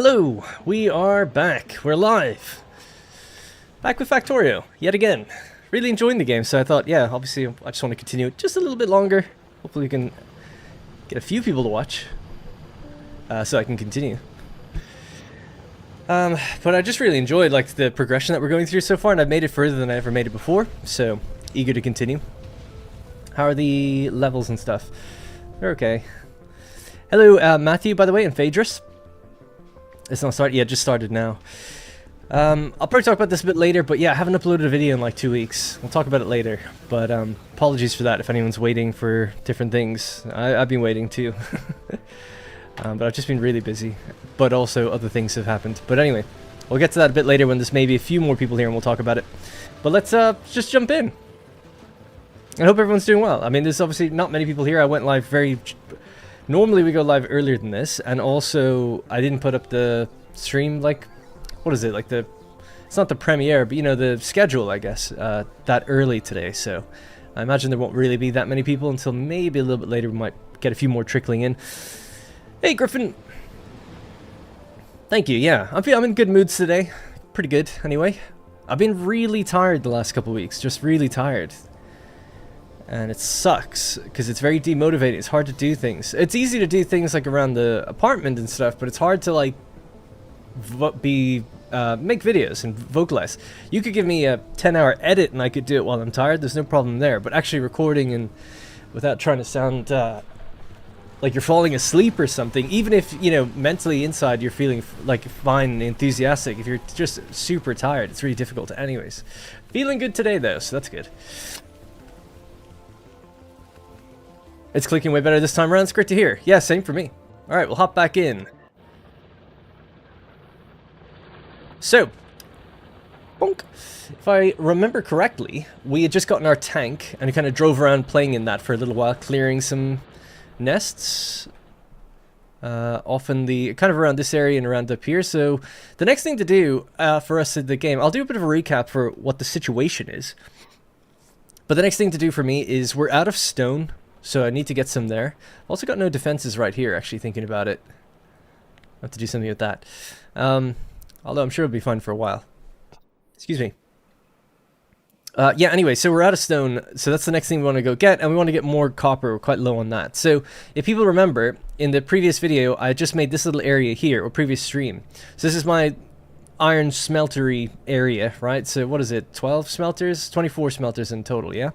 Hello, we are back. We're live. Back with Factorio, yet again. Really enjoying the game, so I thought, yeah, obviously I just want to continue it just a little bit longer. Hopefully we can get a few people to watch, so I can continue. But I just really enjoyed like the progression that we're going through so far, and I've made it further than I ever made it before, so eager to continue. How are the levels and stuff? They're okay. Hello, Matthew, by the way, and Phaedrus. It's not started. Yeah, just started now. I'll probably talk about this a bit later, but yeah, I haven't uploaded a video in like 2 weeks. We'll talk about it later, but apologies for that if anyone's waiting for different things. I've been waiting too. But I've just been really busy, but also other things have happened. But anyway, we'll get to that a bit later when there's maybe a few more people here and we'll talk about it. But let's just jump in. I hope everyone's doing well. I mean, there's obviously not many people here. I went live very... Normally we go live earlier than this, and also I didn't put up the stream, like, what is it, like the, it's not the premiere, but you know, the schedule, I guess, that early today, so I imagine there won't really be that many people until maybe a little bit later. We might get a few more trickling in. Hey, Griffin! Thank you, yeah, I'm in good moods today, pretty good, anyway. I've been really tired the last couple of weeks, just really tired. And it sucks, because it's very demotivating. It's hard to do things. It's easy to do things like around the apartment and stuff, but it's hard to like make videos and vocalize. You could give me a 10-hour edit and I could do it while I'm tired. There's no problem there. But actually recording and without trying to sound like you're falling asleep or something, even if, you know, mentally inside you're feeling like fine and enthusiastic, if you're just super tired, it's really difficult anyways. Feeling good today though, so that's good. It's clicking way better this time around. It's great to hear. Yeah, same for me. Alright, we'll hop back in. So, bonk. If I remember correctly, we had just gotten our tank, and we kind of drove around playing in that for a little while, clearing some nests. Often the kind of around this area and around up here. So, the next thing to do for us in the game, I'll do a bit of a recap for what the situation is. But the next thing to do for me is we're out of stone. So I need to get some there. I've also got no defenses right here, actually, thinking about it. I have to do something with that. Although I'm sure it'll be fine for a while. Excuse me. Yeah, anyway, so we're out of stone. So that's the next thing we want to go get. And we want to get more copper. We're quite low on that. So if people remember, in the previous video, I just made this little area here, or previous stream. So this is my iron smeltery area, right? So what is it? 12 smelters? 24 smelters in total, yeah?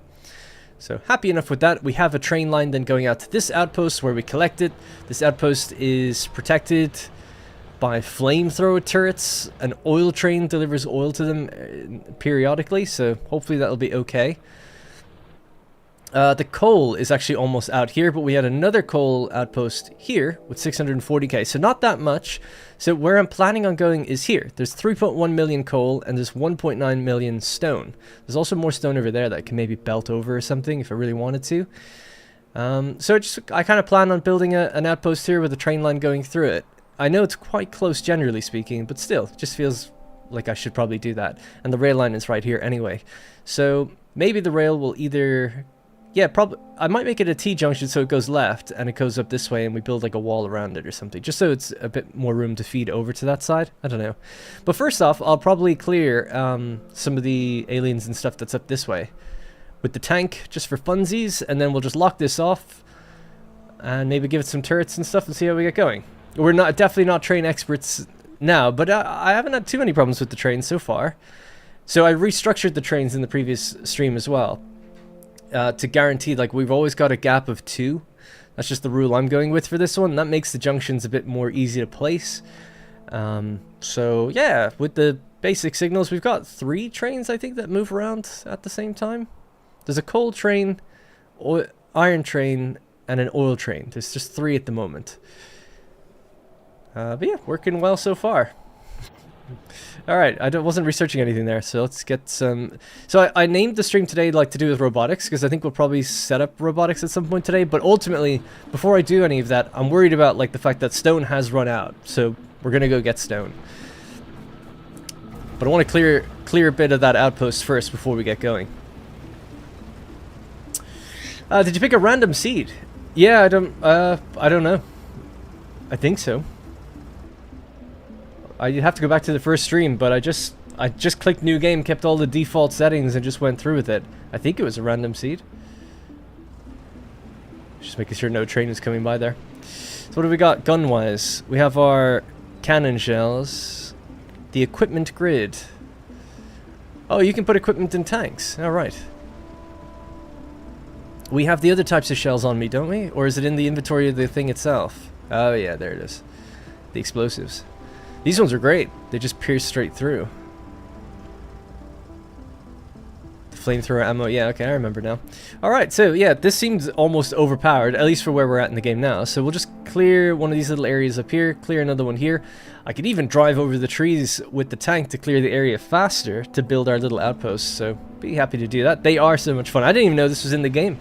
So happy enough with that. We have a train line then going out to this outpost where we collect it. This outpost is protected by flamethrower turrets. An oil train delivers oil to them periodically, so hopefully that'll be okay. The coal is actually almost out here, but we had another coal outpost here with 640k, so not that much. So where I'm planning on going is here. There's 3.1 million coal and there's 1.9 million stone. There's also more stone over there that I can maybe belt over or something if I really wanted to. So I kind of plan on building an outpost here with a train line going through it. I know it's quite close generally speaking, but still, it just feels like I should probably do that. And the rail line is right here anyway. So maybe the rail will either... Yeah, probably. I might make it a T-junction so it goes left and it goes up this way and we build like a wall around it or something, just so it's a bit more room to feed over to that side. I don't know. But first off, I'll probably clear some of the aliens and stuff that's up this way with the tank just for funsies, and then we'll just lock this off and maybe give it some turrets and stuff and see how we get going. We're definitely not train experts now, but I haven't had too many problems with the trains so far. So I restructured the trains in the previous stream as well. To guarantee, like, we've always got a gap of 2. That's just the rule I'm going with for this one. That makes the junctions a bit more easy to place. So yeah, with the basic signals, we've got 3 trains, I think, that move around at the same time. There's a coal train, iron train, and an oil train. There's just 3 at the moment. But yeah, working well so far. Alright, I wasn't researching anything there, so let's get some... So I named the stream today like to do with robotics, because I think we'll probably set up robotics at some point today, but ultimately, before I do any of that, I'm worried about like the fact that stone has run out, so we're gonna go get stone. But I want to clear a bit of that outpost first before we get going. Did you pick a random seed? Yeah, I don't know. I think so. I have to go back to the first stream, but I just clicked new game, kept all the default settings, and just went through with it. I think it was a random seed. Just making sure no train is coming by there. So what do we got gun-wise? We have our cannon shells, the equipment grid. Oh, you can put equipment in tanks. All right. We have the other types of shells on me, don't we? Or is it in the inventory of the thing itself? Oh yeah, there it is. The explosives. These ones are great. They just pierce straight through. The flamethrower ammo. Yeah, okay, I remember now. Alright, so yeah, this seems almost overpowered, at least for where we're at in the game now. So we'll just clear one of these little areas up here, clear another one here. I could even drive over the trees with the tank to clear the area faster to build our little outposts. So be happy to do that. They are so much fun. I didn't even know this was in the game.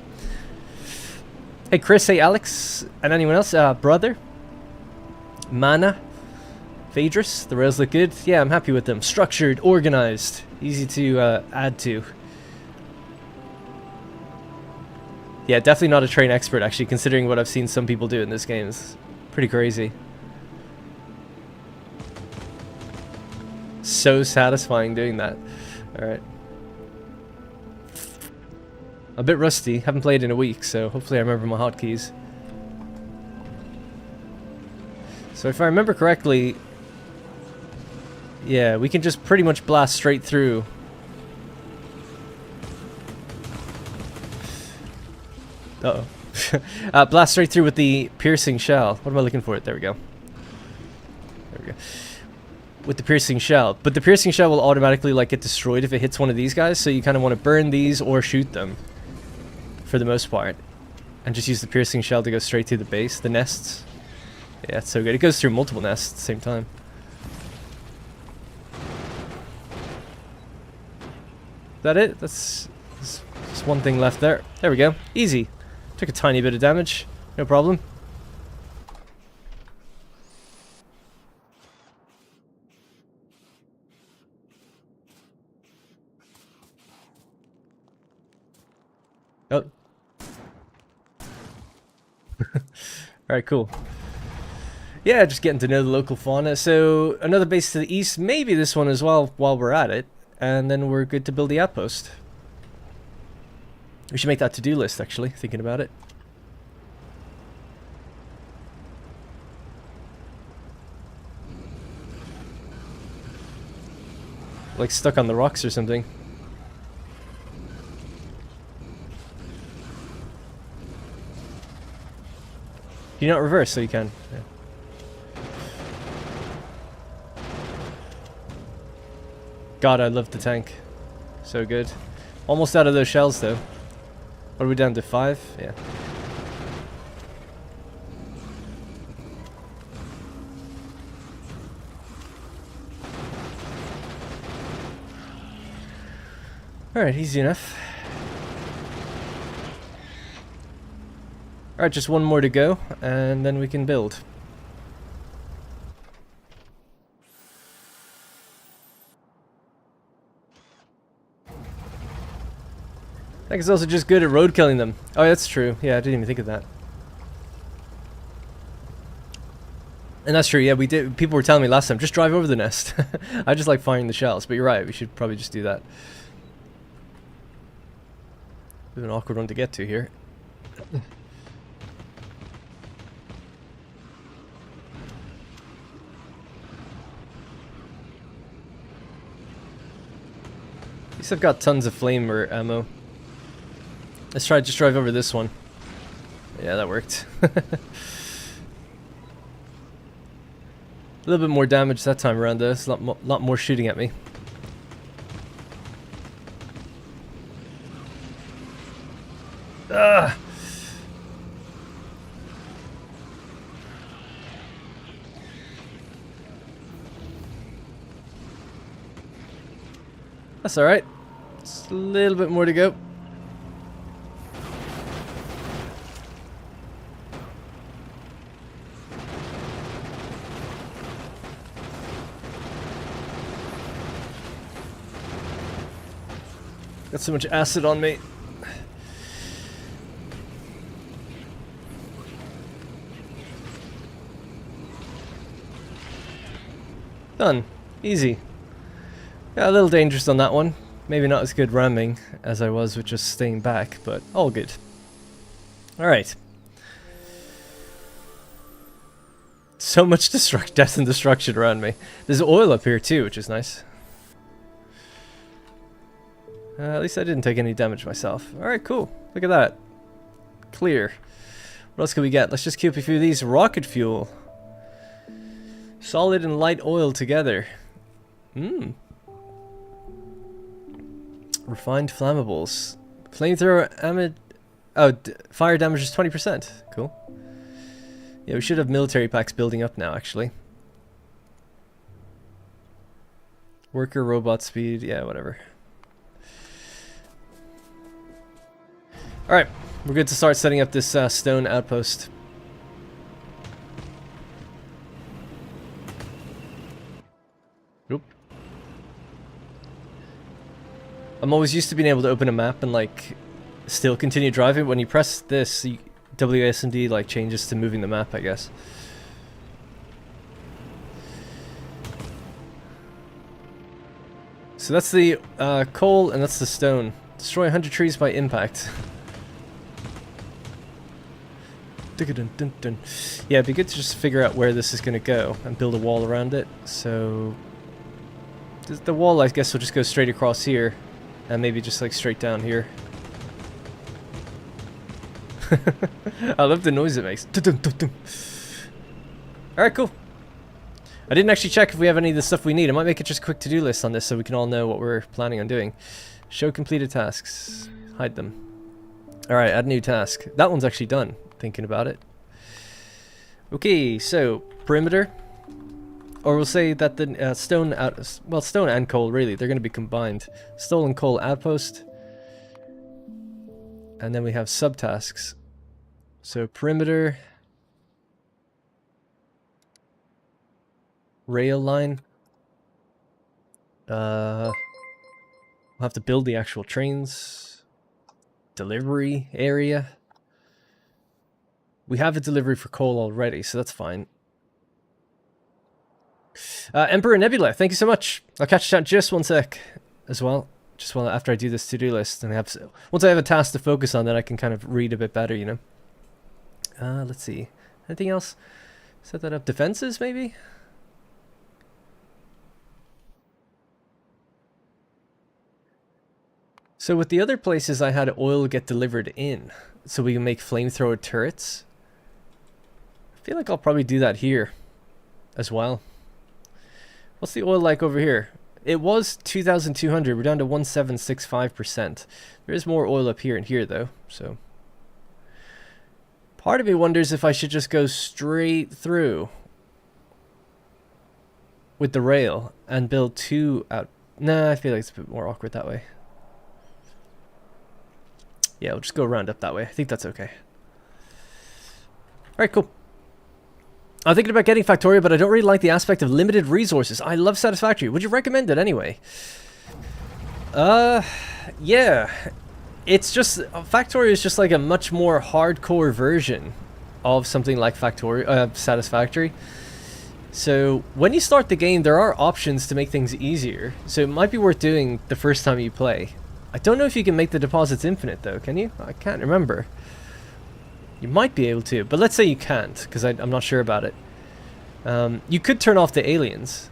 Hey Chris, hey Alex, and anyone else? Brother? Mana? Phaedrus, the rails look good. Yeah, I'm happy with them. Structured, organized, easy to add to. Yeah, definitely not a train expert, actually, considering what I've seen some people do in this game. It's pretty crazy. So satisfying doing that. Alright. A bit rusty, haven't played in a week, so hopefully I remember my hotkeys. So if I remember correctly, yeah, we can just pretty much blast straight through. Uh-oh. Blast straight through with the piercing shell. What am I looking for? There we go. There we go. With the piercing shell. But the piercing shell will automatically like get destroyed if it hits one of these guys, so you kind of want to burn these or shoot them. For the most part. And just use the piercing shell to go straight through the base, the nests. Yeah, it's so good. It goes through multiple nests at the same time. Is that it? That's just one thing left there. There we go. Easy. Took a tiny bit of damage. No problem. Oh. Alright, cool. Yeah, just getting to know the local fauna. So, another base to the east, maybe this one as well while we're at it. And then we're good to build the outpost. We should make that to-do list, actually, thinking about it. Like stuck on the rocks or something. Can you not reverse? So you can. Yeah. God, I love the tank. So good. Almost out of those shells, though. What are we down to? 5? Yeah. Alright, easy enough. Alright, just one more to go, and then we can build. I think it's also just good at road killing them. Oh, that's true. Yeah, I didn't even think of that. And that's true, yeah, we did. People were telling me last time, just drive over the nest. I just like firing the shells, but you're right, we should probably just do that. Bit of an awkward one to get to here. At least I've got tons of flamer ammo. Let's try just drive over this one. Yeah, that worked. A little bit more damage that time around though. It's a lot more shooting at me. Ah! That's alright. Just a little bit more to go. Got so much acid on me. Done. Easy. Yeah, a little dangerous on that one. Maybe not as good ramming as I was with just staying back, but all good. Alright. So much death and destruction around me. There's oil up here too, which is nice. At least I didn't take any damage myself. Alright, cool. Look at that. Clear. What else can we get? Let's just keep a few of these. Rocket fuel. Solid and light oil together. Refined flammables. Flamethrower fire damage is 20%. Cool. Yeah, we should have military packs building up now, actually. Worker robot speed. Yeah, whatever. Alright, we're good to start setting up this stone outpost. Oop. I'm always used to being able to open a map and like still continue driving. When you press this, WASD like changes to moving the map, I guess. So that's the coal and that's the stone. Destroy 100 trees by impact. Yeah, it'd be good to just figure out where this is going to go and build a wall around it. So the wall, I guess, will just go straight across here and maybe just like straight down here. I love the noise it makes. Alright, cool. I didn't actually check if we have any of the stuff we need. I might make it just a quick to-do list on this so we can all know what we're planning on doing. Show completed tasks. Hide them. Alright, add new task. That one's actually done, thinking about it. Okay, so perimeter. Or we'll say that the stone and coal, really, they're going to be combined. Stolen coal outpost. And then we have subtasks. So perimeter. Rail line. We'll have to build the actual trains. Delivery area. We have a delivery for coal already, so that's fine. Emperor Nebula, thank you so much. I'll catch you down just one sec as well. Just while after I do this to-do list, and once I have a task to focus on, then I can kind of read a bit better, you know. Let's see. Anything else? Set that up. Defenses, maybe? So with the other places, I had oil get delivered in, so we can make flamethrower turrets. I feel like I'll probably do that here as well. What's the oil like over here? It was 2,200. We're down to 1,765%. There is more oil up here and here, though. So part of me wonders if I should just go straight through with the rail and build two out. Nah, I feel like it's a bit more awkward that way. Yeah, we'll just go around up that way. I think that's okay. Alright, cool. I'm thinking about getting Factorio, but I don't really like the aspect of limited resources. I love Satisfactory. Would you recommend it anyway? Yeah. It's just... Factorio is just like a much more hardcore version of something like Satisfactory. So, when you start the game, there are options to make things easier. So, it might be worth doing the first time you play. I don't know if you can make the deposits infinite, though, can you? I can't remember. You might be able to, but let's say you can't, because I'm not sure about it. You could turn off the aliens,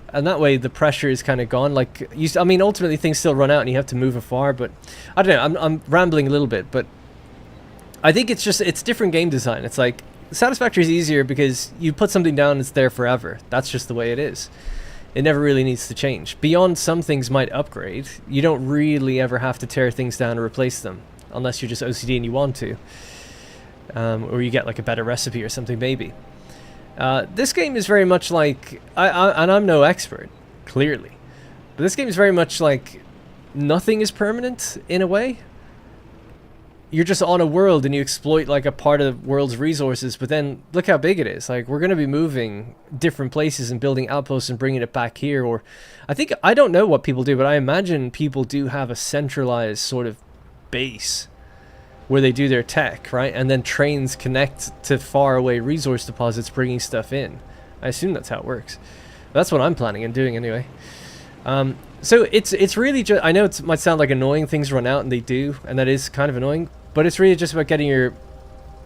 and that way the pressure is kind of gone. Like, I mean, ultimately things still run out and you have to move afar, but I don't know, I'm rambling a little bit, but I think it's different game design. It's like, Satisfactory is easier because you put something down, it's there forever. That's just the way it is. It never really needs to change. Beyond some things might upgrade, you don't really ever have to tear things down or replace them, unless you're just OCD and you want to. Or you get like a better recipe or something, maybe. This game is very much like, and I'm no expert, clearly, but this game is very much like nothing is permanent in a way. You're just on a world and you exploit like a part of the world's resources, but then look how big it is. Like, we're going to be moving different places and building outposts and bringing it back here. Or I don't know what people do, but I imagine people do have a centralized sort of base where they do their tech, right? And then trains connect to far away resource deposits bringing stuff in. I assume that's how it works. That's what I'm planning on doing anyway. So it's really just, I know it might sound like annoying, things run out, and they do, and that is kind of annoying, but it's really just about getting your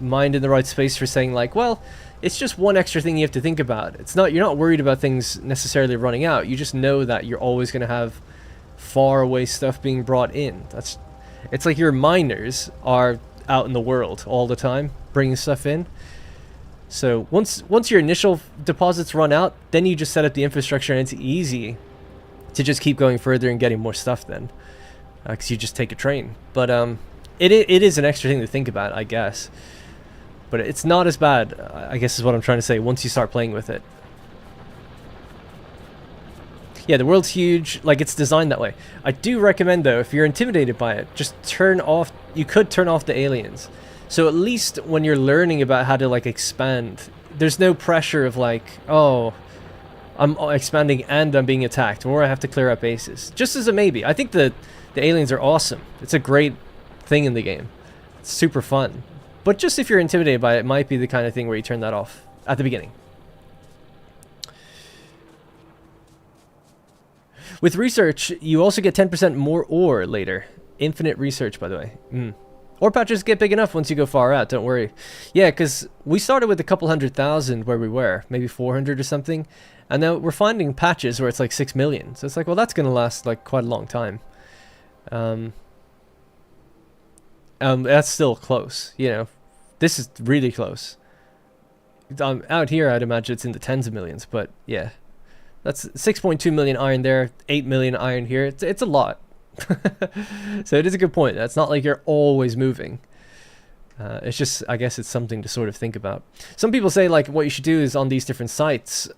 mind in the right space for saying like, well, it's just one extra thing you have to think about. It's not, you're not worried about things necessarily running out. You just know that you're always going to have far away stuff being brought in. It's like your miners are out in the world all the time bringing stuff in. So once your initial deposits run out, then you just set up the infrastructure, and it's easy to just keep going further and getting more stuff then, because you just take a train. But it is an extra thing to think about, I guess. But it's not as bad, I guess is what I'm trying to say, once you start playing with it. Yeah, the world's huge, like it's designed that way. I do recommend though, if you're intimidated by it, just turn off, you could turn off the aliens. So at least when you're learning about how to like expand, there's no pressure of like, oh, I'm expanding and I'm being attacked, or I have to clear out bases. Just as a maybe. I think the aliens are awesome. It's a great thing in the game. It's super fun. But just if you're intimidated by it, it might be the kind of thing where you turn that off at the beginning. With research, you also get 10% more ore later. Infinite research, by the way. Ore patches get big enough once you go far out, don't worry. Yeah, because we started with a couple 100,000 where we were, maybe 400 or something. And now we're finding patches where it's like 6 million. So it's like, well, that's going to last like quite a long time. That's still close, you know. This is really close. Out here, I'd imagine it's in the tens of millions, but yeah. That's 6.2 million iron there, 8 million iron here. It's a lot. So it is a good point. It's not like you're always moving. It's just, I guess it's something to sort of think about. Some people say like what you should do is on these different sites,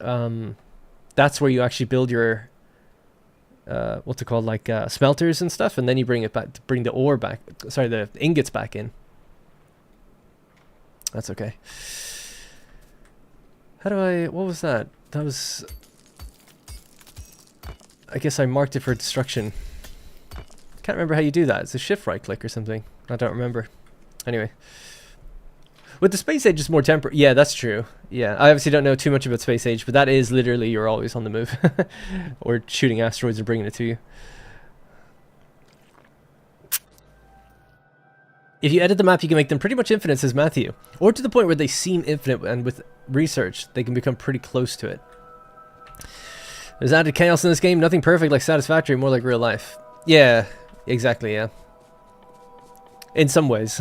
that's where you actually build your what's it called, like smelters and stuff, and then you bring it back, bring the ore back, sorry, the ingots back in. That's okay. How do I, what was that? That was, I guess I marked it for destruction. Can't remember how you do that. It's a shift right click or something. I don't remember. Anyway. With the space age, it's more temporary. Yeah, that's true. Yeah, I obviously don't know too much about space age, but that is literally you're always on the move. Or shooting asteroids and bringing it to you. If you edit the map, you can make them pretty much infinite, says Matthew. Or to the point where they seem infinite, and with research, they can become pretty close to it. There's added chaos in this game. Nothing perfect like Satisfactory, more like real life. Yeah, exactly, yeah. In some ways.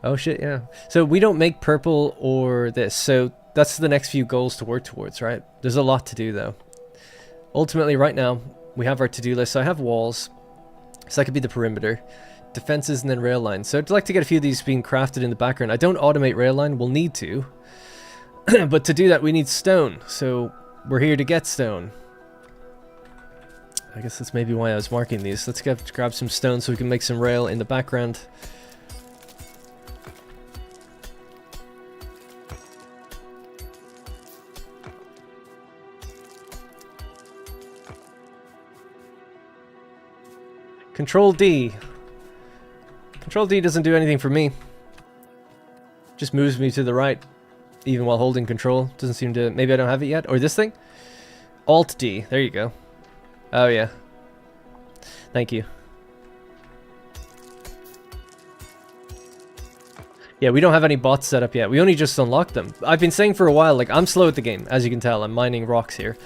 Oh shit, yeah. So we don't make purple or this. So that's the next few goals to work towards, right? There's a lot to do, though. Ultimately, right now, we have our to-do list. So I have walls. So that could be the perimeter. Defenses and then rail lines. So I'd like to get a few of these being crafted in the background. I don't automate rail line. We'll need to. But to do that, we need stone. So we're here to get stone. I guess that's maybe why I was marking these. Let's grab some stone so we can make some rail in the background. Control D. Control D doesn't do anything for me. Just moves me to the right, even while holding control. Doesn't seem to... Maybe I don't have it yet? Or this thing? Alt D. There you go. Oh, yeah. Thank you. Yeah, we don't have any bots set up yet. We only just unlocked them. I've been saying for a while, like, I'm slow at the game. As you can tell, I'm mining rocks here.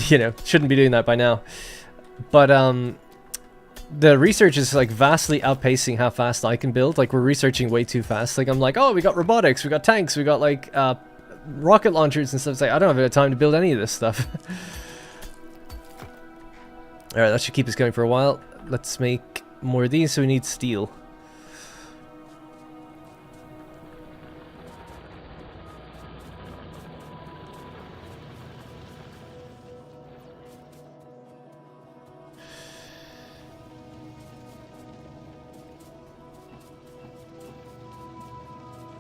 You know, shouldn't be doing that by now. But, the research is like vastly outpacing how fast I can build. Like we're researching way too fast. Like I'm like, oh, we got robotics, we got tanks, we got like rocket launchers and stuff. It's like I don't have time to build any of this stuff. All right, that should keep us going for a while. Let's make more of these. So we need steel.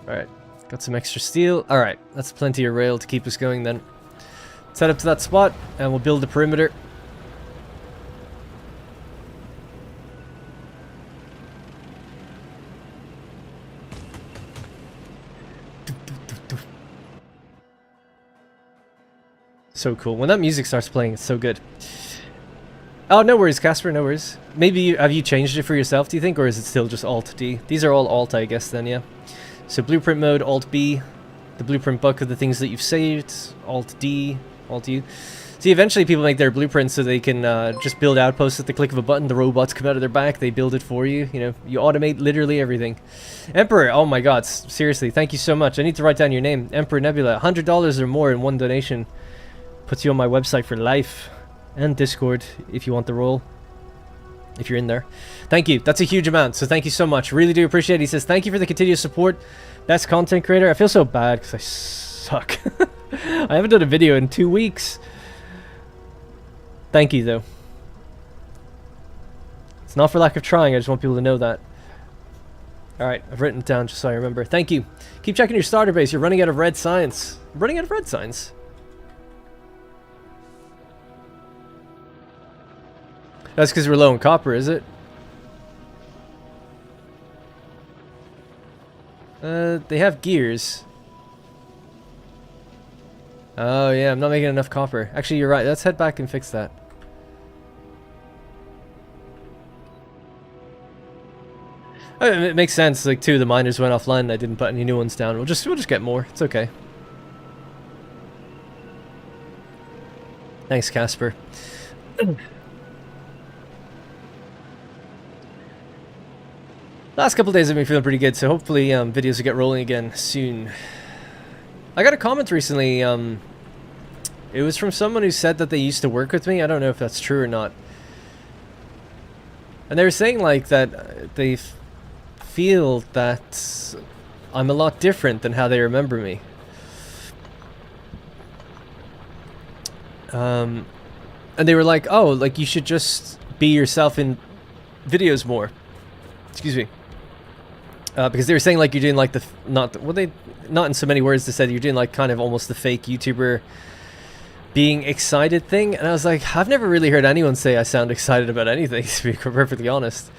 Alright, got some extra steel. Alright, that's plenty of rail to keep us going then. Let's head up to that spot and we'll build a perimeter. So cool. When that music starts playing, it's so good. Oh, no worries, Casper, no worries. Maybe have you changed it for yourself, do you think, or is it still just Alt-D? These are all Alt, I guess, then, yeah. So blueprint mode, Alt-B. The blueprint book of the things that you've saved, Alt-D, Alt-U. See, eventually people make their blueprints so they can just build outposts at the click of a button. The robots come out of their back, they build it for you. You know, you automate literally everything. Emperor, oh my god, seriously, thank you so much. I need to write down your name. Emperor Nebula, $100 or more in one donation. Puts you on my website for life. And Discord, if you want the role. If you're in there. Thank you. That's a huge amount, so thank you so much. Really do appreciate it. He says, thank you for the continuous support. Best content creator. I feel so bad because I suck. I haven't done a video in 2 weeks. Thank you, though. It's not for lack of trying. I just want people to know that. Alright, I've written it down just so I remember. Thank you. Keep checking your starter base. You're running out of red signs. Running out of red signs? That's because we're low in copper, is it? They have gears. Oh yeah, I'm not making enough copper. Actually, you're right. Let's head back and fix that. It makes sense. Like 2 of the miners went offline and I didn't put any new ones down. We'll just get more. It's okay. Thanks, Casper. Last couple days I've been feeling pretty good, so hopefully videos will get rolling again soon. I got a comment recently, it was from someone who said that they used to work with me. I don't know if that's true or not. And they were saying like that they feel that I'm a lot different than how they remember me. And they were like, oh, like you should just be yourself in videos more. Excuse me. Because they were saying like you're doing like not in so many words. They said you're doing like kind of almost the fake YouTuber being excited thing, and I was like, I've never really heard anyone say I sound excited about anything, to be perfectly honest.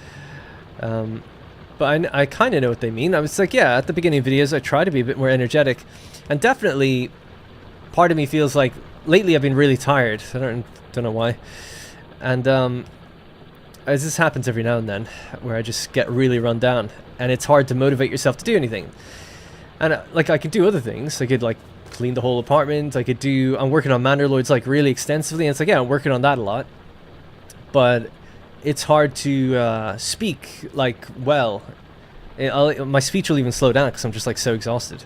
But I kind of know what they mean. I was like, yeah, at the beginning of videos I try to be a bit more energetic, and definitely part of me feels like lately I've been really tired. I don't know why, and as this happens every now and then, where I just get really run down, and it's hard to motivate yourself to do anything. And like I could do other things. I could like clean the whole apartment. I could do. I'm working on Manderloids like really extensively, and it's like, yeah, I'm working on that a lot. But it's hard to speak like well. My speech will even slow down because I'm just like so exhausted.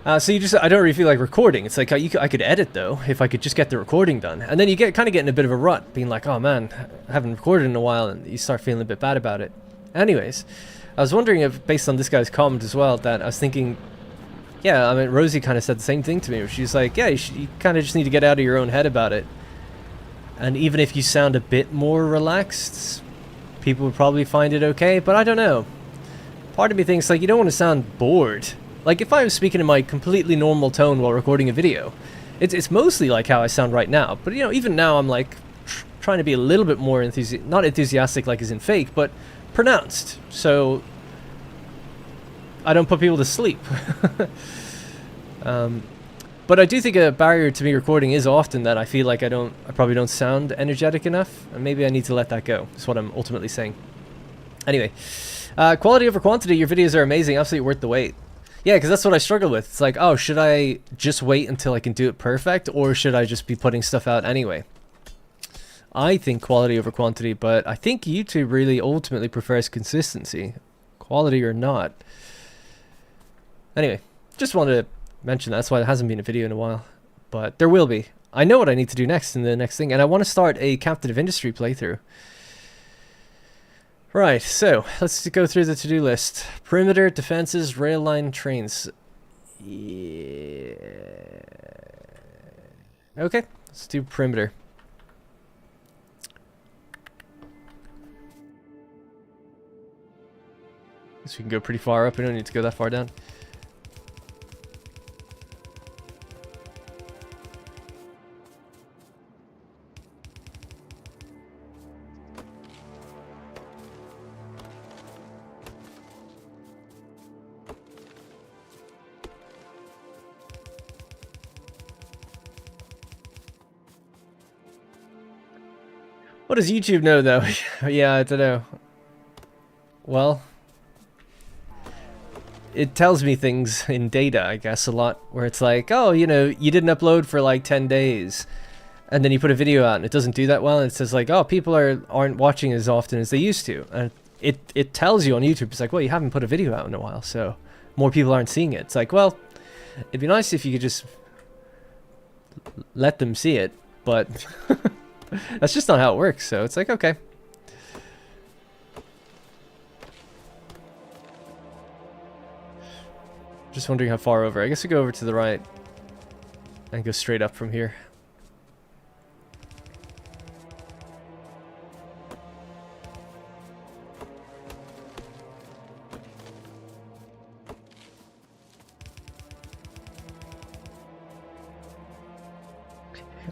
So I don't really feel like recording. It's like I could edit though if I could just get the recording done, and then you kind of get in a bit of a rut, being like, oh man, I haven't recorded in a while, and you start feeling a bit bad about it. Anyways, I was wondering if, based on this guy's comment as well, that I was thinking, yeah, I mean, Rosie kind of said the same thing to me, where she's like, yeah, you kind of just need to get out of your own head about it, and even if you sound a bit more relaxed, people would probably find it okay. But I don't know. Part of me thinks like you don't want to sound bored. Like if I was speaking in my completely normal tone while recording a video, it's mostly like how I sound right now. But you know, even now I'm like trying to be a little bit more not enthusiastic like as in fake, but pronounced, so I don't put people to sleep. But I do think a barrier to me recording is often that I feel like I probably don't sound energetic enough, and maybe I need to let that go. That's what I'm ultimately saying. Anyway, quality over quantity. Your videos are amazing, absolutely worth the wait. Yeah, because that's what I struggle with. It's like, oh, should I just wait until I can do it perfect, or should I just be putting stuff out anyway? I think quality over quantity, but I think YouTube really ultimately prefers consistency, quality or not. Anyway, just wanted to mention that. That's why there hasn't been a video in a while, but there will be. I know what I need to do next in the next thing, and I want to start a Captive Industry playthrough. Right, so let's go through the to-do list. Perimeter, defenses, rail line, trains. Yeah. Okay, let's do perimeter. Guess we can go pretty far up. We don't need to go that far down. What does YouTube know, though? Yeah, I don't know. Well, it tells me things in data, I guess, a lot, where it's like, oh, you know, you didn't upload for like 10 days, and then you put a video out and it doesn't do that well, and it says like, oh, people aren't watching as often as they used to, and it tells you on YouTube, it's like, well, you haven't put a video out in a while, so more people aren't seeing it. It's like, well, it'd be nice if you could just let them see it, but that's just not how it works, so it's like, okay. Just wondering how far over. I guess we go over to the right and go straight up from here.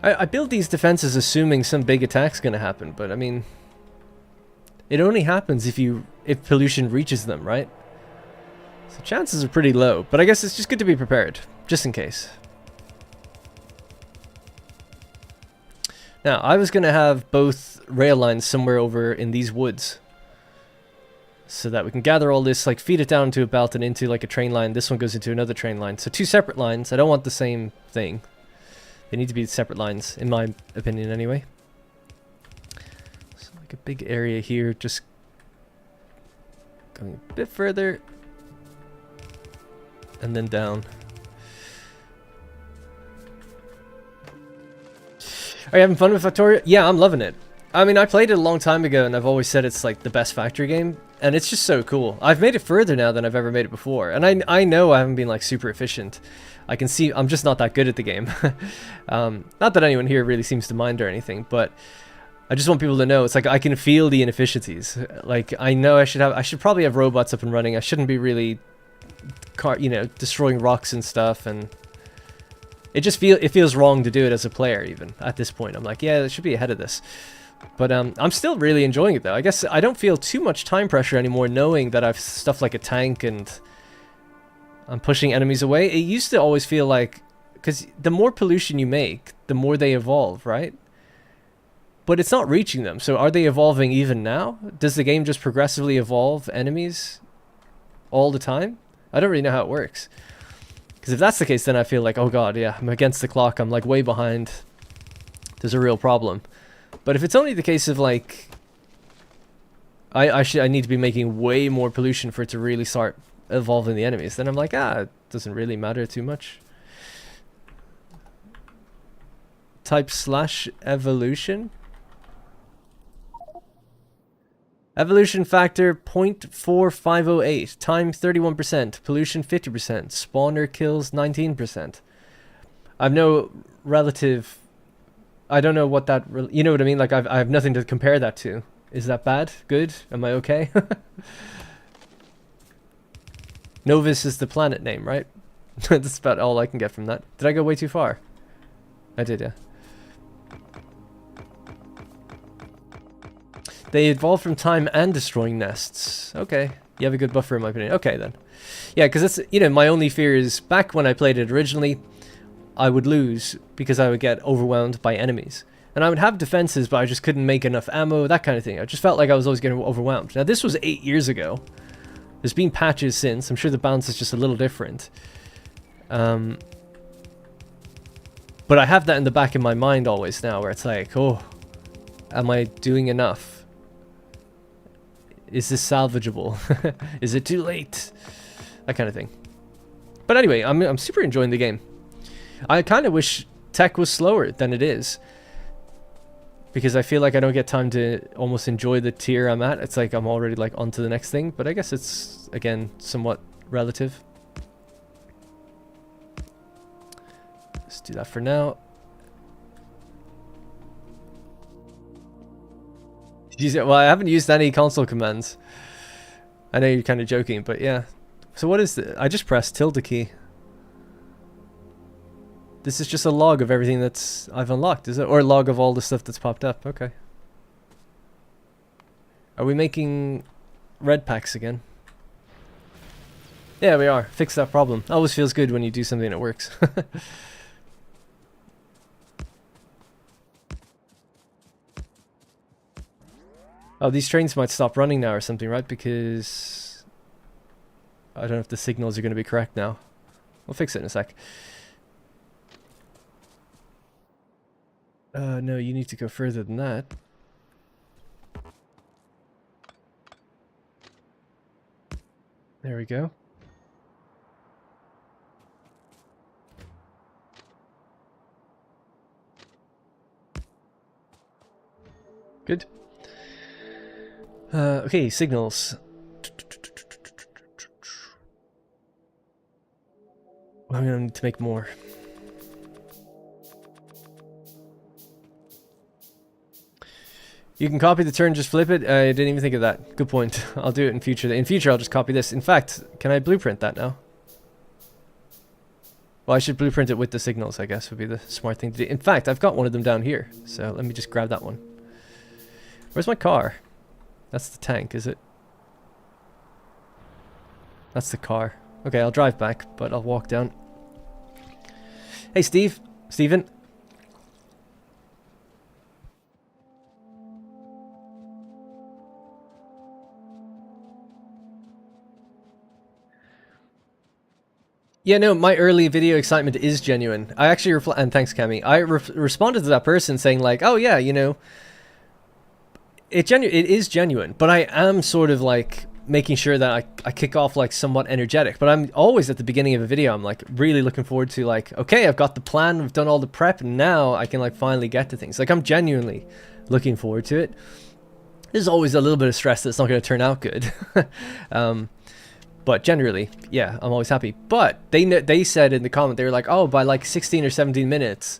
I build these defenses assuming some big attack's gonna happen, but I mean, it only happens if pollution reaches them, right? So chances are pretty low, but I guess it's just good to be prepared, just in case. Now, I was going to have both rail lines somewhere over in these woods, so that we can gather all this, like feed it down to a belt and into like a train line. This one goes into another train line. So two separate lines. I don't want the same thing. They need to be separate lines, in my opinion anyway. So like a big area here, just going a bit further. And then down. Are you having fun with Factorio? Yeah, I'm loving it. I mean, I played it a long time ago, and I've always said it's like the best factory game, and it's just so cool. I've made it further now than I've ever made it before, and I know I haven't been like super efficient. I can see I'm just not that good at the game. Not that anyone here really seems to mind or anything, but I just want people to know it's like I can feel the inefficiencies. Like I know I should probably have robots up and running. I shouldn't be really destroying rocks and stuff, and it feels wrong to do it as a player. Even at this point, I'm like, yeah, it should be ahead of this. But I'm still really enjoying it though. I guess I don't feel too much time pressure anymore, knowing that I've stuff like a tank and I'm pushing enemies away. It used to always feel like, because the more pollution you make, the more they evolve, right? But it's not reaching them. So are they evolving even now? Does the game just progressively evolve enemies all the time? I don't really know how it works. Because if that's the case, then I feel like, oh god, yeah, I'm against the clock. I'm like way behind. There's a real problem. But if it's only the case of like, I need to be making way more pollution for it to really start evolving the enemies, then I'm like, it doesn't really matter too much. Type / evolution. Evolution factor 0.4508, time 31%, pollution 50%, spawner kills 19%. I've no relative, I don't know what that, you know what I mean? Like I have nothing to compare that to. Is that bad? Good? Am I okay? Novus is the planet name, right? That's about all I can get from that. Did I go way too far? I did, yeah. They evolve from time and destroying nests. Okay. You have a good buffer in my opinion. Okay then. Yeah, because that's, my only fear is back when I played it originally, I would lose because I would get overwhelmed by enemies. And I would have defenses, but I just couldn't make enough ammo, that kind of thing. I just felt like I was always getting overwhelmed. Now this was 8 years ago. There's been patches since. I'm sure the balance is just a little different. But I have that in the back of my mind always now, where it's like, oh, am I doing enough? Is this salvageable? Is it too late? That kind of thing. But anyway, I'm super enjoying the game. I kind of wish tech was slower than it is, because I feel like I don't get time to almost enjoy the tier I'm at. It's like I'm already like on to the next thing, but I guess it's, again, somewhat relative. Let's do that for now. Well, I haven't used any console commands. I know you're kind of joking, but yeah. So what is it? I just pressed tilde key. This is just a log of everything that's I've unlocked, is it? Or a log of all the stuff that's popped up. Okay. Are we making red packs again? Yeah, we are. Fix that problem. Always feels good when you do something that works. Oh, these trains might stop running now or something, right? Because I don't know if the signals are going to be correct now. We'll fix it in a sec. No, you need to go further than that. There we go. Good. Okay, signals. I'm gonna need to make more. You can copy the turn, just flip it. I didn't even think of that. Good point. I'll do it in future. In future, I'll just copy this. In fact, can I blueprint that now? Well, I should blueprint it with the signals, I guess, would be the smart thing to do. In fact, I've got one of them down here. So let me just grab that one. Where's my car? That's the tank, is it? That's the car. Okay, I'll drive back, but I'll walk down. Hey, Steven. Yeah, no, my early video excitement is genuine. I actually and thanks, Cammy. I responded to that person saying like, "Oh yeah, you know, it is genuine," but I am sort of like making sure that I kick off like somewhat energetic. But I'm always at the beginning of a video, I'm like really looking forward to like, okay, I've got the plan, we've done all the prep, and now I can like finally get to things. Like I'm genuinely looking forward to it. There's always a little bit of stress that it's not going to turn out good. But generally, yeah, I'm always happy. But they said in the comment, they were like, oh, by like 16 or 17 minutes,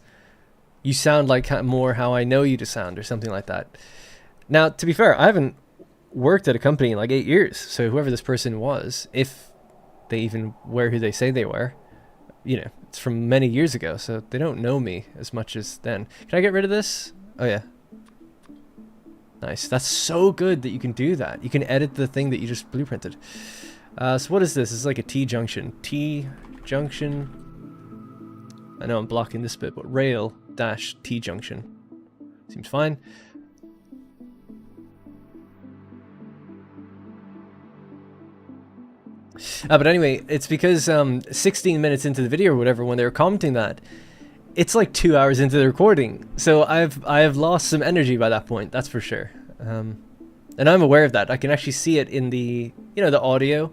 you sound like more how I know you to sound or something like that. Now, to be fair, I haven't worked at a company in like 8 years. So whoever this person was, if they even were who they say they were, you know, it's from many years ago. So they don't know me as much as then. Can I get rid of this? Oh, yeah. Nice. That's so good that you can do that. You can edit the thing that you just blueprinted. So what is this? It's like a T-junction. T-junction. I know I'm blocking this bit, but rail dash T-junction. Seems fine. But anyway, it's because 16 minutes into the video or whatever, when they were commenting that, it's like 2 hours into the recording. So I've lost some energy by that point, that's for sure. And I'm aware of that. I can actually see it in the, you know, the audio.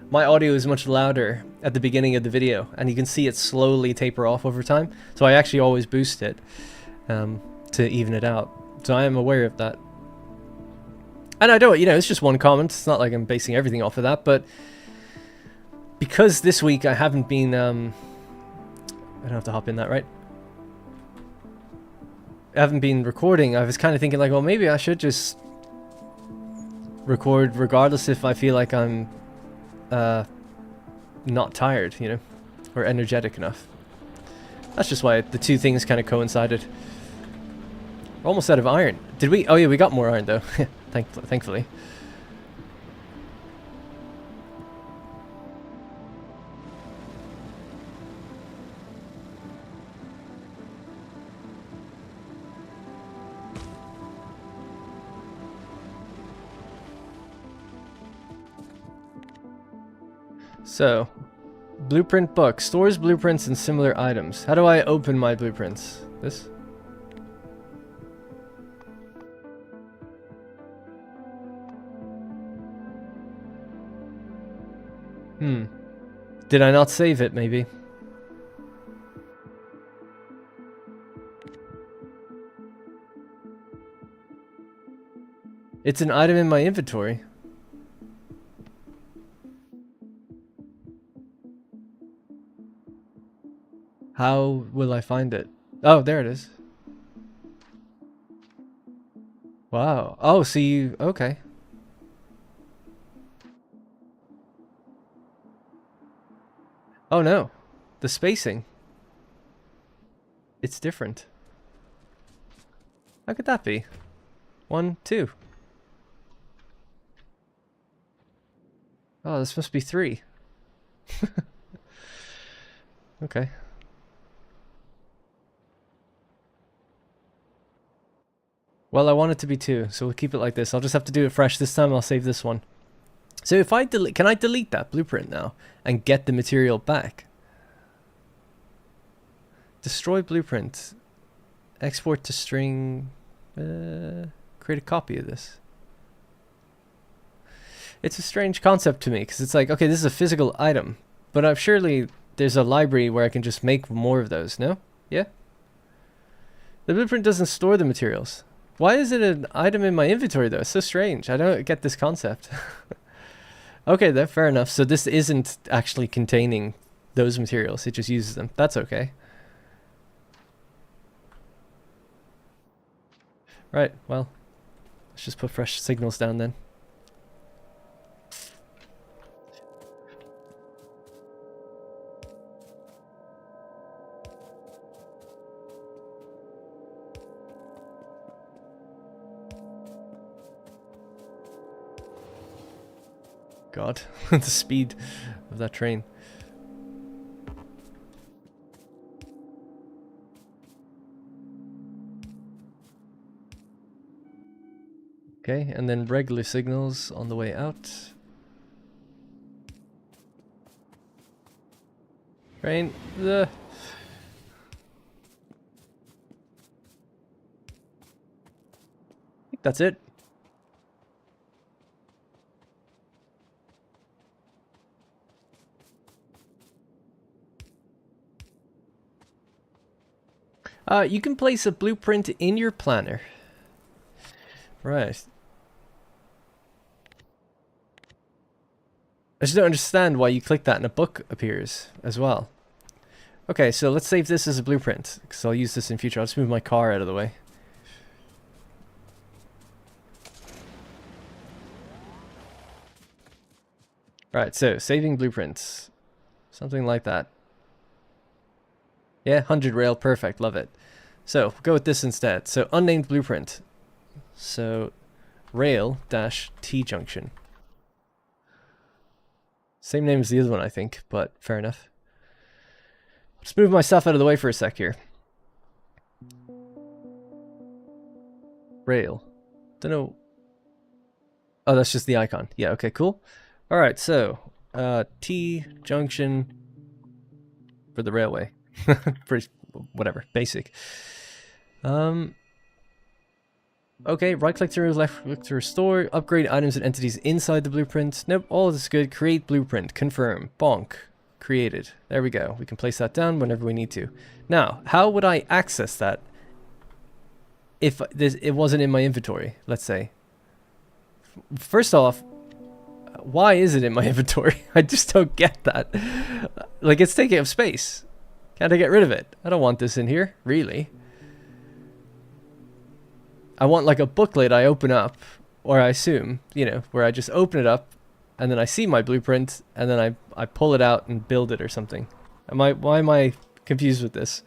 My audio is much louder at the beginning of the video, and you can see it slowly taper off over time. So I actually always boost it to even it out. So I am aware of that. And I don't, you know, it's just one comment. It's not like I'm basing everything off of that, but because this week I haven't been, I don't have to hop in that, right? I haven't been recording. I was kind of thinking like, well, maybe I should just record regardless if I feel like I'm not tired, you know, or energetic enough. That's just why the two things kind of coincided. We're almost out of iron. Did we? Oh yeah, we got more iron though. Thankfully. So, blueprint book stores blueprints and similar items. How do I open my blueprints? This? Did I not save it, maybe? It's an item in my inventory. How will I find it? Oh, there it is. Wow. Oh, so you... Okay. Oh, no. The spacing. It's different. How could that be? 1, 2. Oh, this must be 3. Okay. Well, I want it to be 2, so we'll keep it like this. I'll just have to do it fresh this time. I'll save this one. So if I delete, can I delete that blueprint now and get the material back? Destroy blueprint. Export to string. Create a copy of this. It's a strange concept to me because it's like, okay, this is a physical item, but surely there's a library where I can just make more of those, no? Yeah? The blueprint doesn't store the materials. Why is it an item in my inventory though? It's so strange. I don't get this concept. Okay, then fair enough. So this isn't actually containing those materials. It just uses them. That's okay. Right, well, let's just put fresh signals down then. God, the speed of that train. Okay, and then regular signals on the way out. Train. I think that's it. You can place a blueprint in your planner. Right. I just don't understand why you click that and a book appears as well. Okay, so let's save this as a blueprint, because I'll use this in future. I'll just move my car out of the way. Right, so saving blueprints. Something like that. Yeah, 100 rail, perfect, love it. So, we'll go with this instead. So, unnamed blueprint. So, rail-T junction. Same name as the other one, I think, but fair enough. Just move my stuff out of the way for a sec here. Rail. Don't know. Oh, that's just the icon. Yeah, okay, cool. Alright, so, T junction for the railway. Pretty, whatever, basic. Okay, right click to remove, left click to restore, upgrade items and entities inside the blueprint. Nope, all this is good. Create blueprint, confirm, bonk, created. There we go. We can place that down whenever we need to. Now, how would I access that if it wasn't in my inventory, let's say? First off, why is it in my inventory? I just don't get that. Like, it's taking up space. Can't I get rid of it? I don't want this in here, really. I want like a booklet I open up, or I assume, you know, where I just open it up and then I see my blueprint and then I pull it out and build it or something. Why am I confused with this?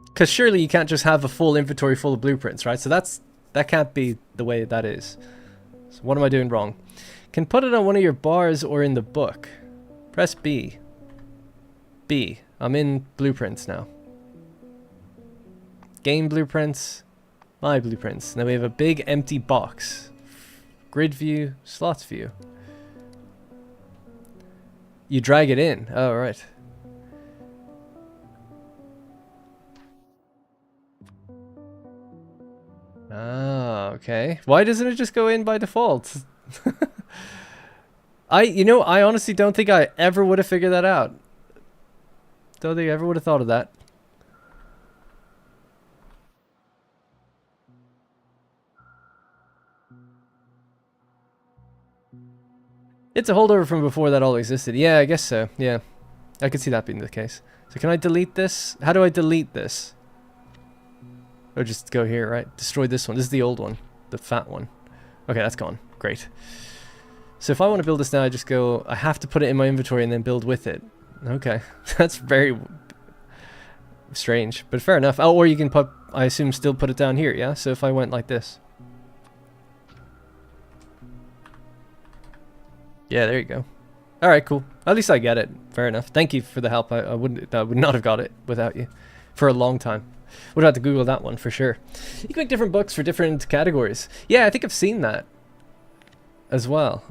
Because surely you can't just have a full inventory full of blueprints, right? So that can't be the way that is. So what am I doing wrong? Can put it on one of your bars or in the book. Press B. B. I'm in blueprints now. Game blueprints. My blueprints. Now we have a big empty box. Grid view. Slots view. You drag it in. Oh, right. Ah, okay. Why doesn't it just go in by default? I honestly don't think I ever would have figured that out. Don't think I ever would have thought of that. It's a holdover from before that all existed. Yeah, I guess so. Yeah. I could see that being the case. So can I delete this? How do I delete this? Or just go here, right? Destroy this one. This is the old one. The fat one. Okay, that's gone. Great. So if I want to build this now, I just go... I have to put it in my inventory and then build with it. Okay. That's very strange. But fair enough. Oh, or you can put... I assume still put it down here, yeah? So if I went like this... Yeah, there you go. All right, cool. At least I get it. Fair enough. Thank you for the help. I would not have got it without you for a long time. Would have to Google that one for sure. You can make different books for different categories. Yeah, I think I've seen that as well.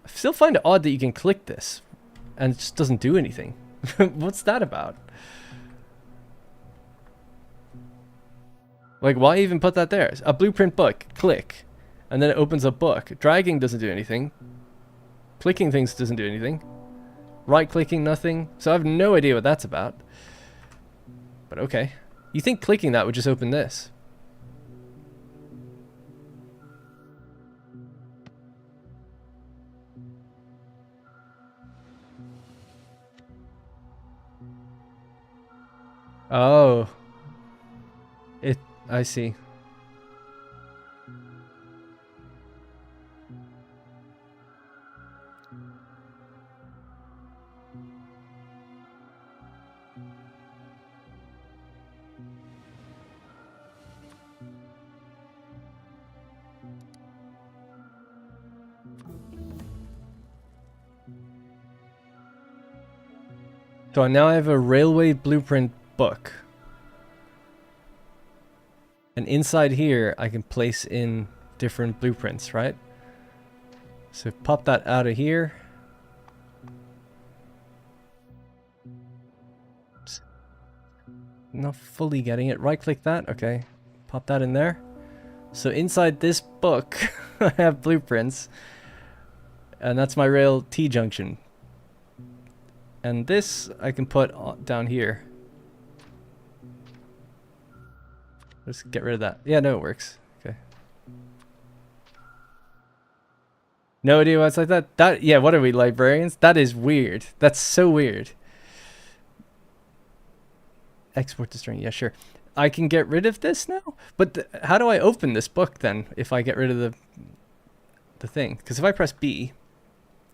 I still find it odd that you can click this and it just doesn't do anything. What's that about? Like, why even put that there? A blueprint book, click, and then it opens a book. Dragging doesn't do anything. Clicking things doesn't do anything. Right-clicking, nothing. So I have no idea what that's about. But okay. You think clicking that would just open this? Oh. I see. So now I have a railway blueprint book. And inside here, I can place in different blueprints, right? So pop that out of here. Not fully getting it. Right click that. Okay. Pop that in there. So inside this book, I have blueprints. And that's my rail T-junction. And this I can put down here. Let's get rid of that. Yeah, no, it works. Okay. No idea why it's like that. Yeah, what are we, librarians? That is weird. That's so weird. Export to string. Yeah, sure. I can get rid of this now? But how do I open this book then if I get rid of the thing? Because if I press B,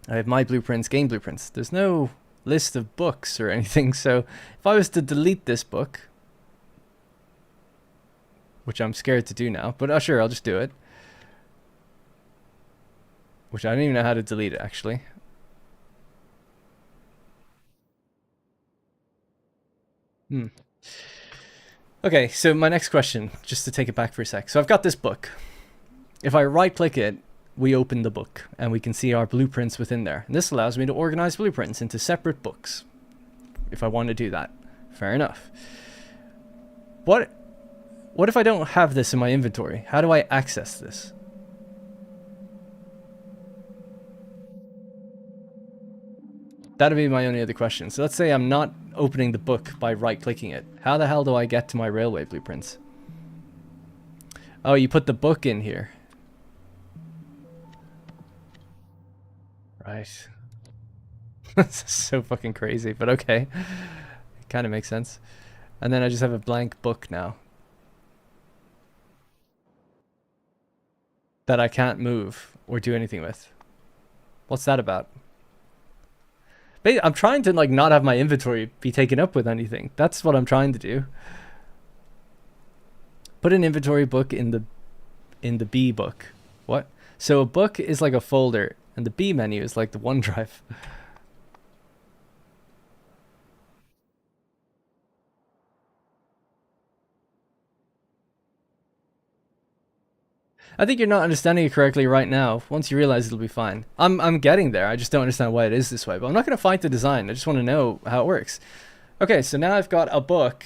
I have my blueprints, game blueprints. There's no list of books or anything. So if I was to delete this book, which I'm scared to do now, but sure, I'll just do it. Which I don't even know how to delete it, actually. Okay, so my next question, just to take it back for a sec. So I've got this book. If I right-click it, we open the book, and we can see our blueprints within there. And this allows me to organize blueprints into separate books, if I want to do that. Fair enough. What if I don't have this in my inventory? How do I access this? That'd be my only other question. So let's say I'm not opening the book by right-clicking it. How the hell do I get to my railway blueprints? Oh, you put the book in here. Right. This is so fucking crazy, but okay. It kind of makes sense. And then I just have a blank book now that I can't move or do anything with. What's that about? I'm trying to like not have my inventory be taken up with anything. That's what I'm trying to do. Put an inventory book in the B book. What? So a book is like a folder, and the B menu is like the OneDrive. I think you're not understanding it correctly right now. Once you realize, it'll be fine. I'm getting there. I just don't understand why it is this way. But I'm not going to fight the design. I just want to know how it works. Okay, so now I've got a book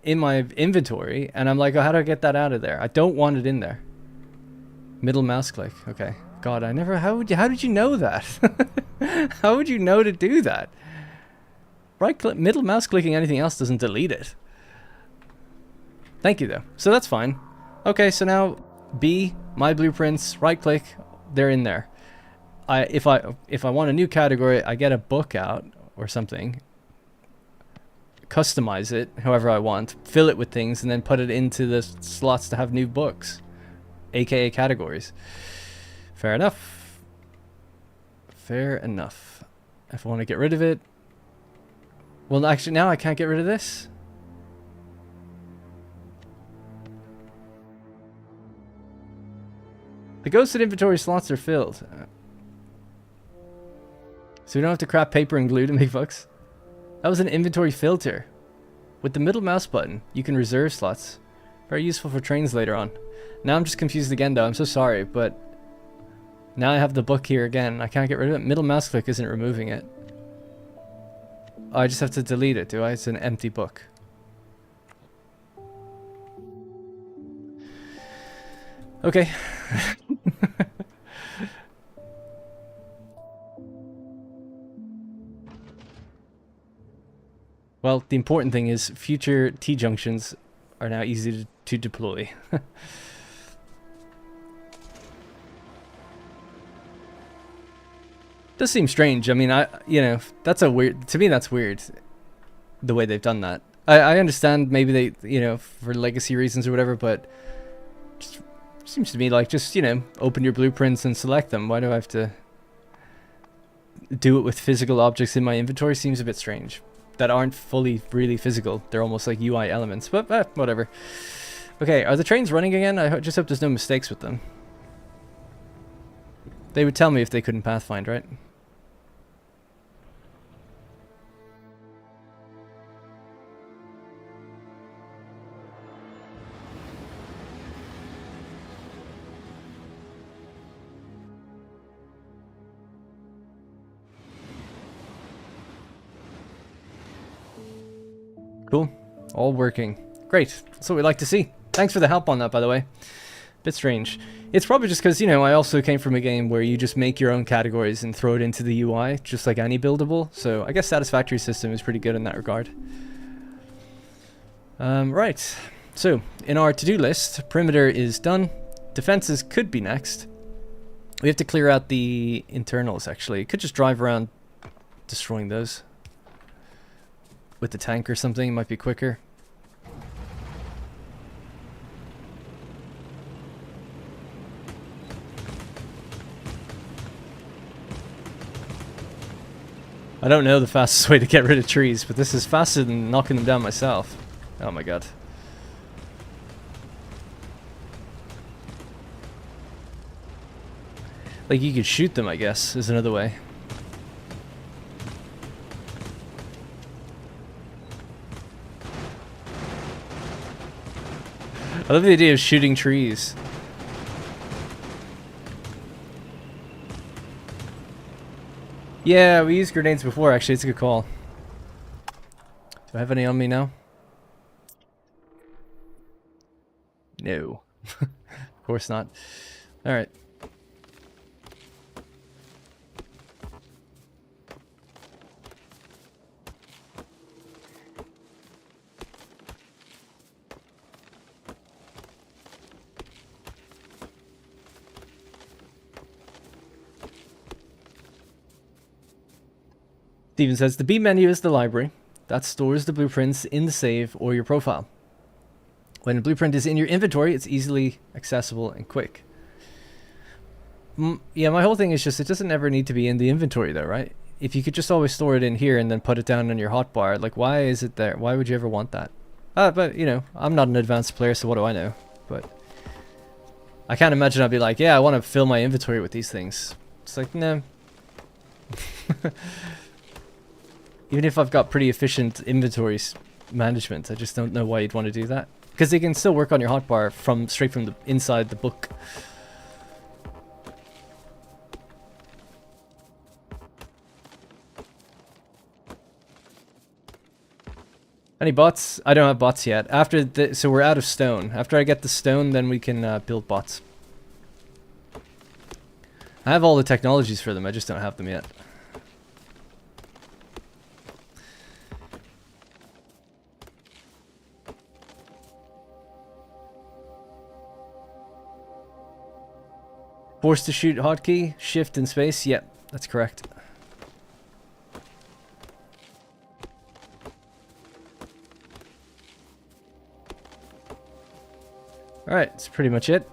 in my inventory, and I'm like, oh, how do I get that out of there? I don't want it in there. Middle mouse click. Okay. God, I never... How did you know that? How would you know to do that? Right click, middle mouse clicking anything else doesn't delete it. Thank you, though. So that's fine. Okay, so now... B, my blueprints, right click, they're in there. If I want a new category, I get a book out or something, customize it however I want, fill it with things, and then put it into the slots to have new books, aka categories. Fair enough. Fair enough. If I want to get rid of it, well, actually now I can't get rid of this. The ghosted inventory slots are filled. So we don't have to crap paper and glue to make books. That was an inventory filter. With the middle mouse button, you can reserve slots. Very useful for trains later on. Now I'm just confused again though, I'm so sorry, but now I have the book here again. I can't get rid of it. Middle mouse click isn't removing it. Oh, I just have to delete it, do I? It's an empty book. Okay. Well, the important thing is future T-junctions are now easy to deploy. Does seem strange. I mean, that's a weird, to me that's weird, the way they've done that. I understand maybe they, for legacy reasons or whatever, but just seems to me like just, open your blueprints and select them. Why do I have to do it with physical objects in my inventory? Seems a bit strange. That aren't fully really physical. They're almost like UI elements, but whatever. Okay, are the trains running again? I just hope there's no mistakes with them. They would tell me if they couldn't pathfind, right? Cool. All working. Great. That's what we like to see. Thanks for the help on that, by the way. Bit strange. It's probably just because, I also came from a game where you just make your own categories and throw it into the UI, just like any buildable. So I guess Satisfactory system is pretty good in that regard. Right. So, in our to-do list, perimeter is done. Defenses could be next. We have to clear out the internals, actually. Could just drive around destroying those. With the tank or something, might be quicker. I don't know the fastest way to get rid of trees, but this is faster than knocking them down myself. Oh my god. Like, you could shoot them, I guess, is another way. I love the idea of shooting trees. Yeah, we used grenades before, actually. It's a good call. Do I have any on me now? No. Of course not. Alright. Steven says, the B menu is the library. That stores the blueprints in the save or your profile. When a blueprint is in your inventory, it's easily accessible and quick. Yeah, my whole thing is just, it doesn't ever need to be in the inventory though, right? If you could just always store it in here and then put it down on your hotbar, like, why is it there? Why would you ever want that? But, I'm not an advanced player, so what do I know? But I can't imagine I'd be like, yeah, I want to fill my inventory with these things. It's like, no. Even if I've got pretty efficient inventory management, I just don't know why you'd want to do that. Because they can still work on your hotbar straight from the inside the book. Any bots? I don't have bots yet. So we're out of stone. After I get the stone, then we can build bots. I have all the technologies for them, I just don't have them yet. Forced to shoot hotkey, shift in space. Yep, that's correct. Alright, that's pretty much it.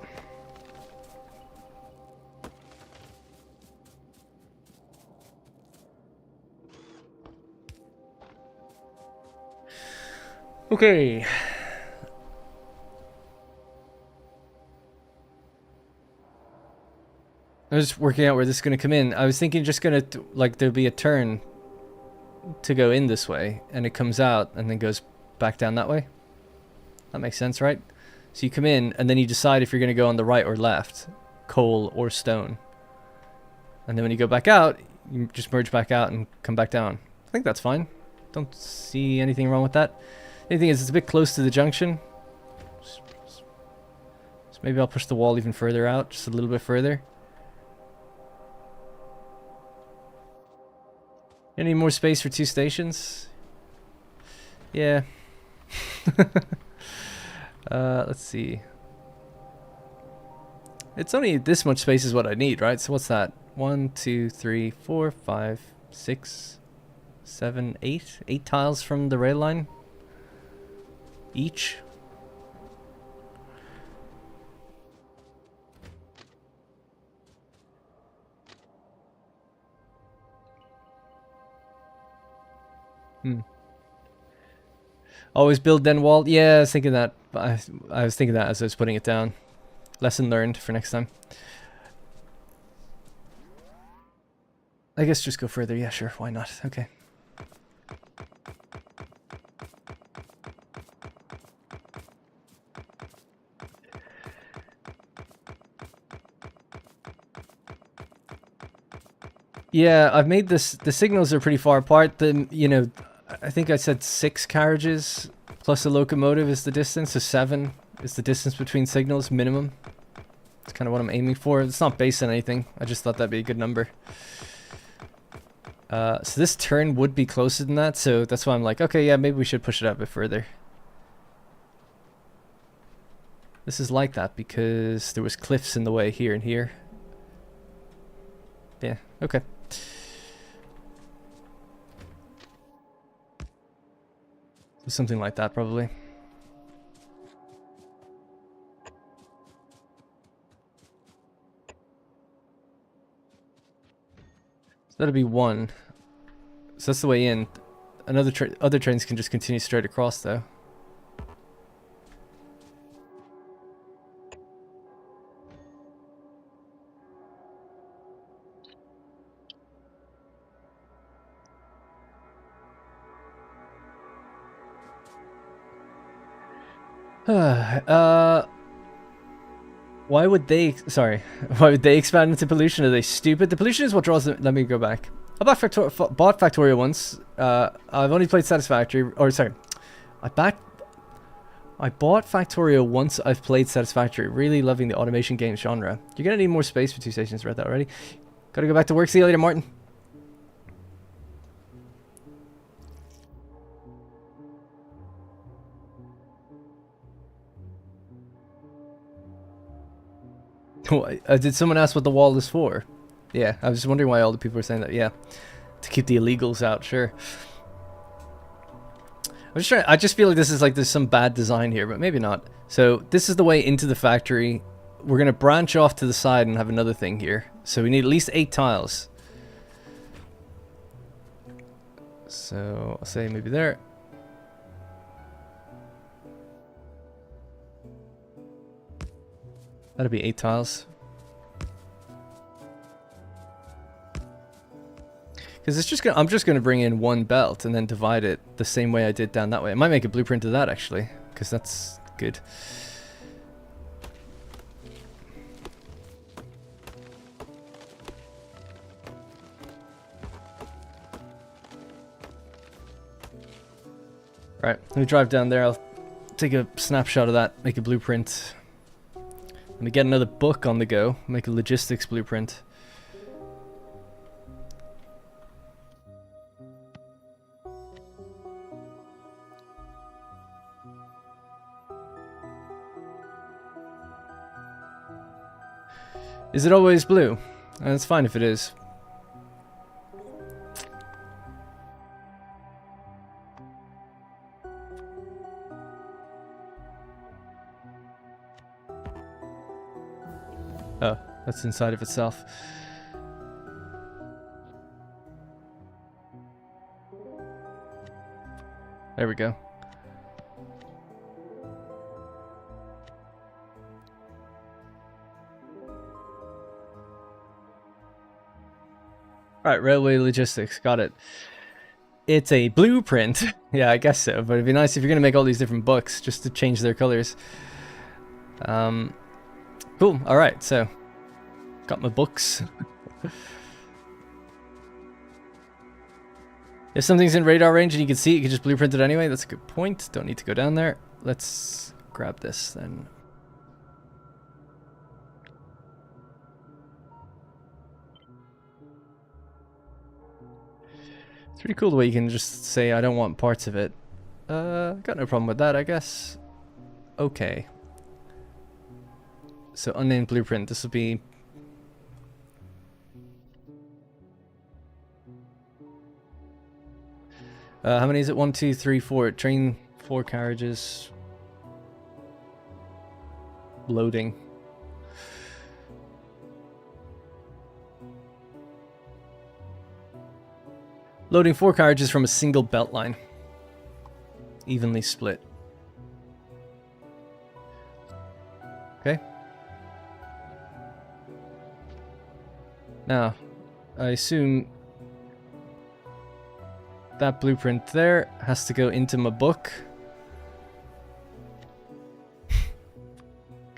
Okay. I was just working out where this is going to come in. I was thinking just going to, there'll be a turn to go in this way, and it comes out and then goes back down that way. That makes sense, right? So you come in, and then you decide if you're going to go on the right or left, coal or stone. And then when you go back out, you just merge back out and come back down. I think that's fine. Don't see anything wrong with that. The only thing is it's a bit close to the junction. So maybe I'll push the wall even further out, just a little bit further. Any more space for 2 stations? Yeah. Let's see. It's only this much space is what I need, right? So what's that? 1, 2, 3, 4, 5, 6, 7, 8. 8 tiles from the rail line each. Always build then wall. Yeah, I was thinking that. I was thinking that as I was putting it down. Lesson learned for next time. I guess just go further. Yeah, sure. Why not? Okay. Yeah, I've made this. The signals are pretty far apart. You know, I think I said 6 carriages plus a locomotive is the distance. So 7 is the distance between signals minimum. It's kind of what I'm aiming for. It's not based on anything. I just thought that'd be a good number. So this turn would be closer than that. So that's why I'm like, okay, yeah, maybe we should push it out a bit further. This is like that because there was cliffs in the way here and here. Yeah, okay. Something like that, probably. So that'll be 1. So that's the way in. Other trains can just continue straight across, though. Why would they... Sorry. Why would they expand into pollution? Are they stupid? The pollution is what draws them... Let me go back. I bought Factorio once. I've only played Satisfactory... Or, sorry. I bought Factorio once I've played Satisfactory. Really loving the automation game genre. You're gonna need more space for 2 stations. Read that already. Gotta go back to work. See you later, Martin. Did someone ask what the wall is for? Yeah, I was just wondering why all the people were saying that. Yeah, to keep the illegals out. Sure. I just feel like this is like there's some bad design here, but maybe not. So this is the way into the factory. We're gonna branch off to the side and have another thing here. So we need at least 8 tiles. So I'll say maybe there. That'll be 8 tiles. Because it's just I'm just gonna bring in 1 belt and then divide it the same way I did down that way. I might make a blueprint of that actually, because that's good. Right, let me drive down there. I'll take a snapshot of that, make a blueprint. Let me get another book on the go, make a logistics blueprint. Is it always blue? It's fine if it is. Oh, that's inside of itself. There we go. Alright, railway logistics, got it. It's a blueprint. Yeah, I guess so. But it'd be nice if you're going to make all these different books just to change their colors. Cool. All right. So, got my books. If something's in radar range and you can see it, you can just blueprint it anyway. That's a good point. Don't need to go down there. Let's grab this then. It's pretty cool the way you can just say, I don't want parts of it. Got no problem with that, I guess. Okay. So unnamed blueprint. This will be... how many is it? 1, 2, 3, 4. Train 4 carriages. Loading. Loading 4 carriages from a single belt line. Evenly split. Okay. Now, I assume that blueprint there has to go into my book.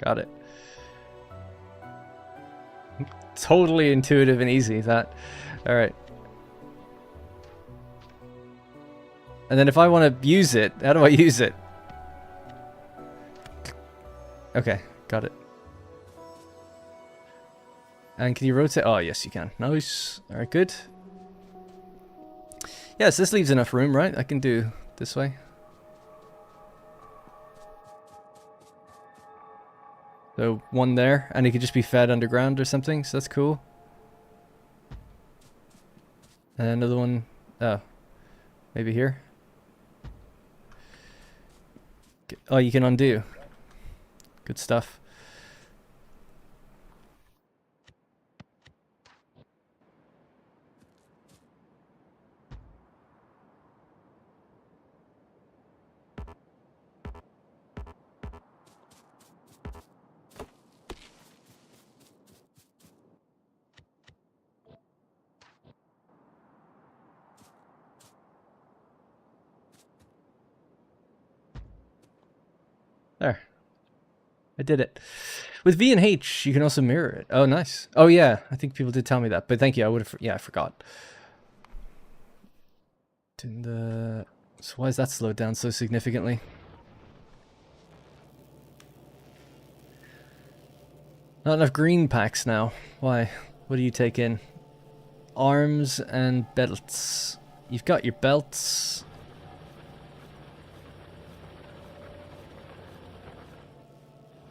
Got it. Totally intuitive and easy, that. Alright. And then if I want to use it, how do I use it? Okay, got it. And can you rotate? Oh, yes, you can. Nice. Alright, good. Yes, this leaves enough room, right? I can do this way. So, one there, and it could just be fed underground or something, so that's cool. And another one, oh, maybe here. Oh, you can undo. Good stuff. There. I did it. With V and H, you can also mirror it. Oh, nice. Oh, yeah. I think people did tell me that. But thank you. I would have... Yeah, I forgot. So why is that slowed down so significantly? Not enough green packs now. Why? What do you take in? Arms and belts. You've got your belts.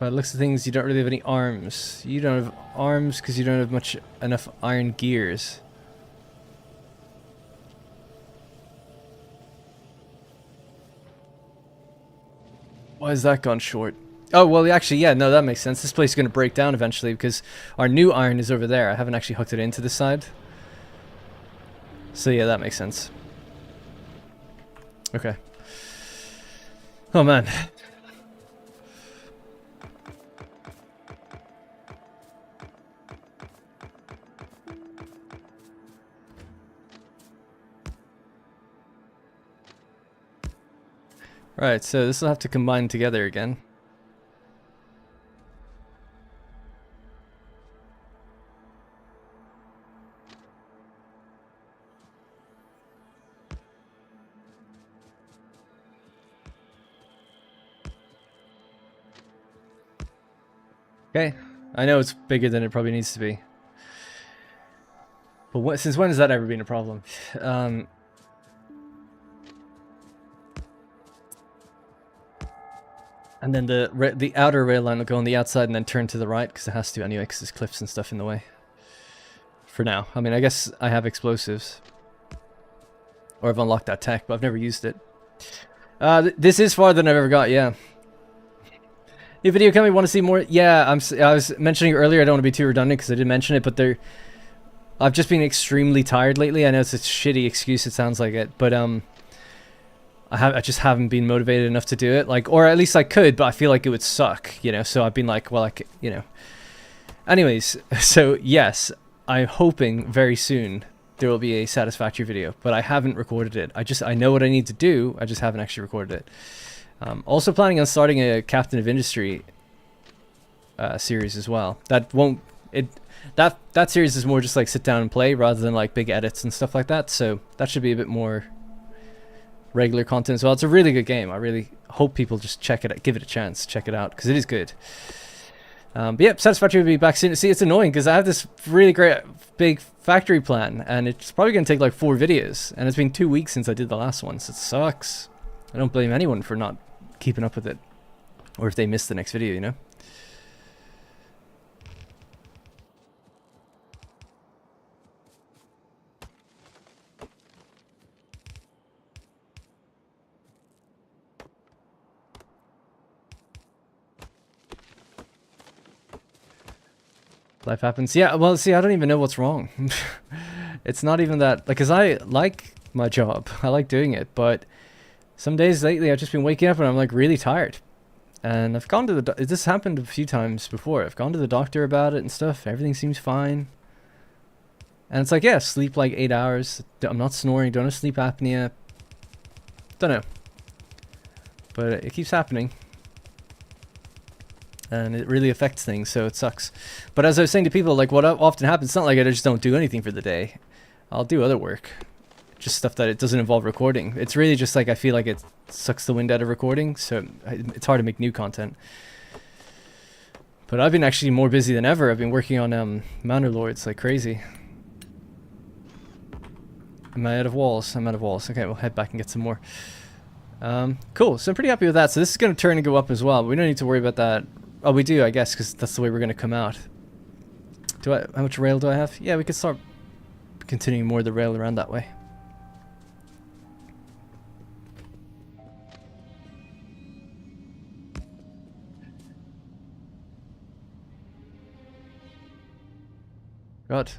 By the looks of things, you don't really have any arms. You don't have arms because you don't have enough iron gears. Why has that gone short? Oh, well, actually, yeah, no, that makes sense. This place is going to break down eventually because our new iron is over there. I haven't actually hooked it into this side. So, yeah, that makes sense. Okay. Oh, man. Right, so this will have to combine together again. Okay, I know it's bigger than it probably needs to be. But since when has that ever been a problem? And then the outer rail line will go on the outside and then turn to the right, because it has to anyway, because there's cliffs and stuff in the way. For now. I mean, I guess I have explosives. Or I've unlocked that tech, but I've never used it. This is farther than I've ever got, yeah. New video coming, want to see more? Yeah, I was mentioning earlier, I don't want to be too redundant because I did mention it, but I've just been extremely tired lately. I know it's a shitty excuse, it sounds like it, but I just haven't been motivated enough to do it, like, or at least I could, but I feel like it would suck, you know, so I've been like, well, you know. Anyways, so yes, I'm hoping very soon there will be a Satisfactory video, but I haven't recorded it. I know what I need to do, I just haven't actually recorded it. Also planning on starting a Captain of Industry series as well. That series is more just like sit down and play rather than like big edits and stuff like that, so that should be a bit more regular content as well. It's a really good game. I really hope people just check it out, give it a chance, check it out, because it is good. But yeah, Satisfactory will be back soon. See, it's annoying because I have this really great big factory plan, and it's probably going to take like 4 videos, and it's been 2 weeks since I did the last one, so it sucks. I don't blame anyone for not keeping up with it, or if they missed the next video, you know? Life happens. Yeah, well, see, I don't even know what's wrong. It's not even that, like, because I like my job. I like doing it, but some days lately I've just been waking up and I'm, like, really tired. And I've gone to the... This happened a few times before. I've gone to the doctor about it and stuff. Everything seems fine. And it's like, yeah, sleep, like, 8 hours. I'm not snoring. Don't have sleep apnea. Don't know. But it keeps happening. And it really affects things, so it sucks. But as I was saying to people, like, what often happens, it's not like I just don't do anything for the day. I'll do other work. Just stuff that it doesn't involve recording. It's really just like I feel like it sucks the wind out of recording, so it's hard to make new content. But I've been actually more busy than ever. I've been working on Manor Lords like crazy. Am I out of walls? I'm out of walls. Okay, we'll head back and get some more. Cool, so I'm pretty happy with that. So this is going to turn and go up as well, but we don't need to worry about that. Oh, we do, I guess, because that's the way we're going to come out. How much rail do I have? Yeah, we could start continuing more of the rail around that way. God.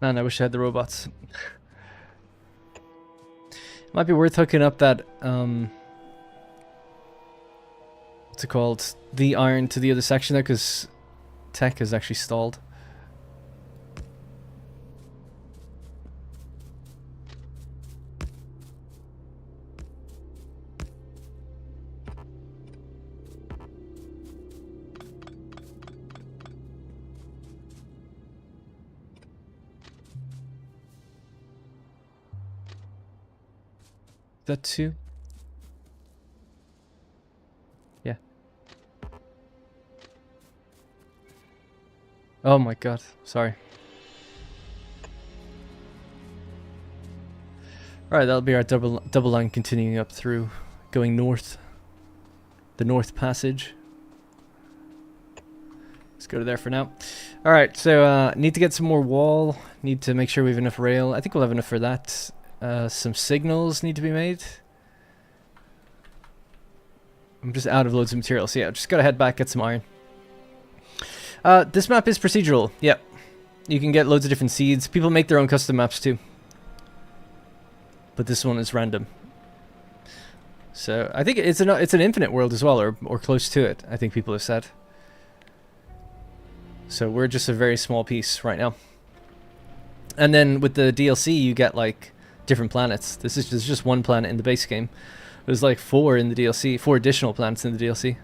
Man, I wish I had the robots. Might be worth hooking up that, what's it called? The iron to the other section there, because tech is actually stalled. That too? Yeah. Oh my god, sorry. Alright, that'll be our double line continuing up through, going north. The North Passage. Let's go to there for now. Alright, so need to get some more wall. Need to make sure we have enough rail. I think we'll have enough for that. Some signals need to be made. I'm just out of loads of material, so yeah, just gotta head back, get some iron. This map is procedural, yep. You can get loads of different seeds. People make their own custom maps too. But this one is random. So I think it's an infinite world as well, or close to it, I think people have said. So we're just a very small piece right now. And then with the DLC you get like different planets. This is just one planet in the base game. There's like 4 in the DLC, 4 additional planets in the DLC.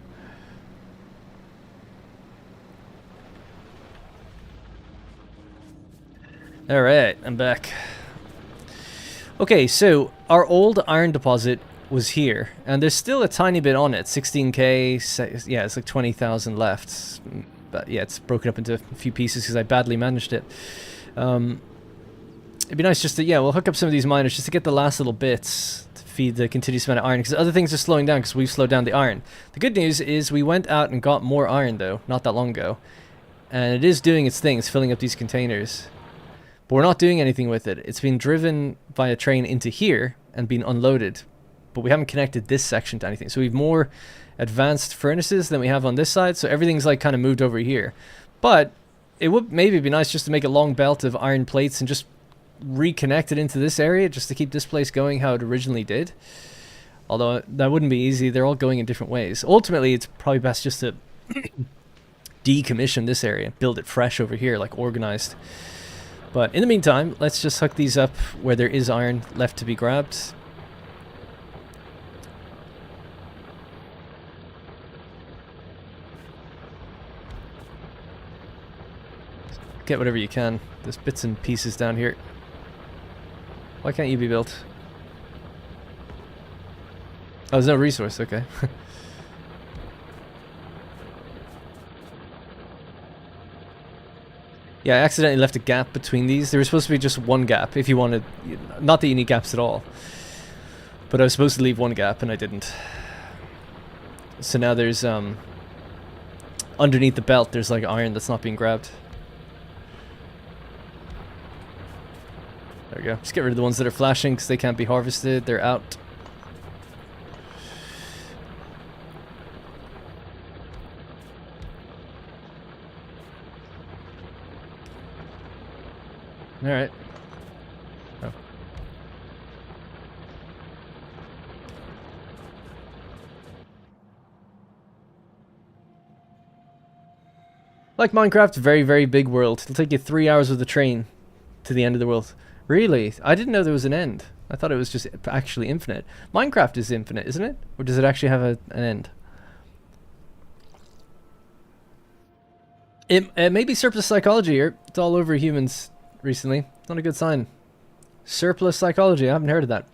Alright, I'm back. Okay, so our old iron deposit was here, and there's still a tiny bit on it, 16k, yeah, it's like 20,000 left. But yeah, it's broken up into a few pieces because I badly managed it. It'd be nice just to, yeah, we'll hook up some of these miners just to get the last little bits to feed the continuous amount of iron, because other things are slowing down because we've slowed down the iron. The good news is we went out and got more iron, though, not that long ago. And it is doing its thing, it's filling up these containers. But we're not doing anything with it. It's been driven by a train into here and been unloaded. But we haven't connected this section to anything. So we have more advanced furnaces than we have on this side, so everything's like kind of moved over here. But it would maybe be nice just to make a long belt of iron plates and just reconnect it into this area just to keep this place going how it originally did. Although that wouldn't be easy. They're all going in different ways. Ultimately, it's probably best just to decommission this area, build it fresh over here, like organized. But in the meantime, let's just hook these up where there is iron left to be grabbed. Get whatever you can. There's bits and pieces down here. Why can't you be built? Oh, there's no resource, okay. Yeah, I accidentally left a gap between these. There was supposed to be just one gap if you wanted... Not that you need gaps at all. But I was supposed to leave one gap and I didn't. So now there's... underneath the belt, there's like iron that's not being grabbed. There we go. Just get rid of the ones that are flashing because they can't be harvested. They're out. Alright. Oh. Like Minecraft, very, very big world. It'll take you 3 hours with the train to the end of the world. Really? I didn't know there was an end. I thought it was just actually infinite. Minecraft is infinite, isn't it? Or does it actually have an end? It may be surplus psychology here. It's all over humans recently. Not a good sign. Surplus psychology. I haven't heard of that.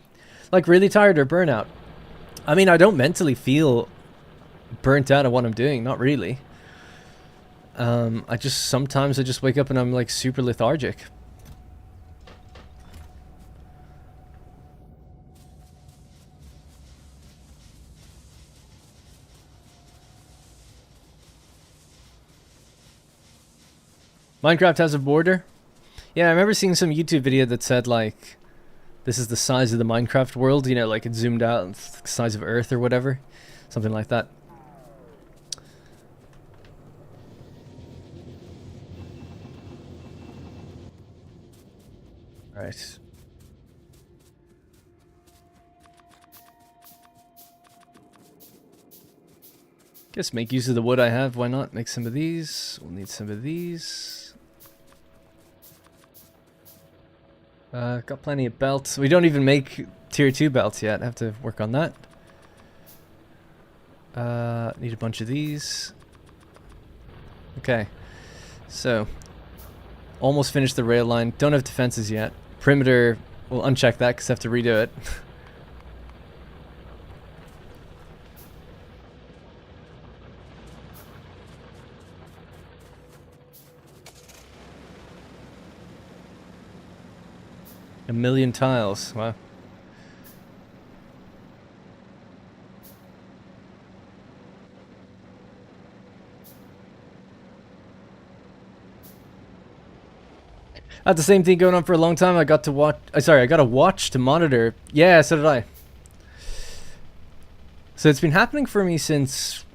Like really tired or burnout. I mean, I don't mentally feel burnt out of what I'm doing. Not really. Sometimes I just wake up and I'm like super lethargic. Minecraft has a border. Yeah, I remember seeing some YouTube video that said like, this is the size of the Minecraft world, you know, like it zoomed out, it's the size of Earth or whatever. Something like that. Alright. Guess make use of the wood I have, why not? Make some of these. We'll need some of these. Got plenty of belts. We don't even make tier 2 belts yet. I have to work on that. Need a bunch of these. Okay. So, almost finished the rail line. Don't have defenses yet. Perimeter, we'll uncheck that because I have to redo it. A million tiles. Wow. I had the same thing going on for a long time. I got to watch. Sorry, I got a watch to monitor. Yeah, so did I. So it's been happening for me since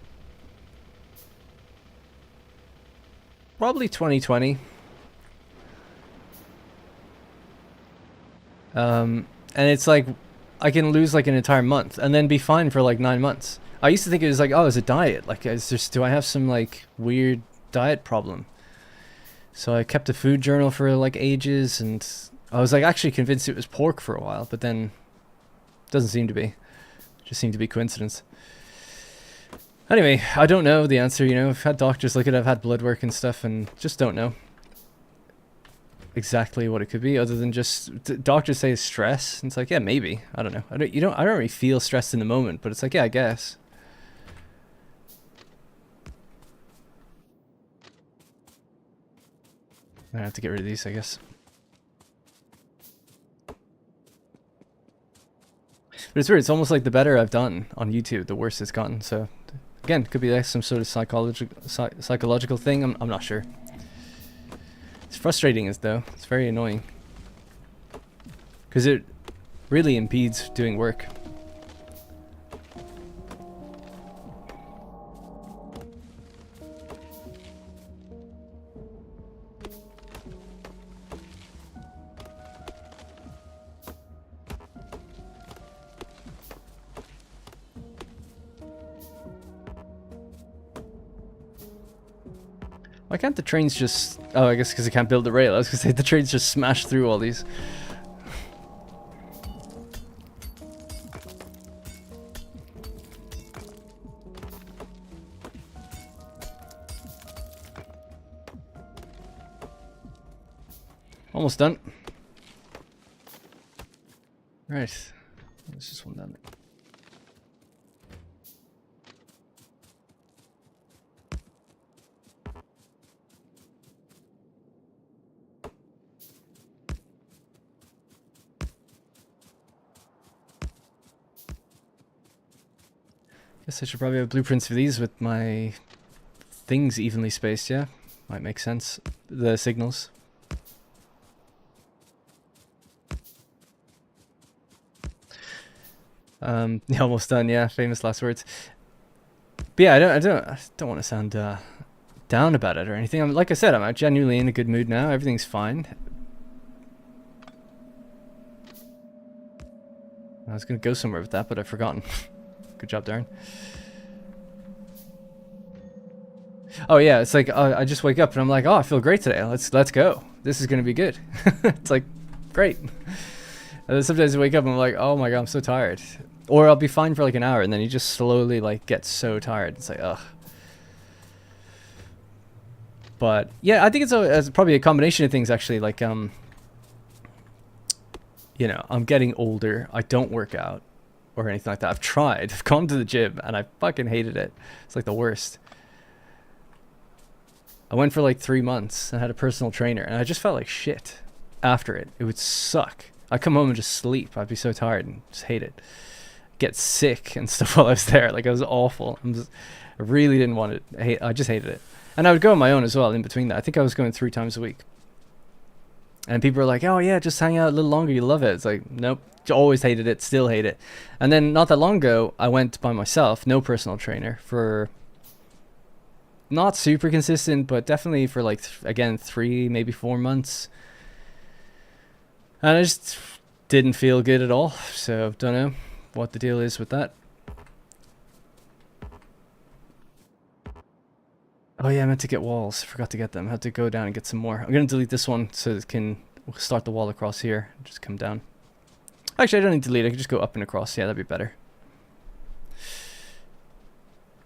probably 2020. And it's like I can lose like an entire month and then be fine for like 9 months. I used to think it was like, oh, it's a diet. Like, do I have some like weird diet problem? So I kept a food journal for like ages, and I was like actually convinced it was pork for a while, but then it doesn't seem to be. It just seemed to be coincidence. Anyway, I don't know the answer, you know. I've had doctors look at it, I've had blood work and stuff, and just don't know exactly what it could be, other than just doctors say it's stress. And it's like, yeah, maybe. I don't know. I don't really feel stressed in the moment, but it's like, yeah, I guess. I have to get rid of these, I guess. But it's weird. It's almost like the better I've done on YouTube, the worse it's gotten. So, again, could be like some sort of psychological thing. I'm not sure. It's frustrating, though. It's very annoying. Because it really impedes doing work. Why can't the trains just... Oh, I guess because I can't build the rail. I was going to say the trains just smash through all these. Almost done. Right. There's just one down there. Guess I should probably have blueprints for these with my things evenly spaced, yeah? Might make sense. The signals. Yeah, almost done, yeah. Famous last words. But yeah, I don't want to sound down about it or anything. Like I said, I'm genuinely in a good mood now. Everything's fine. I was gonna go somewhere with that, but I've forgotten. Good job, Darren. Oh yeah, it's like I just wake up and I'm like, oh, I feel great today. Let's go. This is gonna be good. It's like great. And then sometimes I wake up and I'm like, oh my god, I'm so tired. Or I'll be fine for like an hour and then you just slowly like get so tired. It's like, ugh. But yeah, I think it's probably a combination of things actually. Like you know, I'm getting older. I don't work out or anything like that. I've tried. I've gone to the gym and I fucking hated it. It's like the worst. I went for like 3 months and had a personal trainer and I just felt like shit after it. It would suck. I'd come home and just sleep. I'd be so tired and just hate it. Get sick and stuff while I was there. Like, it was awful. I really didn't want it. I just hated it. And I would go on my own as well in between that. I think I was going 3 times a week. And people are like, oh yeah, just hang out a little longer. You love it. It's like, nope. Always hated it. Still hate it. And then not that long ago, I went by myself, no personal trainer, for not super consistent, but definitely for like, again, 3, maybe 4 months. And I just didn't feel good at all. So, don't know what the deal is with that. Oh yeah, I meant to get walls. Forgot to get them. I had to go down and get some more. I'm going to delete this one so it can start the wall across here. Just come down. Actually, I don't need to delete it. I can just go up and across. Yeah, that'd be better.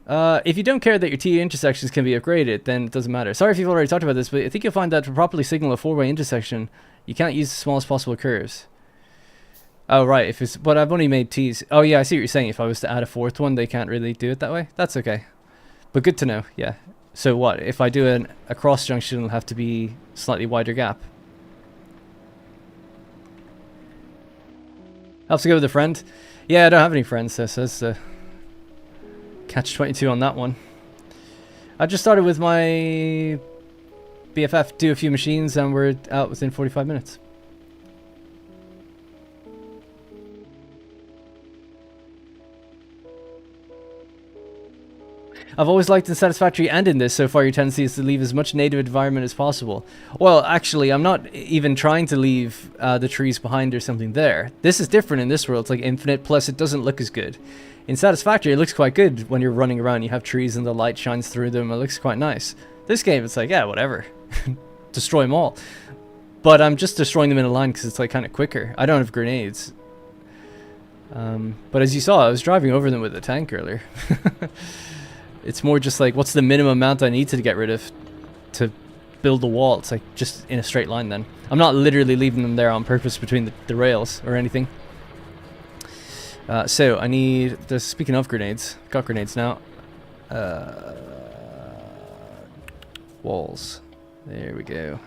If you don't care that your T intersections can be upgraded, then it doesn't matter. Sorry if you've already talked about this, but I think you'll find that to properly signal a 4-way intersection, you can't use the smallest possible curves. Oh, right. If it's, but I've only made T's. Oh, yeah, I see what you're saying. If I was to add a 4th one, they can't really do it that way. That's okay. But good to know, yeah. So what? If I do a cross junction, it'll have to be slightly wider gap. Helps to go with a friend. Yeah, I don't have any friends, so that's catch-22 on that one. I just started with my BFF, do a few machines, and we're out within 45 minutes. I've always liked in Satisfactory and in this so far your tendency is to leave as much native environment as possible. Well, actually, I'm not even trying to leave the trees behind or something there. This is different in this world. It's like infinite, plus it doesn't look as good. In Satisfactory, it looks quite good when you're running around. You have trees and the light shines through them. It looks quite nice. This game, it's like, yeah, whatever. Destroy them all. But I'm just destroying them in a line because it's like kind of quicker. I don't have grenades. But as you saw, I was driving over them with a tank earlier. It's more just like, what's the minimum amount I need to get rid of to build the wall? It's like just in a straight line then. I'm not literally leaving them there on purpose between the rails or anything. So I need, speaking of grenades, got grenades now. Walls. There we go.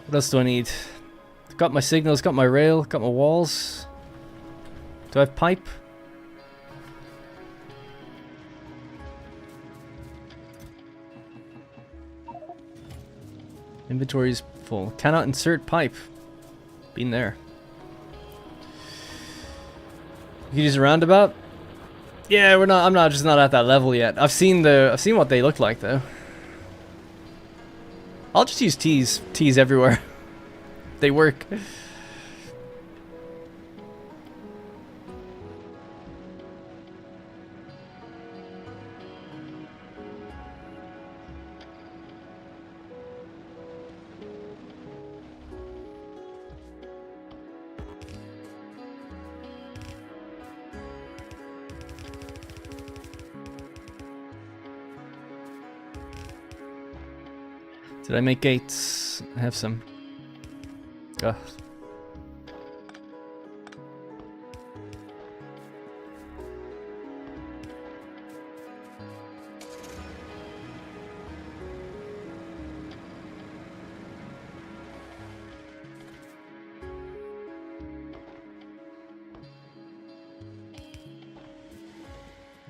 What else do I need? Got my signals, got my rail, got my walls. Do I have pipe? Inventory's full. Cannot insert pipe. Been there. You can use a roundabout? Yeah, I'm just not at that level yet. I've seen what they look like though. I'll just use T's. T's everywhere. They work. Did I make gates? I have some. Ugh.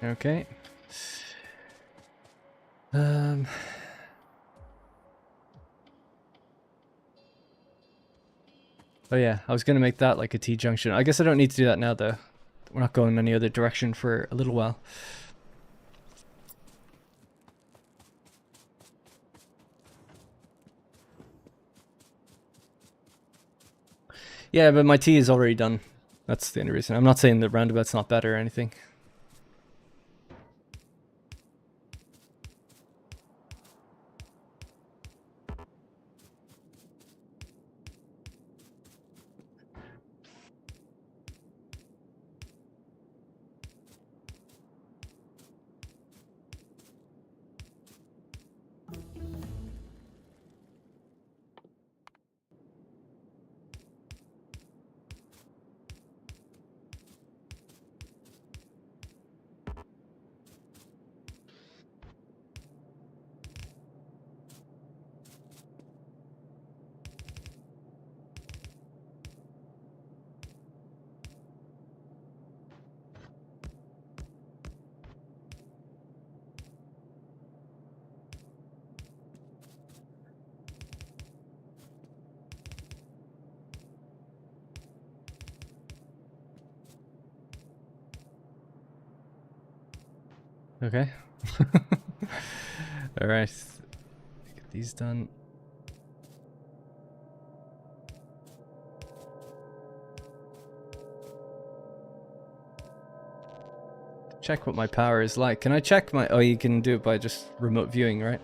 Okay. Oh yeah, I was gonna make that like a T-junction. I guess I don't need to do that now though. We're not going any other direction for a little while. Yeah, but my T is already done. That's the only reason. I'm not saying the roundabout's not better or anything. Okay. All right. Get these done. Check what my power is like. Can I check my... Oh, you can do it by just remote viewing, right?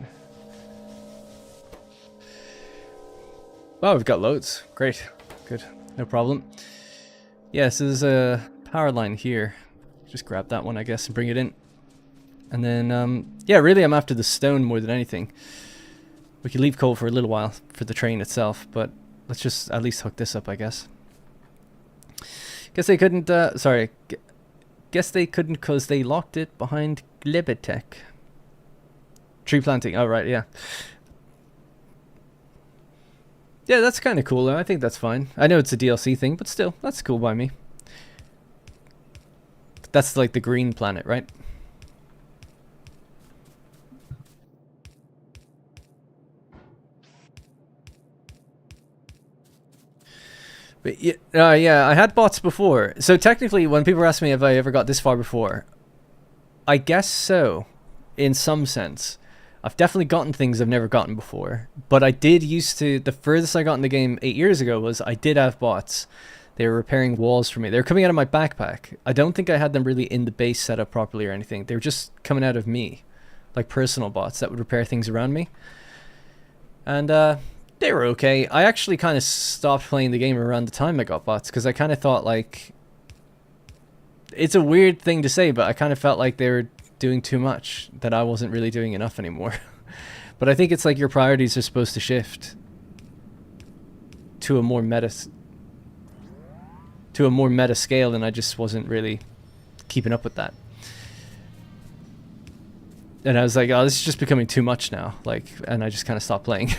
Oh, we've got loads. Great. Good. No problem. Yeah, so there's a power line here. Just grab that one, I guess, and bring it in. And then, yeah, really I'm after the stone more than anything. We could leave coal for a little while for the train itself, but let's just at least hook this up, I guess. Guess they couldn't, sorry. Guess they couldn't because they locked it behind Glebetech. Tree planting, oh right, yeah. Yeah, that's kind of cool. I think that's fine. I know it's a DLC thing, but still, that's cool by me. That's like the green planet, right? But yeah, I had bots before. So technically, when people ask me if I ever got this far before, I guess so, in some sense. I've definitely gotten things I've never gotten before. But I did used to, the furthest I got in the game 8 years ago was I did have bots. They were repairing walls for me. They were coming out of my backpack. I don't think I had them really in the base set up properly or anything. They were just coming out of me. Like personal bots that would repair things around me. And, they were okay. I actually kind of stopped playing the game around the time I got bots because I kind of thought like... It's a weird thing to say, but I kind of felt like they were doing too much, that I wasn't really doing enough anymore. But I think it's like your priorities are supposed to shift to a more meta scale, and I just wasn't really keeping up with that. And I was like, oh, this is just becoming too much now, like, and I just kind of stopped playing.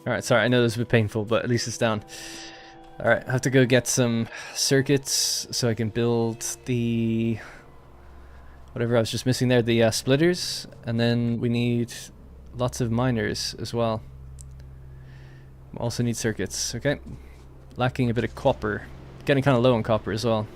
Alright, sorry, I know this is a bit painful, but at least it's down. Alright, I have to go get some circuits so I can build the... whatever I was just missing there, the splitters. And then we need lots of miners as well. Also need circuits, okay. Lacking a bit of copper. Getting kind of low on copper as well.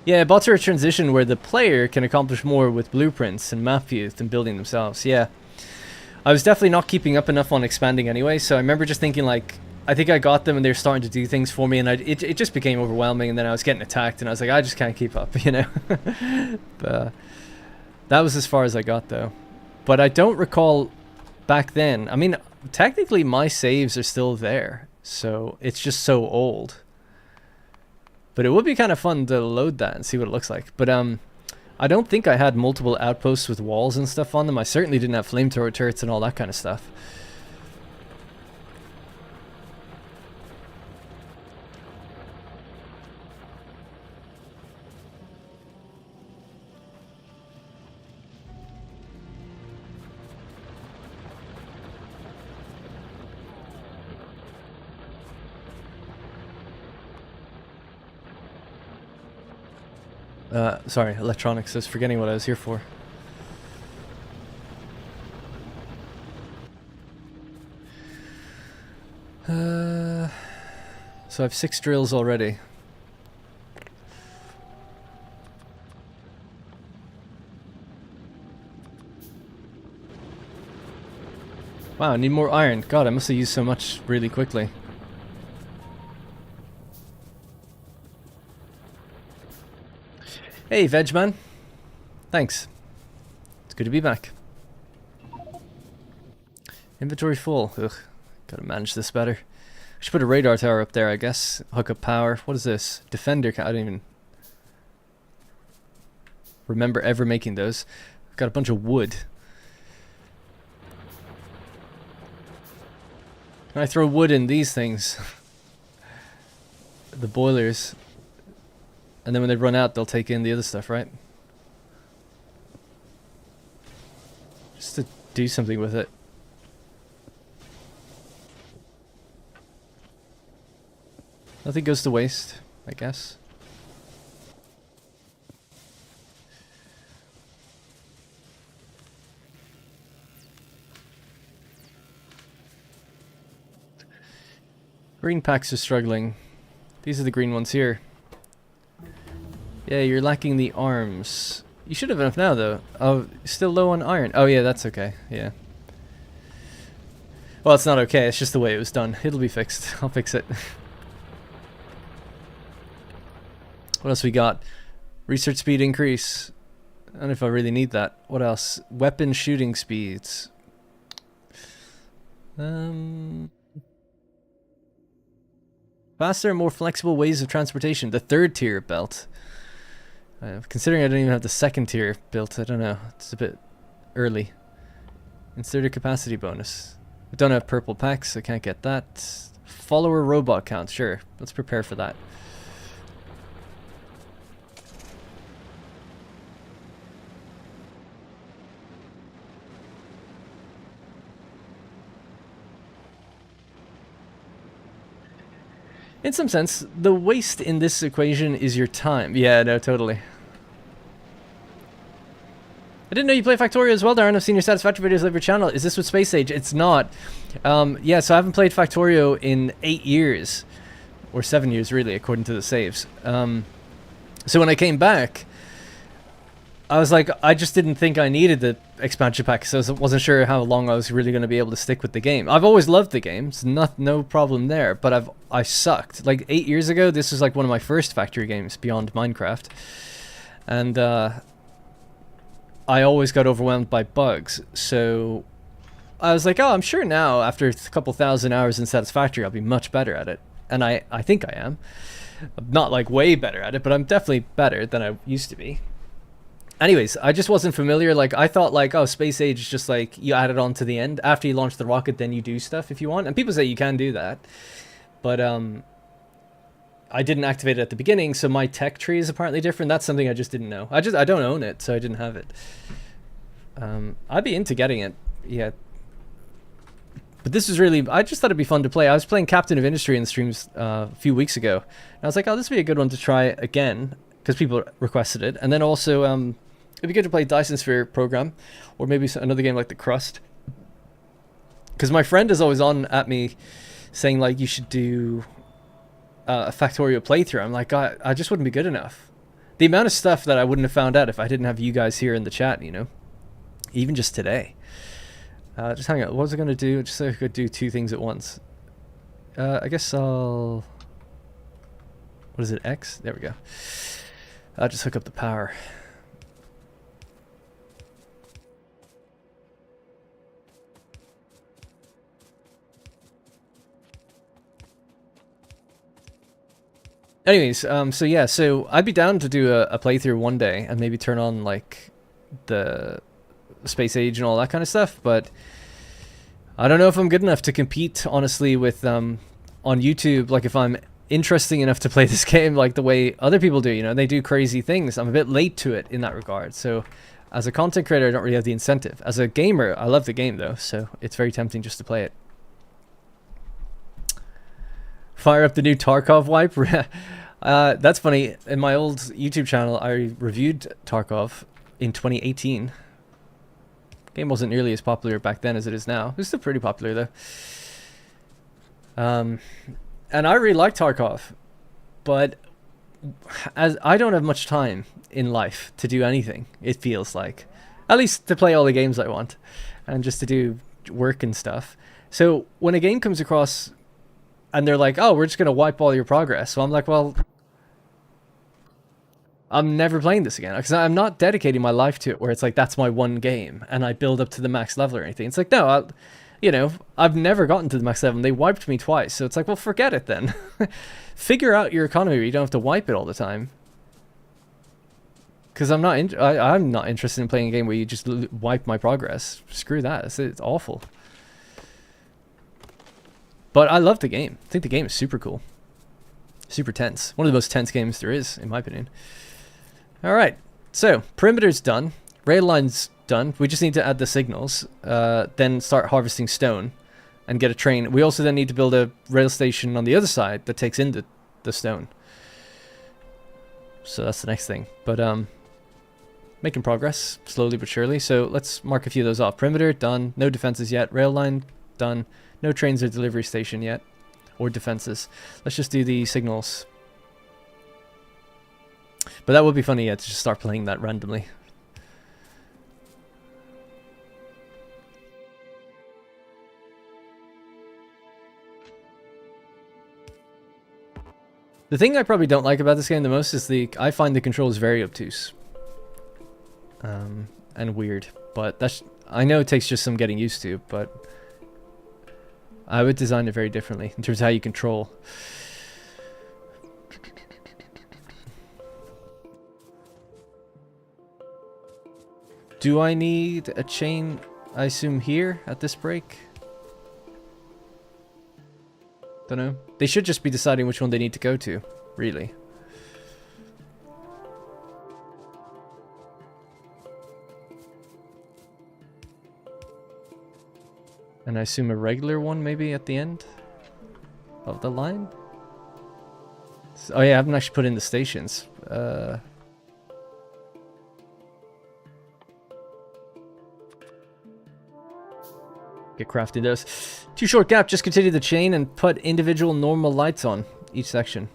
Yeah, bots are a transition where the player can accomplish more with blueprints and map views than building themselves. Yeah. I was definitely not keeping up enough on expanding anyway, so I remember just thinking like, I think I got them and they were starting to do things for me, and it just became overwhelming, and then I was getting attacked and I was like, I just can't keep up, you know? But, that was as far as I got though. But I don't recall back then. I mean, technically my saves are still there, so it's just so old. But it would be kind of fun to load that and see what it looks like. But I don't think I had multiple outposts with walls and stuff on them. I certainly didn't have flamethrower turrets and all that kind of stuff. Sorry, electronics. I was forgetting what I was here for. So I have 6 drills already. Wow, I need more iron. God, I must have used so much really quickly. Hey, Vegman. Thanks. It's good to be back. Inventory full. Ugh, gotta manage this better. I should put a radar tower up there, I guess. Hook up power. What is this? Defender. I don't even remember ever making those. I've got a bunch of wood. Can I throw wood in these things? The boilers. And then when they run out, they'll take in the other stuff, right? Just to do something with it. Nothing goes to waste, I guess. Green packs are struggling. These are the green ones here. Yeah, you're lacking the arms. You should have enough now, though. Oh, still low on iron. Oh, yeah, that's okay. Yeah. Well, it's not okay. It's just the way it was done. It'll be fixed. I'll fix it. What else we got? Research speed increase. I don't know if I really need that. What else? Weapon shooting speeds. Faster and more flexible ways of transportation. The 3rd tier belt. Considering I don't even have the 2nd tier built, I don't know. It's a bit early. Inserted capacity bonus. I don't have purple packs, so I can't get that. Follower robot count, sure. Let's prepare for that. In some sense, the waste in this equation is your time. Yeah, no, totally. I didn't know you play Factorio as well, Darren. I've seen your Satisfactory videos on your channel. Is this with Space Age? It's not. Yeah, so I haven't played Factorio in 8 years. Or 7 years, really, according to the saves. So when I came back, I was like, I just didn't think I needed the expansion pack, so I wasn't sure how long I was really going to be able to stick with the game. I've always loved the game, it's no problem there, but I sucked. Like 8 years ago, this was like one of my first factory games beyond Minecraft, and I always got overwhelmed by bugs. So I was like, oh, I'm sure now after a couple thousand hours in Satisfactory, I'll be much better at it, and I think I am. I'm not like way better at it, but I'm definitely better than I used to be. Anyways, I just wasn't familiar. Like, I thought, like, oh, Space Age is just like you add it on to the end. After you launch the rocket, then you do stuff if you want. And people say you can do that. But I didn't activate it at the beginning, so my tech tree is apparently different. That's something I just didn't know. I don't own it, so I didn't have it. I'd be into getting it. Yeah. But this is really, I just thought it'd be fun to play. I was playing Captain of Industry in the streams a few weeks ago. And I was like, oh, this would be a good one to try again, because people requested it. And then also, it'd be good to play Dyson Sphere Program, or maybe another game like The Crust. Because my friend is always on at me saying, like, you should do a Factorio playthrough. I'm like, I just wouldn't be good enough. The amount of stuff that I wouldn't have found out if I didn't have you guys here in the chat, you know? Even just today. Just hang on. What was I going to do? Just so I could do two things at once. I guess I'll... What is it? X? There we go. I'll just hook up the power. Anyways, so yeah, so I'd be down to do a playthrough one day and maybe turn on like the space age and all that kind of stuff, but I don't know if I'm good enough to compete honestly with on YouTube. Like if I'm interesting enough to play this game like the way other people do, you know, they do crazy things. I'm a bit late to it in that regard. So as a content creator, I don't really have the incentive. As a gamer, I love the game though, so it's very tempting just to play it. Fire up the new Tarkov wipe. That's funny. In my old YouTube channel, I reviewed Tarkov in 2018. Game wasn't nearly as popular back then as it is now. It's still pretty popular though. And I really like Tarkov, but as I don't have much time in life to do anything, it feels like, at least to play all the games I want, and just to do work and stuff. So when a game comes across and they're like, oh, we're just going to wipe all your progress. So I'm like, well, I'm never playing this again. Because I'm not dedicating my life to it where it's like, that's my one game. And I build up to the max level or anything. It's like, no, you know, I've never gotten to the max level. And they wiped me twice. So it's like, well, forget it then. Figure out your economy where you don't have to wipe it all the time. Because I'm not interested in playing a game where you just wipe my progress. Screw that. It's awful. But I love the game. I think the game is super cool. Super tense. One of the most tense games there is, in my opinion. Alright, so perimeter's done. Rail line's done. We just need to add the signals. Then start harvesting stone and get a train. We also then need to build a rail station on the other side that takes in the stone. So that's the next thing. But making progress, slowly but surely. So let's mark a few of those off. Perimeter, done. No defenses yet. Rail line, done. No trains or delivery station yet, or defenses. Let's just do the signals. But that would be funny, yeah, to just start playing that randomly. The thing I probably don't like about this game the most is I find the controls very obtuse. And weird. But I know it takes just some getting used to, but I would design it very differently in terms of how you control. Do I need a chain, I assume, here at this break? Don't know. They should just be deciding which one they need to go to, really. And I assume a regular one maybe at the end of the line? Oh yeah, I haven't actually put in the stations. Get crafting those. Too short gap, just continue the chain and put individual normal lights on each section.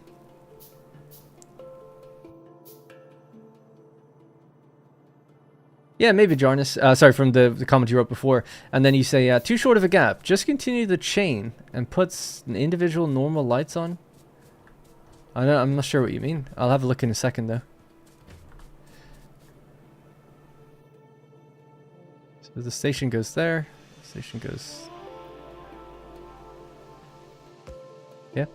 Yeah, maybe Jarnus. Sorry, from the comment you wrote before. And then you say, too short of a gap. Just continue the chain and put individual normal lights on. I'm not sure what you mean. I'll have a look in a second, though. So the station goes there. Station goes... Yeah.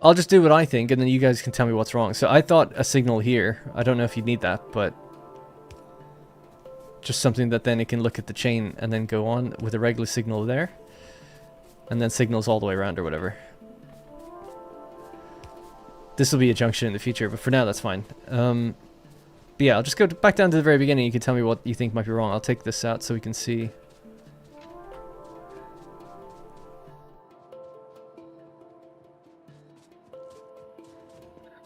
I'll just do what I think, and then you guys can tell me what's wrong. So I thought a signal here. I don't know if you need that, but just something that then it can look at the chain and then go on with a regular signal there. And then signals all the way around or whatever. This will be a junction in the future, but for now that's fine. But yeah, I'll just go back down to the very beginning. You can tell me what you think might be wrong. I'll take this out so we can see.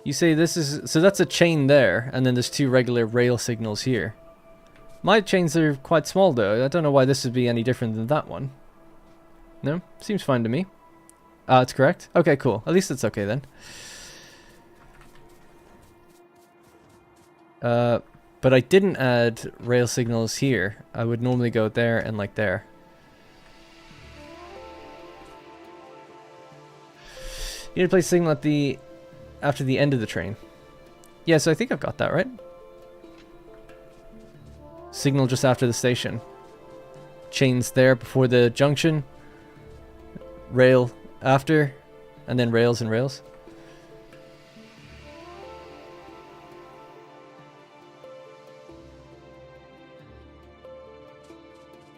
You say this is... So that's a chain there, and then there's two regular rail signals here. My chains are quite small, though. I don't know why this would be any different than that one. No? Seems fine to me. It's correct? Okay, cool. At least it's okay, then. But I didn't add rail signals here. I would normally go there and like there. You need to place a signal at the after the end of the train. Yeah, so I think I've got that right. Signal just after the station. Chains there before the junction. Rail after, and then rails and rails.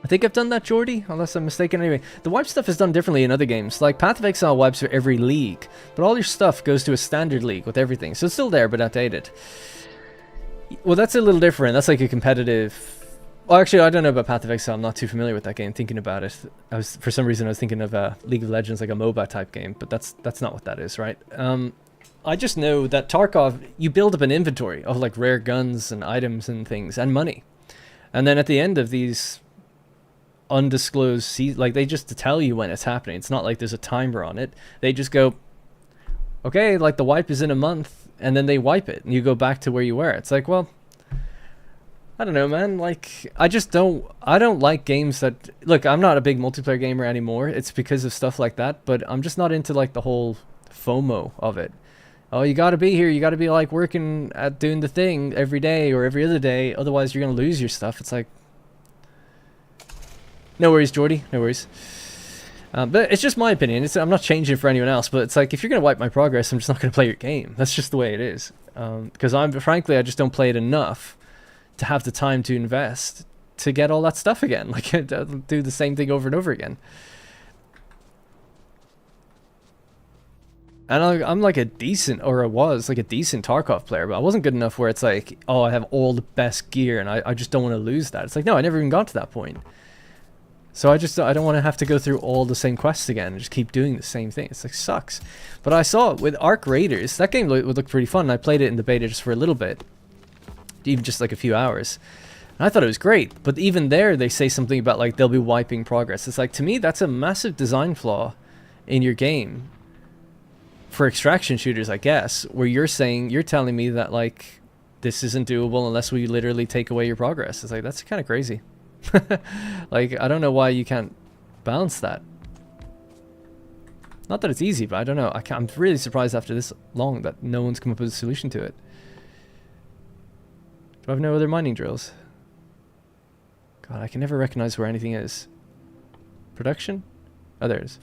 I think I've done that, Jordy, unless I'm mistaken. Anyway, the wipe stuff is done differently in other games. Like, Path of Exile wipes for every league, but all your stuff goes to a standard league with everything. So it's still there, but outdated. Well, that's a little different. That's like a competitive... Well, actually, I don't know about Path of Exile. I'm not too familiar with that game. Thinking about it, for some reason I was thinking of League of Legends, like a MOBA type game, but that's not what that is, right? I just know that Tarkov, you build up an inventory of like rare guns and items and things and money, and then at the end of these undisclosed like they just tell you when it's happening. It's not like there's a timer on it. They just go, okay, like the wipe is in a month, and then they wipe it and you go back to where you were. It's like, well, I don't know, man. Like, I don't like games that, look, I'm not a big multiplayer gamer anymore. It's because of stuff like that, but I'm just not into like the whole FOMO of it. Oh, you gotta be here, you gotta be like working at doing the thing every day or every other day, otherwise you're gonna lose your stuff. It's like, no worries, Jordy, no worries. But it's just my opinion. I'm not changing it for anyone else, but it's like, if you're going to wipe my progress, I'm just not going to play your game. That's just the way it is. Because frankly, I just don't play it enough to have the time to invest to get all that stuff again. Like, do the same thing over and over again. And I'm like a decent, or I was like a decent Tarkov player, but I wasn't good enough where it's like, oh, I have all the best gear and I just don't want to lose that. It's like, no, I never even got to that point. So I don't want to have to go through all the same quests again and just keep doing the same thing. It's like, sucks. But I saw it with Arc Raiders. That game would look pretty fun. I played it in the beta just for a little bit. Even just like a few hours. And I thought it was great. But even there, they say something about like they'll be wiping progress. It's like, to me, that's a massive design flaw in your game. For extraction shooters, I guess. Where you're telling me that like this isn't doable unless we literally take away your progress. It's like, that's kind of crazy. Like, I don't know why you can't balance that. Not that it's easy, but I don't know. I'm really surprised after this long that no one's come up with a solution to it. Do I have no other mining drills? God, I can never recognize where anything is. Production? Oh, there it is.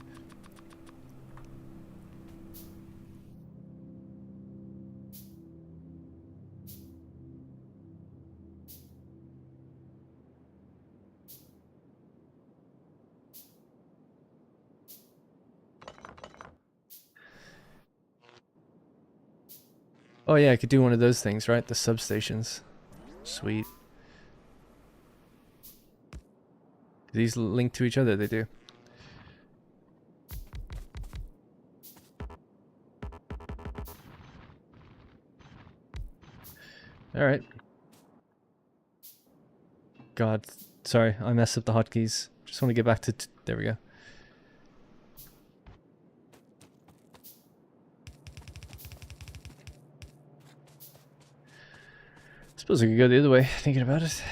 Oh yeah, I could do one of those things, right? The substations. Sweet. These link to each other, they do. Alright. God, sorry, I messed up the hotkeys. Just want to get back to... there we go. Suppose I could go the other way, thinking about it.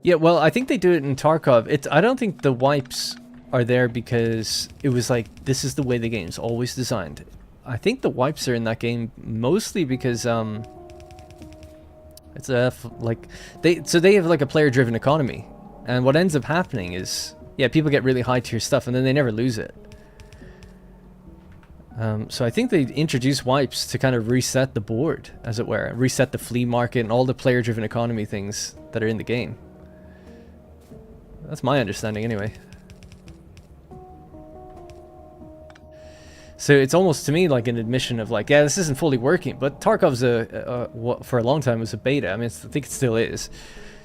Yeah, well, I think they do it in Tarkov. I don't think the wipes are there because it was like, this is the way the game's always designed. I think the wipes are in that game mostly because, it's like, they have like a player-driven economy. And what ends up happening is, yeah, people get really high tier stuff and then they never lose it. So I think they introduce wipes to kind of reset the board, as it were. Reset the flea market and all the player-driven economy things that are in the game. That's my understanding anyway. So it's almost to me like an admission of like, yeah, this isn't fully working, but Tarkov's for a long time was a beta. I mean, I think it still is.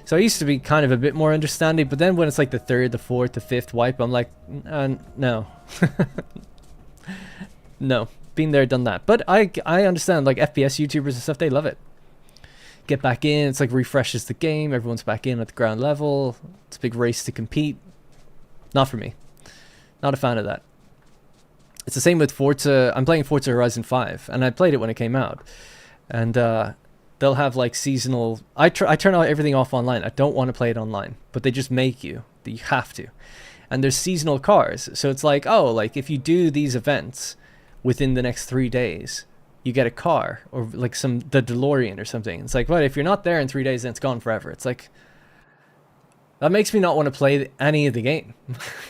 So I used to be kind of a bit more understanding, but then when it's like the third, the fourth, the fifth wipe, I'm like, no. No, been there, done that. But I understand, like FPS YouTubers and stuff, they love it. get back in. It's like refreshes the game. Everyone's back in at the ground level. It's a big race to compete. Not for me. Not a fan of that. It's the same with Forza. I'm playing Forza Horizon 5, and I played it when it came out. And they'll have like seasonal... I turn everything off online. I don't want to play it online, but they just make you that you have to. And there's seasonal cars, so it's like, oh, like if you do these events within the next 3 days, you get a car, or like the DeLorean or something. It's like, well, if you're not there in 3 days, then it's gone forever. It's like, that makes me not want to play any of the game,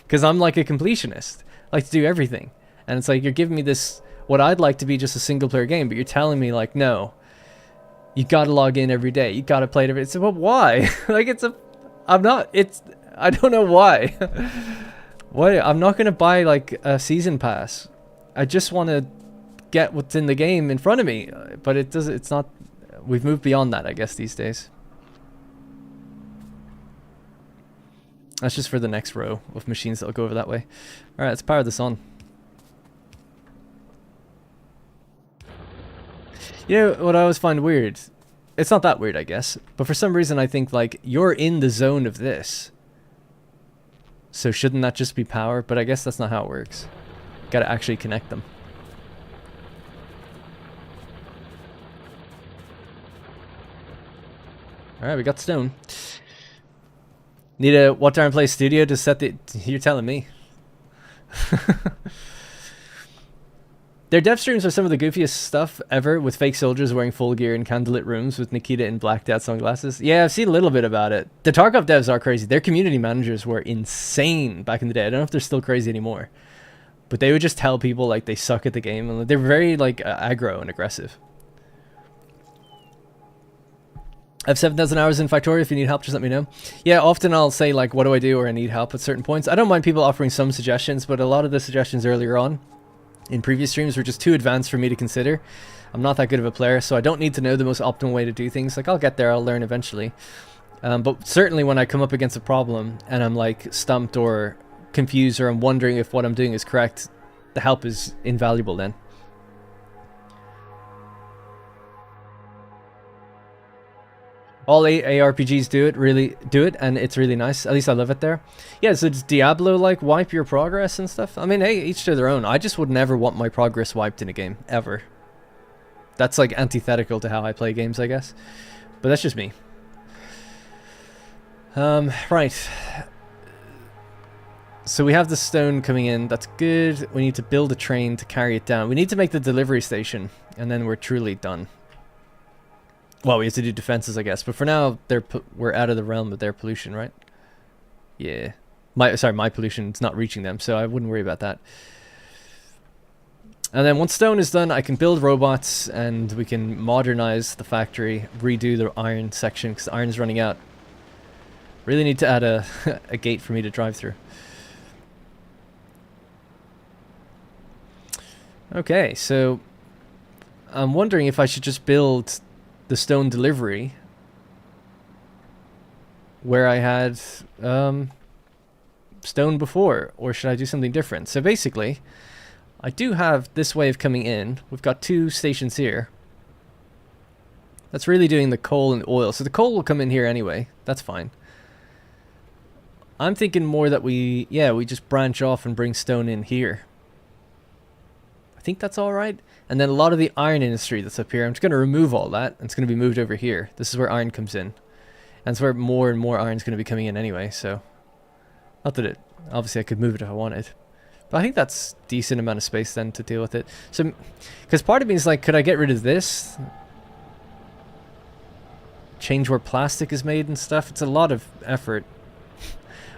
because I'm like a completionist. I like to do everything. And it's like, you're giving me this, what I'd like to be just a single player game, but you're telling me like, no, you gotta log in every day. You gotta play it every day. It's like, well, why? Like, I don't know why. Why? I'm not gonna buy like a season pass. I just want to get what's in the game in front of me. But it's not, we've moved beyond that, I guess, these days. That's just for the next row of machines that'll go over that way. Alright, let's power this on. You know what I always find weird? It's not that weird, I guess. But for some reason I think like, you're in the zone of this. So shouldn't that just be power? But I guess that's not how it works. Gotta actually connect them. Alright, we got stone. Need a What Darn Play studio to set the... You're telling me. Their dev streams are some of the goofiest stuff ever, with fake soldiers wearing full gear in candlelit rooms with Nikita in blacked out sunglasses. Yeah, I've seen a little bit about it. The Tarkov devs are crazy. Their community managers were insane back in the day. I don't know if they're still crazy anymore. But they would just tell people like they suck at the game, and they're very like aggro and aggressive. I have 7,000 hours in Factorio. If you need help, just let me know. Yeah, often I'll say like, what do I do, or I need help at certain points. I don't mind people offering some suggestions, but a lot of the suggestions earlier on in previous streams were just too advanced for me to consider. I'm not that good of a player, so I don't need to know the most optimal way to do things. Like, I'll get there, I'll learn eventually. But certainly when I come up against a problem and I'm like stumped or confused, or I'm wondering if what I'm doing is correct, the help is invaluable then. All ARPGs do it, and it's really nice. At least I love it there. Yeah, so does Diablo like wipe your progress and stuff? I mean, hey, each to their own. I just would never want my progress wiped in a game, ever. That's like antithetical to how I play games, I guess. But that's just me. Right. So we have the stone coming in. That's good. We need to build a train to carry it down. We need to make the delivery station, and then we're truly done. Well, we have to do defenses, I guess. But for now, we're out of the realm of their pollution, right? Yeah. My pollution is not reaching them, so I wouldn't worry about that. And then once stone is done, I can build robots, and we can modernize the factory, redo the iron section, because the iron is running out. Really need to add a gate for me to drive through. Okay, so I'm wondering if I should just build the stone delivery where I had stone before, or should I do something different? So basically, I do have this way of coming in. We've got 2 stations here. That's really doing the coal and oil. So the coal will come in here anyway. That's fine. I'm thinking more that we just branch off and bring stone in here. I think that's all right. And then a lot of the iron industry that's up here, I'm just going to remove all that, and it's going to be moved over here. This is where iron comes in. And it's where more and more iron is going to be coming in anyway, so... Not that obviously I could move it if I wanted. But I think that's a decent amount of space then to deal with it. So, because part of me is like, could I get rid of this? Change where plastic is made and stuff? It's a lot of effort.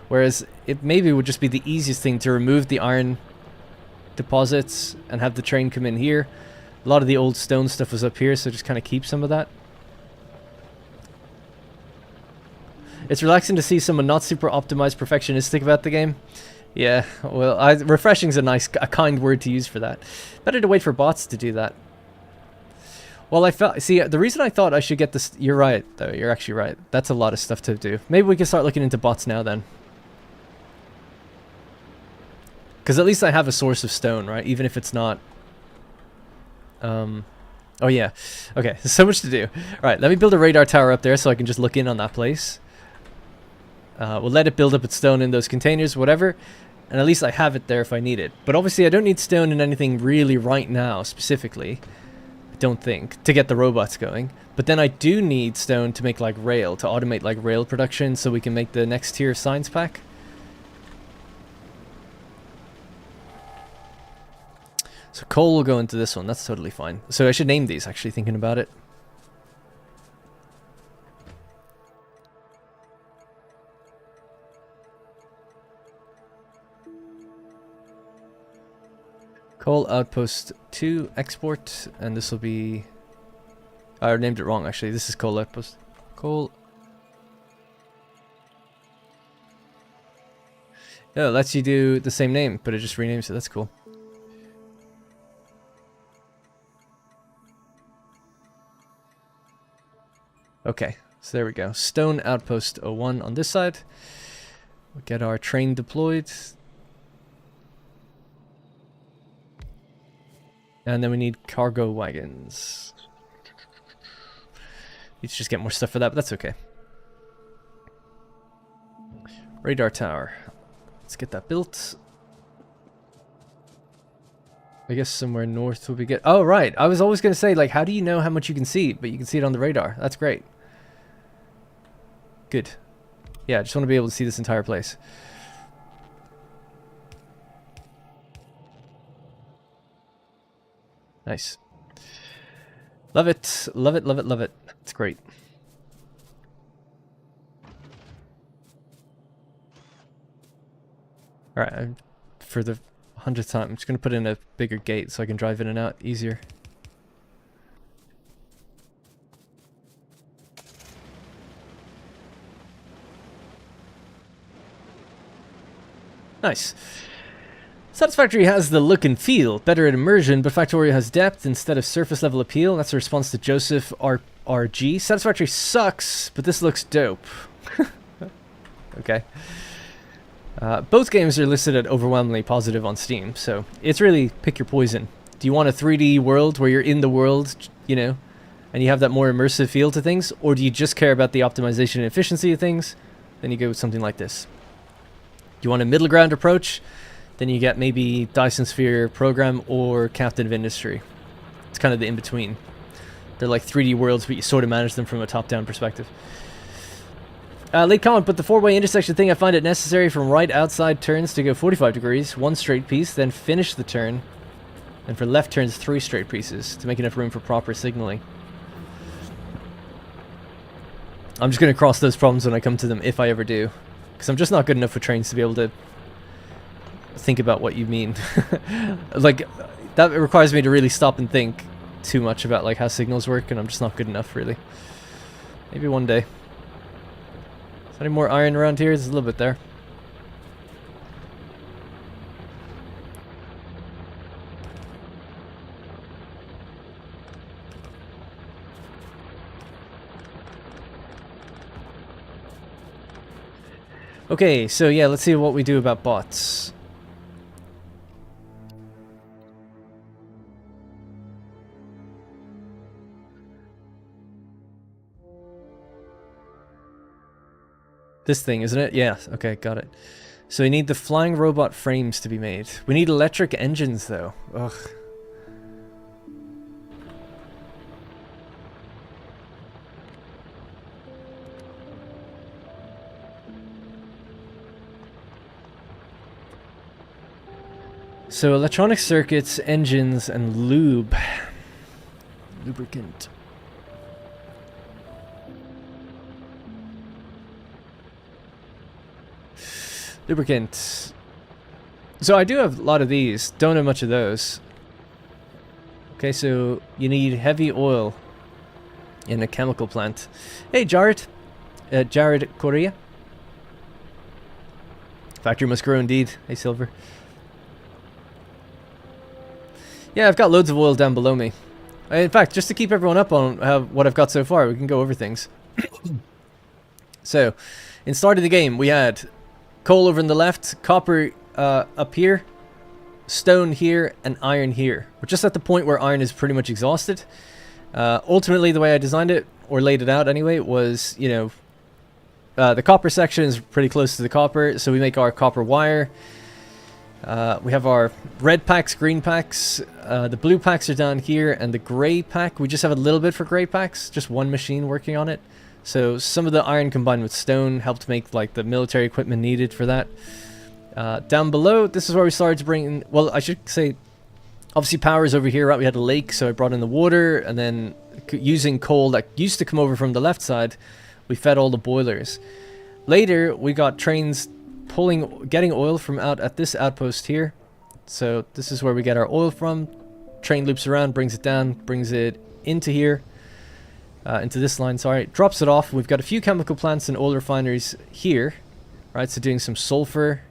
Whereas it maybe would just be the easiest thing to remove the iron deposits and have the train come in here. A lot of the old stone stuff was up here, so just kind of keep some of that. It's relaxing to see someone not super optimized perfectionistic about the game. Yeah, well, refreshing's a kind word to use for that. Better to wait for bots to do that. Well, the reason I thought I should get this, you're right, though, you're actually right. That's a lot of stuff to do. Maybe we can start looking into bots now then. Because at least I have a source of stone, right? Even if it's not Oh yeah. Okay, there's so much to do. Alright, let me build a radar tower up there so I can just look in on that place. We'll let it build up its stone in those containers, whatever. And at least I have it there if I need it. But obviously I don't need stone in anything really right now, specifically. I don't think, to get the robots going. But then I do need stone to make like rail, to automate like rail production so we can make the next tier of science pack. So coal will go into this one, that's totally fine. So I should name these, actually, thinking about it. Coal outpost 2 export, and this will be... I named it wrong, actually. This is coal outpost. Coal... Oh, it lets you do the same name, but it just renames it. That's cool. Okay, so there we go. Stone outpost 01 on this side. We'll get our train deployed. And then we need cargo wagons. Need to just get more stuff for that, but that's okay. Radar tower. Let's get that built. I guess somewhere north would be good. Oh, right. I was always going to say, like, how do you know how much you can see? But you can see it on the radar. That's great. Good. Yeah, I just want to be able to see this entire place. Nice. Love it. Love it, love it, love it. It's great. Alright, for the 100th time, I'm just going to put in a bigger gate so I can drive in and out easier. Nice. Satisfactory has the look and feel, better at immersion, but Factorio has depth instead of surface level appeal. That's a response to Joseph RG. Satisfactory sucks, but this looks dope. Okay. Both games are listed at overwhelmingly positive on Steam, so it's really pick your poison. Do you want a 3D world where you're in the world, you know, and you have that more immersive feel to things, or do you just care about the optimization and efficiency of things? Then you go with something like this. Do you want a middle ground approach? Then you get maybe Dyson Sphere Program or Captain of Industry. It's kind of the in-between. They're like 3D worlds, but you sort of manage them from a top-down perspective. Late comment, but the four-way intersection thing, I find it necessary from right outside turns to go 45 degrees, one straight piece, then finish the turn. And for left turns, 3 straight pieces to make enough room for proper signaling. I'm just going to cross those problems when I come to them, if I ever do. Because I'm just not good enough with trains to be able to think about what you mean. Like, that requires me to really stop and think too much about like how signals work, and I'm just not good enough, really. Maybe one day. Is there any more iron around here? There's a little bit there. Okay, so yeah, let's see what we do about bots. This thing, isn't it? Yeah, okay, got it. So we need the flying robot frames to be made. We need electric engines, though. Ugh. So electronic circuits, engines, and lube. Lubricant. Lubricant. So I do have a lot of these. Don't have much of those. Okay, so you need heavy oil in a chemical plant. Hey, Jared. Jared Korea. Factory must grow indeed. Hey, Silver. Yeah, I've got loads of oil down below me. In fact, just to keep everyone up on what I've got so far, we can go over things. So, in start of the game, we had coal over on the left, copper up here, stone here, and iron here. We're just at the point where iron is pretty much exhausted. Ultimately, the way I designed it, or laid it out anyway, was, you know, the copper section is pretty close to the copper, so we make our copper wire. We have our red packs, green packs, the blue packs are down here, and the gray pack, we just have a little bit for gray packs, just one machine working on it. So some of the iron combined with stone helped make like the military equipment needed for that. Down below, this is where we started to bring in, well, I should say, obviously power is over here, right? We had a lake, so I brought in the water, and then using coal that used to come over from the left side, we fed all the boilers. Later, we got trains getting oil from out at this outpost here. So this is where we get our oil from. Train loops around, brings it down, brings it into here, into this line, sorry. Drops it off. We've got a few chemical plants and oil refineries here, right? So doing some sulfur.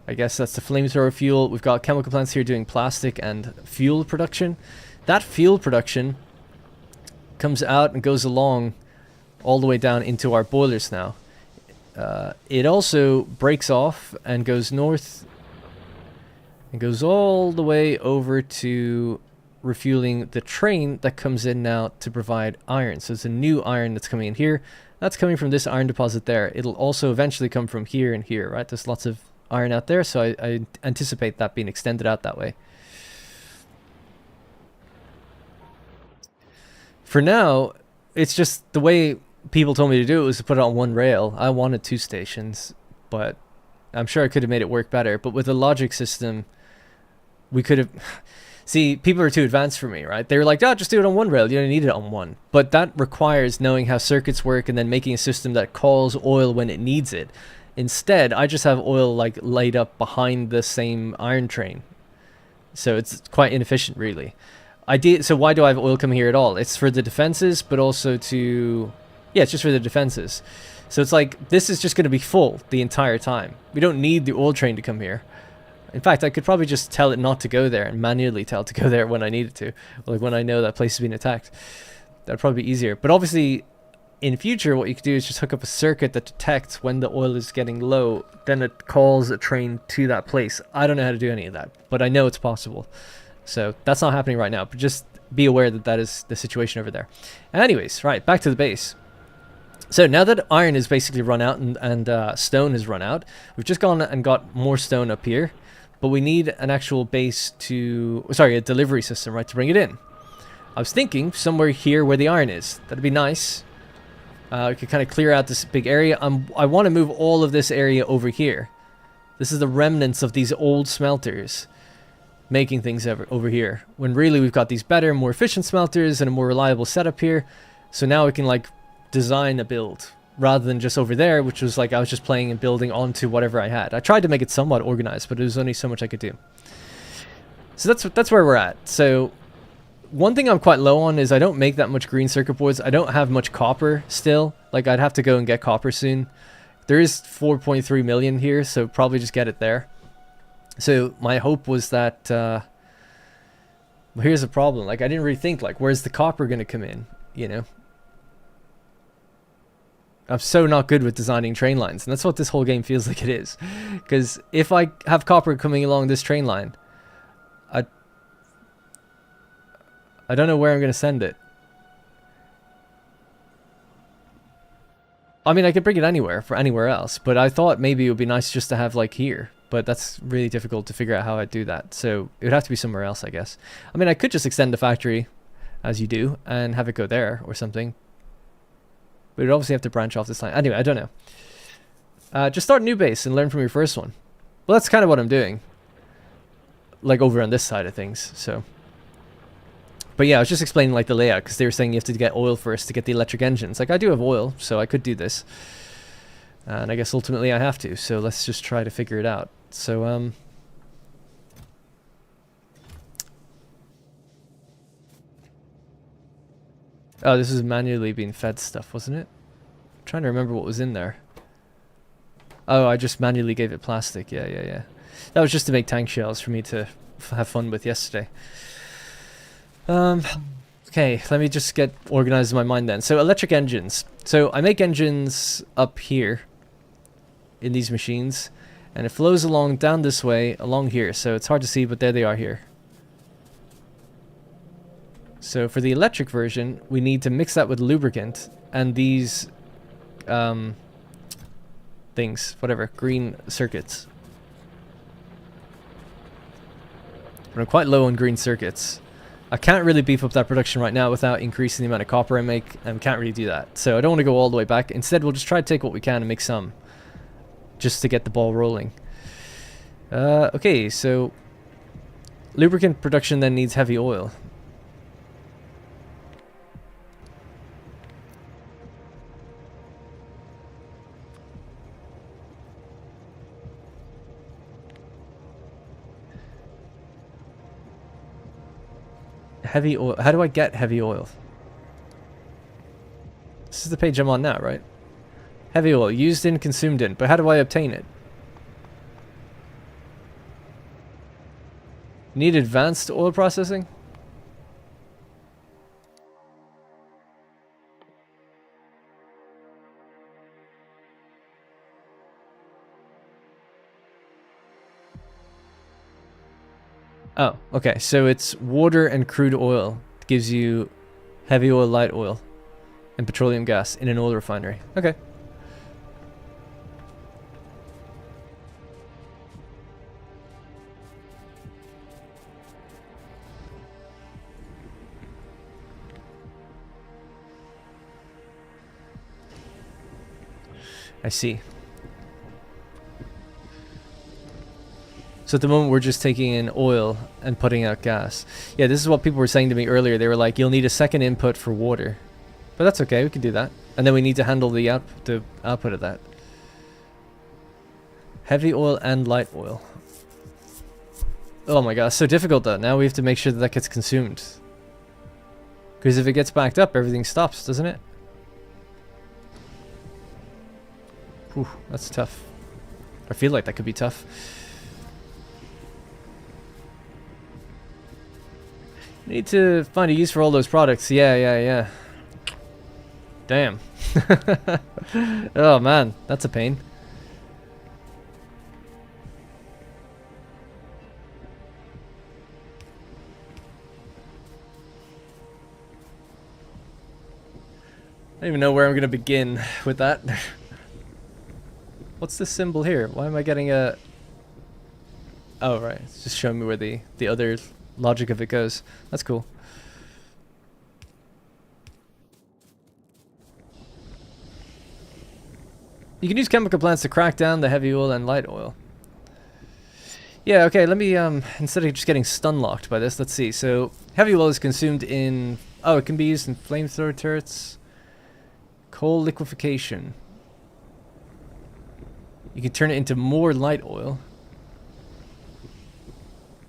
I guess that's the flamethrower fuel. We've got chemical plants here doing plastic and fuel production. That fuel production comes out and goes along all the way down into our boilers now. It also breaks off and goes north and goes all the way over to refueling the train that comes in now to provide iron. So it's a new iron that's coming in here. That's coming from this iron deposit there. It'll also eventually come from here and here, right? There's lots of iron out there, so I anticipate that being extended out that way. For now, it's just the way people told me to do it was to put it on one rail. I wanted 2 stations, but I'm sure I could have made it work better. But with the logic system, we could have... See, people are too advanced for me, right? They were like, oh, just do it on one rail. You don't need it on one. But that requires knowing how circuits work and then making a system that calls oil when it needs it. Instead, I just have oil like laid up behind the same iron train. So it's quite inefficient, really. So why do I have oil coming here at all? It's for the defenses, but also to... Yeah, it's just for the defenses. So it's like, this is just going to be full the entire time. We don't need the oil train to come here. In fact, I could probably just tell it not to go there and manually tell it to go there when I need it to. Like when I know that place has been attacked. That'd probably be easier. But obviously, in future, what you could do is just hook up a circuit that detects when the oil is getting low. Then it calls a train to that place. I don't know how to do any of that, but I know it's possible. So that's not happening right now. But just be aware that that is the situation over there. Anyways, right, back to the base. So now that iron is basically run out and stone has run out, we've just gone and got more stone up here. But we need an actual base to... Sorry, a delivery system, right, to bring it in. I was thinking somewhere here where the iron is. That'd be nice. We could kind of clear out this big area. I want to move all of this area over here. This is the remnants of these old smelters making things over here. When really we've got these better, more efficient smelters and a more reliable setup here. So now we can like design a build rather than just over there, which was like I was just playing and building onto whatever I had. I tried to make it somewhat organized, but there was only so much I could do. So that's where we're at. So one thing I'm quite low on is I don't make that much green circuit boards. I don't have much copper still. Like I'd have to go and get copper soon. There is 4.3 million here, so probably just get it there. So my hope was that, well, here's the problem. Like I didn't really think like, where's the copper going to come in, you know? I'm so not good with designing train lines, and that's what this whole game feels like it is. Because if I have copper coming along this train line, I don't know where I'm going to send it. I mean, I could bring it anywhere for anywhere else, but I thought maybe it would be nice just to have like here. But that's really difficult to figure out how I'd do that. So it would have to be somewhere else, I guess. I mean, I could just extend the factory, as you do, and have it go there or something. But you'd obviously have to branch off this line. Anyway, I don't know. Just start a new base and learn from your first one. Well, that's kind of what I'm doing. Like over on this side of things, so. But yeah, I was just explaining like the layout, because they were saying you have to get oil first to get the electric engines. Like I do have oil, so I could do this. And I guess ultimately I have to, so let's just try to figure it out. So, oh, this is manually being fed stuff, wasn't it? I'm trying to remember what was in there. Oh, I just manually gave it plastic. Yeah. That was just to make tank shells for me to have fun with yesterday. Okay, let me just get organized in my mind then. So electric engines. So I make engines up here in these machines, and it flows along down this way, along here. So it's hard to see, but there they are here. So for the electric version, we need to mix that with lubricant and these things, whatever, green circuits. But I'm quite low on green circuits. I can't really beef up that production right now without increasing the amount of copper I make, and can't really do that. So I don't want to go all the way back. Instead, we'll just try to take what we can and make some, just to get the ball rolling. Okay, so lubricant production then needs heavy oil. Heavy oil. How do I get heavy oil? This is the page I'm on now, right? Heavy oil, used in, consumed in. But how do I obtain it? Need advanced oil processing? Oh, okay. So it's water and crude oil gives you heavy oil, light oil, and petroleum gas in an oil refinery. Okay. I see. So at the moment we're just taking in oil and putting out gas. Yeah, this is what people were saying to me earlier. They were like, you'll need a second input for water. But that's okay, we can do that. And then we need to handle the output of that. Heavy oil and light oil. Oh my god, it's so difficult though. Now we have to make sure that that gets consumed. Because if it gets backed up, everything stops, doesn't it? Whew, that's tough. I feel like that could be tough. Need to find a use for all those products. Yeah. Damn. Oh man, that's a pain. I don't even know where I'm going to begin with that. What's this symbol here? Why am I getting a... Oh, right. It's just showing me where the other logic of it goes. That's cool. You can use chemical plants to crack down the heavy oil and light oil. Yeah, okay, let me, instead of just getting stun locked by this, let's see. So, heavy oil is consumed in... Oh, it can be used in flamethrower turrets. Coal liquefaction. You can turn it into more light oil.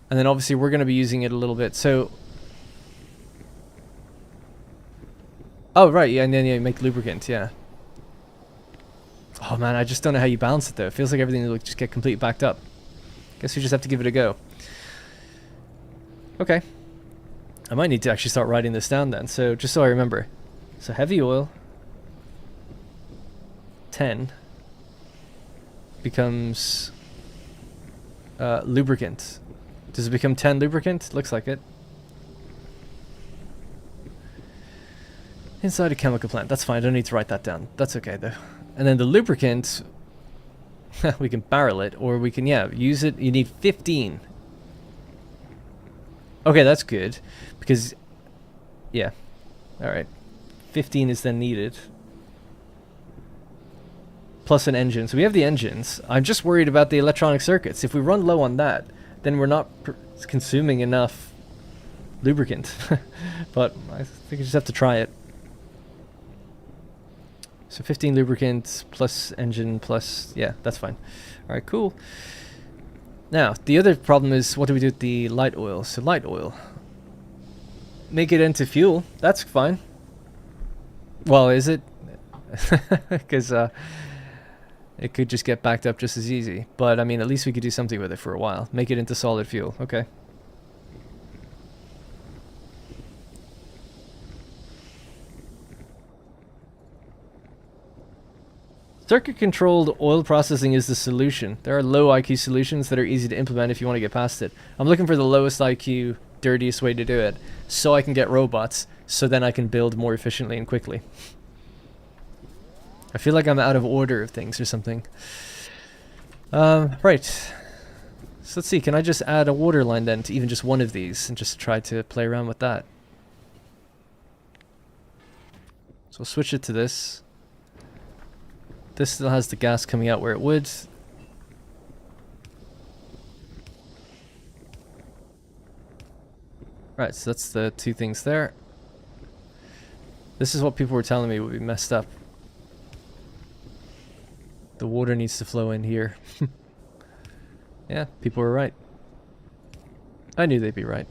And then obviously we're going to be using it a little bit. So... Oh, right, yeah, and then you make lubricant, yeah. Oh man, I just don't know how you balance it though. It feels like everything will just get completely backed up. Guess we just have to give it a go. Okay. I might need to actually start writing this down then. So, just so I remember. So, heavy oil. 10. Becomes... lubricant. Does it become 10 lubricant? Looks like it. Inside a chemical plant. That's fine. I don't need to write that down. That's okay though. And then the lubricant, we can barrel it, or we can, yeah, use it. You need 15. Okay, that's good. Because, yeah. Alright. 15 is then needed. Plus an engine. So we have the engines. I'm just worried about the electronic circuits. If we run low on that, then we're not consuming enough lubricant. But I think we just have to try it. So 15 lubricant plus engine plus... Yeah, that's fine. Alright, cool. Now, the other problem is, what do we do with the light oil? So light oil. Make it into fuel. That's fine. Well, is it? Because it could just get backed up just as easy. But, I mean, at least we could do something with it for a while. Make it into solid fuel. Okay. Circuit-controlled oil processing is the solution. There are low IQ solutions that are easy to implement if you want to get past it. I'm looking for the lowest IQ dirtiest way to do it, so I can get robots, so then I can build more efficiently and quickly. I feel like I'm out of order of things or something. Right. So let's see, can I just add a water line then to even just one of these and just try to play around with that? So I'll switch it to this. This still has the gas coming out where it would. Right, so that's the two things there. This is what people were telling me would be messed up. The water needs to flow in here. Yeah, people were right. I knew they'd be right.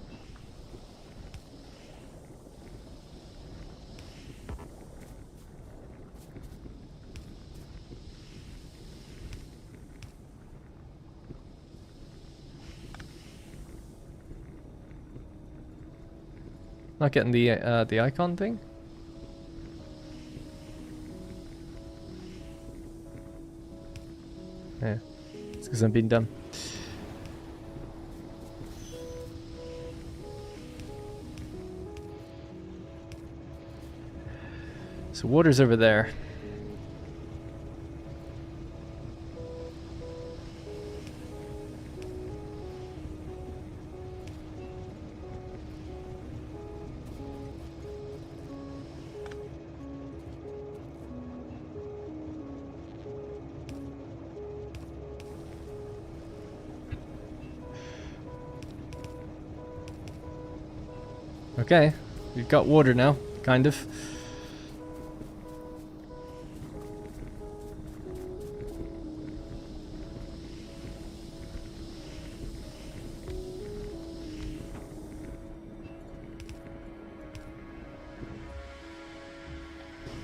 Not getting the icon thing? Yeah, it's because I'm being dumb. So water's over there. Okay, we've got water now, kind of.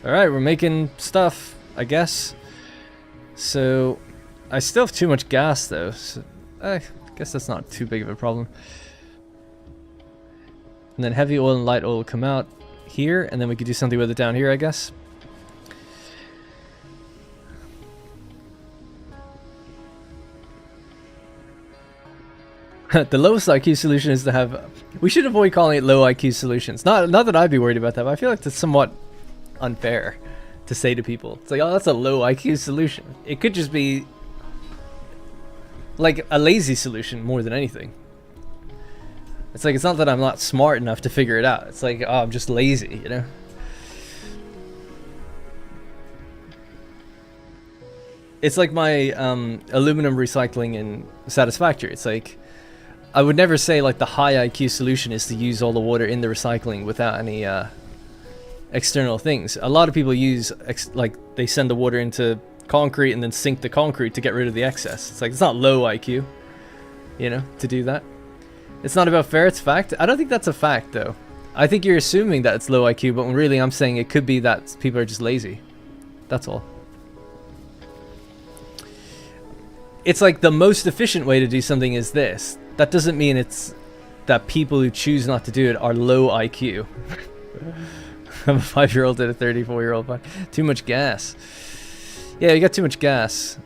Alright, we're making stuff, I guess. So, I still have too much gas though, so I guess that's not too big of a problem. And then heavy oil and light oil will come out here, and then we could do something with it down here, I guess. The lowest IQ solution is to have... We should avoid calling it low IQ solutions. Not that I'd be worried about that, but I feel like that's somewhat unfair to say to people. It's like, oh, that's a low IQ solution. It could just be like a lazy solution more than anything. It's like, it's not that I'm not smart enough to figure it out. It's like, oh, I'm just lazy, you know? It's like my aluminum recycling in Satisfactory. It's like, I would never say like the high IQ solution is to use all the water in the recycling without any external things. A lot of people use, like, they send the water into concrete and then sink the concrete to get rid of the excess. It's like, it's not low IQ, you know, to do that. It's not about fair, it's fact. I don't think that's a fact, though. I think you're assuming that it's low IQ, but when really I'm saying it could be that people are just lazy. That's all. It's like the most efficient way to do something is this. That doesn't mean it's that people who choose not to do it are low IQ. I'm a 5-year-old and a 34-year-old. Too much gas. Yeah, you got too much gas.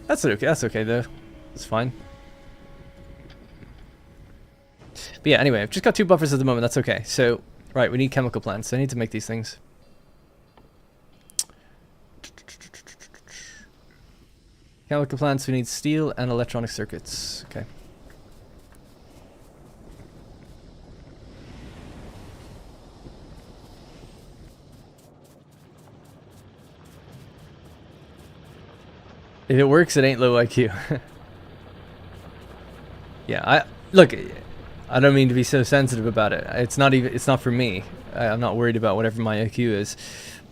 That's okay. That's okay, though. It's fine. But yeah, anyway, I've just got 2 buffers at the moment. That's okay. So, right, we need chemical plants. I need to make these things. Chemical plants, we need steel and electronic circuits. Okay. If it works, it ain't low IQ. Yeah, look, I don't mean to be so sensitive about it. It's not for me. I'm not worried about whatever my IQ is.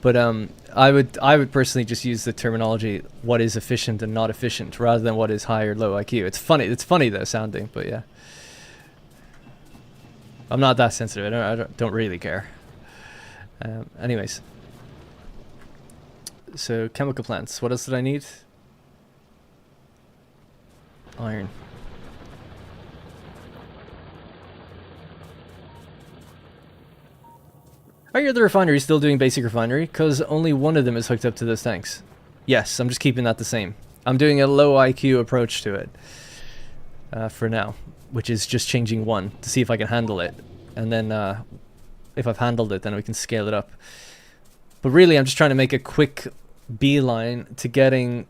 But I would personally just use the terminology what is efficient and not efficient rather than what is high or low IQ. It's funny though sounding, but yeah. I'm not that sensitive. I don't really care. Anyways. So chemical plants. What else did I need? Iron. Are your other refineries still doing basic refinery? Because only one of them is hooked up to those tanks. Yes, I'm just keeping that the same. I'm doing a low IQ approach to it. for now, which is just changing one to see if I can handle it. And then if I've handled it, then we can scale it up. But really, I'm just trying to make a quick beeline to getting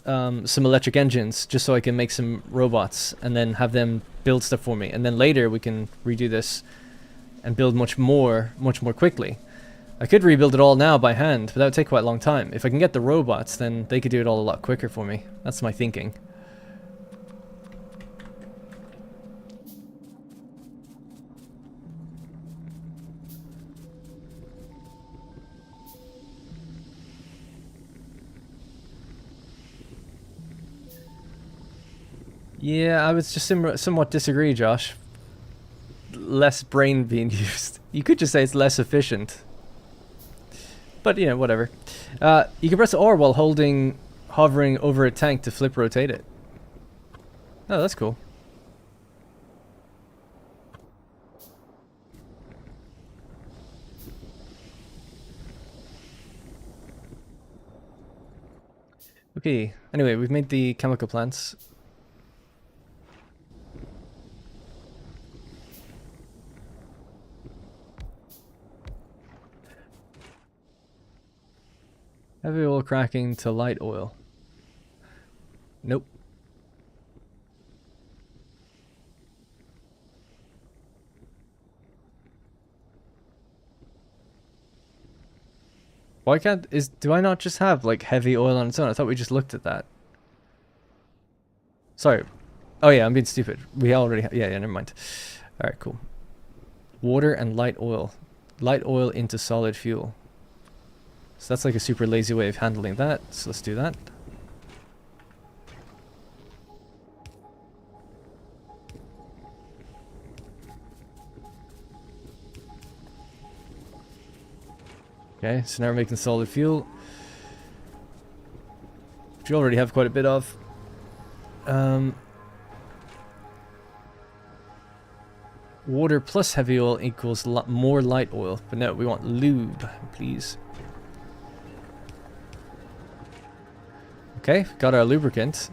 some electric engines, just so I can make some robots and then have them build stuff for me. And then later we can redo this and build much more quickly. I could rebuild it all now by hand, but that would take quite a long time. If I can get the robots, then they could do it all a lot quicker for me. That's my thinking. Yeah, I would just somewhat disagree, Josh. Less brain being used. You could just say it's less efficient. But, you know, whatever. You can press R while hovering over a tank to flip rotate it. Oh, that's cool. Okay, anyway, we've made the chemical plants. Heavy oil cracking to light oil. Nope. Why can't do I not just have like heavy oil on its own? I thought we just looked at that. Sorry. Oh yeah, I'm being stupid. We already yeah, never mind. All right, cool. Water and light oil. Light oil into solid fuel. So that's like a super lazy way of handling that. So let's do that. Okay, so now we're making solid fuel, which we already have quite a bit of. Water plus heavy oil equals more light oil, but no, we want lube, please. Okay, got our lubricant.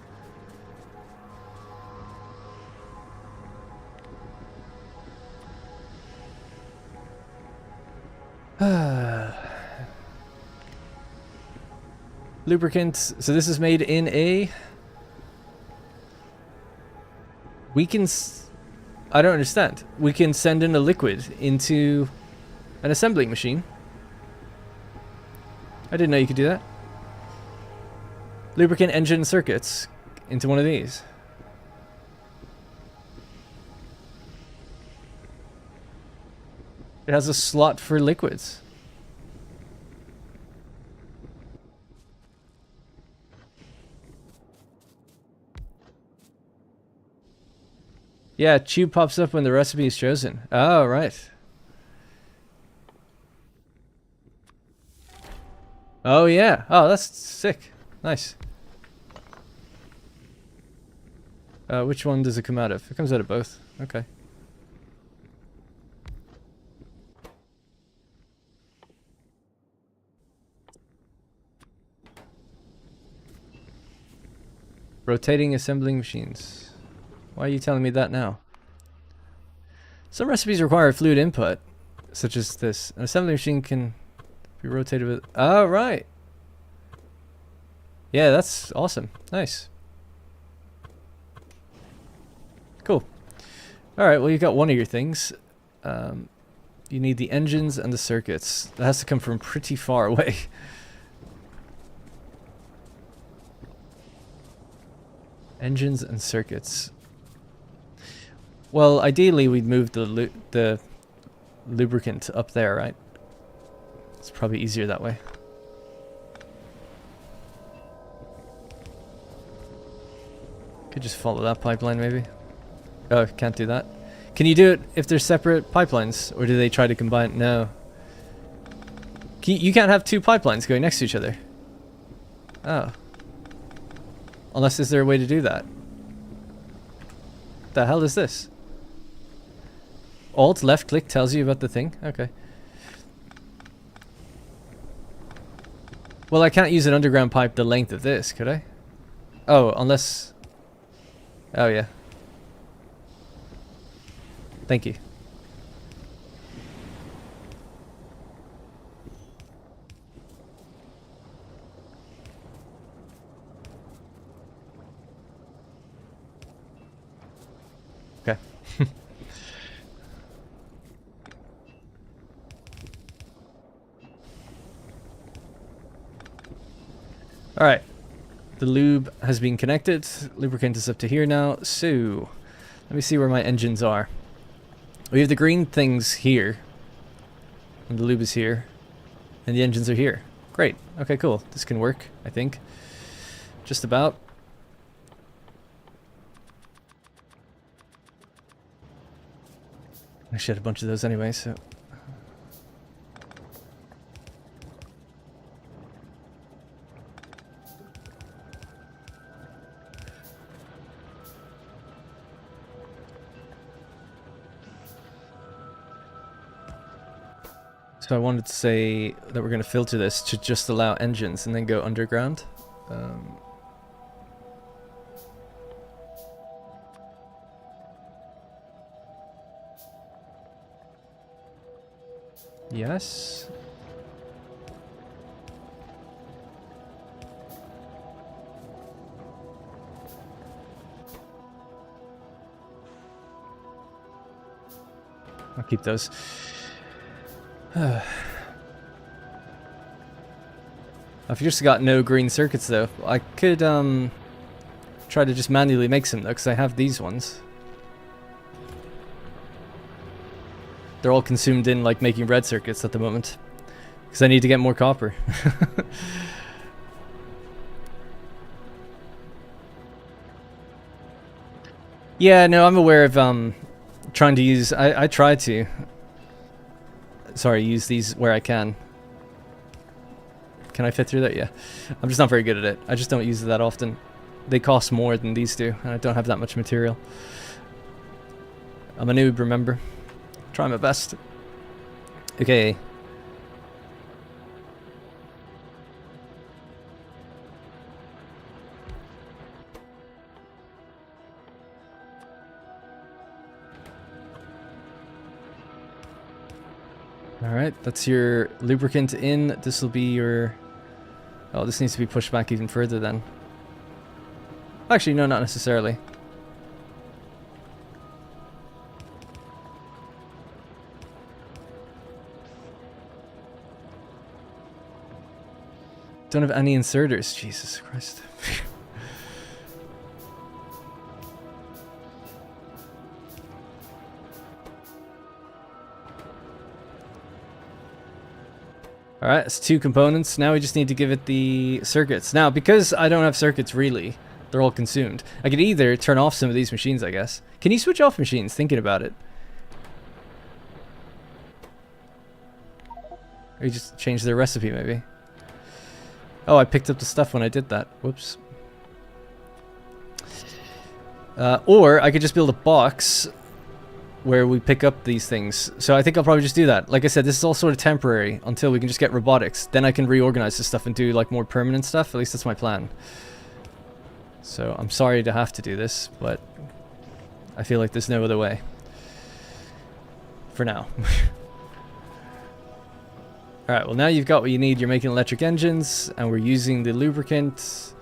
Lubricant. So this is made in a... We can... I don't understand. We can send in a liquid into an assembling machine. I didn't know you could do that. Lubricant engine circuits into one of these. It has a slot for liquids. Yeah, tube pops up when the recipe is chosen. Oh, right. Oh, yeah. Oh, that's sick. Nice. Which one does it come out of? It comes out of both. Okay. Rotating assembling machines. Why are you telling me that now? Some recipes require fluid input, such as this. An assembly machine can be rotated with... Oh, right. Yeah, that's awesome. Nice. Cool. Alright, well you got one of your things. You need the engines and the circuits. That has to come from pretty far away. Engines and circuits. Well, ideally we'd move the lubricant up there, right? It's probably easier that way. Could just follow that pipeline maybe. Oh, can't do that. Can you do it if they're separate pipelines? Or do they try to combine? No. You can't have two pipelines going next to each other. Oh. Unless is there a way to do that? The hell is this? Alt left click tells you about the thing? Okay. Well, I can't use an underground pipe the length of this, could I? Oh, unless... Oh, yeah. Thank you. Okay. All right. The lube has been connected. Lubricant is up to here now. So, let me see where my engines are. We have the green things here. And the lube is here. And the engines are here. Great. Okay, cool. This can work, I think. Just about. I should have a bunch of those anyway, so... So I wanted to say that we're going to filter this to just allow engines and then go underground. Yes. I'll keep those. I've just got no green circuits though. I could try to just manually make some though, because I have these ones. They're all consumed in like making red circuits at the moment, because I need to get more copper. Yeah, no, I'm aware of trying to use. I try to. Sorry, use these where I can. Can I fit through that? Yeah. I'm just not very good at it. I just don't use it that often. They cost more than these do, and I don't have that much material. I'm a noob, remember? Try my best. Okay. Alright, that's your lubricant in. This will be your... Oh, this needs to be pushed back even further then. Actually, no, not necessarily. Don't have any inserters. Jesus Christ. Alright, it's 2 components. Now we just need to give it the circuits. Now, because I don't have circuits really, they're all consumed. I could either turn off some of these machines, I guess. Can you switch off machines? Thinking about it. Or you just change their recipe, maybe. Oh, I picked up the stuff when I did that. Whoops. Or I could just build a box where we pick up these things. So I think I'll probably just do that. Like I said, this is all sort of temporary until we can just get robotics. Then I can reorganize this stuff and do like more permanent stuff. At least that's my plan. So I'm sorry to have to do this, but I feel like there's no other way. For now. Alright, well now you've got what you need. You're making electric engines, and we're using the lubricant.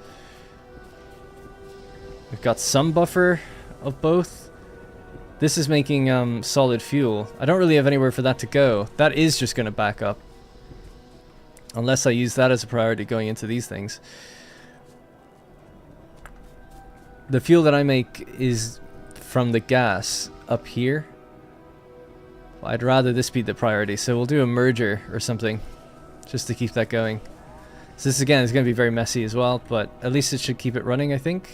We've got some buffer of both. This is making solid fuel. I don't really have anywhere for that to go. That is just going to back up. Unless I use that as a priority going into these things. The fuel that I make is from the gas up here. I'd rather this be the priority, so we'll do a merger or something. Just to keep that going. So this again is going to be very messy as well, but at least it should keep it running, I think.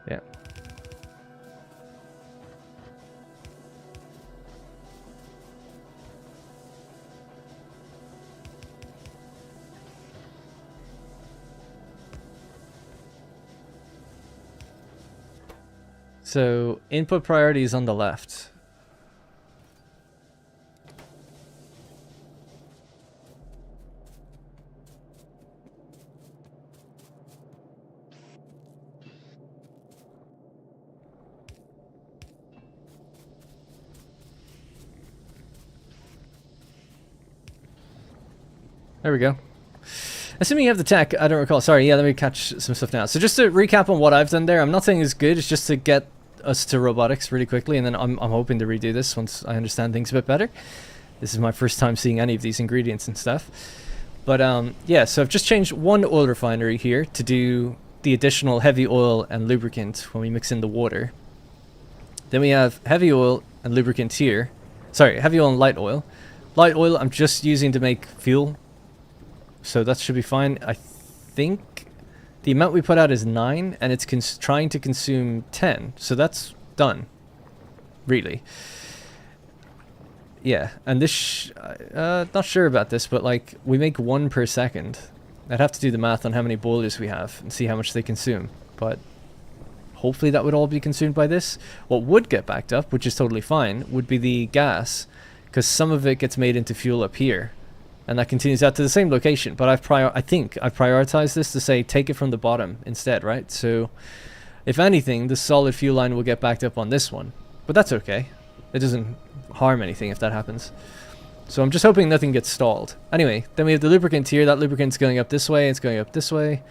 Yeah. So input priority is on the left. There we go. Assuming you have the tech, I don't recall. Sorry, yeah, let me catch some stuff now. So just to recap on what I've done there, I'm not saying it's good, it's just to get us to robotics really quickly, and then I'm hoping to redo this once I understand things a bit better. This is my first time seeing any of these ingredients and stuff. But yeah, so I've just changed one oil refinery here to do the additional heavy oil and lubricant when we mix in the water. Then we have heavy oil and lubricant here. Sorry, heavy oil and light oil. Light oil I'm just using to make fuel. So that should be fine. I think the amount we put out is 9, and it's trying to consume 10. So that's done, really. Yeah, and this, not sure about this, but like, we make 1 per second. I'd have to do the math on how many boilers we have and see how much they consume. But hopefully that would all be consumed by this. What would get backed up, which is totally fine, would be the gas, because some of it gets made into fuel up here. And that continues out to the same location, but I think I've prioritized this to say take it from the bottom instead, right? So, if anything, the solid fuel line will get backed up on this one, but that's okay. It doesn't harm anything if that happens. So I'm just hoping nothing gets stalled. Anyway, then we have the lubricant here. That lubricant's going up this way. It's going up this way,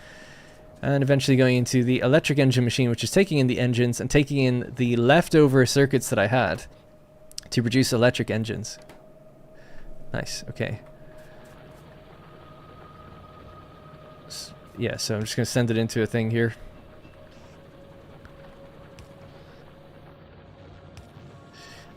and eventually going into the electric engine machine, which is taking in the engines and taking in the leftover circuits that I had to produce electric engines. Nice. Okay. Yeah, so I'm just going to send it into a thing here.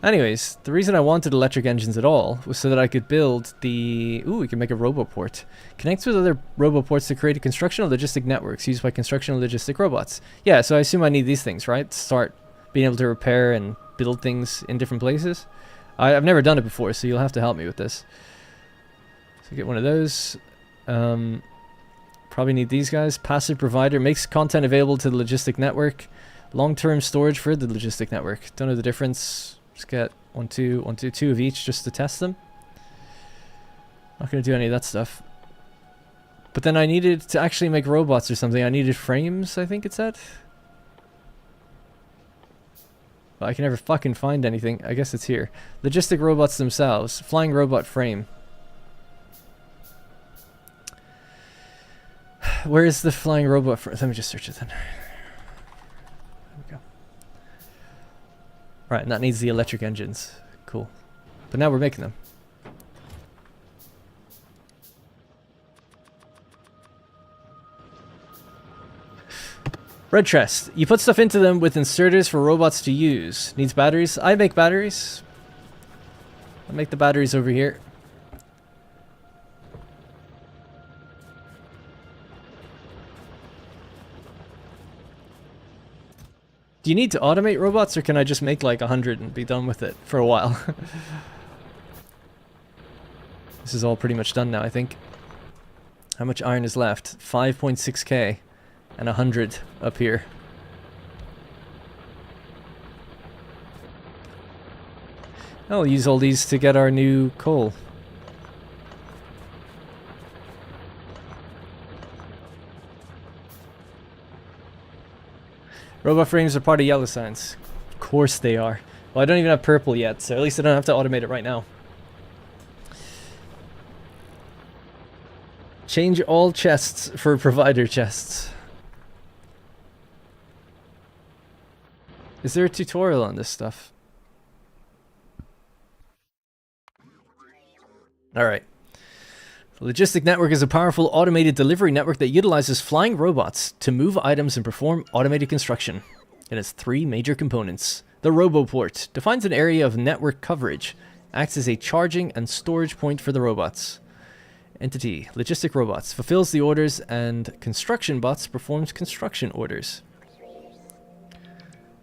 Anyways, the reason I wanted electric engines at all was so that I could build the... Ooh, we can make a roboport. Connects with other roboports to create a construction and logistic networks used by construction and logistic robots. Yeah, so I assume I need these things, right? Start being able to repair and build things in different places. I've never done it before, so you'll have to help me with this. So get one of those. Probably need these guys. Passive provider makes content available to the logistic network. Long-term storage for the logistic network. Don't know the difference. Just get 1, 2, 1, 2, 2 of each just to test them. Not going to do any of that stuff. But then I needed to actually make robots or something. I needed frames, I think it said. But I can never fucking find anything. I guess it's here. Logistic robots themselves. Flying robot frame. Where is the flying robot? Let me just search it then. There we go. Right, and that needs the electric engines. Cool. But now we're making them. Red chest. You put stuff into them with inserters for robots to use. Needs batteries. I make batteries. I'll make the batteries over here. Do you need to automate robots, or can I just make like 100 and be done with it for a while? This is all pretty much done now, I think. How much iron is left? 5.6k and 100 up here. I'll use all these to get our new coal. Robot frames are part of yellow signs. Of course they are. Well, I don't even have purple yet, so at least I don't have to automate it right now. Change all chests for provider chests. Is there a tutorial on this stuff? Alright. The logistic network is a powerful automated delivery network that utilizes flying robots to move items and perform automated construction. It has 3 major components. The RoboPort defines an area of network coverage, acts as a charging and storage point for the robots. Entity, logistic robots, fulfills the orders, and construction bots performs construction orders.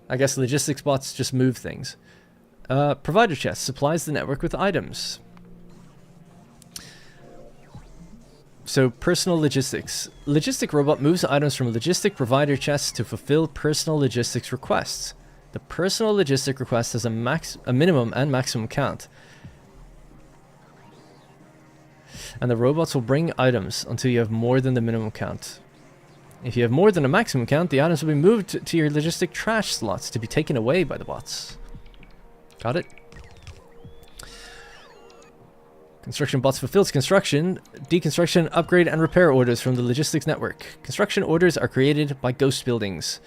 I guess logistics bots just move things. Provider chest supplies the network with items. So, personal logistics. Logistic robot moves items from logistic provider chests to fulfill personal logistics requests. The personal logistic request has a minimum and maximum count. And the robots will bring items until you have more than the minimum count. If you have more than a maximum count, the items will be moved to your logistic trash slots to be taken away by the bots. Got it? Construction bots fulfills construction, deconstruction, upgrade, and repair orders from the logistics network. Construction orders are created by ghost buildings.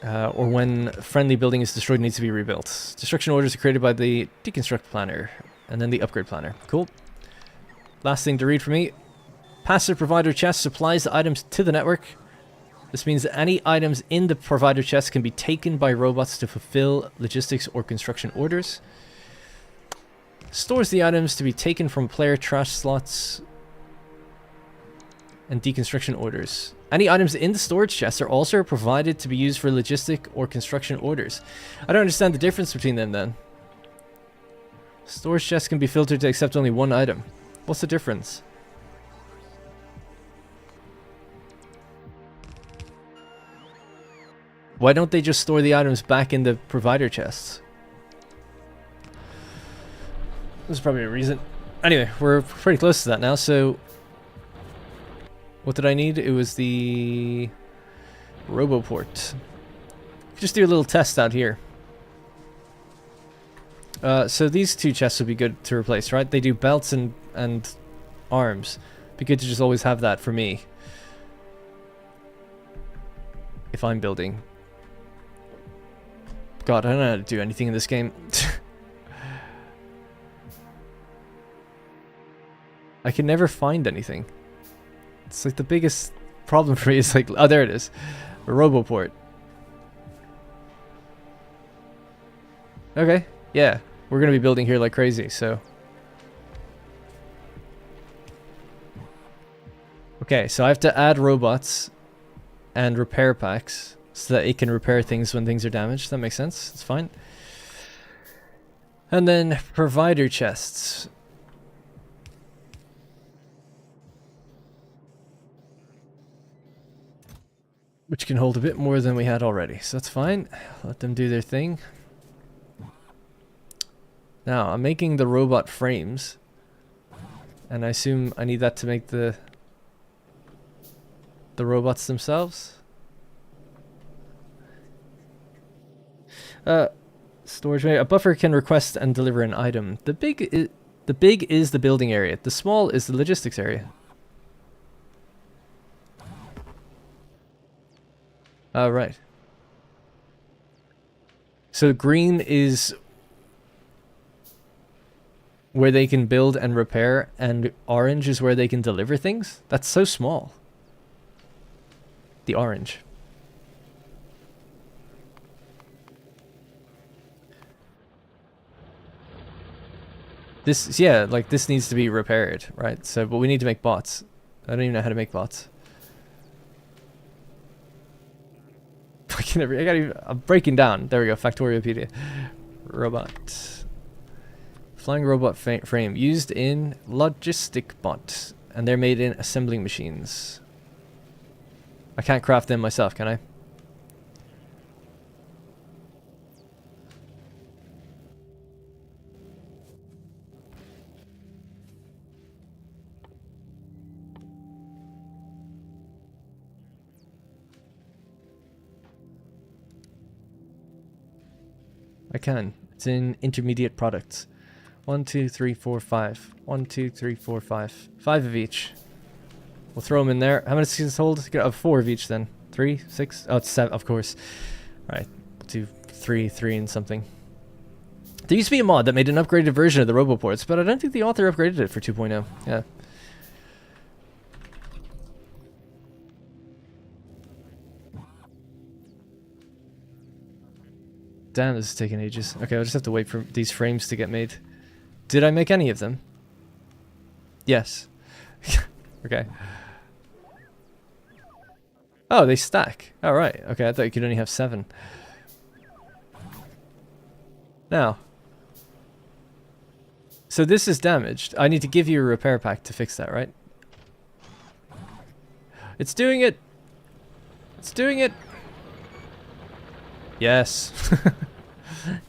Or when friendly building is destroyed, needs to be rebuilt. Destruction orders are created by the deconstruct planner. And then the upgrade planner. Cool. Last thing to read for me. Passive provider chest supplies the items to the network. This means that any items in the provider chest can be taken by robots to fulfill logistics or construction orders. Stores the items to be taken from player trash slots and deconstruction orders. Any items in the storage chest are also provided to be used for logistic or construction orders. I don't understand the difference between them then. Storage chests can be filtered to accept only one item. What's the difference? Why don't they just store the items back in the provider chests? There's probably a reason. Anyway, we're pretty close to that now, so... What did I need? It was the... Roboport. Just do a little test out here. So these two chests would be good to replace, right? They do belts and arms. Be good to just always have that for me. If I'm building. God, I don't know how to do anything in this game. I can never find anything. It's like the biggest problem for me is like, oh, there it is. A Roboport. Okay, yeah. We're going to be building here like crazy, so. Okay, so I have to add robots and repair packs so that it can repair things when things are damaged. That makes sense. It's fine. And then provider chests. Which can hold a bit more than we had already. So that's fine. Let them do their thing. Now, I'm making the robot frames. And I assume I need that to make the robots themselves. Storage. A buffer can request and deliver an item. The big is the building area. The small is the logistics area. Right. So green is where they can build and repair, and orange is where they can deliver things? That's so small. The orange. This, yeah, like this needs to be repaired, right? So, but we need to make bots. I don't even know how to make bots. I'm breaking down. There we go. Factoriopedia. Robot. Flying robot frame used in logistic bot, and they're made in assembling machines. I can't craft them myself, can I? I can. It's in intermediate products. 1, 2, 3, 4, 5. 1, 2, 3, 4, 5. 5 of each. We'll throw them in there. How many skins hold? 4 of each then. 3, 6. Oh, it's 7, of course. Right. 2, 3, 3 and something. There used to be a mod that made an upgraded version of the Roboports, but I don't think the author upgraded it for 2.0. Yeah. Damn, this is taking ages. Okay, I'll just have to wait for these frames to get made. Did I make any of them? Yes. Okay. Oh, they stack. All right. Okay, I thought you could only have 7. Now. So this is damaged. I need to give you a repair pack to fix that, right? It's doing it. It's doing it. Yes.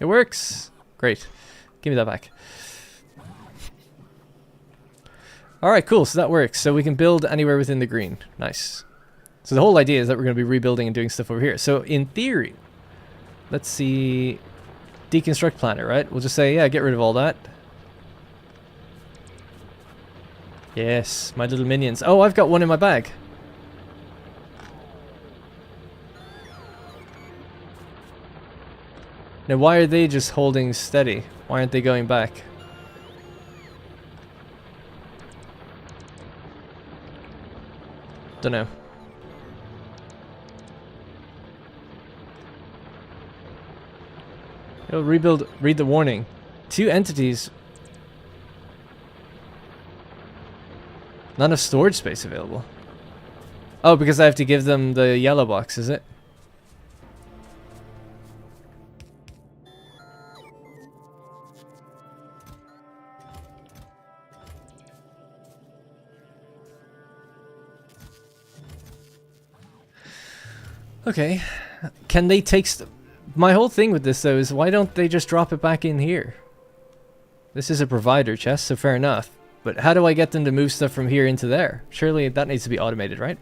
It works. Great. Give me that back. Alright, cool. So that works. So we can build anywhere within the green. Nice. So the whole idea is that we're going to be rebuilding and doing stuff over here. So in theory, let's see. Deconstruct planet, right? We'll just say, yeah, get rid of all that. Yes, my little minions. Oh, I've got one in my bag. Now, why are they just holding steady? Why aren't they going back? Don't know. It'll rebuild. Read the warning. 2 entities. Not enough storage space available. Oh, because I have to give them the yellow box, is it? Okay. Can they take... My whole thing with this, though, is why don't they just drop it back in here? This is a provider chest, so fair enough. But how do I get them to move stuff from here into there? Surely that needs to be automated, right?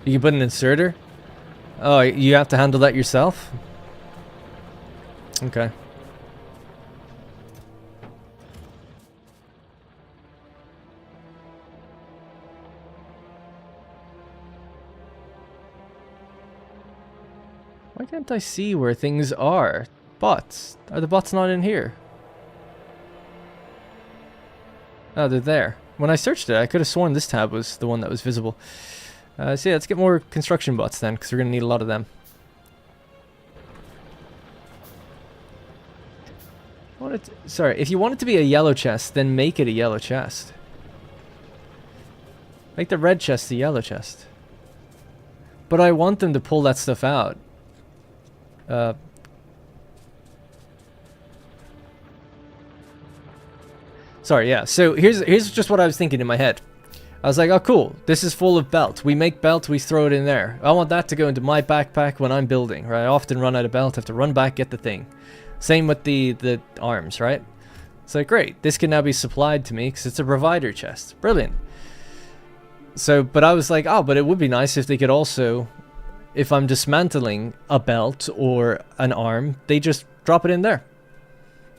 You can put an inserter? Oh, you have to handle that yourself? Okay. Why can't I see where things are? Bots. Are the bots not in here? Oh, they're there. When I searched it, I could have sworn this tab was the one that was visible. So yeah, let's get more construction bots then, because we're going to need a lot of them. Sorry, if you want it to be a yellow chest, then make it a yellow chest. Make the red chest the yellow chest. But I want them to pull that stuff out. Sorry, yeah. So here's just what I was thinking in my head. I was like, oh cool, this is full of belt. We make belt, we throw it in there. I want that to go into my backpack when I'm building, right? I often run out of belt, have to run back, get the thing. Same with the arms, right? It's like, great, this can now be supplied to me because it's a provider chest. Brilliant. So, but I was like, oh, but it would be nice if they could also, if I'm dismantling a belt or an arm, they just drop it in there.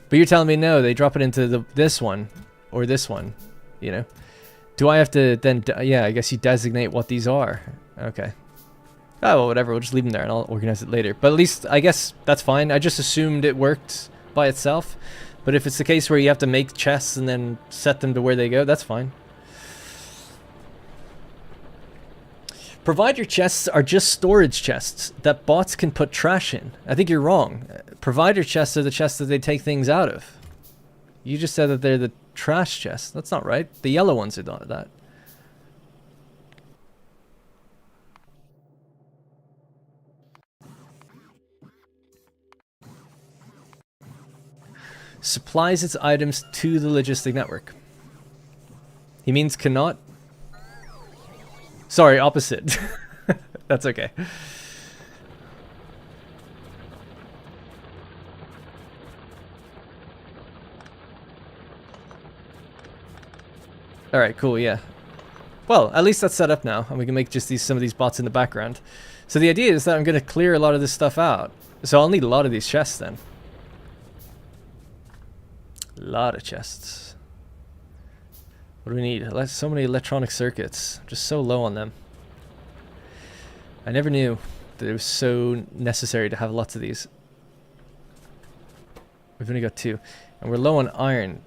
But you're telling me no, they drop it into this one or this one, you know? Do I have to then, yeah, I guess you designate what these are. Okay. Oh, well, whatever, we'll just leave them there and I'll organize it later. But at least, I guess, that's fine. I just assumed it worked by itself. But if it's the case where you have to make chests and then set them to where they go, that's fine. Provider chests are just storage chests that bots can put trash in. I think you're wrong. Provider chests are the chests that they take things out of. You just said that they're the trash chests. That's not right. The yellow ones are not that. Supplies its items to the logistic network. He means cannot. Sorry, opposite. That's okay. Alright, cool, yeah. Well, at least that's set up now, and we can make just some of these bots in the background. So the idea is that I'm going to clear a lot of this stuff out. So I'll need a lot of these chests then. A lot of chests. What do we need? So many electronic circuits. I'm just so low on them. I never knew that it was so necessary to have lots of these. We've only got 2. And we're low on iron.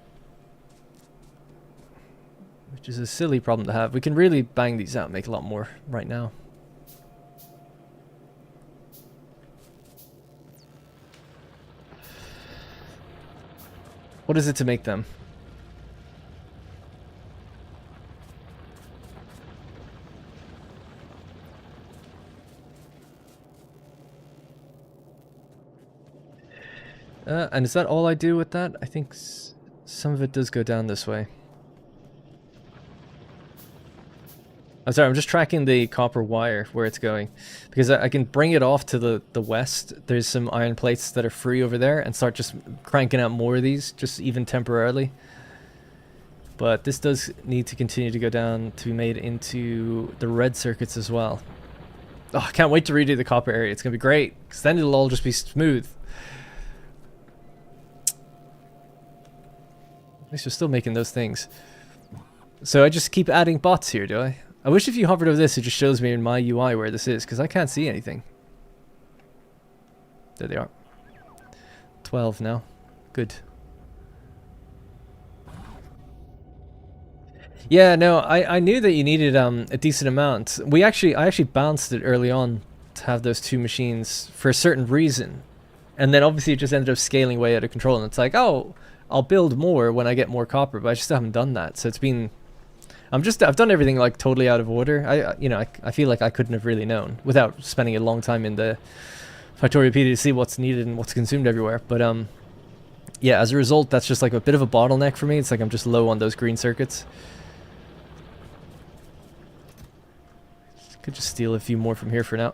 Which is a silly problem to have. We can really bang these out and make a lot more right now. What is it to make them? And is that all I do with that? I think Some of it does go down this way. I'm sorry, I'm just tracking the copper wire where it's going. Because I can bring it off to the west. There's some iron plates that are free over there and start just cranking out more of these, just even temporarily. But this does need to continue to go down to be made into the red circuits as well. Oh, I can't wait to redo the copper area. It's going to be great, because then it'll all just be smooth. At least we're still making those things. So I just keep adding bots here, do I? I wish if you hovered over this, it just shows me in my UI where this is, because I can't see anything. There they are. 12 now. Good. Yeah, no, I knew that you needed a decent amount. I actually balanced it early on to have those two machines for a certain reason. And then obviously it just ended up scaling way out of control, and it's like, oh, I'll build more when I get more copper, but I just haven't done that. So it's been I've done everything like totally out of order. I feel like I couldn't have really known without spending a long time in the Factorio PD to see what's needed and what's consumed everywhere. But yeah, as a result, that's just like a bit of a bottleneck for me. It's like I'm just low on those green circuits. Could just steal a few more from here for now.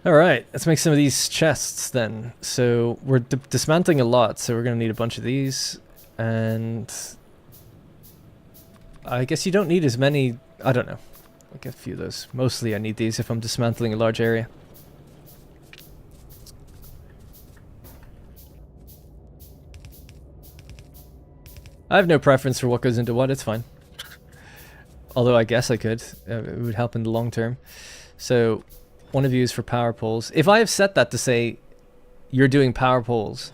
Alright, let's make some of these chests then. So we're dismantling a lot, so we're going to need a bunch of these. And I guess you don't need as many. I don't know. I'll get a few of those. Mostly I need these if I'm dismantling a large area. I have no preference for what goes into what, it's fine. Although I guess I could. It would help in the long term. So one of you is for power poles. If I have set that to say you're doing power poles,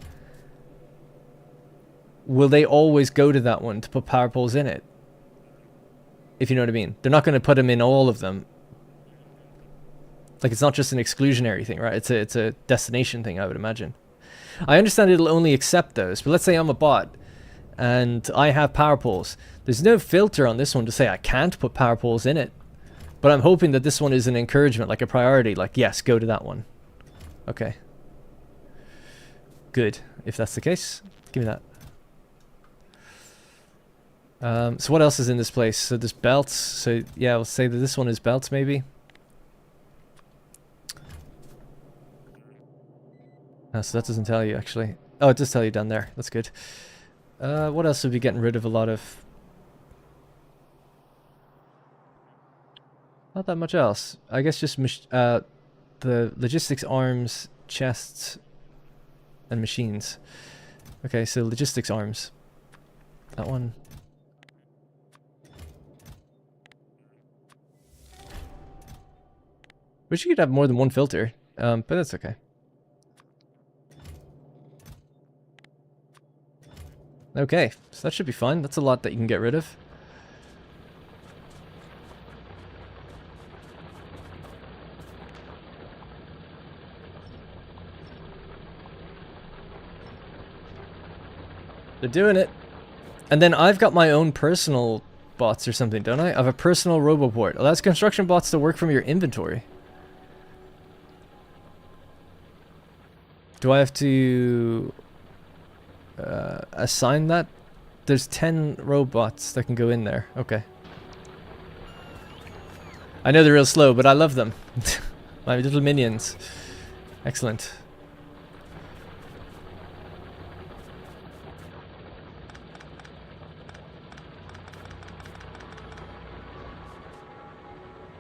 will they always go to that one to put power poles in it? If you know what I mean. They're not going to put them in all of them. Like, it's not just an exclusionary thing, right? It's a destination thing, I would imagine. I understand it'll only accept those, but let's say I'm a bot and I have power poles. There's no filter on this one to say I can't put power poles in it. But I'm hoping that this one is an encouragement, like a priority, like, yes, go to that one. Okay. Good. If that's the case, give me that. So what else is in this place? So there's belts. So yeah, we'll say that this one is belts, maybe. So that doesn't tell you, actually. Oh, it does tell you down there. That's good. What else would be getting rid of a lot of? Not that much else. I guess just the logistics arms, chests, and machines. Okay, so logistics arms. That one. Wish you could have more than one filter, but that's okay. Okay, so that should be fine. That's a lot that you can get rid of. They're doing it. And then I've got my own personal bots or something, don't I? I have a personal roboport. Oh, that's construction bots to work from your inventory. Do I have to assign that? There's 10 robots that can go in there. Okay. I know they're real slow, but I love them. My little minions. Excellent.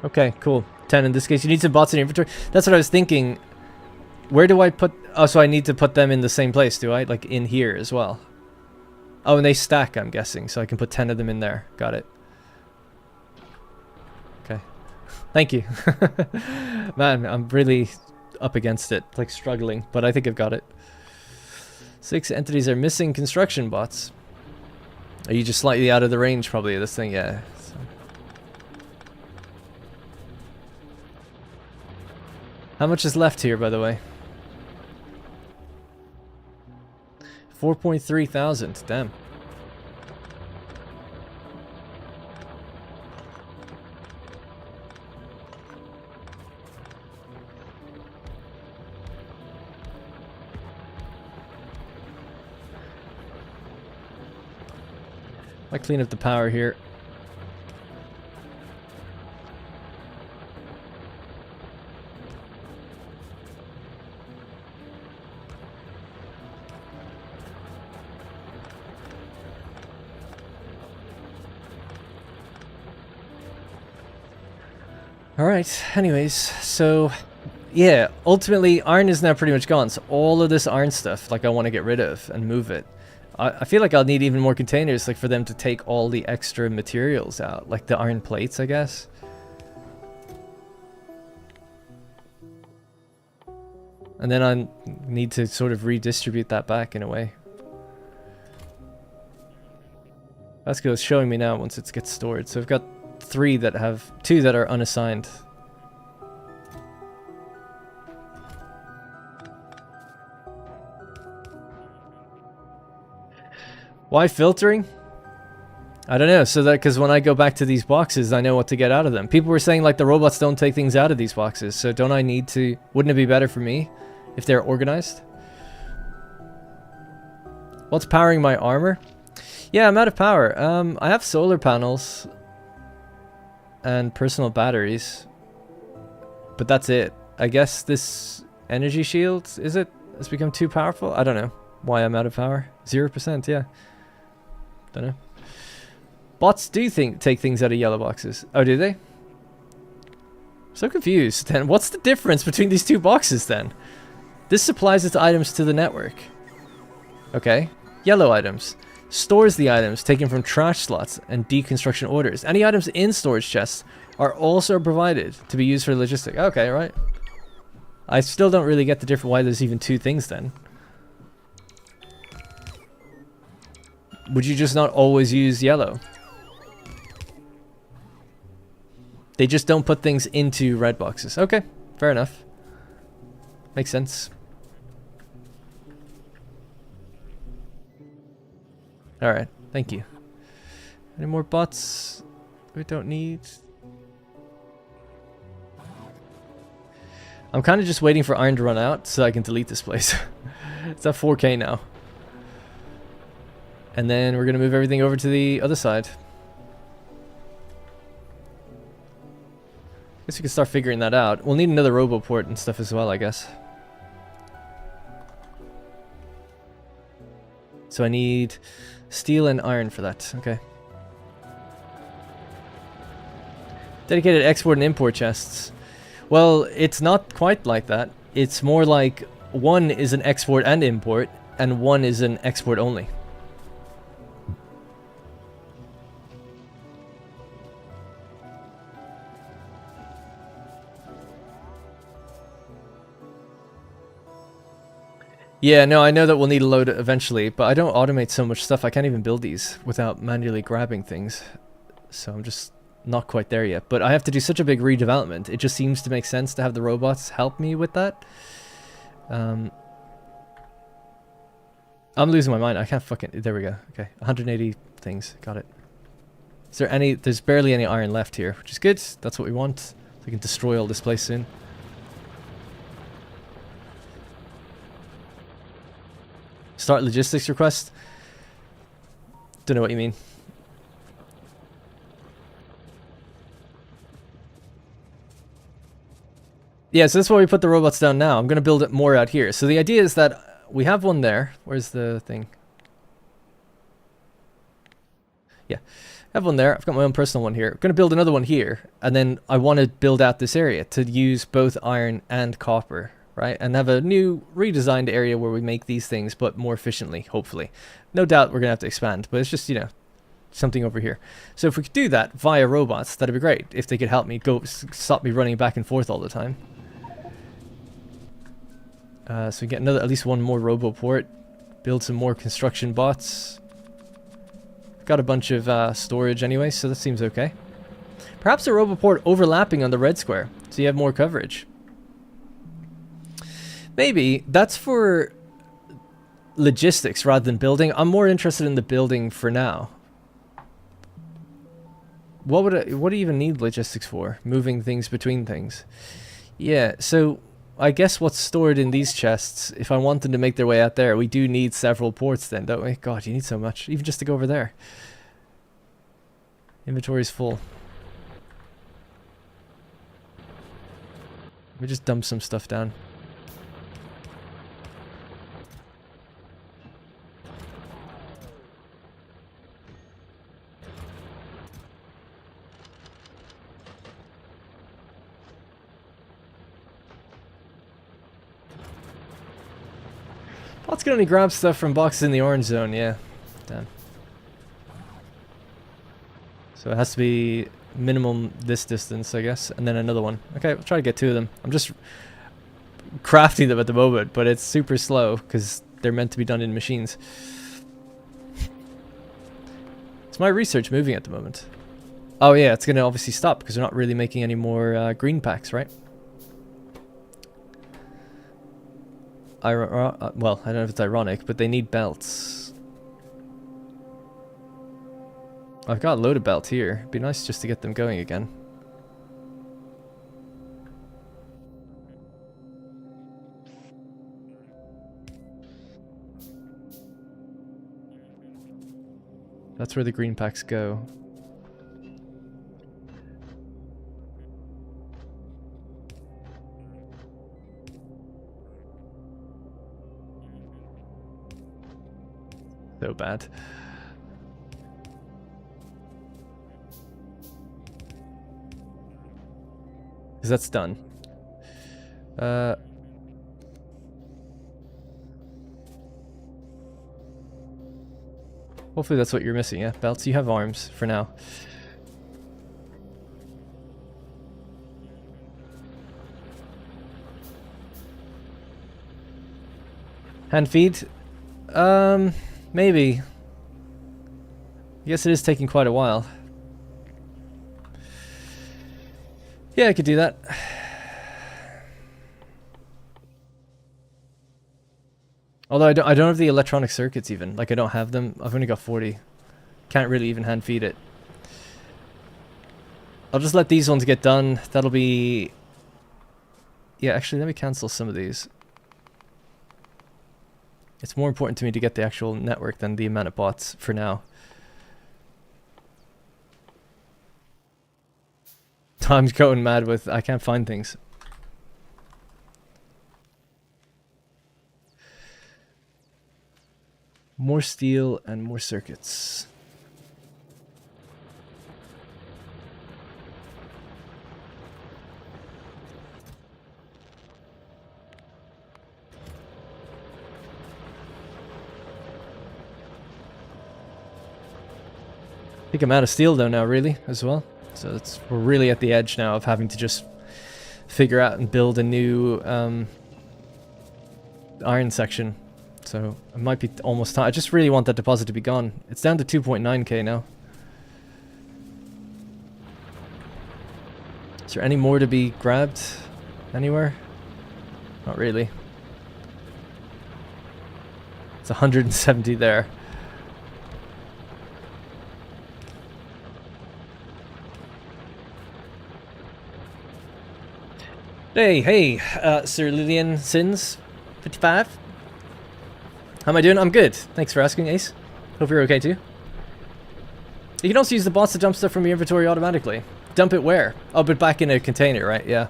Okay, cool. 10 in this case. You need some bots in your inventory. That's what I was thinking. Where do I put... Oh, so I need to put them in the same place, do I? Like in here as well. Oh, and they stack, I'm guessing. So I can put 10 of them in there. Got it. Okay. Thank you. Man, I'm really up against it. Like struggling. But I think I've got it. 6 entities are missing construction bots. Are you just slightly out of the range probably of this thing? Yeah. So. How much is left here, by the way? 4.3 thousand. Damn. I clean up the power here. Alright, anyways, so yeah, ultimately iron is now pretty much gone, so all of this iron stuff, like I want to get rid of and move it. I feel like I'll need even more containers, like for them to take all the extra materials out, like the iron plates, I guess. And then I need to sort of redistribute that back in a way. That's good, it's showing me now once it gets stored. So I've got 2 that are unassigned. Why filtering? I don't know. So that because when I go back to these boxes, I know what to get out of them. People were saying like the robots don't take things out of these boxes. So don't I need to? Wouldn't it be better for me if they're organized? What's powering my armor? Yeah, I'm out of power. I have solar panels and personal batteries, but that's it. I guess this energy shield, has become too powerful? I don't know why I'm out of power. 0%, yeah. Don't know. Bots do take things out of yellow boxes. Oh, do they? So confused. Then what's the difference between these 2 boxes then? This supplies its items to the network. Okay. Yellow items. Stores the items taken from trash slots and deconstruction orders. Any items in storage chests are also provided to be used for logistics. Okay, right. I still don't really get the difference why there's even 2 things then. Would you just not always use yellow? They just don't put things into red boxes. Okay, fair enough. Makes sense. Alright, thank you. Any more bots we don't need? I'm kind of just waiting for iron to run out so I can delete this place. It's at 4K now. And then we're going to move everything over to the other side. Guess we can start figuring that out. We'll need another robo port and stuff as well, I guess. So I need steel and iron for that. Okay. Dedicated export and import chests. Well, it's not quite like that. It's more like one is an export and import, and one is an export only. Yeah, no, I know that we'll need a load eventually, but I don't automate so much stuff. I can't even build these without manually grabbing things. So I'm just not quite there yet. But I have to do such a big redevelopment. It just seems to make sense to have the robots help me with that. I'm losing my mind. I can't fucking... There we go. Okay, 180 things. Got it. Is there any... There's barely any iron left here, which is good. That's what we want. So we can destroy all this place soon. Start logistics request? Don't know what you mean. Yeah, so that's why we put the robots down now. I'm going to build it more out here. So the idea is that we have one there. Where's the thing? Yeah, I have one there. I've got my own personal one here. I'm going to build another one here. And then I want to build out this area to use both iron and copper. Right, and have a new redesigned area where we make these things, but more efficiently, hopefully. No doubt we're going to have to expand, but it's just, you know, something over here. So if we could do that via robots, that'd be great. If they could help me stop me running back and forth all the time. So we get another, at least one more RoboPort. Build some more construction bots. Got a bunch of storage anyway, so that seems okay. Perhaps a RoboPort overlapping on the red square, so you have more coverage. Maybe. That's for logistics rather than building. I'm more interested in the building for now. What do you even need logistics for? Moving things between things. Yeah, so I guess what's stored in these chests, if I want them to make their way out there, we do need several ports then, don't we? God, you need so much. Even just to go over there. Inventory's full. Let me just dump some stuff down. Bots can only grab stuff from boxes in the orange zone, yeah. Damn. So it has to be minimum this distance, I guess, and then another one. Okay, we'll try to get 2 of them. I'm just crafting them at the moment, but it's super slow because they're meant to be done in machines. Is my research moving at the moment? Oh yeah, it's going to obviously stop because we're not really making any more green packs, right? Well, I don't know if it's ironic, but they need belts. I've got a load of belts here. It'd be nice just to get them going again. That's where the green packs go. So bad. Because that's done. Hopefully that's what you're missing, yeah? Belts, you have arms for now. Hand feed? Maybe. I guess it is taking quite a while. Yeah, I could do that. Although I don't have the electronic circuits even. Like, I don't have them. I've only got 40. Can't really even hand feed it. I'll just let these ones get done. That'll be... Yeah, actually, let me cancel some of these. It's more important to me to get the actual network than the amount of bots for now. Time's going mad with I can't find things. More steel and more circuits. I think I'm out of steel though now, really, as well. So we're really at the edge now of having to just figure out and build a new iron section. So it might be almost time. I just really want that deposit to be gone. It's down to 2.9k now. Is there any more to be grabbed anywhere? Not really. It's 170 there. Hey, Sir Lillian Sins 55. How am I doing? I'm good. Thanks for asking, Ace. Hope you're okay too. You can also use the bots to dump stuff from your inventory automatically. Dump it where? Oh, but back in a container, right? Yeah.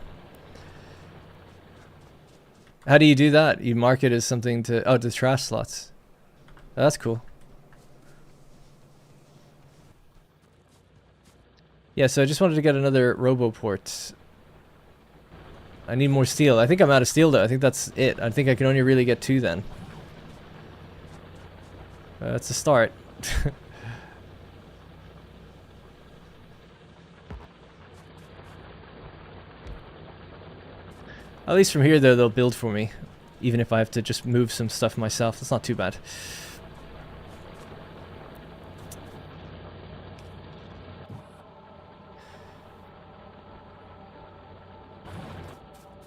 How do you do that? You mark it as something to... Oh, the trash slots. Oh, that's cool. Yeah, so I just wanted to get another RoboPort. I need more steel. I think I'm out of steel though. I think that's it. I think I can only really get 2 then. That's a start. At least from here though, they'll build for me. Even if I have to just move some stuff myself. That's not too bad.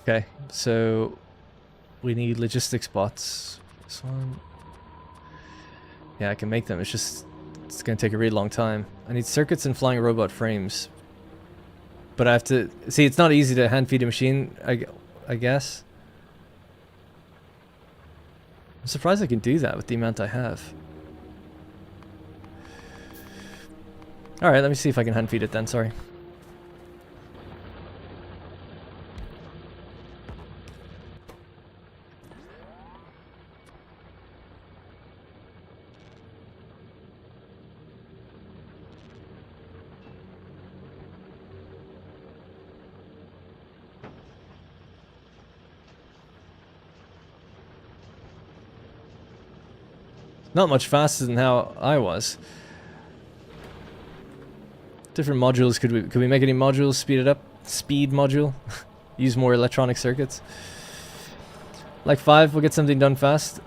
Okay, so we need logistics bots. This one. Yeah, I can make them. It's going to take a really long time. I need circuits and flying robot frames. But I have to... See, it's not easy to hand feed a machine, I guess. I'm surprised I can do that with the amount I have. Alright, let me see if I can hand feed it then, sorry. Not much faster than how I was. Different modules, could we make any modules, speed it up? Speed module? Use more electronic circuits. Like 5, we'll get something done fast.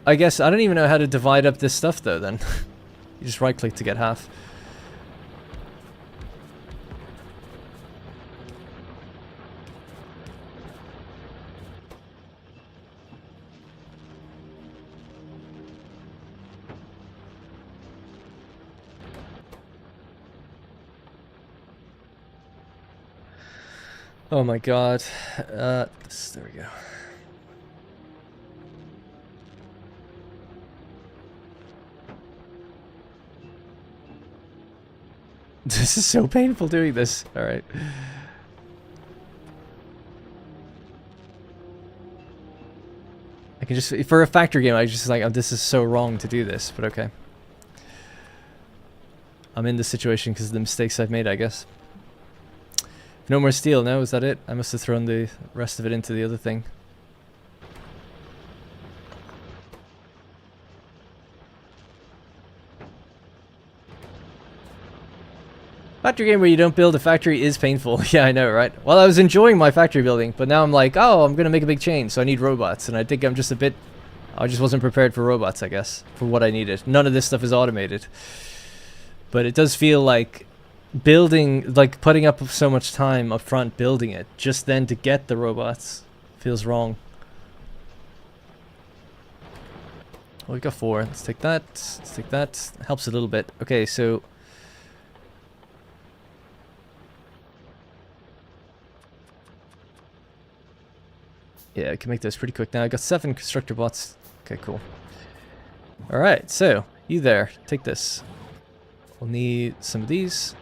I guess, I don't even know how to divide up this stuff though then. You just right click to get half. Oh my god. There we go. This is so painful doing this. Alright. I can just, for a factory game, I just like, oh, this is so wrong to do this, but okay. I'm in this situation because of the mistakes I've made, I guess. No more steel, no? Is that it? I must have thrown the rest of it into the other thing. Factory game where you don't build a factory is painful. Yeah, I know, right? Well, I was enjoying my factory building, but now I'm like, oh, I'm gonna make a big change, so I need robots. And I think I'm just a bit... I just wasn't prepared for robots, I guess, for what I needed. None of this stuff is automated. But it does feel like building, like putting up so much time up front building it, just then to get the robots, feels wrong. Well, we got 4. Let's take that. Let's take that. Helps a little bit. Okay, so... yeah, I can make those pretty quick now. I got 7 constructor bots. Okay, cool. Alright, so, you there. Take this. We'll need some of these.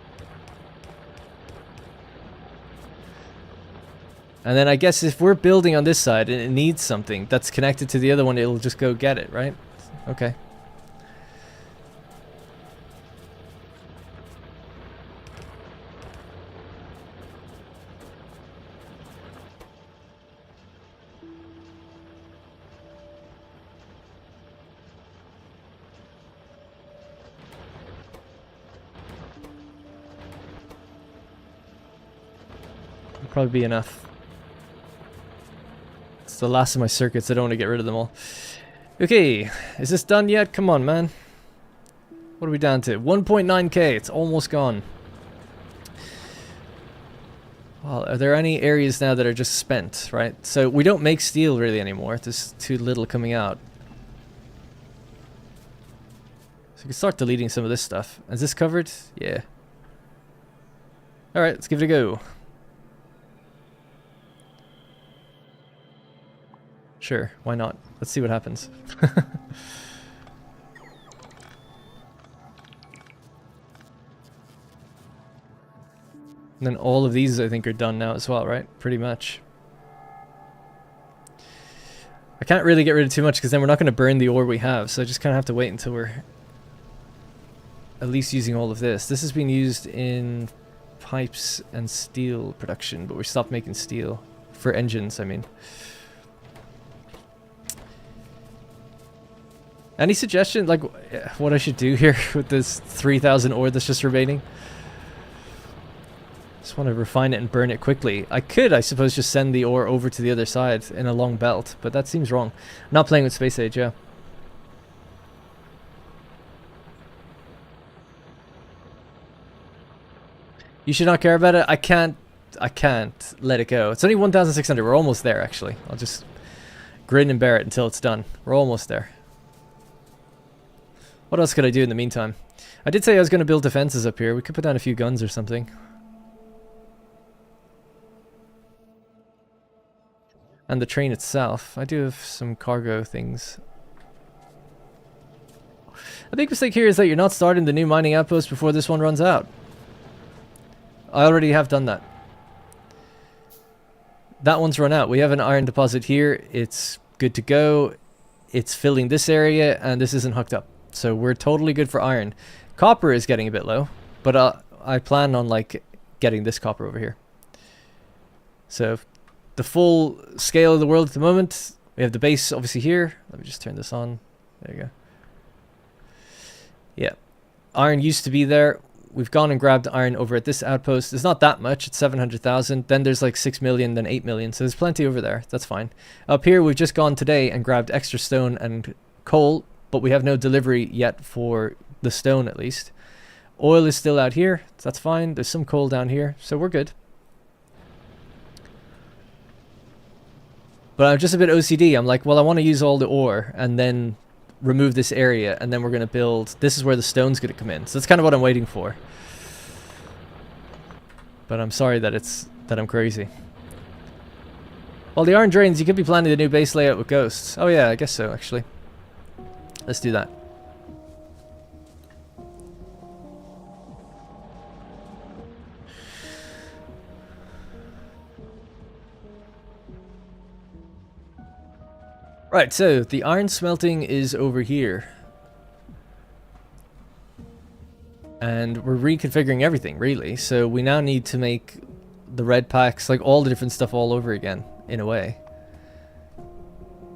And then I guess if we're building on this side and it needs something that's connected to the other one, it'll just go get it, right? Okay. It'll probably be enough. It's the last of my circuits. I don't want to get rid of them all. Okay, is this done yet? Come on, man. What are we down to? 1.9k. It's almost gone. Well, are there any areas now that are just spent, right? So we don't make steel really anymore. There's too little coming out. So we can start deleting some of this stuff. Is this covered? Yeah. Alright, let's give it a go. Sure, why not? Let's see what happens. And then all of these I think are done now as well, right? Pretty much. I can't really get rid of too much because then we're not going to burn the ore we have, so I just kind of have to wait until we're at least using all of this. This has been used in pipes and steel production, but we stopped making steel. For engines, I mean. Any suggestion, like, what I should do here with this 3,000 ore that's just remaining? Just want to refine it and burn it quickly. I could, I suppose, just send the ore over to the other side in a long belt, but that seems wrong. I'm not playing with Space Age, yeah. You should not care about it? I can't let it go. It's only 1,600. We're almost there, actually. I'll just grin and bear it until it's done. We're almost there. What else could I do in the meantime? I did say I was going to build defenses up here. We could put down a few guns or something. And the train itself. I do have some cargo things. A big mistake here is that you're not starting the new mining outpost before this one runs out. I already have done that. That one's run out. We have an iron deposit here. It's good to go. It's filling this area, and this isn't hooked up. So we're totally good for iron. Copper is getting a bit low, but I plan on like getting this copper over here. So the full scale of the world at the moment. We have the base obviously here. Let me just turn this on. There you go. Yeah. Iron used to be there. We've gone and grabbed iron over at this outpost. It's not that much. It's 700,000. Then there's like 6 million, then 8 million. So there's plenty over there. That's fine. Up here, we've just gone today and grabbed extra stone and coal, but we have no delivery yet for the stone at least. Oil is still out here. So that's fine. There's some coal down here. So we're good. But I'm just a bit OCD. I'm like, well, I want to use all the ore and then remove this area, and then we're going to build. This is where the stone's going to come in. So that's kind of what I'm waiting for. But I'm sorry that I'm crazy. While the iron drains, you could be planning the new base layout with ghosts. Oh yeah, I guess so actually. Let's do that. Right, so the iron smelting is over here. And we're reconfiguring everything, really. So we now need to make the red packs, like all the different stuff all over again, in a way.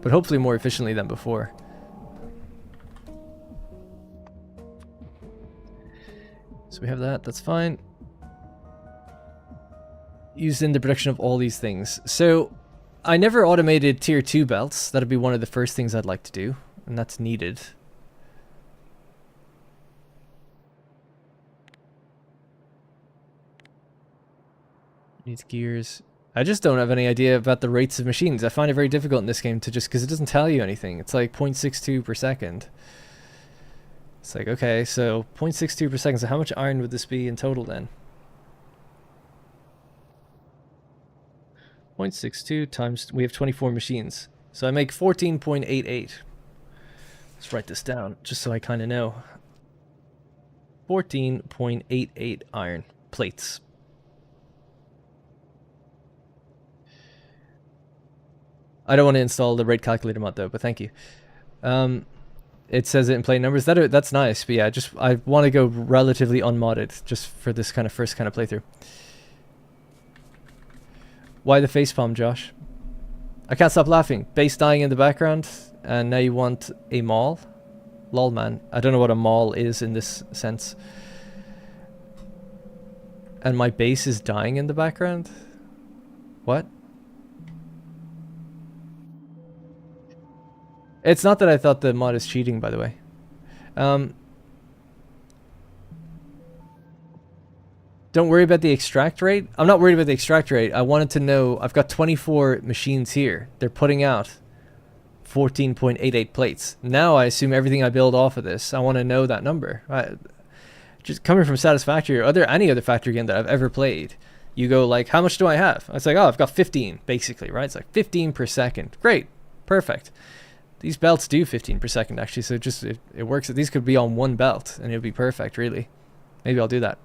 But hopefully more efficiently than before. So we have that, that's fine. Used in the production of all these things. So I never automated tier 2 belts. That'd be one of the first things I'd like to do, and that's needed. Needs gears. I just don't have any idea about the rates of machines. I find it very difficult in this game to just, because it doesn't tell you anything. It's like 0.62 per second. It's like, okay, so 0.62 per second. So how much iron would this be in total then? 0.62 times, we have 24 machines. So I make 14.88. Let's write this down just so I kind of know. 14.88 iron plates. I don't want to install the rate calculator mod though, but thank you. It says it in plain numbers. That's nice, but yeah, I want to go relatively unmodded just for this kind of first kind of playthrough. Why the facepalm, Josh? I can't stop laughing. Base dying in the background, and now you want a mall? Lol, man. I don't know what a mall is in this sense. And my base is dying in the background? What? It's not that I thought the mod is cheating, by the way. Don't worry about the extract rate. I'm not worried about the extract rate. I wanted to know, I've got 24 machines here. They're putting out 14.88 plates. Now I assume everything I build off of this, I want to know that number. Just coming from Satisfactory or any other factory game that I've ever played, you go like, how much do I have? It's like, oh, I've got 15, basically, right? It's like 15 per second. Great. Perfect. These belts do 15 per second, actually, so it works. These could be on one belt, and it would be perfect, really. Maybe I'll do that.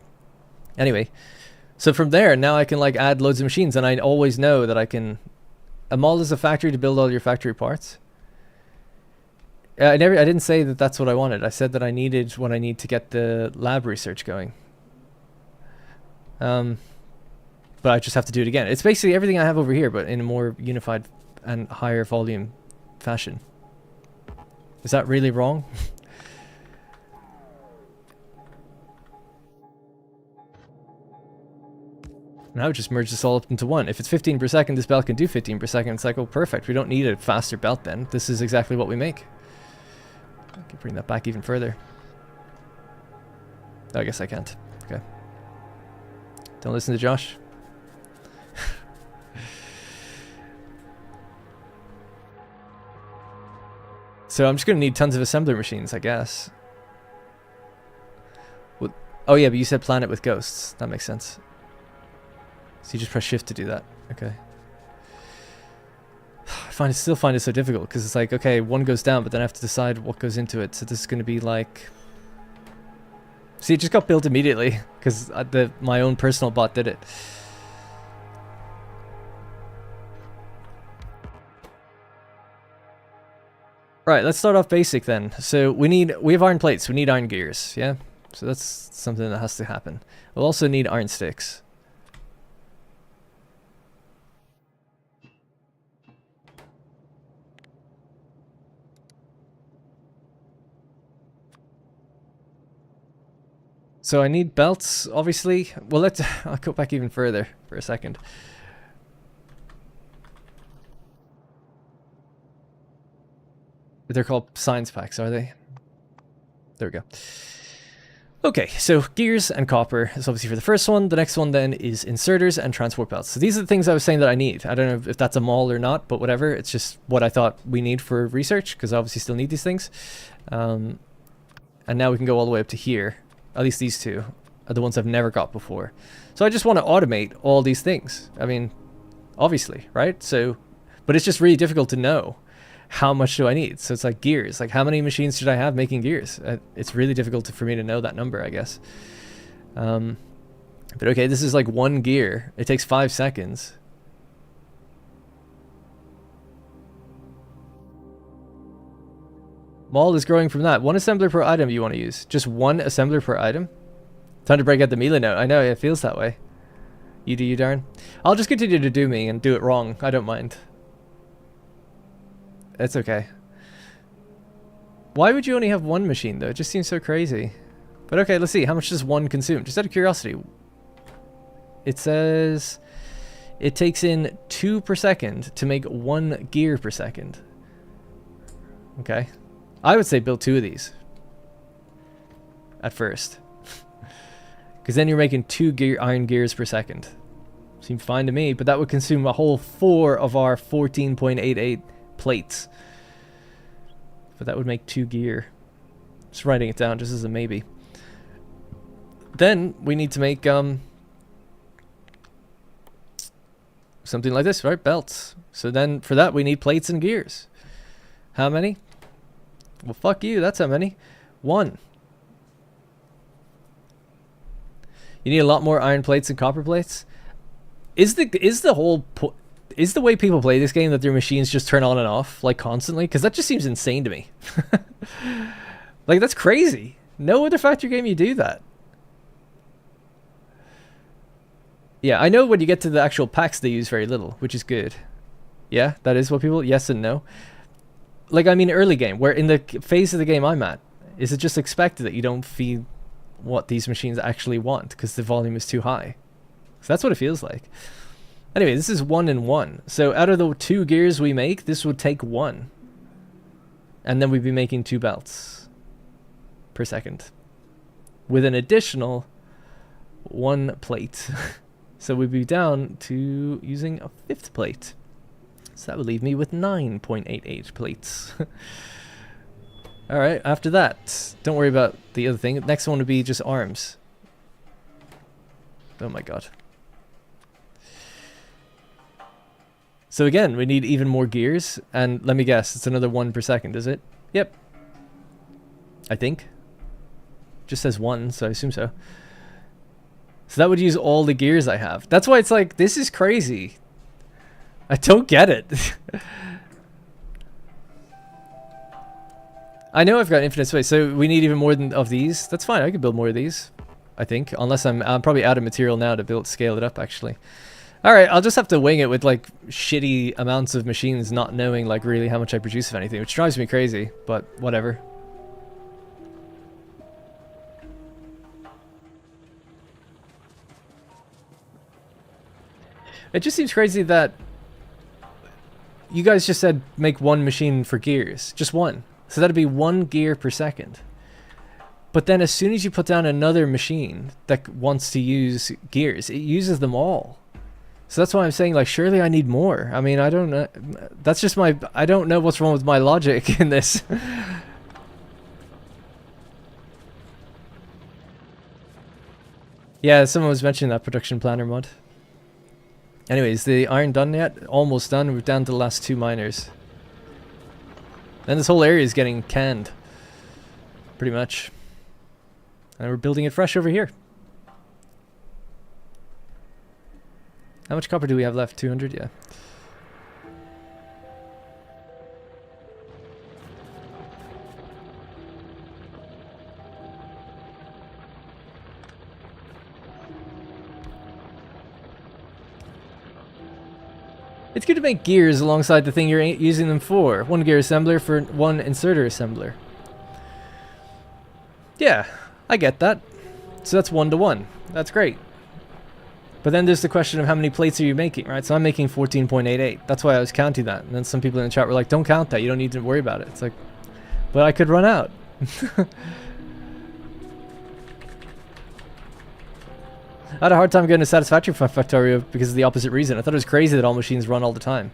Anyway, so from there, now I can like add loads of machines, and I always know that I can... A mall is a factory to build all your factory parts. I didn't say that that's what I wanted. I said that I needed what I need to get the lab research going. But I just have to do it again. It's basically everything I have over here, but in a more unified and higher volume fashion. Is that really wrong? Now just merge this all up into one. If it's 15 per second, this belt can do 15 per second. It's like, oh, perfect. We don't need a faster belt then. This is exactly what we make. I can bring that back even further. Oh, I guess I can't. Okay. Don't listen to Josh. So I'm just going to need tons of assembler machines, I guess. Well, oh yeah, but you said planet with ghosts. That makes sense. So you just press shift to do that. Okay. still find it so difficult because it's like, okay, one goes down, but then I have to decide what goes into it. So this is going to be like, see, it just got built immediately because my own personal bot did it. Right, let's start off basic then. So we have iron plates, we need iron gears, yeah? So that's something that has to happen. We'll also need iron sticks. So I need belts, obviously. Well, I'll go back even further for a second. They're called science packs, are they? There we go. Okay, so gears and copper is obviously for the first one. The next one then is inserters and transport belts. So these are the things I was saying that I need. I don't know if that's a mall or not, but whatever. It's just what I thought we need for research, because I obviously still need these things. And now we can go all the way up to here. At least these two are the ones I've never got before. So I just want to automate all these things. I mean, obviously, right? So, but it's just really difficult to know how much do I need. So it's like gears. Like how many machines should I have making gears? It's really difficult for me to know that number, I guess. But okay, this is like one gear. It takes 5 seconds. Mall is growing from that. One assembler per item you want to use. Just one assembler per item? Time to break out the melee note. I know, it feels that way. You do you, darn. I'll just continue to do me and do it wrong. I don't mind. It's okay. Why would you only have one machine, though? It just seems so crazy. But okay, let's see. How much does one consume? Just out of curiosity. It says it takes in 2 per second to make 1 gear per second. Okay. I would say build 2 of these. At first. Because then you're making 2 iron gears per second. Seems fine to me, but that would consume a whole 4 of our 14.88 plates. But that would make 2 gear. Just writing it down just as a maybe. Then we need to make something like this, right? Belts. So then for that we need plates and gears. How many? Well, fuck you, that's how many. 1. You need a lot more iron plates and copper plates. Is the way people play this game that their machines just turn on and off like constantly? Because that just seems insane to me. Like that's crazy. No other factory game you do that. Yeah, I know when you get to the actual packs they use very little, which is good. Yeah, that is what people. Yes and no. Like I mean, early game, where in the phase of the game I'm at, is it just expected that you don't feed what these machines actually want because the volume is too high? So that's what it feels like. Anyway, this is 1 and 1. So out of the 2 gears we make, this would take 1. And then we'd be making 2 belts per second. With an additional 1 plate. So we'd be down to using a 5th plate. So that would leave me with 9.88 plates. Alright, after that, don't worry about the other thing. Next one would be just arms. Oh my god. So again, we need even more gears, and let me guess, it's another 1 per second, is it? Yep. I think. Just says 1, so I assume so. So that would use all the gears I have. That's why it's like, this is crazy. I don't get it. I know I've got infinite space, so we need even more of these. That's fine, I could build more of these, I think. Unless I'm probably out of material now to scale it up, actually. Alright, I'll just have to wing it with, like, shitty amounts of machines, not knowing, like, really how much I produce of anything, which drives me crazy, but whatever. It just seems crazy that you guys just said make 1 machine for gears. Just 1. So that'd be 1 gear per second. But then as soon as you put down another machine that wants to use gears, it uses them all. So that's why I'm saying, like, surely I need more. I mean, I don't know. That's just my... I don't know what's wrong with my logic in this. Yeah, someone was mentioning that production planner mod. Anyways, the iron done yet? Almost done. We're down to the last 2 miners. And this whole area is getting canned. Pretty much. And we're building it fresh over here. How much copper do we have left? 200? Yeah. It's good to make gears alongside the thing you're using them for. 1 gear assembler for 1 inserter assembler. Yeah, I get that. So that's 1 to 1. That's great. But then there's the question of how many plates are you making, right? So I'm making 14.88. That's why I was counting that. And then some people in the chat were like, don't count that. You don't need to worry about it. It's like, but I could run out. I had a hard time getting a Satisfactory from Factorio because of the opposite reason. I thought it was crazy that all machines run all the time.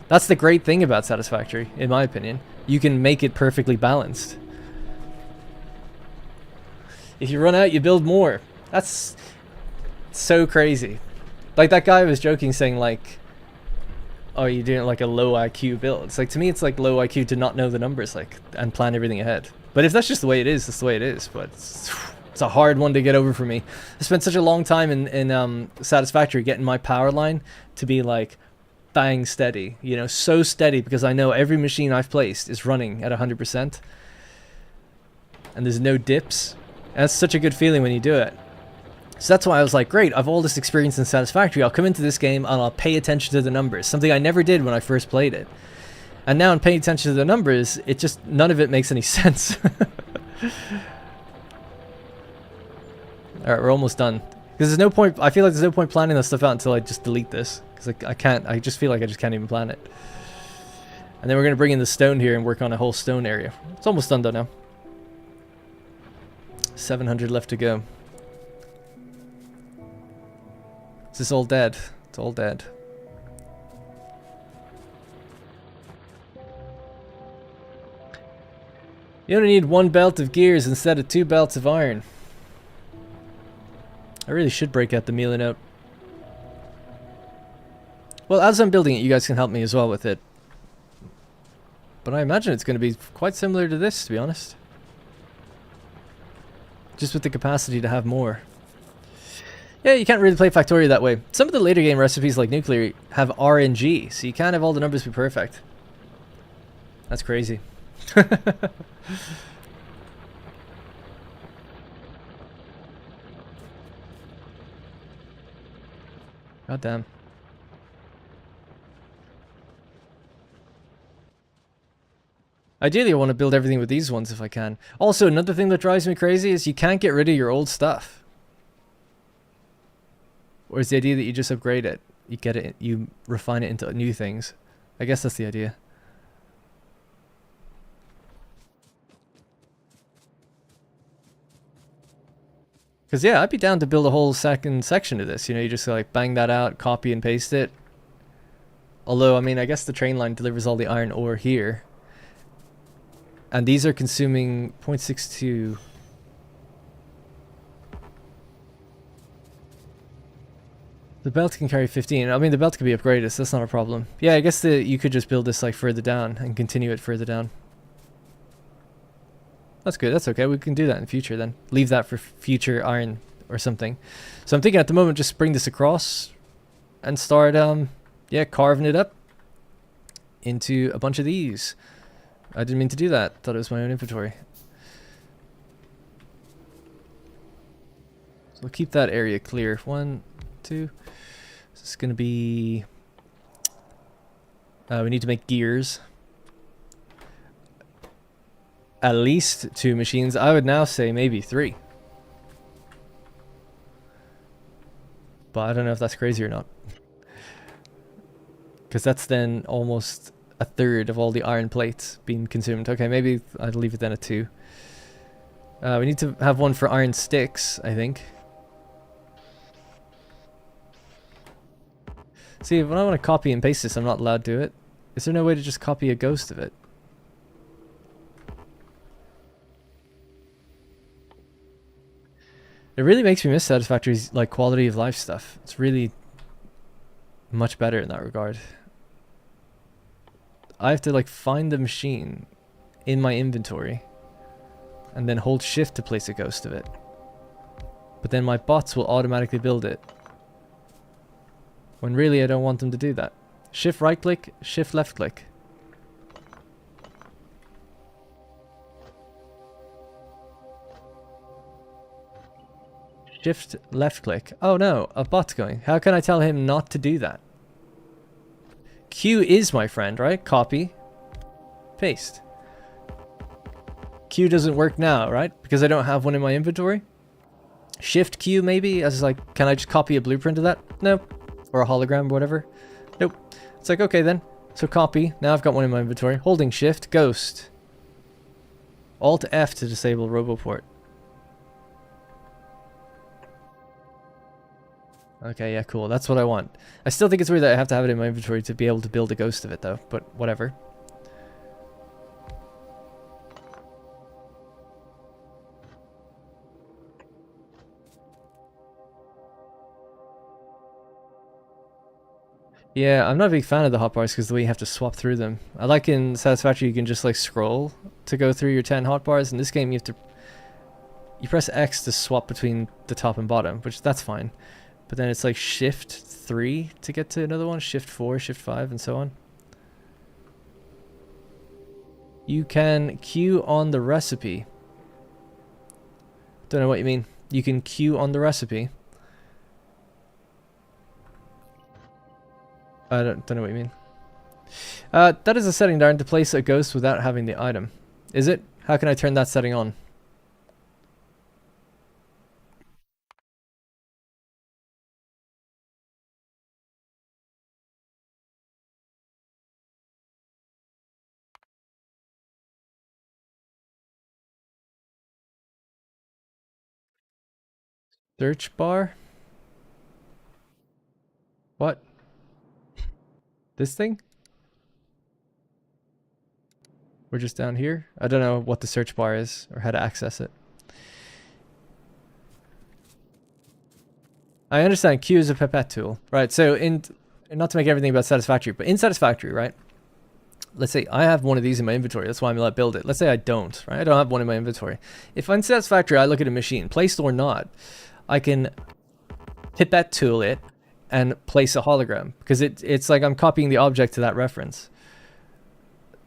That's the great thing about Satisfactory, in my opinion. You can make it perfectly balanced. If you run out, you build more. That's so crazy. Like that guy was joking saying like, oh, you're doing like a low IQ build. It's like, to me, it's like low IQ to not know the numbers like and plan everything ahead. But if that's just the way it is, that's the way it is. But it's a hard one to get over for me. I spent such a long time in Satisfactory getting my power line to be like bang steady, you know, so steady because I know every machine I've placed is running at 100% and there's no dips. And that's such a good feeling when you do it. So that's why I was like, great, I've all this experience in Satisfactory. I'll come into this game and I'll pay attention to the numbers, something I never did when I first played it. And now I'm paying attention to the numbers, it just, none of it makes any sense. Alright, we're almost done. Because there's no point, I feel like there's no point planning this stuff out until I just delete this. Because I just feel like I just can't even plan it. And then we're going to bring in the stone here and work on a whole stone area. It's almost done though now. 700 left to go. Is this all dead? It's all dead. You only need 1 belt of gears instead of 2 belts of iron. I really should break out the mealing out. Well, as I'm building it, you guys can help me as well with it. But I imagine it's going to be quite similar to this, to be honest. Just with the capacity to have more. Yeah, you can't really play Factorio that way. Some of the later game recipes, like Nuclear, have RNG, so you can't have all the numbers be perfect. That's crazy. God damn. Ideally, I want to build everything with these ones if I can. Also, another thing that drives me crazy is you can't get rid of your old stuff. Or is the idea that you just upgrade it? You get it, you refine it into new things. I guess that's the idea. Because yeah, I'd be down to build a whole second section of this. You know, you just like bang that out, copy and paste it. Although, I mean, I guess the train line delivers all the iron ore here. And these are consuming 0.62. The belt can carry 15. I mean, the belt can be upgraded, so that's not a problem. Yeah, I guess you could just build this like further down and continue it further down. That's good. That's okay. We can do that in the future then. Leave that for future iron or something. So I'm thinking at the moment just bring this across and start, yeah, carving it up into a bunch of these. I didn't mean to do that. Thought it was my own inventory. So we'll keep that area clear. 1, 2. This is going to be... we need to make gears. At least 2 machines. I would now say maybe 3. But I don't know if that's crazy or not. Because that's then almost a third of all the iron plates being consumed. Okay, maybe I'd leave it then at 2. We need to have one for iron sticks, I think. See, when I want to copy and paste this, I'm not allowed to do it. Is there no way to just copy a ghost of it? It really makes me miss Satisfactory's like quality of life stuff. It's really much better in that regard. I have to like find the machine in my inventory and then hold shift to place a ghost of it. But then my bots will automatically build it. When really I don't want them to do that. Shift right click, shift left click. Shift left click. Oh no, a bot's going. How can I tell him not to do that? Q is my friend, right? Copy. Paste. Q doesn't work now, right? Because I don't have one in my inventory. Shift Q maybe? As like, can I just copy a blueprint of that? No. Or a hologram or whatever? Nope. It's like, okay then. So copy. Now I've got one in my inventory. Holding shift. Ghost. Alt F to disable RoboPort. Okay, yeah, cool. That's what I want. I still think it's weird that I have to have it in my inventory to be able to build a ghost of it, though. But whatever. Yeah, I'm not a big fan of the hotbars because the way you have to swap through them. I like in Satisfactory you can just like scroll to go through your 10 hotbars. In this game you have to... You press X to swap between the top and bottom, which that's fine. But then it's like shift 3 to get to another one, shift 4, shift 5, and so on. You can queue on the recipe. Don't know what you mean. You can queue on the recipe. I don't know what you mean. That is a setting, Darren, to place a ghost without having the item. Is it? How can I turn that setting on? Search bar? What? This thing? We're just down here? I don't know what the search bar is or how to access it. I understand Q is a pipette tool. Right, so not to make everything about Satisfactory, but in Satisfactory, right? Let's say I have one of these in my inventory. That's why I'm allowed to build it. Let's say I don't, right? I don't have one in my inventory. If I'm Satisfactory, I look at a machine, placed or not, I can pipette tool it and place a hologram because it's like I'm copying the object to that reference.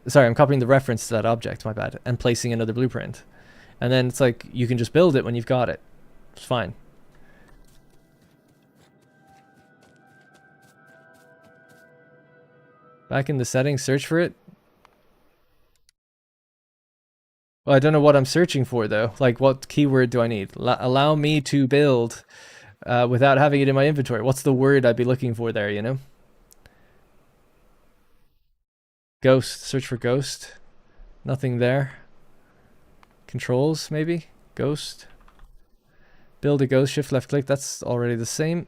Sorry, I'm copying the reference to that object, my bad, and placing another blueprint. And then it's like you can just build it when you've got it. It's fine. Back in the settings, search for it. Well, I don't know what I'm searching for though. Like what keyword do I need? Allow me to build without having it in my inventory. What's the word I'd be looking for there, you know? Ghost, search for ghost. Nothing there. Controls, maybe? Ghost. Build a ghost, shift left click, that's already the same.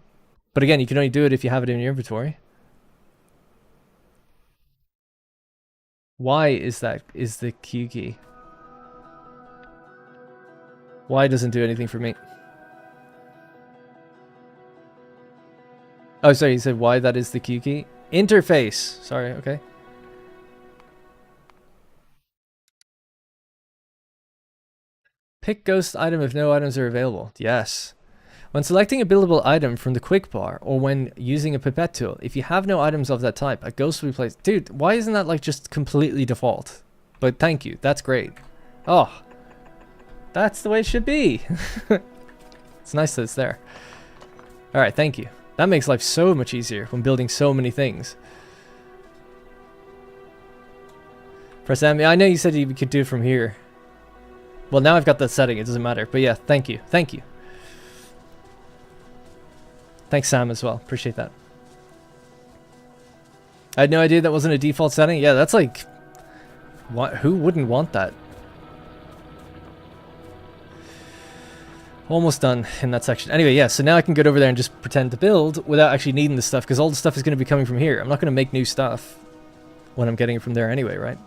But again, you can only do it if you have it in your inventory. Why is the Q key? Why doesn't do anything for me? Oh, sorry, you said why that is the Q key? Interface! Sorry, okay. Pick ghost item if no items are available. Yes. When selecting a buildable item from the quick bar or when using a pipette tool, if you have no items of that type, a ghost will be placed. Dude, why isn't that like just completely default? But thank you. That's great. Oh. That's the way it should be. It's nice that it's there. Alright, thank you. That makes life so much easier when building so many things. Press M. I know you said you could do it from here. Well, now I've got that setting. It doesn't matter. But yeah, thank you. Thank you. Thanks, Sam, as well. Appreciate that. I had no idea that wasn't a default setting. Yeah, that's like... What? Who wouldn't want that? Almost done in that section. Anyway, yeah, so now I can get over there and just pretend to build without actually needing the stuff, because all the stuff is going to be coming from here. I'm not going to make new stuff when I'm getting it from there anyway, right?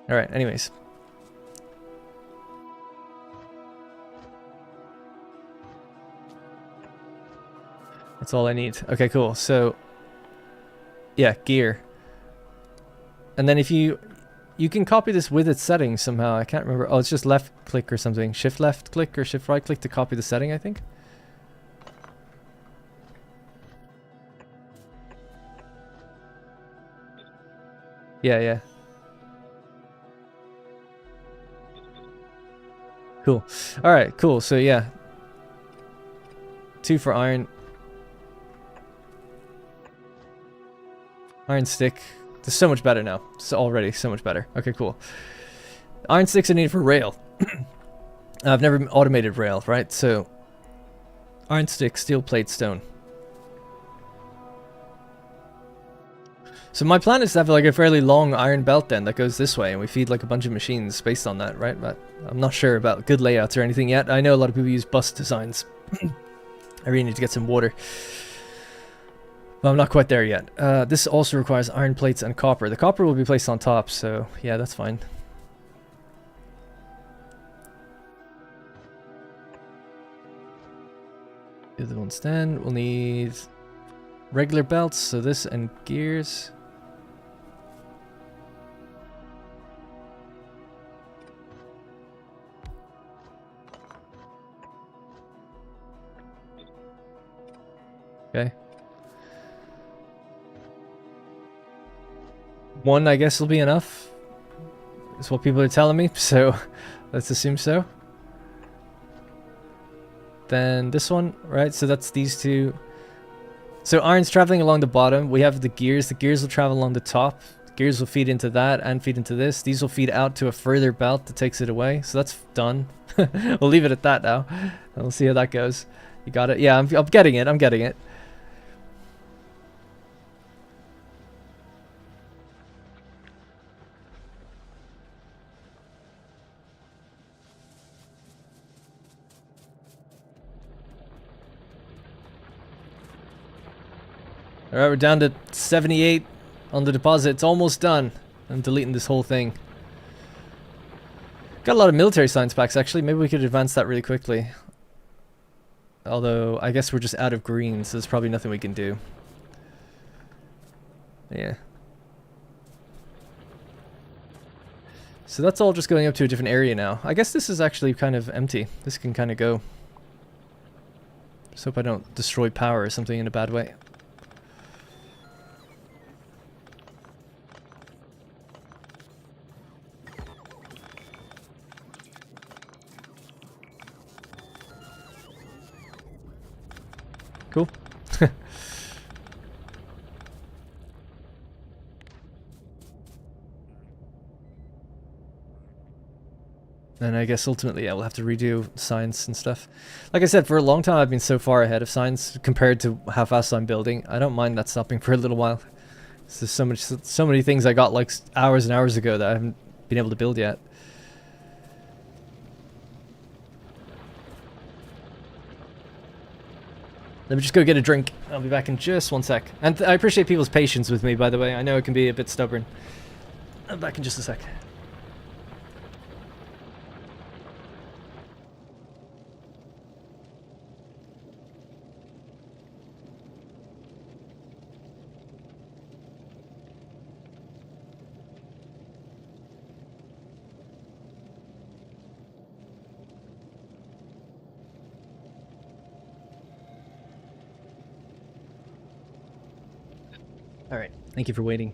Alright, anyways. That's all I need. Okay, cool. So, yeah, gear. And then if you can copy this with its settings somehow. I can't remember. Oh, it's just left click or something. Shift left click or shift right click to copy the setting, I think. Yeah, yeah. Cool. All right, cool. So yeah, 2 for iron. Iron stick. It's so much better now. It's already so much better. Okay, cool. Iron sticks are needed for rail. I've never automated rail, right? So iron stick, steel plate, stone. So my plan is to have like a fairly long iron belt then that goes this way, and we feed like a bunch of machines based on that, right? But I'm not sure about good layouts or anything yet. I know a lot of people use bus designs. I really need to get some water. But I'm not quite there yet. This also requires iron plates and copper. The copper will be placed on top, so yeah, that's fine. The other ones then. We'll need regular belts, so this and gears. Okay. 1, I guess, will be enough. That's what people are telling me, so let's assume so. Then this one, right? So that's these 2. So iron's traveling along the bottom. We have the gears. The gears will travel along the top. The gears will feed into that and feed into this. These will feed out to a further belt that takes it away. So that's done. We'll leave it at that now. And we'll see how that goes. You got it? Yeah, I'm getting it. I'm getting it. Alright, we're down to 78 on the deposit. It's almost done. I'm deleting this whole thing. Got a lot of military science packs, actually. Maybe we could advance that really quickly. Although, I guess we're just out of green, so there's probably nothing we can do. Yeah. So that's all just going up to a different area now. I guess this is actually kind of empty. This can kind of go. Just hope I don't destroy power or something in a bad way. Cool. And I guess ultimately, yeah, we'll have to redo science and stuff. Like I said, for a long time I've been so far ahead of science compared to how fast I'm building. I don't mind that stopping for a little while. There's so many things I got like hours and hours ago that I haven't been able to build yet. Let me just go get a drink. I'll be back in just 1 sec. And I appreciate people's patience with me, by the way. I know it can be a bit stubborn. I'm back in just a sec. Alright, thank you for waiting.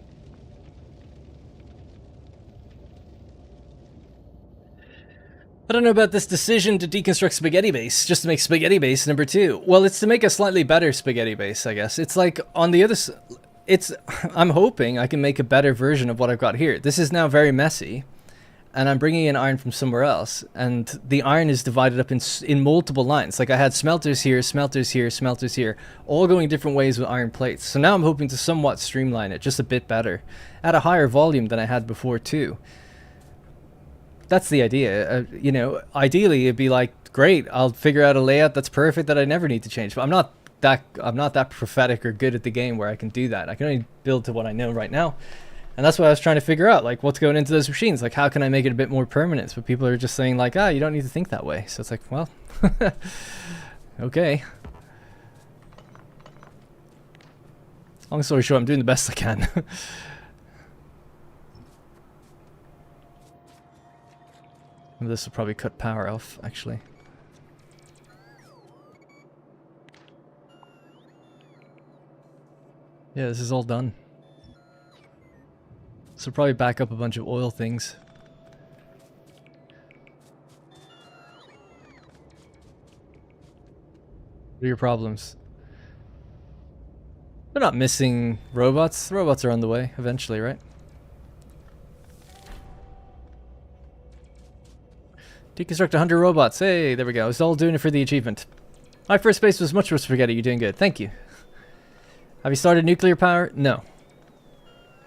I don't know about this decision to deconstruct spaghetti base, just to make spaghetti base number 2. Well, it's to make a slightly better spaghetti base, I guess. It's like, on the other side, I'm hoping I can make a better version of what I've got here. This is now very messy, and I'm bringing in iron from somewhere else, and the iron is divided up in multiple lines. Like I had smelters here, smelters here, smelters here, all going different ways with iron plates. So now I'm hoping to somewhat streamline it just a bit better, at a higher volume than I had before too. That's the idea. You know, ideally it'd be like, great, I'll figure out a layout that's perfect that I never need to change. But I'm not that prophetic or good at the game where I can do that. I can only build to what I know right now. And that's what I was trying to figure out, like, what's going into those machines? Like, how can I make it a bit more permanent? But people are just saying, like, you don't need to think that way. So it's like, well, okay. Long story short, I'm doing the best I can. This will probably cut power off, actually. Yeah, this is all done. So probably back up a bunch of oil things. What are your problems? We're not missing robots. The robots are on the way eventually, right? Deconstruct 100 robots. Hey, there we go. It's all doing it for the achievement. My first base was much more spaghetti. You're doing good. Thank you. Have you started nuclear power? No.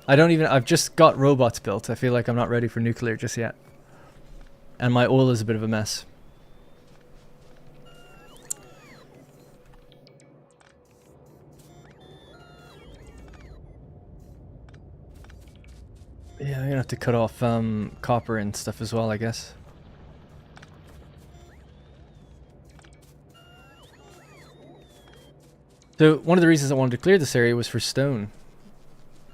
I don't even... I've just got robots built. I feel like I'm not ready for nuclear just yet. And my oil is a bit of a mess. Yeah, I'm gonna have to cut off copper and stuff as well, I guess. So one of the reasons I wanted to clear this area was for stone.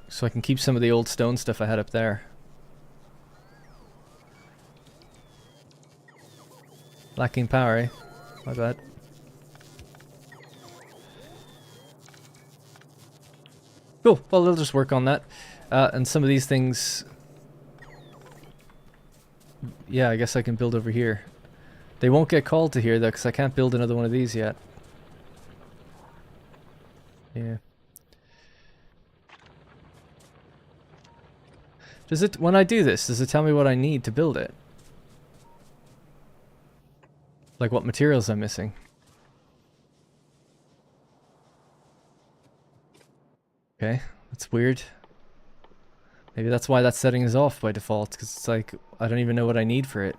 So I can keep some of the old stone stuff I had up there. Lacking power, eh? My bad. Cool, well they'll just work on that. And some of these things... Yeah, I guess I can build over here. They won't get called to here though, because I can't build another one of these yet. Yeah. Does it, when I do this, does it tell me what I need to build it? Like what materials I'm missing? Okay, that's weird. Maybe that's why that setting is off by default, because it's like, I don't even know what I need for it.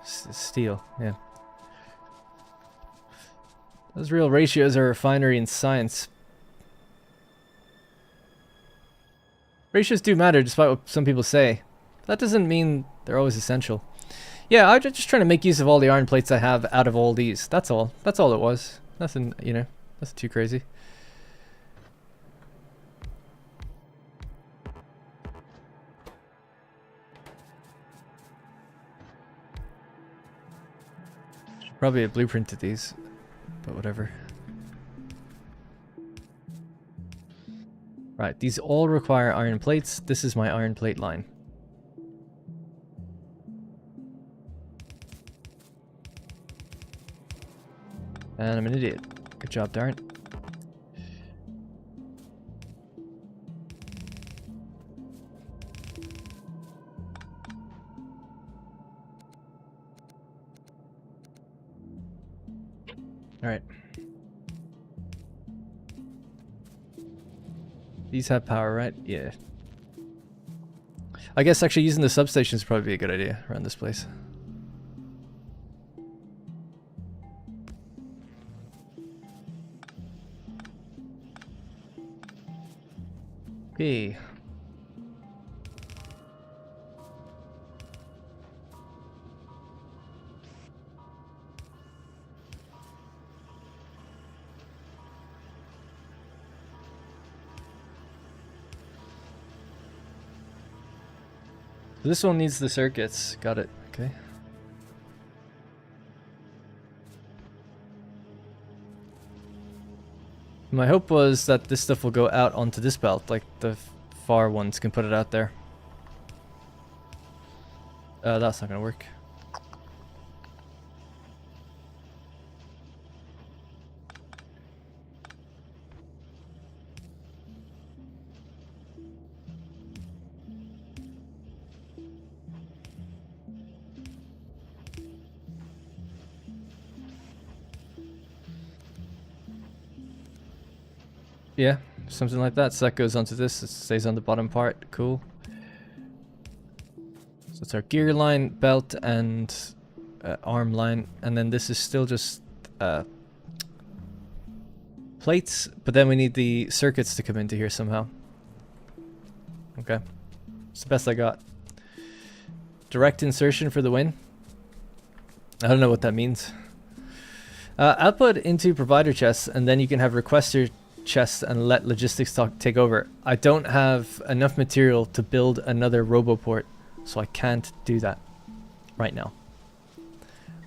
Steel, yeah. Those real ratios are refinery in science. Ratios do matter, despite what some people say. That doesn't mean they're always essential. Yeah, I'm just trying to make use of all the iron plates I have out of all these. That's all. That's all it was. Nothing, you know, nothing too crazy. Probably a blueprint to these, but whatever. Right, these all require iron plates. This is my iron plate line. And I'm an idiot. Good job, Darren. Alright. These have power, right? Yeah. I guess actually using the substation is probably a good idea around this place. Okay. This one needs the circuits. Got it. Okay. My hope was that this stuff will go out onto this belt, like the far ones can put it out there. That's not gonna work. Yeah, something like that. So that goes onto this. It stays on the bottom part. Cool. So it's our gear line, belt, and arm line. And then this is still just plates. But then we need the circuits to come into here somehow. Okay. It's the best I got. Direct insertion for the win. I don't know what that means. Output into provider chests, and then you can have requester chests and let logistics take over. I don't have enough material to build another roboport, so I can't do that right now.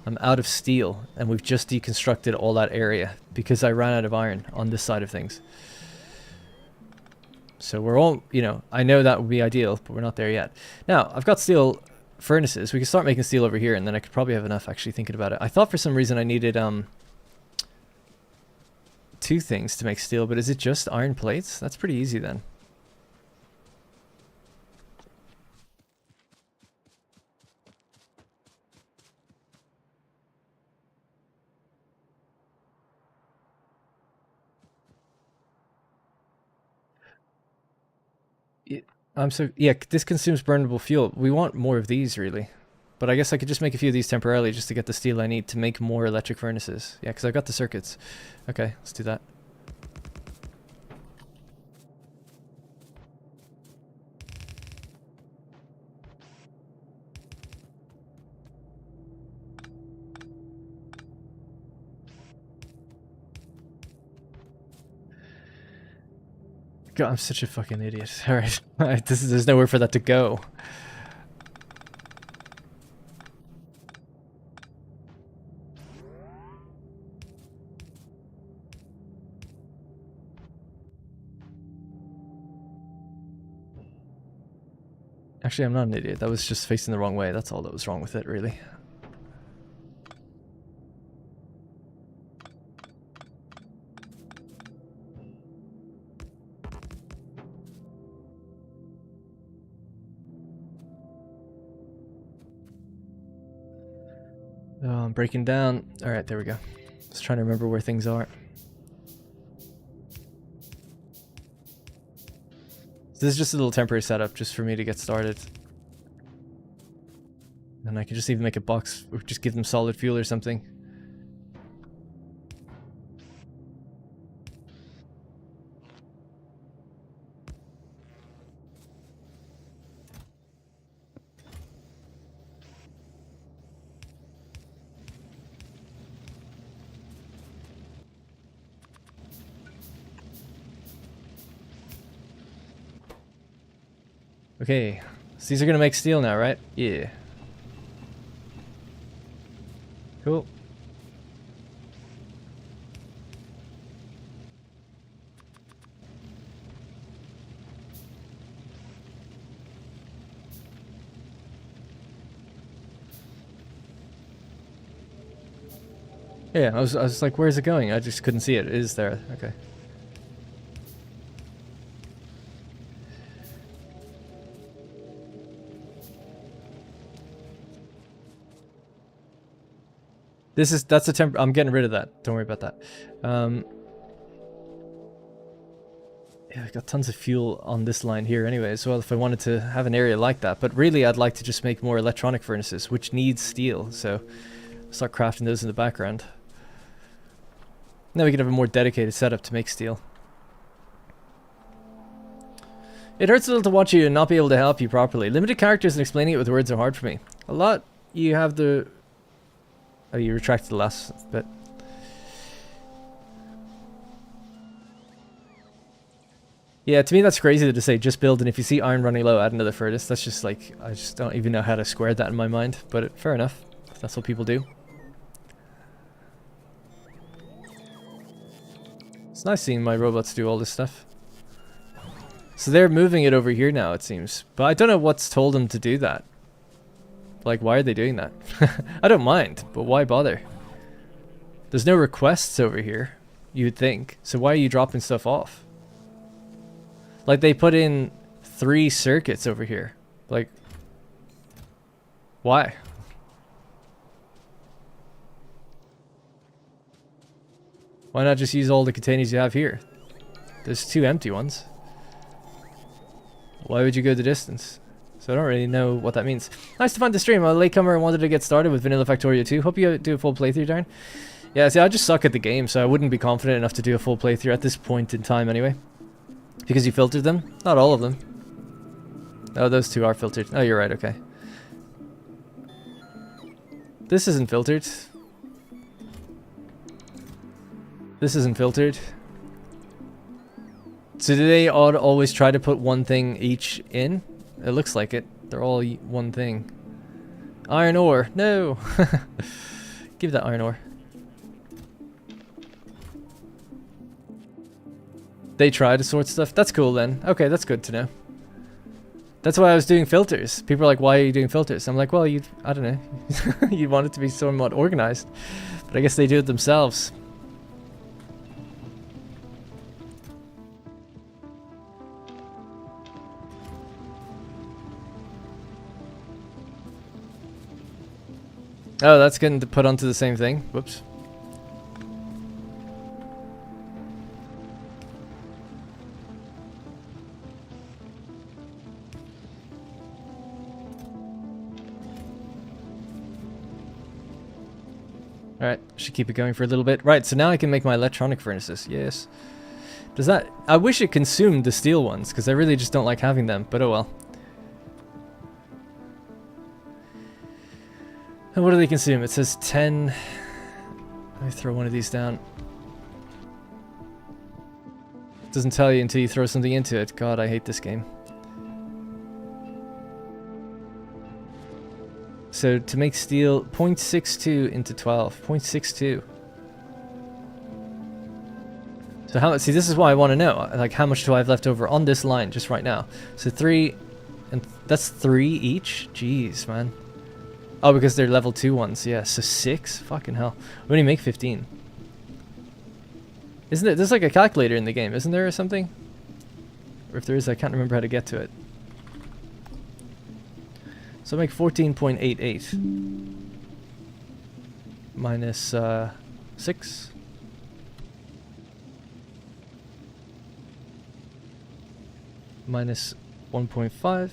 I'm out of steel, and we've just deconstructed all that area because I ran out of iron on this side of things. So we're all, you know, I know that would be ideal, but we're not there yet. Now, I've got steel furnaces. We can start making steel over here, and then I could probably have enough actually thinking about it. I thought for some reason I needed 2 things to make steel, but is it just iron plates? That's pretty easy then. Yeah, this consumes burnable fuel. We want more of these really. But I guess I could just make a few of these temporarily just to get the steel I need to make more electric furnaces. Yeah, because I've got the circuits. Okay, let's do that. God, I'm such a fucking idiot. Alright, there's nowhere for that to go. Actually, I'm not an idiot. That was just facing the wrong way. That's all that was wrong with it, really. Oh, I'm breaking down. Alright, there we go. Just trying to remember where things are. So this is just a little temporary setup just for me to get started. And I can just even make a box or just give them solid fuel or something. Okay, so these are gonna make steel now, right? Yeah. Cool. Yeah, I was like, where's it going? I just couldn't see it. It is there. Okay. That's a temp. I'm getting rid of that. Don't worry about that. Yeah, I've got tons of fuel on this line here anyway as well if I wanted to have an area like that. But really, I'd like to just make more electronic furnaces, which need steel. So start crafting those in the background. Now we can have a more dedicated setup to make steel. It hurts a little to watch you and not be able to help you properly. Limited characters and explaining it with words are hard for me. A lot you have the... Oh, you retracted the last bit. Yeah, to me that's crazy to say just build, and if you see iron running low, add another furnace. That's just like, I just don't even know how to square that in my mind. But fair enough. That's what people do. It's nice seeing my robots do all this stuff. So they're moving it over here now, it seems. But I don't know what's told them to do that. Like, why are they doing that? I don't mind, but why bother? There's no requests over here, you'd think. So why are you dropping stuff off? Like, they put in 3 circuits over here. Like, why? Why not just use all the containers you have here? There's 2 empty ones. Why would you go the distance? So I don't really know what that means. Nice to find the stream. I'm a latecomer and wanted to get started with Vanilla Factorio 2. Hope you do a full playthrough, Darren. Yeah, see, I just suck at the game, so I wouldn't be confident enough to do a full playthrough at this point in time anyway. Because you filtered them? Not all of them. Oh, those 2 are filtered. Oh, you're right, okay. This isn't filtered. This isn't filtered. So do they always try to put one thing each in? It looks like it. They're all one thing. Iron ore. No. Give that iron ore. They try to sort stuff. That's cool then. Okay, that's good to know. That's why I was doing filters. People are like, why are you doing filters? I'm like, well, I don't know. You want it to be somewhat organized. But I guess they do it themselves. Oh, that's getting put onto the same thing. Whoops. Alright, should keep it going for a little bit. Right, so now I can make my electronic furnaces. Yes. Does that... I wish it consumed the steel ones, because I really just don't like having them, but oh well. And what do they consume? It says 10... Let me throw one of these down. It doesn't tell you until you throw something into it. God, I hate this game. So to make steel, 0.62 into 12, 0.62. So how much, see this is why I want to know, like how much do I have left over on this line just right now? So 3, and that's 3 each? Jeez, man. Oh, because they're level 2 ones, yeah, so 6? Fucking hell. We only make 15. Isn't it, there's like a calculator in the game, isn't there or something? Or if there is, I can't remember how to get to it. So I make 14.88 minus 6 minus 1.5.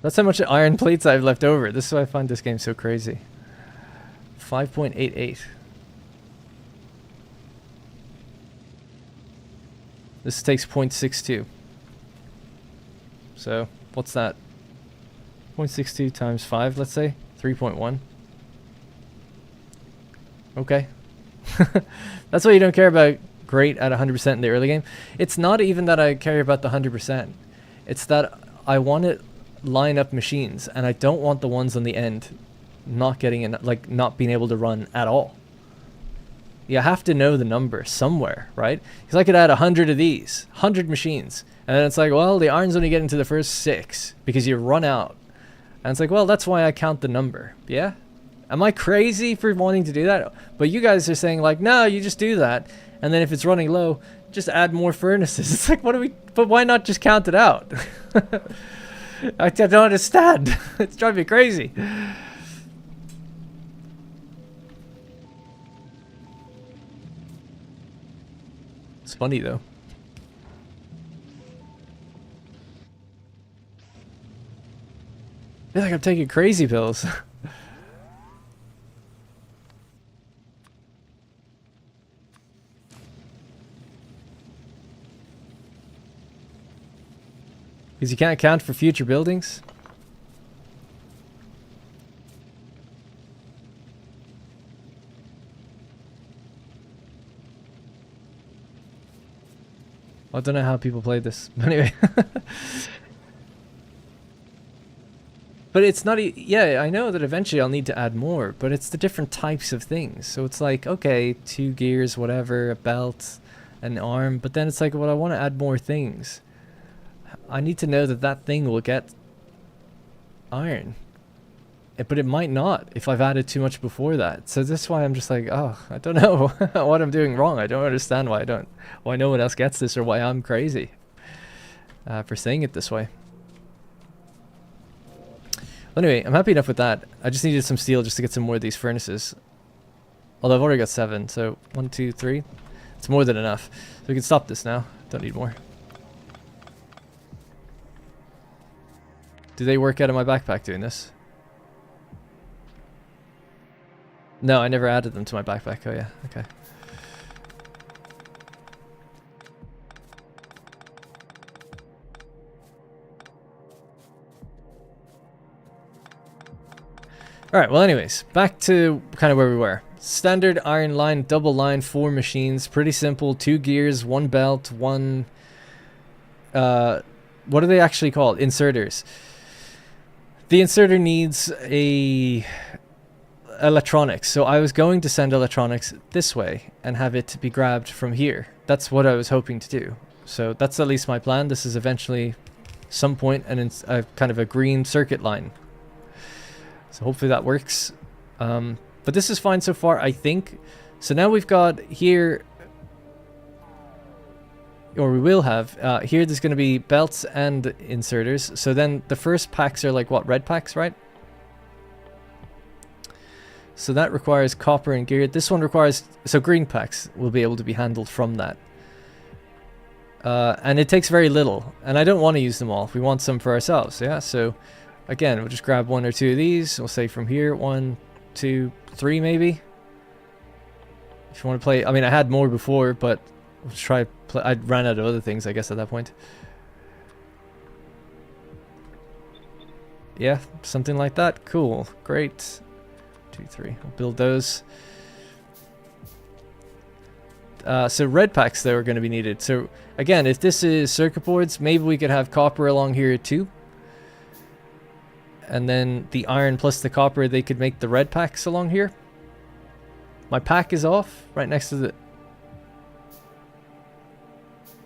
That's how much iron plates I have left over. This is why I find this game so crazy. 5.88. This takes 0.62. So, what's that? 0.62 times 5, let's say? 3.1. Okay. That's why you don't care about great at 100% in the early game. It's not even that I care about the 100%. It's that I want to line up machines, and I don't want the ones on the end not getting in, like not being able to run at all. You have to know the number somewhere, right? Because I could add 100 of these, 100 machines. And then it's like, well, the iron's only getting to the first 6 because you run out. And it's like, well, that's why I count the number. Yeah? Am I crazy for wanting to do that? But you guys are saying like, no, you just do that. And then if it's running low, just add more furnaces. It's like, what do we, but why not just count it out? I don't understand. It's driving me crazy. It's funny though. I feel like I'm taking crazy pills. Because you can't account for future buildings. I don't know how people play this. Anyway. But it's not... yeah, I know that eventually I'll need to add more, but it's the different types of things. So it's like, okay, 2 gears, whatever, a belt, an arm. But then it's like, well, I want to add more things. I need to know that that thing will get iron. But it might not if I've added too much before that. So that's why I'm just like, oh, I don't know what I'm doing wrong. I don't understand why no one else gets this, or why I'm crazy for saying it this way. Anyway, I'm happy enough with that. I just needed some steel just to get some more of these furnaces. Although I've already got 7, so 1, 2, 3. It's more than enough. So we can stop this now. Don't need more. Do they work out of my backpack doing this? No, I never added them to my backpack. Oh yeah, okay. Alright, well anyways, back to kind of where we were. Standard iron line, double line, 4 machines. Pretty simple. 2 gears, 1 belt, 1... what are they actually called? Inserters. The inserter needs a... electronics. So I was going to send electronics this way and have it be grabbed from here. That's what I was hoping to do. So that's at least my plan. This is eventually some point and kind of a green circuit line. So hopefully that works. But this is fine so far, I think. So now we've got here, or we will have, here there's going to be belts and inserters. So then the first packs are like, what, red packs, right? So that requires copper and gear. This one requires, so green packs will be able to be handled from that. And it takes very little, and I don't want to use them all. We want some for ourselves, yeah? So again, we'll just grab 1 or 2 of these. We'll say from here, 1, 2, 3 maybe. If you want to play, I mean, I had more before, but we'll try play. I ran out of other things, I guess, at that point. Yeah, something like that. Cool, great. 2, 3. I'll build those. So red packs though are going to be needed. So again, if this is circuit boards, maybe we could have copper along here too. And then the iron plus the copper, they could make the red packs along here. My pack is off right next to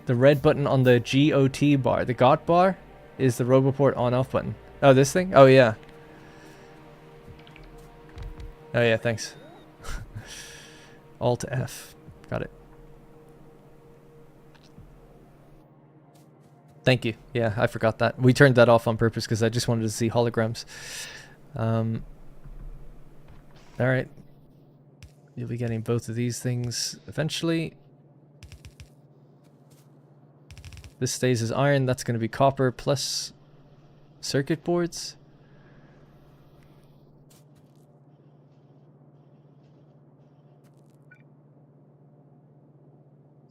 the red button on the GOT bar. The GOT bar is the Roboport on-off button. Oh, this thing? Oh, yeah. Oh, yeah, thanks. Alt F. Got it. Thank you. Yeah, I forgot that. We turned that off on purpose because I just wanted to see holograms. Alright. You'll be getting both of these things eventually. This stays as iron. That's going to be copper plus circuit boards.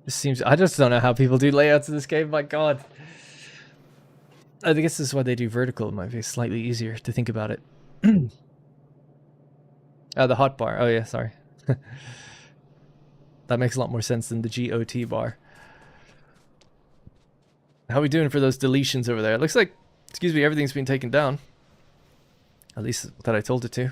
This seems... I just don't know how people do layouts in this game. My god. I guess this is why they do vertical. It might be slightly easier to think about it. Oh, the hotbar. Oh, yeah, sorry. That makes a lot more sense than the GOT bar. How are we doing for those deletions over there? It looks like, excuse me, everything's been taken down. At least that I told it to.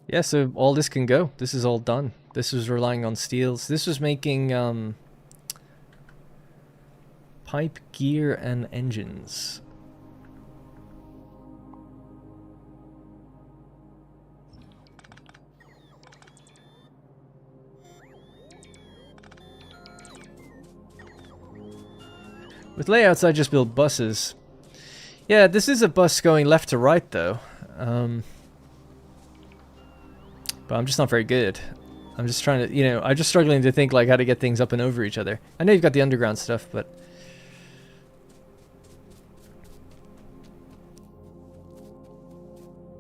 Yeah, so all this can go. This is all done. This was relying on steels. This was making pipe, gear, and engines. With layouts, I just build buses. Yeah, this is a bus going left to right, though. But I'm just not very good. I'm just trying to, you know, I'm just struggling to think like how to get things up and over each other. I know you've got the underground stuff, but...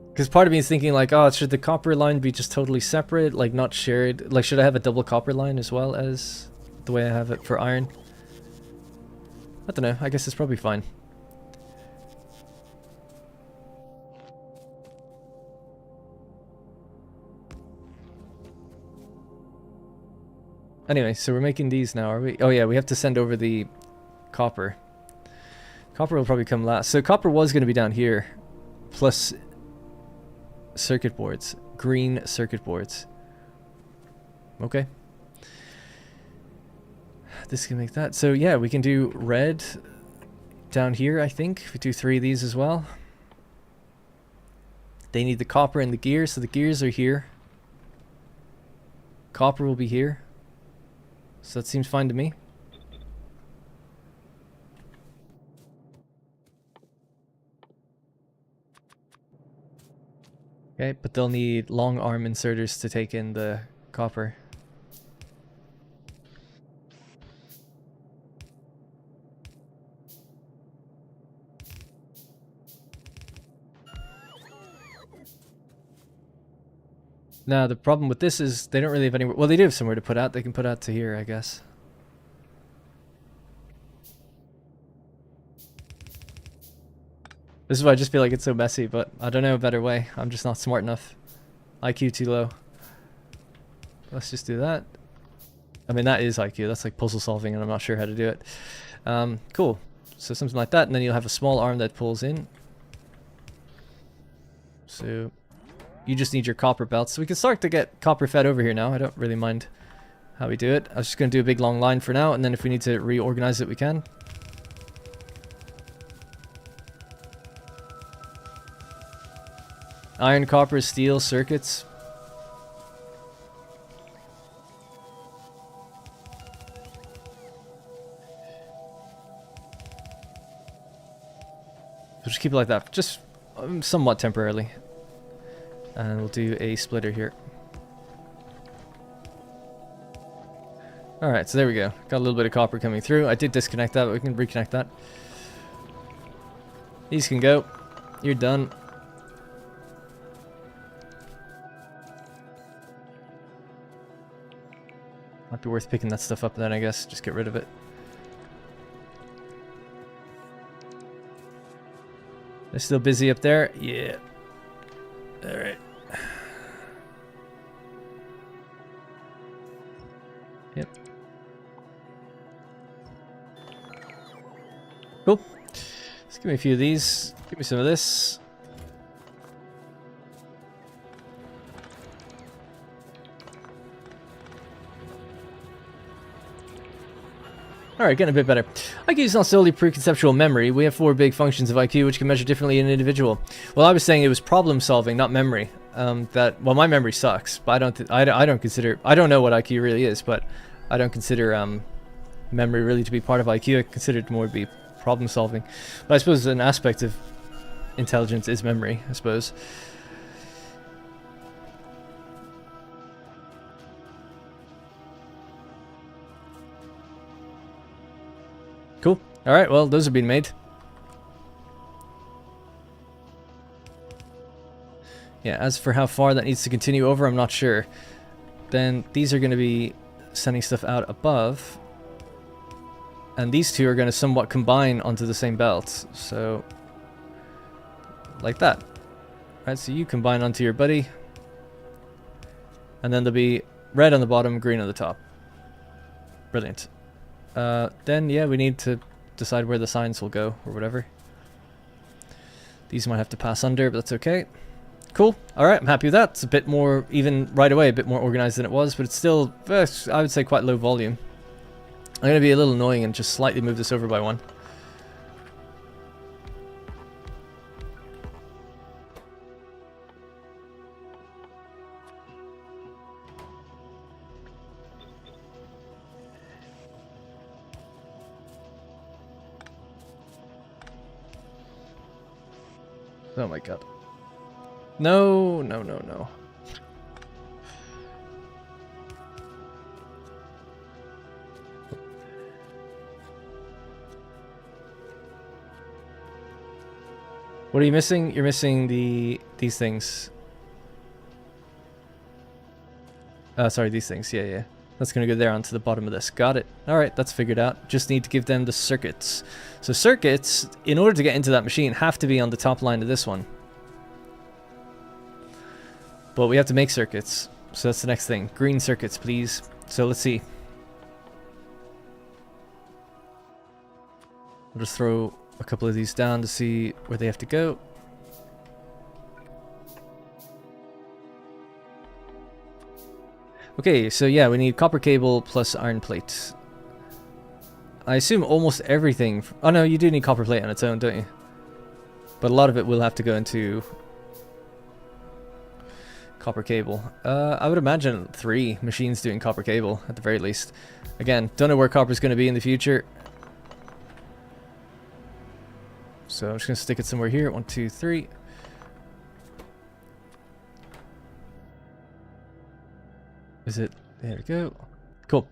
Because part of me is thinking like, oh, should the copper line be just totally separate, like not shared? Like, should I have a double copper line as well as the way I have it for iron? I don't know, I guess it's probably fine. Anyway, so we're making these now, are we? Oh yeah, we have to send over the copper. Copper will probably come last. So copper was going to be down here, plus circuit boards, green circuit boards. Okay. This can make that. So yeah, we can do red down here, I think. If we do 3 of these as well. They need the copper and the gears, so the gears are here. Copper will be here. So that seems fine to me. Okay, but they'll need long arm inserters to take in the copper. Now, the problem with this is they don't really have anywhere... Well, they do have somewhere to put out. They can put out to here, I guess. This is why I just feel like it's so messy, but I don't know a better way. I'm just not smart enough. IQ too low. Let's just do that. I mean, that is IQ. That's like puzzle solving, and I'm not sure how to do it. Cool. So something like that, and then you'll have a small arm that pulls in. So you just need your copper belts. So we can start to get copper fed over here now. I don't really mind how we do it. I was just going to do a big long line for now, and then if we need to reorganize it, we can. Iron, copper, steel, circuits. We'll just keep it like that, just somewhat temporarily. And we'll do a splitter here. Alright, so there we go. Got a little bit of copper coming through. I did disconnect that, but we can reconnect that. These can go. You're done. Might be worth picking that stuff up then, I guess. Just get rid of it. They're still busy up there? Yeah. Alright. Yep. Cool. Let's give me a few of these. Give me some of this. Alright, getting a bit better. IQ is not solely preconceptual memory. We have 4 big functions of IQ which can measure differently in an individual. Well, I was saying it was problem solving, not memory. Well, my memory sucks, but I don't consider... I don't know what IQ really is, but I don't consider memory really to be part of IQ. I consider it more to be problem solving. But I suppose an aspect of intelligence is memory, I suppose. Cool. Alright, well, those are being made. Yeah, as for how far that needs to continue over, I'm not sure. Then these are going to be sending stuff out above. And these two are going to somewhat combine onto the same belt. So, like that. Right, so you combine onto your buddy. And then there'll be red on the bottom, green on the top. Brilliant. Then, yeah, we need to decide where the signs will go, or whatever. These might have to pass under, but that's okay. Cool. Alright, I'm happy with that. It's a bit more, even right away, a bit more organized than it was, but it's still, I would say, quite low volume. I'm going to be a little annoying and just slightly move this over by 1. Oh my god. No, no, no, no. What are you missing? You're missing these things. Sorry, these things. Yeah, yeah. That's going to go there onto the bottom of this. Got it. Alright, that's figured out. Just need to give them the circuits. So circuits, in order to get into that machine, have to be on the top line of this one. But we have to make circuits. So that's the next thing. Green circuits, please. So let's see. I'll just throw a couple of these down to see where they have to go. Okay, so yeah, we need copper cable plus iron plate. I assume almost everything... Oh no, you do need copper plate on its own, don't you? But a lot of it will have to go into copper cable. I would imagine 3 machines doing copper cable, at the very least. Again, don't know where copper's going to be in the future. So I'm just going to stick it somewhere here. 1, 2, 3. Is it? There we go. Cool.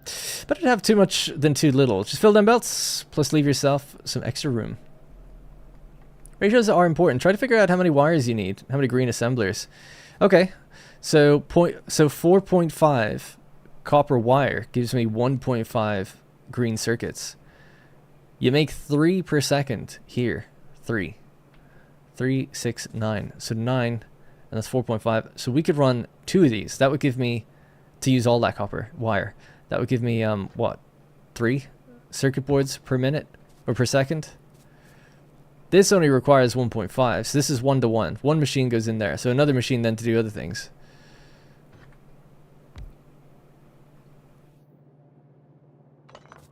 Better to have too much than too little. Just fill them belts, plus leave yourself some extra room. Ratios are important. Try to figure out how many wires you need, how many green assemblers. Okay, so 4.5 copper wire gives me 1.5 green circuits. You make 3 per second here. 3, 3, 6, 9. So 9, and that's 4.5. So we could run 2 of these. That would give me, to use all that copper wire, that would give me, what, 3 circuit boards per minute or per second? This only requires 1.5, so this is 1 to 1. One machine goes in there, so another machine then to do other things.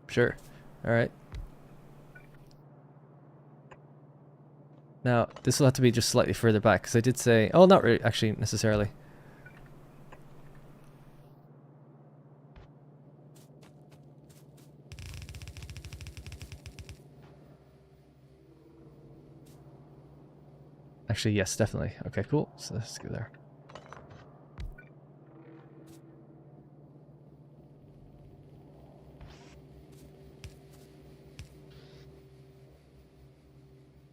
Sure. Alright. Now, this will have to be just slightly further back, because I did say... Oh, not really, actually, necessarily. Actually, yes, definitely. Okay, cool. So let's go there.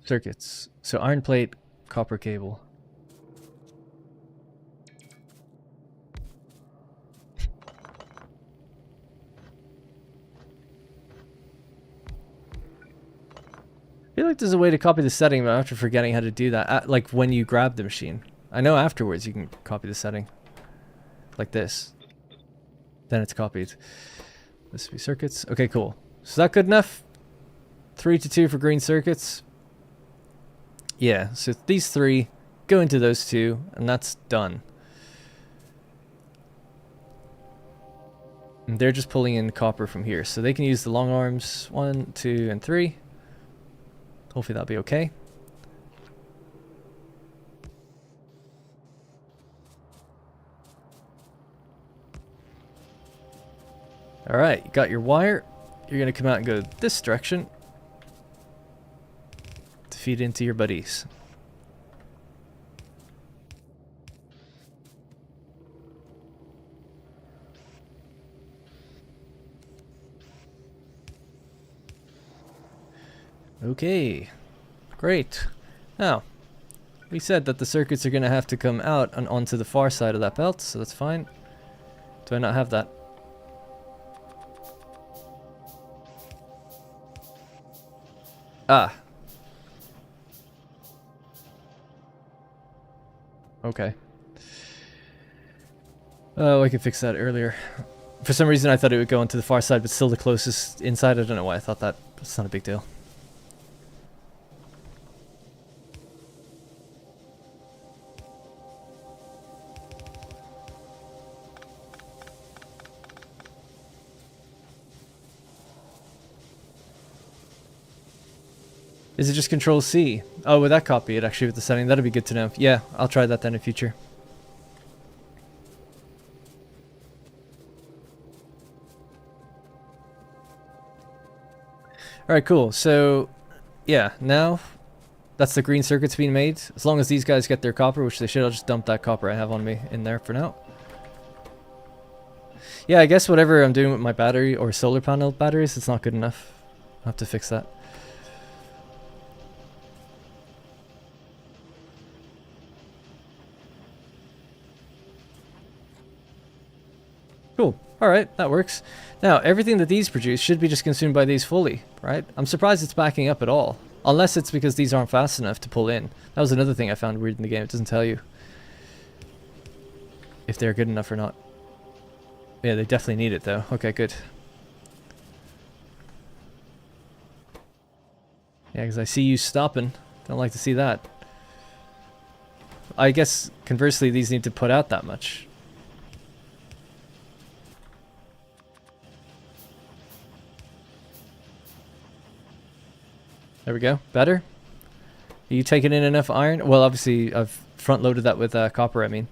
Circuits. So iron plate, copper cable. I feel like there's a way to copy the setting, but I'm after forgetting how to do that. Like when you grab the machine. I know afterwards you can copy the setting. Like this. Then it's copied. This would be circuits. Okay, cool. So is that good enough? 3 to 2 for green circuits. Yeah, so these 3 go into those 2, and that's done. And they're just pulling in copper from here, so they can use the long arms 1, 2, and 3. Hopefully that'll be okay. Alright, you got your wire. You're going to come out and go this direction to feed into your buddies. Okay, great. Now, we said that the circuits are going to have to come out and onto the far side of that belt, so that's fine. Do I not have that? Ah. Okay. Oh, I could fix that earlier. For some reason I thought it would go onto the far side, but still the closest inside. I don't know why I thought that. It's not a big deal. Is it just Control C? Oh, would that copy it actually with the setting? That'd be good to know. Yeah, I'll try that then in future. Alright, cool. So, yeah, now that's the green circuits being made. As long as these guys get their copper, which they should, I'll just dump that copper I have on me in there for now. Yeah, I guess whatever I'm doing with my battery or solar panel batteries, it's not good enough. I'll have to fix that. Cool. Alright, that works. Now, everything that these produce should be just consumed by these fully, right? I'm surprised it's backing up at all. Unless it's because these aren't fast enough to pull in. That was another thing I found weird in the game. It doesn't tell you if they're good enough or not. Yeah, they definitely need it though. Okay, good. Yeah, because I see you stopping. Don't like to see that. I guess, conversely, these need to put out that much. There we go. Better? Are you taking in enough iron? Well, obviously, I've front-loaded that with copper, I mean.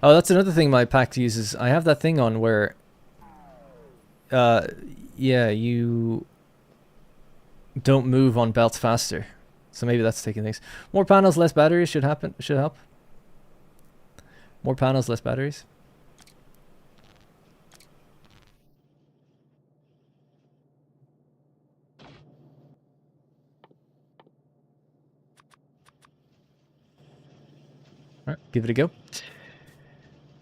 Oh, that's another thing my pack uses. I have that thing on where... yeah, you... don't move on belts faster. So maybe that's taking things. More panels, less batteries should happen. Should help. More panels, less batteries. Alright, give it a go.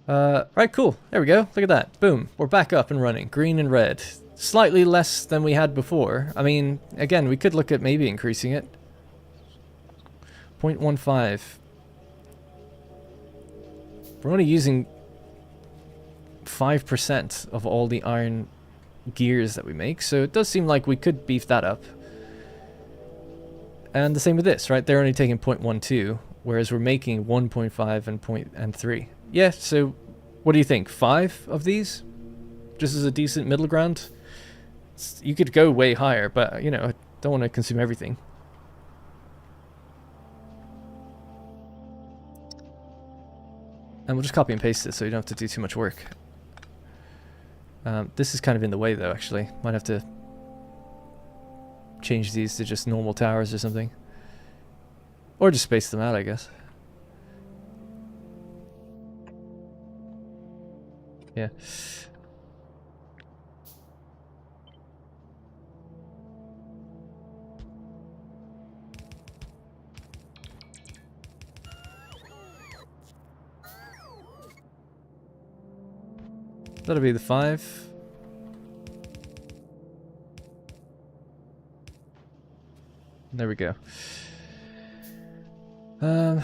Right, cool. There we go. Look at that. Boom. We're back up and running. Green and red. Slightly less than we had before. I mean, again, we could look at maybe increasing it. 0.15. We're only using 5% of all the iron gears that we make, so it does seem like we could beef that up. And the same with this, right? They're only taking 0.12, whereas we're making 1.5 and 3. Yeah, so what do you think? 5 of these? Just as a decent middle ground? You could go way higher, but, you know, I don't want to consume everything. And we'll just copy and paste this so you don't have to do too much work. This is kind of in the way, though, actually. Might have to change these to just normal towers or something. Or just space them out, I guess. Yeah. That'll be the 5. There we go. Right.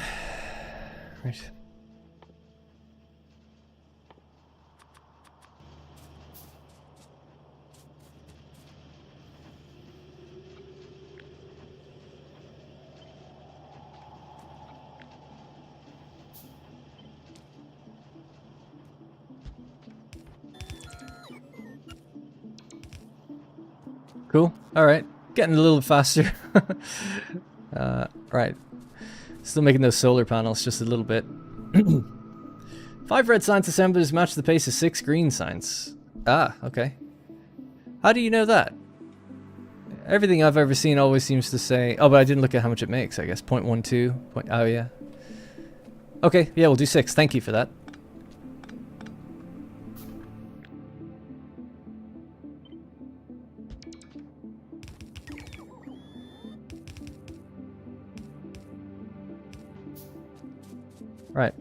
Cool. All right. Getting a little faster. Right. Still making those solar panels just a little bit. 5 red science assemblers match the pace of 6 green science. Ah, okay. How do you know that? Everything I've ever seen always seems to say... Oh, but I didn't look at how much it makes, I guess. 0.12. Oh, yeah. Okay, yeah, we'll do 6. Thank you for that. Right.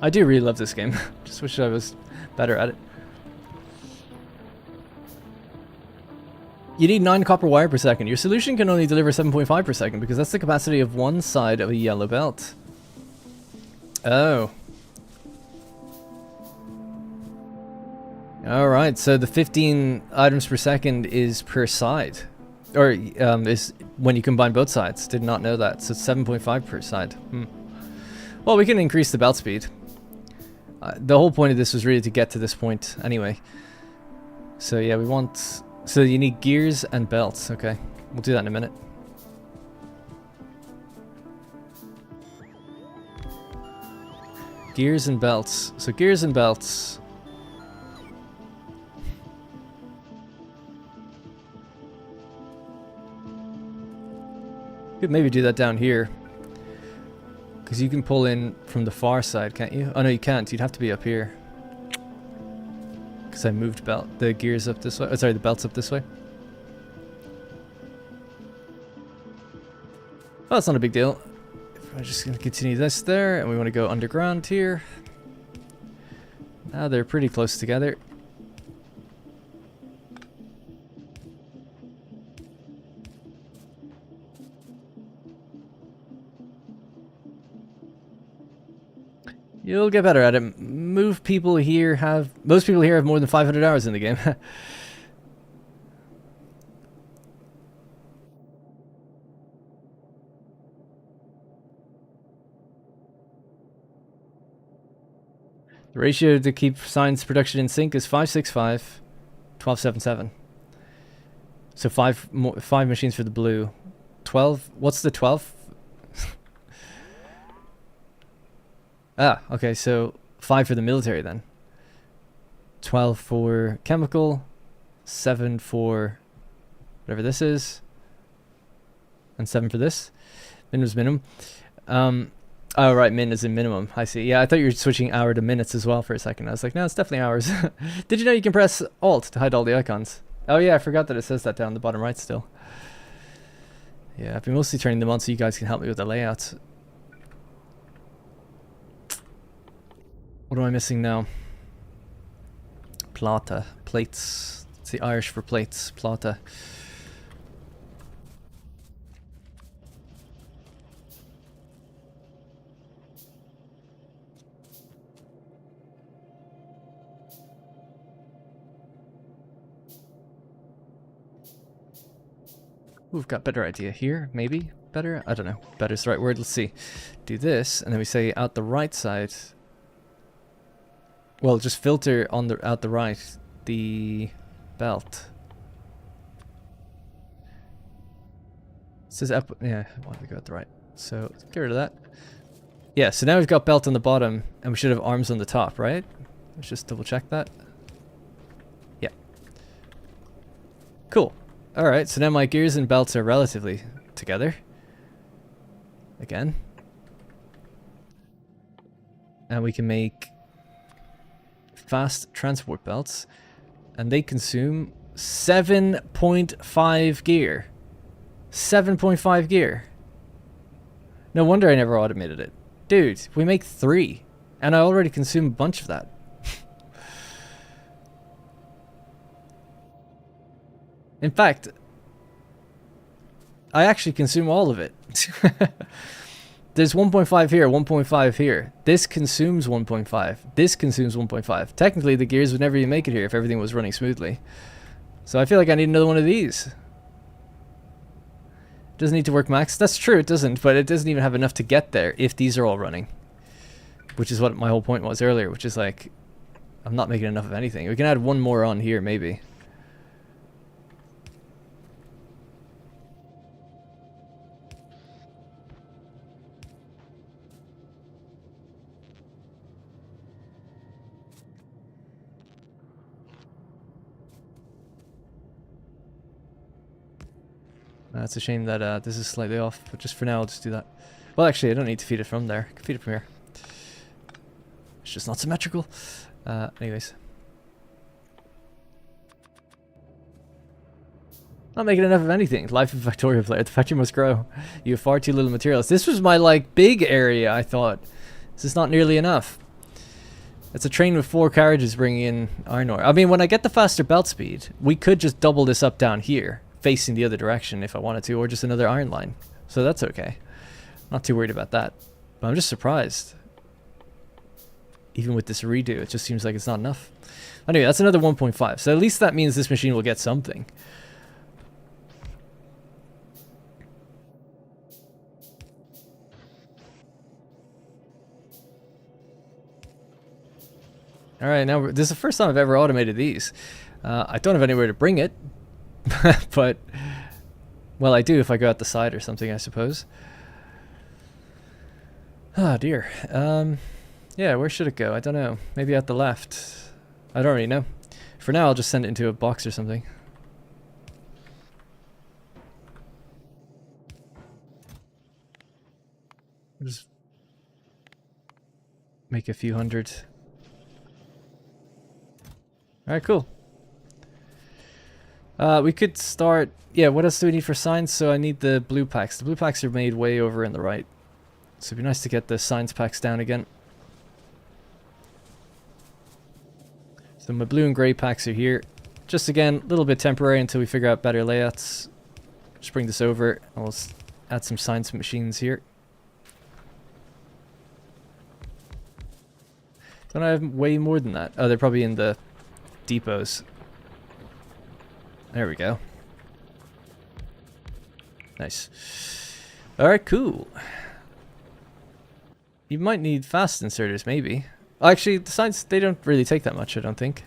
I do really love this game. Just wish I was better at it. You need 9 copper wire per second. Your solution can only deliver 7.5 per second because that's the capacity of one side of a yellow belt. Oh. Alright, so the 15 items per second is per side. Or is when you combine both sides. Did not know that. So 7.5 per side. Well, we can increase the belt speed. The whole point of this was really to get to this point anyway. So yeah, we want... So you need gears and belts. Okay, we'll do that in a minute. Gears and belts. So gears and belts... Could maybe do that down here. Because you can pull in from the far side, can't you? Oh no, you can't. You'd have to be up here. Because I moved the gears up this way. Oh, sorry, the belts up this way. Oh, that's not a big deal. I'm just going to continue this there. And we want to go underground here. Now they're pretty close together. You'll get better at it. Most people here have more than 500 hours in the game. The ratio to keep science production in sync is 565, 1277. So 5 machines for the blue. 12. What's the 12? Ah, okay, so 5 for the military then. 12 for chemical, 7 for whatever this is, and 7 for this. Minimum's minimum. Oh, right, min is in minimum. I see. Yeah, I thought you were switching hour to minutes as well for a second. I was like, no, it's definitely hours. Did you know you can press Alt to hide all the icons? Oh yeah, I forgot that it says that down the bottom right still. Yeah, I've been mostly turning them on so you guys can help me with the layouts. What am I missing now? Plata. Plates. It's the Irish for plates. Plata. We've got better idea here, maybe? Better? I don't know. Better's the right word. Let's see. Do this, and then we say out the right side. Well, just filter on the out the right the belt. It says up. Yeah, why don't we go out the right? So get rid of that. Yeah. So now we've got belt on the bottom, and we should have arms on the top, right? Let's just double check that. Yeah. Cool. Alright, so now my gears and belts are relatively together. Again. And we can make fast transport belts. And they consume 7.5 gear. 7.5 gear. No wonder I never automated it. Dude, we make 3. And I already consume a bunch of that. In fact, I actually consume all of it. There's 1.5 here, 1.5 here. This consumes 1.5. This consumes 1.5. Technically, the gears would never even make it here if everything was running smoothly. So I feel like I need another one of these. Doesn't need to work max. That's true, it doesn't, but it doesn't even have enough to get there if these are all running. Which is what my whole point was earlier, which is like, I'm not making enough of anything. We can add one more on here, maybe. It's a shame that this is slightly off, but just for now I'll just do that. Well, actually I don't need to feed it from there. I can feed it from here. It's just not symmetrical. Anyways. Not making enough of anything. Life of Factorio player. The factory must grow. You have far too little materials. This was my like big area, I thought. This is not nearly enough. It's a train with 4 carriages bringing in iron ore. I mean, when I get the faster belt speed, we could just double this up down here, facing the other direction if I wanted to, or just another iron line. So that's okay. Not too worried about that. But I'm just surprised. Even with this redo, it just seems like it's not enough. Anyway, that's another 1.5. So at least that means this machine will get something. Alright, now this is the first time I've ever automated these. I don't have anywhere to bring it. But, well, I do if I go out the side or something, I suppose. Oh, dear. Yeah, where should it go? I don't know. Maybe out the left. I don't really know. For now, I'll just send it into a box or something. Just make a few hundred. Alright, cool. We could start... Yeah, what else do we need for signs? So I need the blue packs. The blue packs are made way over in the right. So it'd be nice to get the signs packs down again. So my blue and grey packs are here. Just again, a little bit temporary until we figure out better layouts. Just bring this over and we'll add some signs machines here. Don't I have way more than that? Oh, they're probably in the depots. There we go. Nice. Alright, cool. You might need fast inserters, maybe. Actually, the signs, they don't really take that much, I don't think.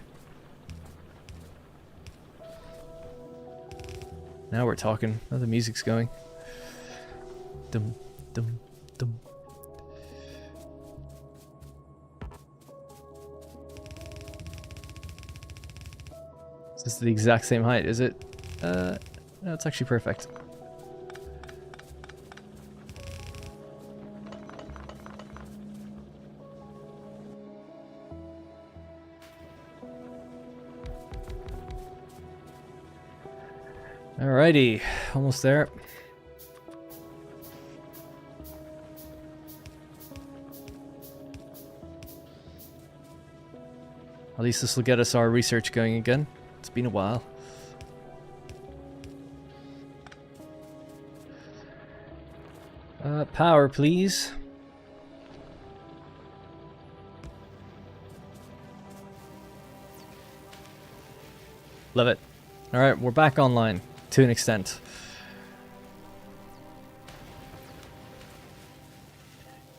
Now we're talking. Now the music's going. Dum, dum, dum. This is the exact same height, is it? No, it's actually perfect. Alrighty, almost there. At least this will get us our research going again. It's been a while. Power, please. Love it. Alright, we're back online to an extent.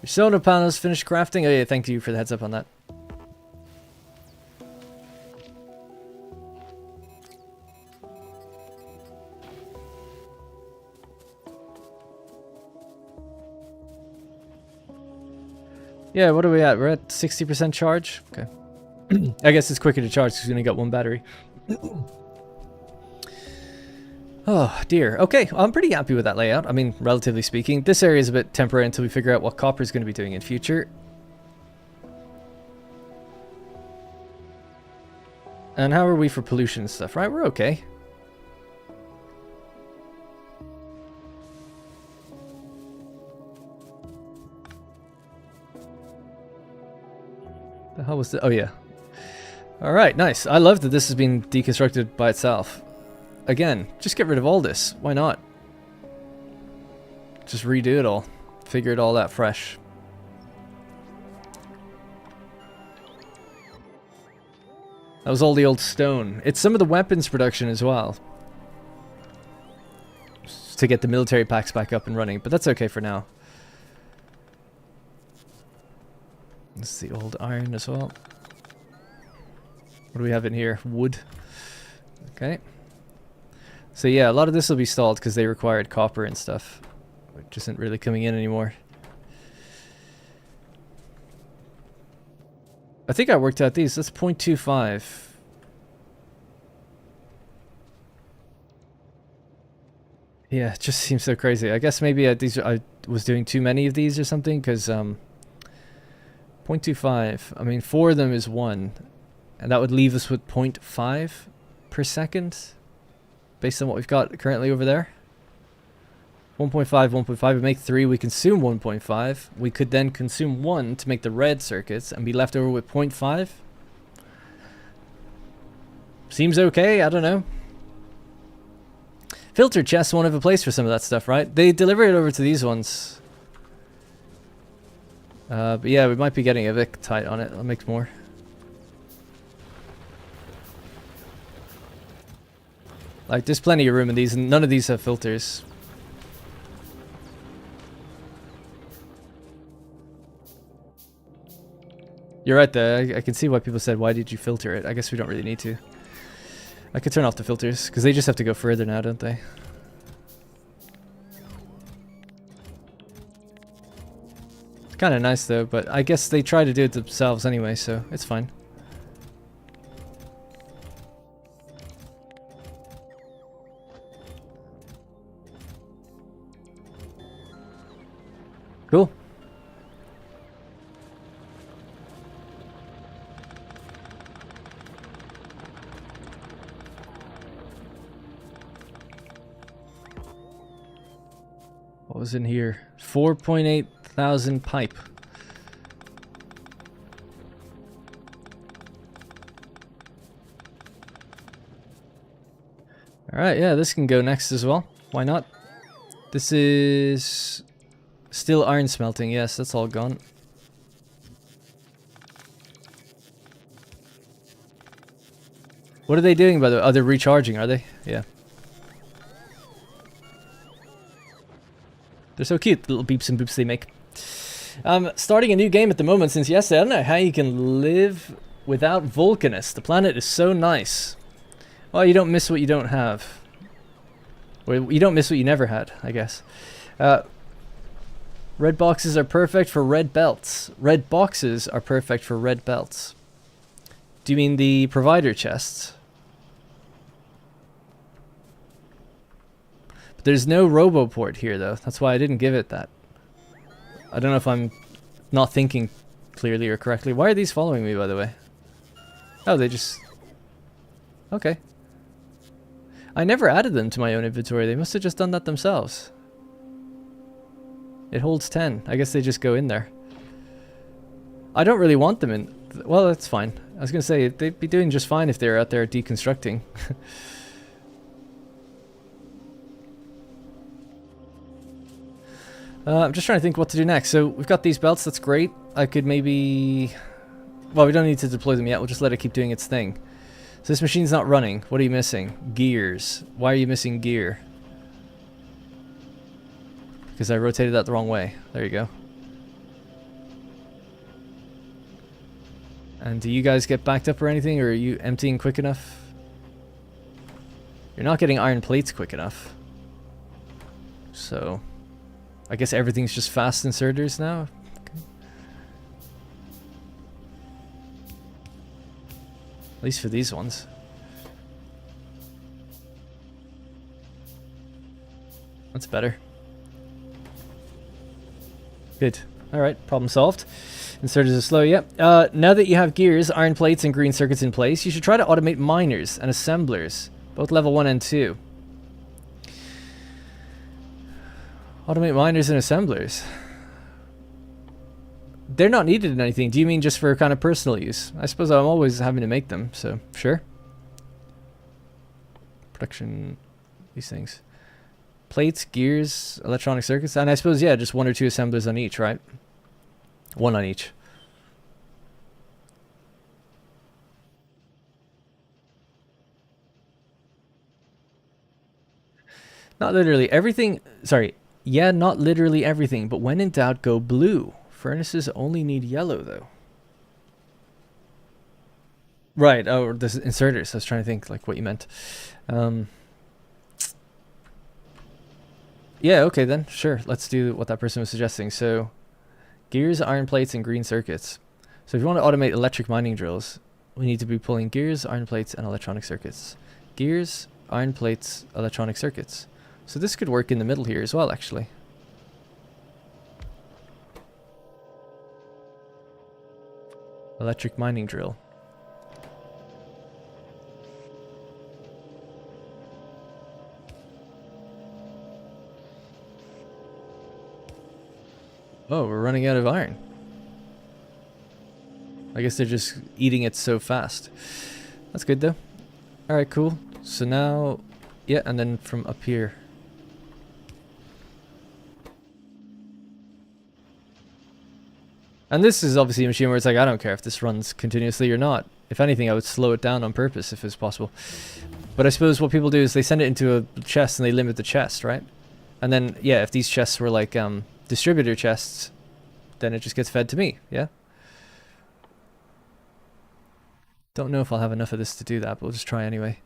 Your solar panels finished crafting? Oh yeah, thank you for the heads up on that. Yeah, what are we at? We're at 60% charge? Okay. I guess it's quicker to charge because we only got one battery. Oh dear. Okay, I'm pretty happy with that layout. I mean, relatively speaking. This area is a bit temporary until we figure out what copper is going to be doing in future. And how are we for pollution and stuff? Right, we're okay. The hell was the... Oh yeah. Alright, nice. I love that this has been deconstructed by itself. Again, just get rid of all this. Why not? Just redo it all. Figure it all out fresh. That was all the old stone. It's some of the weapons production as well. Just to get the military packs back up and running, but that's okay for now. This is the old iron as well. What do we have in here? Wood. Okay. So yeah, a lot of this will be stalled because they required copper and stuff, which isn't really coming in anymore. I think I worked out these. That's 0.25. Yeah, it just seems so crazy. I guess maybe I was doing too many of these or something, because 0.25. I mean, 4 of them is 1, and that would leave us with 0.5 per second. Based on what we've got currently over there. 1.5, 1.5, we make 3, we consume 1.5. We could then consume 1 to make the red circuits and be left over with 0.5. Seems okay, I don't know. Filter chests won't have a place for some of that stuff, right? They deliver it over to these ones. But yeah, we might be getting a bit tight on it. I'll make more. Like, there's plenty of room in these, and none of these have filters. You're right there. I can see why people said, why did you filter it? I guess we don't really need to. I could turn off the filters, because they just have to go further now, don't they? It's kind of nice, though, but I guess they try to do it themselves anyway, so it's fine. Cool. What was in here? 4.8 thousand pipe. Alright, yeah, this can go next as well. Why not? This is... still iron smelting, yes, that's all gone. What are they doing by the way? Oh, they're recharging, are they? Yeah. They're so cute, the little beeps and boops they make. Starting a new game at the moment since yesterday. I don't know how you can live without Vulcanus. The planet is so nice. Well, you don't miss what you don't have. Or you don't miss what you never had, I guess. Red boxes are perfect for red belts. Red boxes are perfect for red belts. Do you mean the provider chests? But there's no RoboPort here, though. That's why I didn't give it that. I don't know if I'm not thinking clearly or correctly. Why are these following me, by the way? Oh, they just... Okay. I never added them to my own inventory. They must have just done that themselves. It holds 10. I guess they just go in there. I don't really want them in... Well, that's fine. I was gonna say they'd be doing just fine if they were out there deconstructing. I'm just trying to think what to do next. So we've got these belts. That's great. I could maybe... Well, we don't need to deploy them yet. We'll just let it keep doing its thing. So this machine's not running. What are you missing? Gears. Why are you missing gear? Because I rotated that the wrong way. There you go. And do you guys get backed up or anything? Or are you emptying quick enough? You're not getting iron plates quick enough. So... I guess everything's just fast inserters now. Okay. At least for these ones. That's better. Good. Alright, problem solved. Inserters are slow, yep. Now that you have gears, iron plates, and green circuits in place, you should try to automate miners and assemblers, both level 1 and 2. Automate miners and assemblers. They're not needed in anything. Do you mean just for kind of personal use? I suppose I'm always having to make them, so sure. Production, these things. Plates, gears, electronic circuits, and I suppose, yeah, just 1 or 2 assemblers on each, right? 1 on each. Not literally everything, sorry. Yeah, not literally everything, but when in doubt, go blue. Furnaces only need yellow, though. Right, oh, the inserters. I was trying to think, like, what you meant. Yeah, okay then, sure. Let's do what that person was suggesting. So, gears, iron plates, and green circuits. So if you want to automate electric mining drills, we need to be pulling gears, iron plates, and electronic circuits. Gears, iron plates, electronic circuits. So this could work in the middle here as well, actually. Electric mining drill. Oh, we're running out of iron. I guess they're just eating it so fast. That's good though. Alright, cool. So now, yeah, and then from up here. And this is obviously a machine where it's like, I don't care if this runs continuously or not. If anything, I would slow it down on purpose if it's possible. But I suppose what people do is they send it into a chest and they limit the chest, right? And then, yeah, if these chests were like distributor chests, then it just gets fed to me, yeah? Don't know if I'll have enough of this to do that, but we'll just try anyway.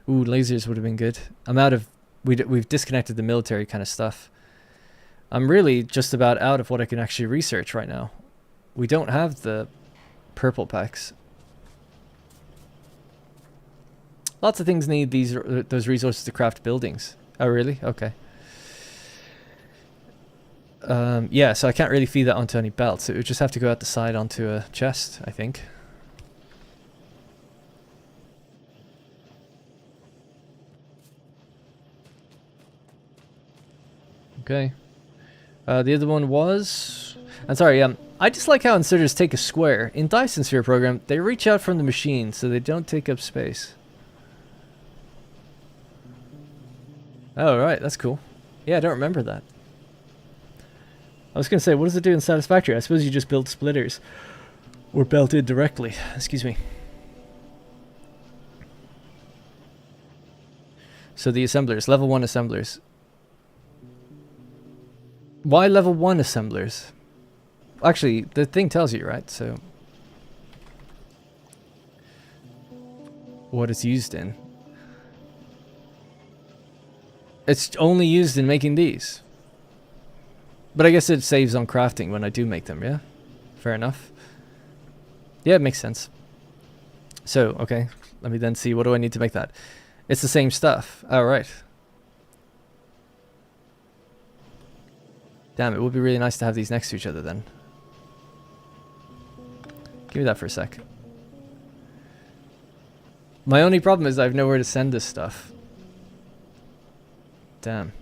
Ooh, lasers would have been good. I'm out of... We've disconnected the military kind of stuff. I'm really just about out of what I can actually research right now. We don't have the purple packs. Lots of things need those resources to craft buildings. Oh, really? Okay. Yeah, so I can't really feed that onto any belts. It would just have to go out the side onto a chest, I think. Okay. The other one was... I'm sorry, I just like how inserters take a square. In Dyson Sphere program, they reach out from the machine so they don't take up space. Oh, right, that's cool. Yeah, I don't remember that. I was going to say, what does it do in Satisfactory? I suppose you just build splitters. Or belted directly. Excuse me. So the assemblers, level 1 assemblers. Why level 1 assemblers? Actually, the thing tells you, right? So, what it's used in. It's only used in making these. But I guess it saves on crafting when I do make them, yeah? Fair enough. Yeah, it makes sense. So, okay. Let me then see, what do I need to make that? It's the same stuff. Oh, right. Damn, it would be really nice to have these next to each other then. Give me that for a sec. My only problem is I have nowhere to send this stuff. Damn.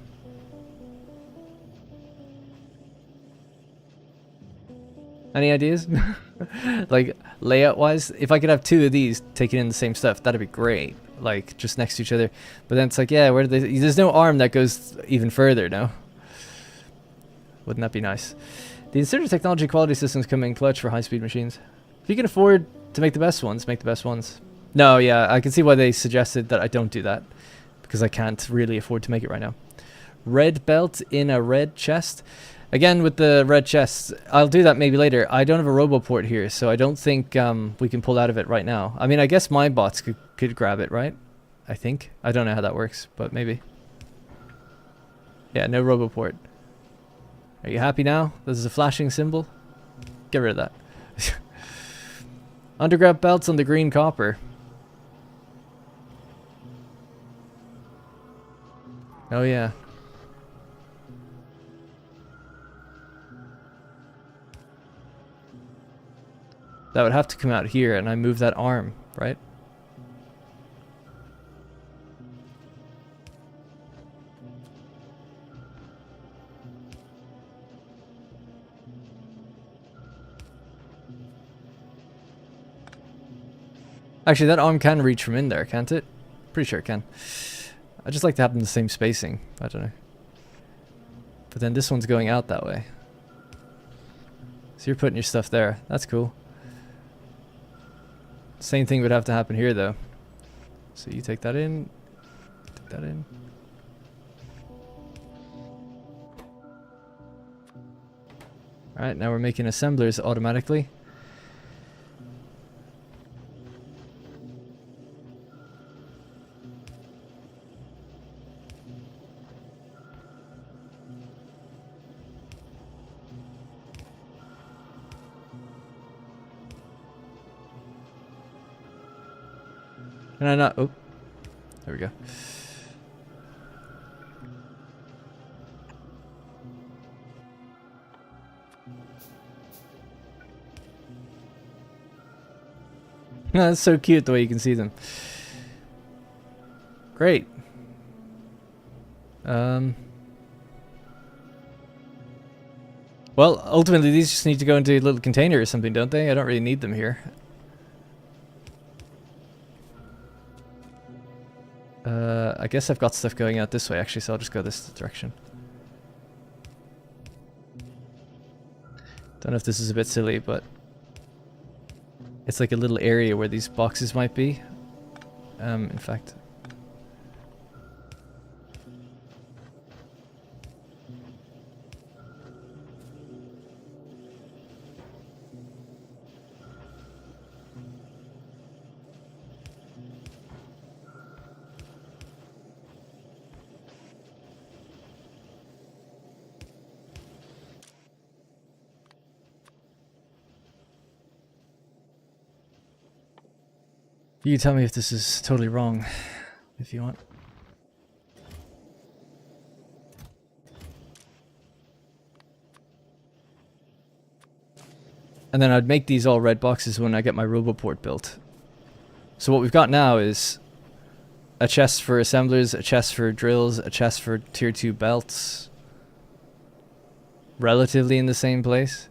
Any ideas? Like layout wise, if I could have two of these taking in the same stuff, that'd be great. Like just next to each other. But then it's like, yeah, where do they? There's no arm that goes even further, no? Wouldn't that be nice? The inserted technology quality systems come in clutch for high-speed machines. If you can afford to make the best ones, make the best ones. No, yeah, I can see why they suggested that I don't do that. Because I can't really afford to make it right now. Red belt in a red chest. Again, with the red chest, I'll do that maybe later. I don't have a roboport here, so I don't think we can pull out of it right now. I mean, I guess my bots could grab it, right? I think. I don't know how that works, but maybe. Yeah, no roboport. Are you happy now? This is a flashing symbol. Get rid of that. Underground belts on the green copper. Oh yeah. That would have to come out here, and I move that arm, right? Actually, that arm can reach from in there, can't it? Pretty sure it can. I just like to have them the same spacing. I don't know. But then this one's going out that way. So you're putting your stuff there. That's cool. Same thing would have to happen here, though. So you take that in. Take that in. Alright, now we're making assemblers automatically. Can I not? Oh, there we go. That's so cute the way you can see them. Great. Well, ultimately these just need to go into a little container or something, don't they? I don't really need them here. I guess I've got stuff going out this way actually, so I'll just go this direction. Don't know if this is a bit silly, but it's like a little area where these boxes might be. In fact. You tell me if this is totally wrong, if you want. And then I'd make these all red boxes when I get my roboport built. So what we've got now is a chest for assemblers, a chest for drills, a chest for tier 2 belts. Relatively in the same place.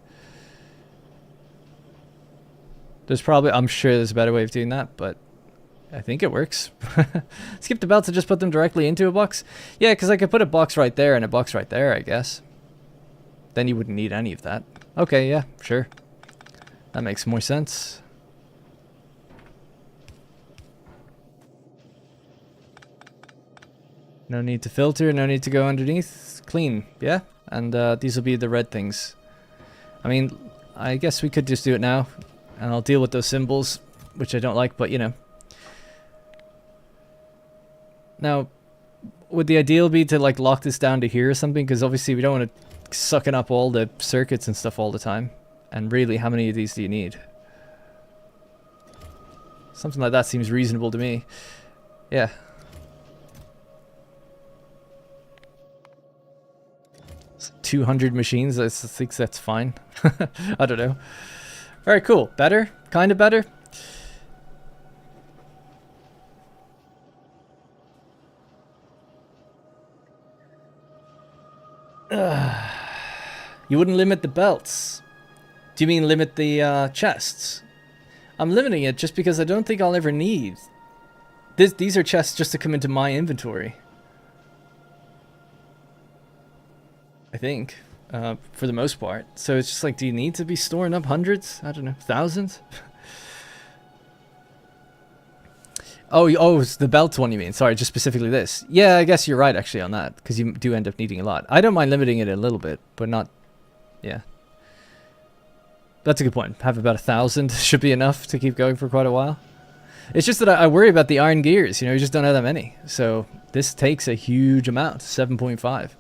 There's probably, I'm sure there's a better way of doing that, but I think it works. Skip the belts and just put them directly into a box. Yeah, because I could put a box right there and a box right there, I guess. Then you wouldn't need any of that. Okay, yeah, sure. That makes more sense. No need to filter, no need to go underneath. Clean, yeah? And these will be the red things. I mean, I guess we could just do it now. And I'll deal with those symbols, which I don't like, but you know. Now, would the ideal be to like lock this down to here or something? Because obviously we don't want to sucking up all the circuits and stuff all the time. And really, how many of these do you need? Something like that seems reasonable to me. Yeah. It's 200 machines, I think that's fine. I don't know. Alright, cool. Better? Kind of better? You wouldn't limit the belts Do you mean limit the chests? I'm limiting it just because I don't think I'll ever need. These are chests just to come into my inventory. I think, for the most part. So it's just like, do you need to be storing up hundreds? I don't know, thousands? Oh, it's the belt one you mean. Sorry, just specifically this. Yeah, I guess you're right actually on that, because you do end up needing a lot. I don't mind limiting it a little bit, but not, yeah. That's a good point. Have about 1,000 should be enough to keep going for quite a while. It's just that I worry about the iron gears, you know, you just don't have that many. So this takes a huge amount, 7.5.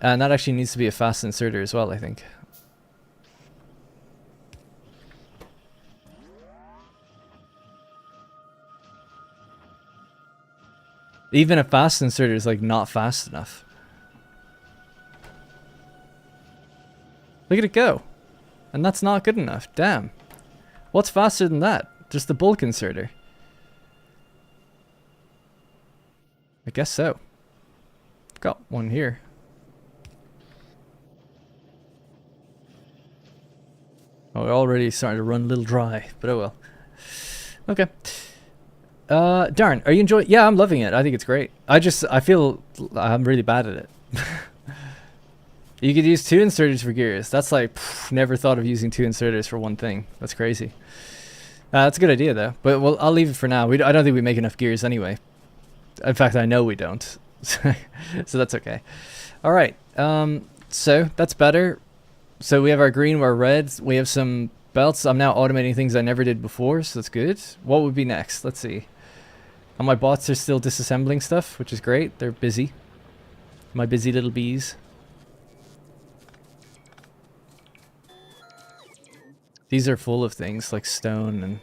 And that actually needs to be a fast inserter as well, I think. Even a fast inserter is like not fast enough. Look at it go. And that's not good enough. Damn. What's faster than that? Just the bulk inserter. I guess so. Got one here. Oh, we're already starting to run a little dry, but oh well. Okay. Darn, are you enjoying? Yeah, I'm loving it. I think it's great. I feel I'm really bad at it. You could use 2 inserters for gears. That's like, never thought of using 2 inserters for one thing. That's crazy. That's a good idea though. But well, I'll leave it for now. I don't think we make enough gears anyway. In fact, I know we don't. So that's okay. All right. So that's better. So we have our green, our red. We have some belts. I'm now automating things I never did before, so that's good. What would be next? Let's see. And my bots are still disassembling stuff, which is great. They're busy. My busy little bees. These are full of things like stone and...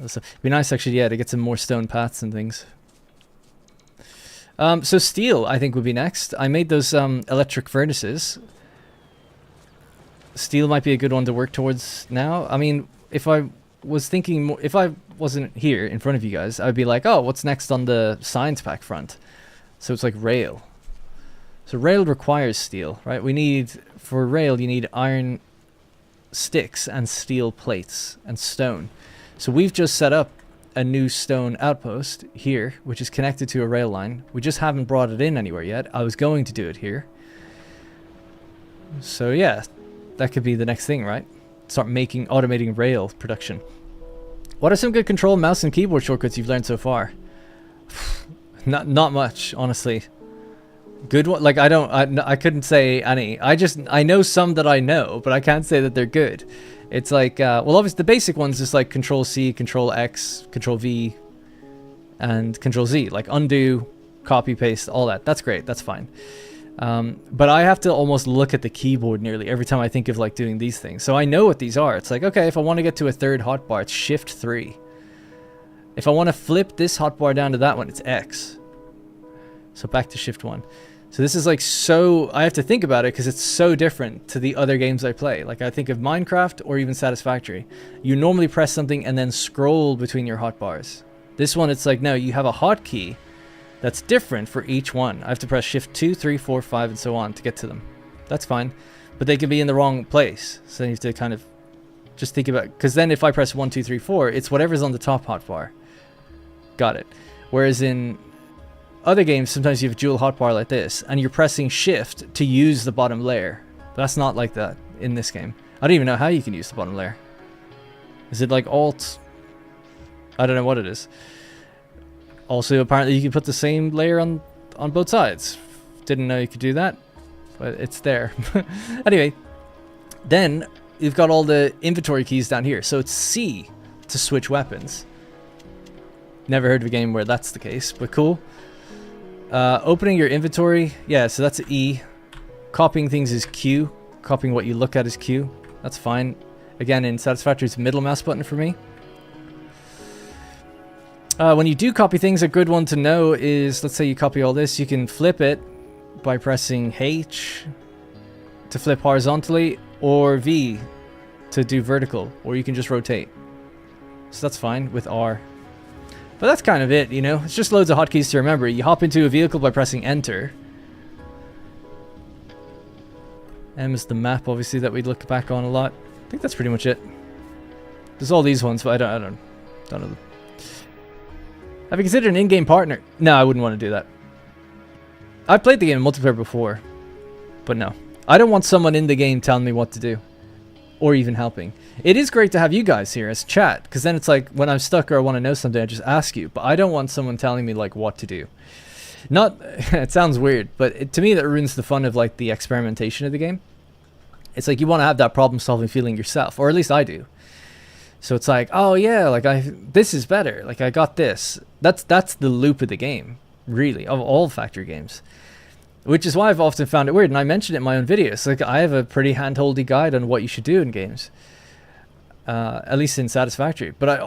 It'd be nice actually, yeah, to get some more stone paths and things. So steel, I think, would be next. I made those electric furnaces. Steel might be a good one to work towards now. I mean, if I was thinking more, if I wasn't here in front of you guys, I would be like, oh, what's next on the science pack front? So it's like rail. So rail requires steel, right? We need, for rail, you need iron sticks and steel plates and stone. So we've just set up a new stone outpost here, which is connected to a rail line. We just haven't brought it in anywhere yet. I was going to do it here. So yeah, that could be the next thing, right? Start automating rail production. What are some good control mouse and keyboard shortcuts you've learned so far? Not much, honestly. Good one, like I couldn't say any. I know some that I know, but I can't say that they're good. It's like, well, obviously the basic ones is like Control C, Control X, Control V, and Control Z. Like undo, copy, paste, all that. That's great. That's fine. But I have to almost look at the keyboard nearly every time I think of like doing these things. So I know what these are. It's like, okay, if I want to get to a third hotbar, it's Shift 3. If I want to flip this hotbar down to that one, it's X. So back to Shift 1. So this is like so, I have to think about it because it's so different to the other games I play. Like I think of Minecraft or even Satisfactory. You normally press something and then scroll between your hotbars. This one, it's like, no, you have a hotkey that's different for each one. I have to press Shift 2, 3, 4, 5, and so on to get to them. That's fine. But they can be in the wrong place. So you have to kind of just think about, because then if I press 1, 2, 3, 4, it's whatever's on the top hotbar. Got it. Whereas in other games, sometimes you have a dual hotbar like this, and you're pressing Shift to use the bottom layer. That's not like that in this game. I don't even know how you can use the bottom layer. Is it like Alt? I don't know what it is. Also, apparently you can put the same layer on both sides. Didn't know you could do that, but it's there. Anyway, then you've got all the inventory keys down here. So it's C to switch weapons. Never heard of a game where that's the case, but cool. Opening your inventory, yeah, so that's E. Copying things is Q. Copying what you look at is Q. That's fine. Again, in Satisfactory, it's middle mouse button for me. When you do copy things, a good one to know is, let's say you copy all this, you can flip it by pressing H to flip horizontally, or V to do vertical, or you can just rotate. So that's fine with R. But that's kind of it, you know? It's just loads of hotkeys to remember. You hop into a vehicle by pressing Enter. M is the map, obviously, that we look back on a lot. I think that's pretty much it. There's all these ones, but I don't know them. Have you considered an in-game partner? No, I wouldn't want to do that. I've played the game in multiplayer before, but no. I don't want someone in the game telling me what to do, or even helping. It is great to have you guys here as chat, because then it's like, when I'm stuck or I want to know something, I just ask you. But I don't want someone telling me, like, what to do. Not, it sounds weird, but to me that ruins the fun of, like, the experimentation of the game. It's like you want to have that problem-solving feeling yourself, or at least I do. So it's like, oh yeah, like this is better. Like I got this. That's the loop of the game, really, of all factory games. Which is why I've often found it weird, and I mentioned it in my own videos. Like I have a pretty hand-holdy guide on what you should do in games, at least in Satisfactory. But I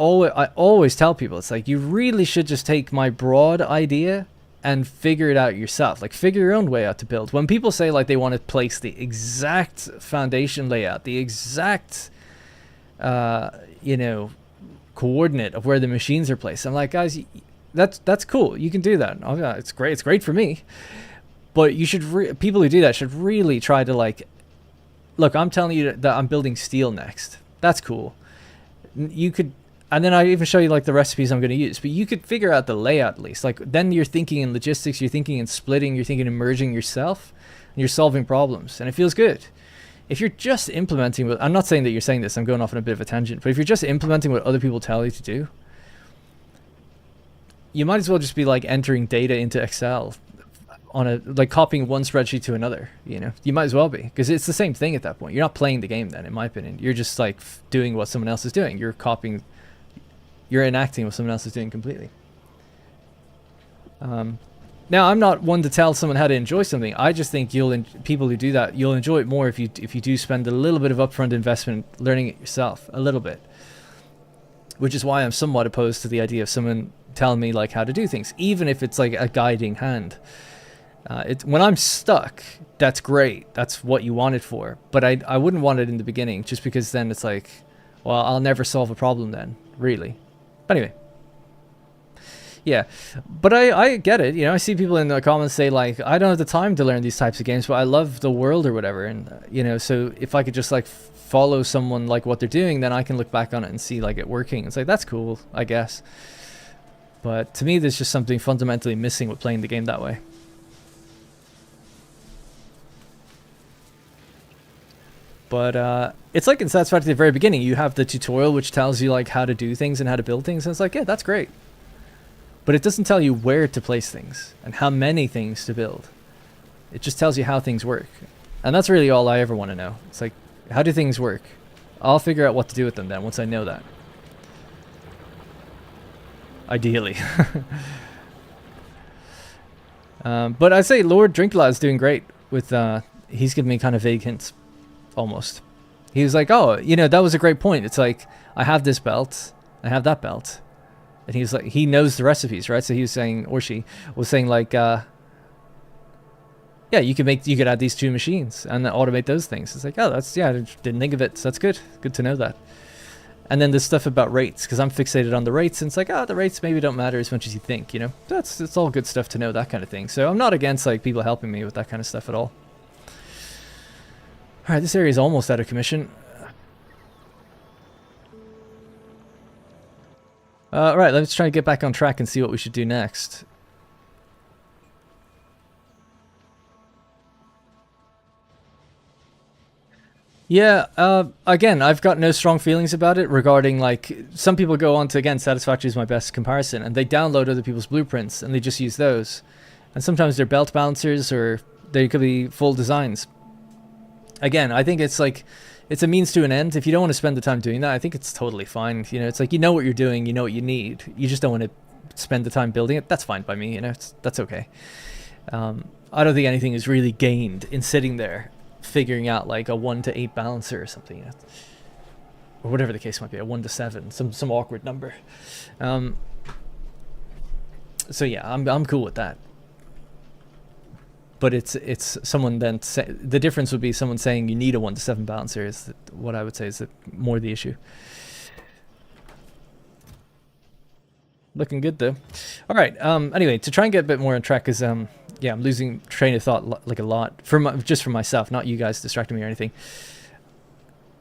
always tell people, it's like you really should just take my broad idea and figure it out yourself. Like figure your own way out to build. When people say like they want to place the exact foundation layout, the exact you know, coordinate of where the machines are placed, I'm like, guys, that's cool. You can do that. Oh, yeah, it's great. It's great for me. But you should people who do that should really try to like, look, I'm telling you that I'm building steel next. That's cool. You could, and then I even show you like the recipes I'm going to use. But you could figure out the layout at least. Like then you're thinking in logistics, you're thinking in splitting, you're thinking in merging yourself, and you're solving problems, and it feels good. If you're just implementing what, I'm not saying that you're saying this, I'm going off on a bit of a tangent, but if you're just implementing what other people tell you to do, you might as well just be like entering data into Excel on a, like copying one spreadsheet to another, you know? You might as well be, because it's the same thing at that point. You're not playing the game then, in my opinion. You're just like doing what someone else is doing. You're copying, you're enacting what someone else is doing completely. Now, I'm not one to tell someone how to enjoy something. I just think people who do that, you'll enjoy it more if you do spend a little bit of upfront investment learning it yourself, a little bit. Which is why I'm somewhat opposed to the idea of someone telling me like how to do things, even if it's like a guiding hand. When I'm stuck, that's great. That's what you want it for. But I wouldn't want it in the beginning, just because then it's like, well, I'll never solve a problem then, really. But anyway. Yeah, but I get it. You know, I see people in the comments say like, I don't have the time to learn these types of games, but I love the world or whatever. And, you know, so if I could just like follow someone like what they're doing, then I can look back on it and see like it working. It's like, that's cool, I guess. But to me, there's just something fundamentally missing with playing the game that way. But it's like in Satisfactory at the very beginning, you have the tutorial which tells you like how to do things and how to build things. And it's like, yeah, that's great. But it doesn't tell you where to place things and how many things to build. It just tells you how things work. And that's really all I ever want to know. It's like, how do things work? I'll figure out what to do with them then once I know that. Ideally. But I'd say Lord Drinkla is doing great with, he's giving me kind of vague hints. Almost. He was like, oh, you know, that was a great point. It's like, I have this belt, I have that belt. And he was like, he knows the recipes, right? So he was saying, or she was saying like, yeah, you could add these two machines and automate those things. It's like, oh, that's, yeah, I didn't think of it. So that's good. Good to know that. And then there's stuff about rates, because I'm fixated on the rates, and it's like, oh, the rates maybe don't matter as much as you think, you know? It's all good stuff to know, that kind of thing. So I'm not against like people helping me with that kind of stuff at all. All right, this area is almost out of commission. Right, let's try to get back on track and see what we should do next. Yeah, again, I've got no strong feelings about it regarding, like, some people go on to, again, Satisfactory is my best comparison, and they download other people's blueprints, and they just use those. And sometimes they're belt balancers, or they could be full designs. Again, I think it's like, it's a means to an end. If you don't want to spend the time doing that, I think it's totally fine. You know, it's like, you know what you're doing, you know what you need. You just don't want to spend the time building it. That's fine by me, you know, that's okay. I don't think anything is really gained in sitting there figuring out like a 1 to 8 balancer or something, you know? Or whatever the case might be, a 1 to 7, some awkward number. So yeah, I'm cool with that. But it's someone then the difference would be someone saying you need a 1 to 7 balancer is what I would say is more the issue. Looking good though. All right. Anyway, to try and get a bit more on track, because you Yeah, I'm losing train of thought like a lot. Just for myself, not you guys distracting me or anything.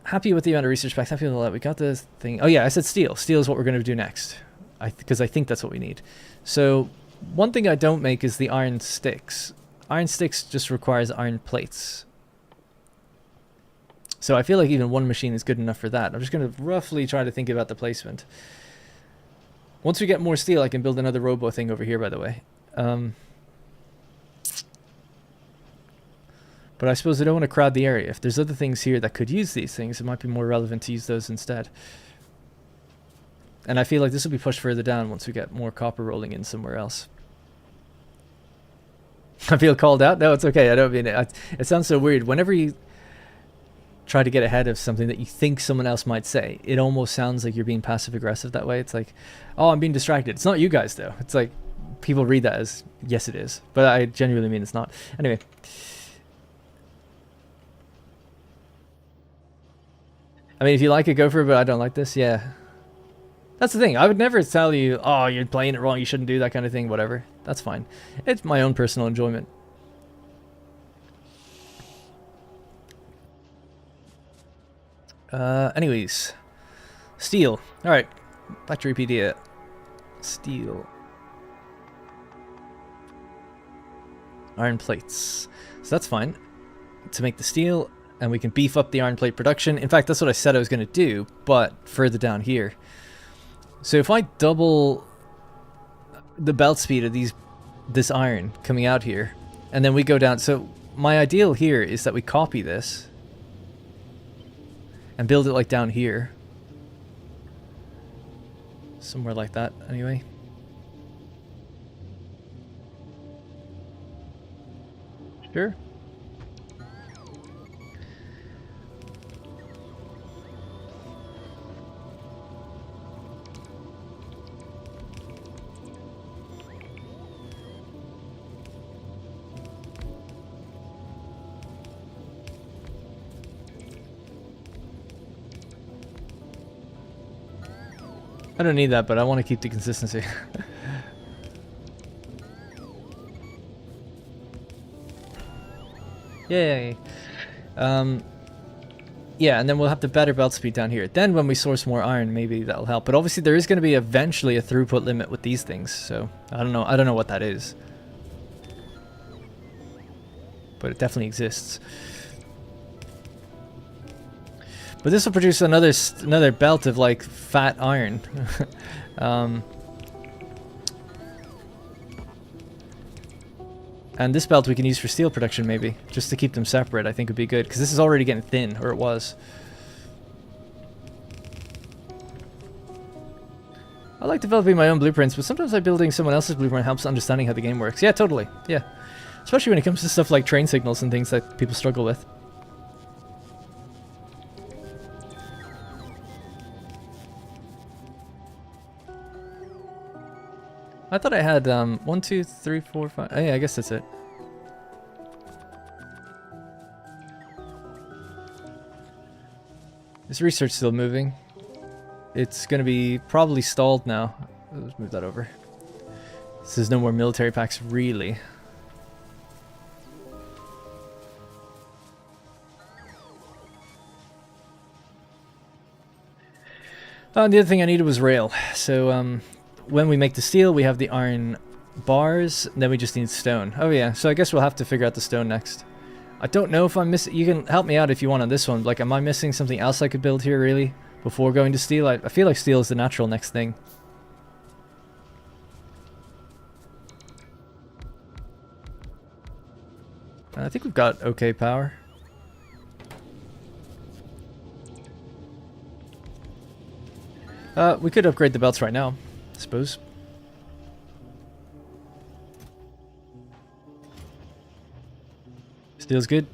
Happy with the amount of research packs. Happy with all that. We got this thing. Oh yeah, I said steel. Steel is what we're going to do next. Because I think that's what we need. So one thing I don't make is the iron sticks. Iron sticks just requires iron plates. So I feel like even one machine is good enough for that. I'm just going to roughly try to think about the placement. Once we get more steel, I can build another robo thing over here, by the way. But I suppose I don't want to crowd the area. If there's other things here that could use these things, it might be more relevant to use those instead. And I feel like this will be pushed further down once we get more copper rolling in somewhere else. I feel called out? No, it's okay. I don't mean it. It sounds so weird. Whenever you try to get ahead of something that you think someone else might say, it almost sounds like you're being passive aggressive that way. It's like, oh, I'm being distracted. It's not you guys, though. It's like, people read that as, yes, it is. But I genuinely mean it's not. Anyway. I mean, if you like it, go for it, but I don't like this. Yeah. That's the thing. I would never tell you, oh, you're playing it wrong, you shouldn't do that kind of thing, whatever. That's fine. It's my own personal enjoyment. Anyways. Steel. Alright. Factorypedia. Steel. Iron plates. So that's fine. To make the steel, and we can beef up the iron plate production. In fact, that's what I said I was going to do, but further down here. So if I double the belt speed of this iron coming out here, and then we go down. So my ideal here is that we copy this and build it like down here. Somewhere like that, anyway. Sure. I don't need that, but I want to keep the consistency. Yay. Yeah, and then we'll have the better belt speed down here. Then when we source more iron, maybe that'll help. But obviously there is going to be eventually a throughput limit with these things, so I don't know what that is. But it definitely exists. But this will produce another belt of like fat iron. And this belt we can use for steel production maybe, just to keep them separate. I think would be good because this is already getting thin, or it was. I like developing my own blueprints, but sometimes building someone else's blueprint helps understanding how the game works. Yeah, totally. Yeah, especially when it comes to stuff like train signals and things that people struggle with. I thought I had 1, 2, 3, 4, 5. Oh, yeah, I guess that's it. Is research still moving? It's gonna be probably stalled now. Let's move that over. So there's no more military packs, really. And the other thing I needed was rail. So when we make the steel, we have the iron bars, and then we just need stone. Oh yeah, so I guess we'll have to figure out the stone next. I don't know if I'm missing... You can help me out if you want on this one. Like, am I missing something else I could build here, really? Before going to steel? I feel like steel is the natural next thing. I think we've got okay power. We could upgrade the belts right now, I suppose. Steel's good.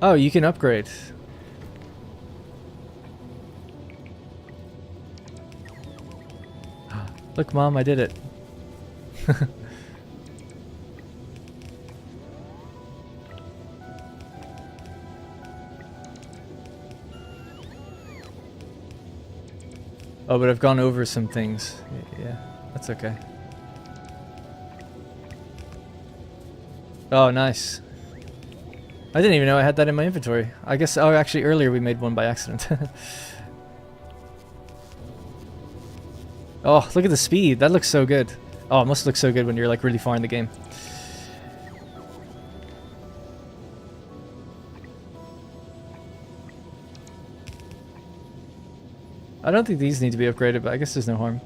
Oh, you can upgrade. Look, Mom, I did it. Oh, but I've gone over some things. Yeah, that's okay. Oh, nice. I didn't even know I had that in my inventory. I guess, oh, actually earlier we made one by accident. Oh, look at the speed. That looks so good. Oh, it must look so good when you're like really far in the game. I don't think these need to be upgraded, but I guess there's no harm.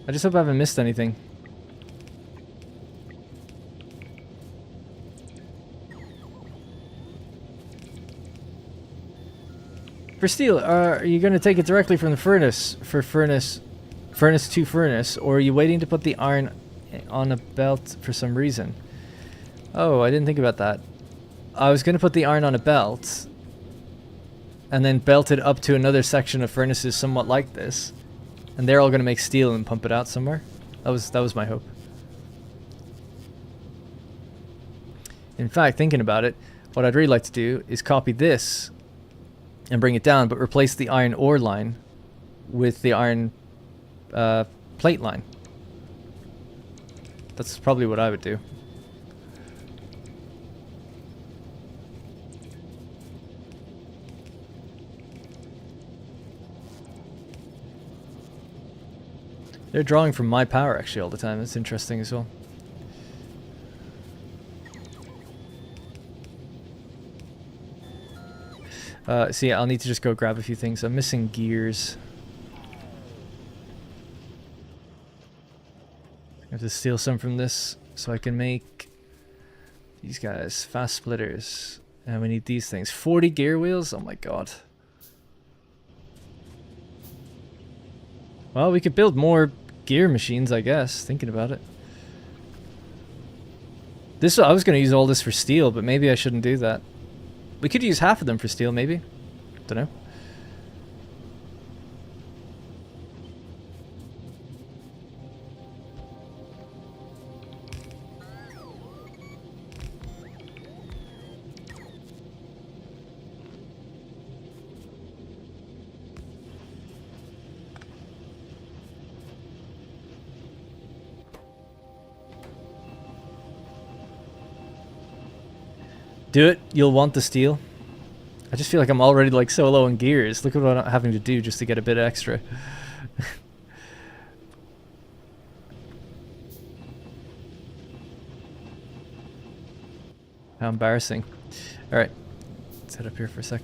I just hope I haven't missed anything. For steel, are you going to take it directly from the furnace for furnace to furnace, or are you waiting to put the iron on a belt for some reason? Oh, I didn't think about that. I was going to put the iron on a belt and then belt it up to another section of furnaces somewhat like this. And they're all going to make steel and pump it out somewhere. That was my hope. In fact, thinking about it, what I'd really like to do is copy this and bring it down, but replace the iron ore line with the iron plate line. That's probably what I would do. They're drawing from my power actually all the time. That's interesting as well. See, I'll need to just go grab a few things. I'm missing gears. I have to steal some from this so I can make these guys fast splitters. And we need these things. 40 gear wheels? Oh my god. Well, we could build more gear machines, I guess, thinking about it. I was going to use all this for steel, but maybe I shouldn't do that. We could use half of them for steel, maybe. Don't know. Do it. You'll want the steel. I just feel like I'm already like so low on gears. Look at what I'm having to do just to get a bit extra. How embarrassing. Alright. Let's head up here for a sec.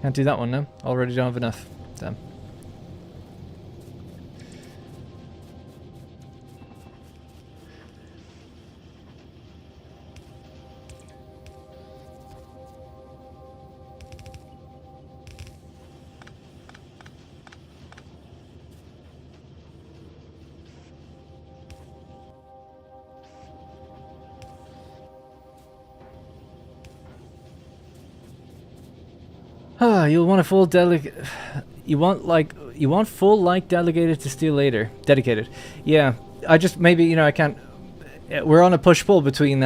Can't do that one now. Already don't have enough. Damn. You'll want a full you want full like delegated to steel later. Dedicated. Yeah, I just maybe, you know, I can't. We're on a push-pull between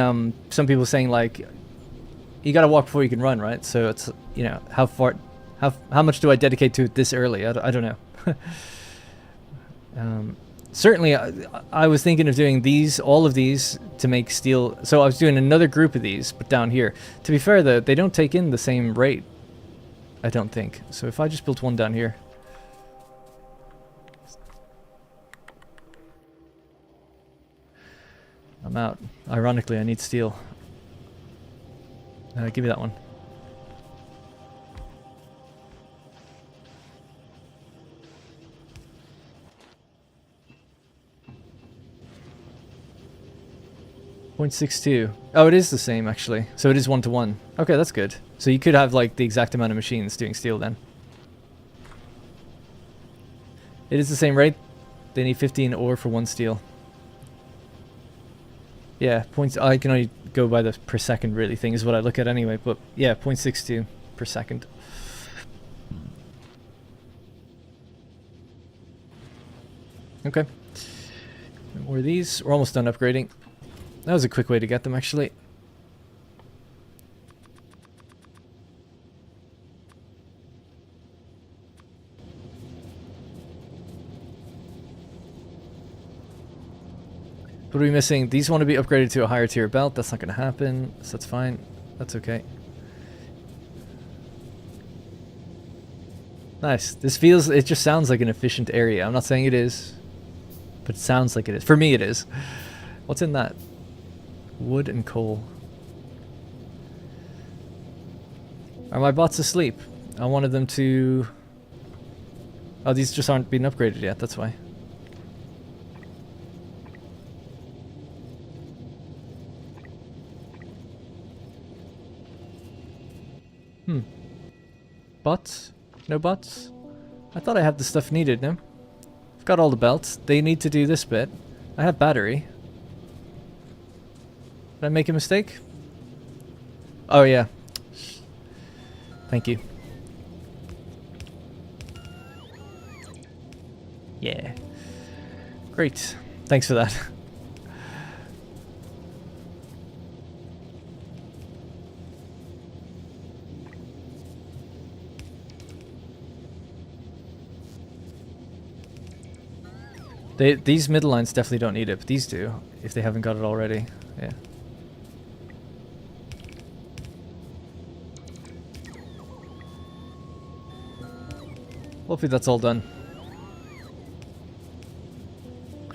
some people saying like you gotta walk before you can run, right? So it's, you know, how much do I dedicate to it this early? I don't know. Certainly, I was thinking of doing all of these to make steel. So I was doing another group of these, but down here. To be fair, though, they don't take in the same rate, I don't think. So if I just built one down here. I'm out. Ironically, I need steel. Give me that one. .62. Oh, it is the same actually. So it is 1-to-1. Okay, that's good. So you could have like the exact amount of machines doing steel then. It is the same rate. They need 15 ore for 1 steel. Yeah, points. I can only go by the per second really thing is what I look at anyway. But yeah, 0.62 per second. Okay. More of these. We're almost done upgrading. That was a quick way to get them, actually. What are we missing? These want to be upgraded to a higher tier belt. That's not going to happen, so that's fine. That's okay. Nice. This feels, it just sounds like an efficient area. I'm not saying it is, but it sounds like it is. For me, it is. What's in that? Wood and coal. Are my bots asleep? I wanted them to... Oh, these just aren't being upgraded yet, that's why. Bots? No bots? I thought I had the stuff needed, no? I've got all the belts. They need to do this bit. I have battery. Did I make a mistake? Oh, yeah. Thank you. Yeah. Great. Thanks for that. These middle lines definitely don't need it, but these do, if they haven't got it already. Yeah. Hopefully that's all done.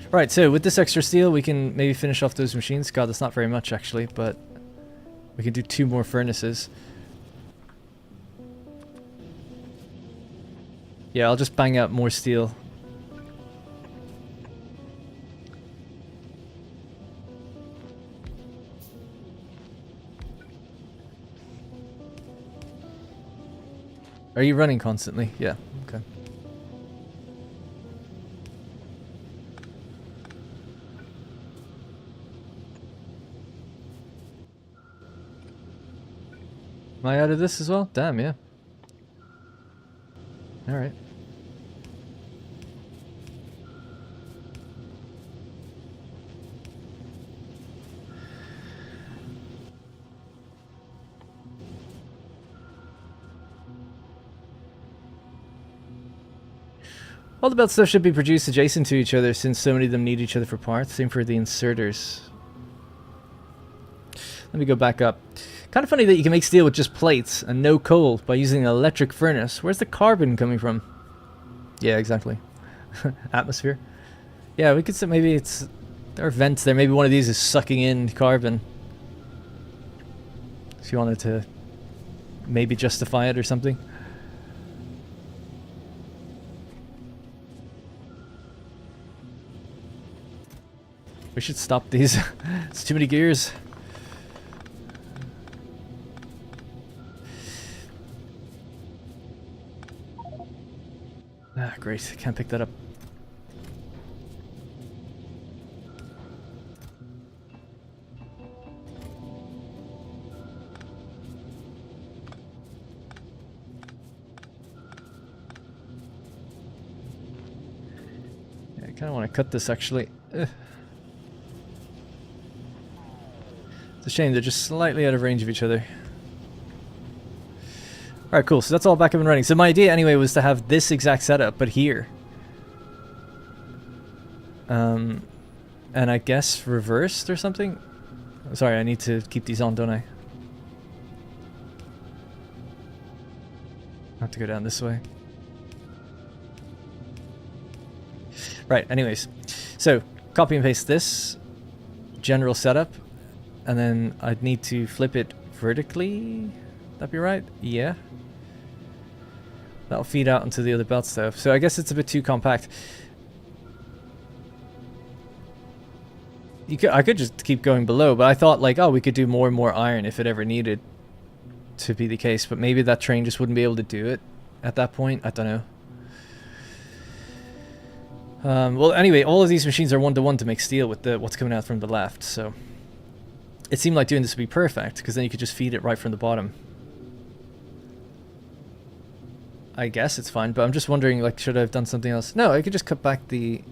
Right, so with this extra steel, we can maybe finish off those machines. God, that's not very much actually, but we can do 2 more furnaces. Yeah, I'll just bang out more steel. Are you running constantly? Yeah, okay. Am I out of this as well? Damn, yeah. Alright. All the belt stuff should be produced adjacent to each other since so many of them need each other for parts. Same for the inserters. Let me go back up. Kind of funny that you can make steel with just plates and no coal by using an electric furnace. Where's the carbon coming from? Yeah, exactly. Atmosphere. Yeah, we could say maybe it's... There are vents there. Maybe one of these is sucking in carbon. If you wanted to maybe justify it or something. We should stop these. It's too many gears. Ah, great. Can't pick that up. Yeah, I kind of want to cut this actually. It's a shame they're just slightly out of range of each other. Alright, cool. So that's all back up and running. So my idea anyway was to have this exact setup, but here. And I guess reversed or something? Sorry, I need to keep these on, don't I? I have to go down this way. Right, anyways. So, copy and paste this. General setup. And then I'd need to flip it vertically. That'd be right? Yeah. That'll feed out into the other belt stuff. So I guess it's a bit too compact. I could just keep going below, but I thought like, oh, we could do more and more iron if it ever needed to be the case. But maybe that train just wouldn't be able to do it at that point. I don't know. Well, anyway, all of these machines are one-to-one to make steel with the what's coming out from the left. So it seemed like doing this would be perfect, because then you could just feed it right from the bottom. I guess it's fine, but I'm just wondering, like, should I have done something else? No, I could just cut back the...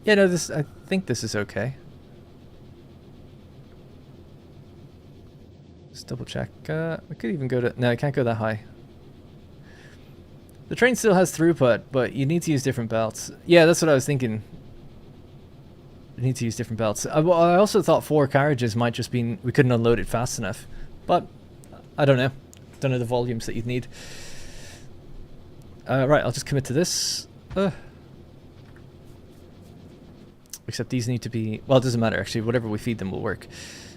Yeah, no, this, I think this is okay. Let's double check. We could even go to... No, I can't go that high. The train still has throughput, but you need to use different belts. Yeah, that's what I was thinking. You need to use different belts. Well, I also thought 4 carriages might just be... We couldn't unload it fast enough. But, I don't know. Don't know the volumes that you'd need. Right, I'll just commit to this. Except these need to be... Well, it doesn't matter, actually. Whatever we feed them will work.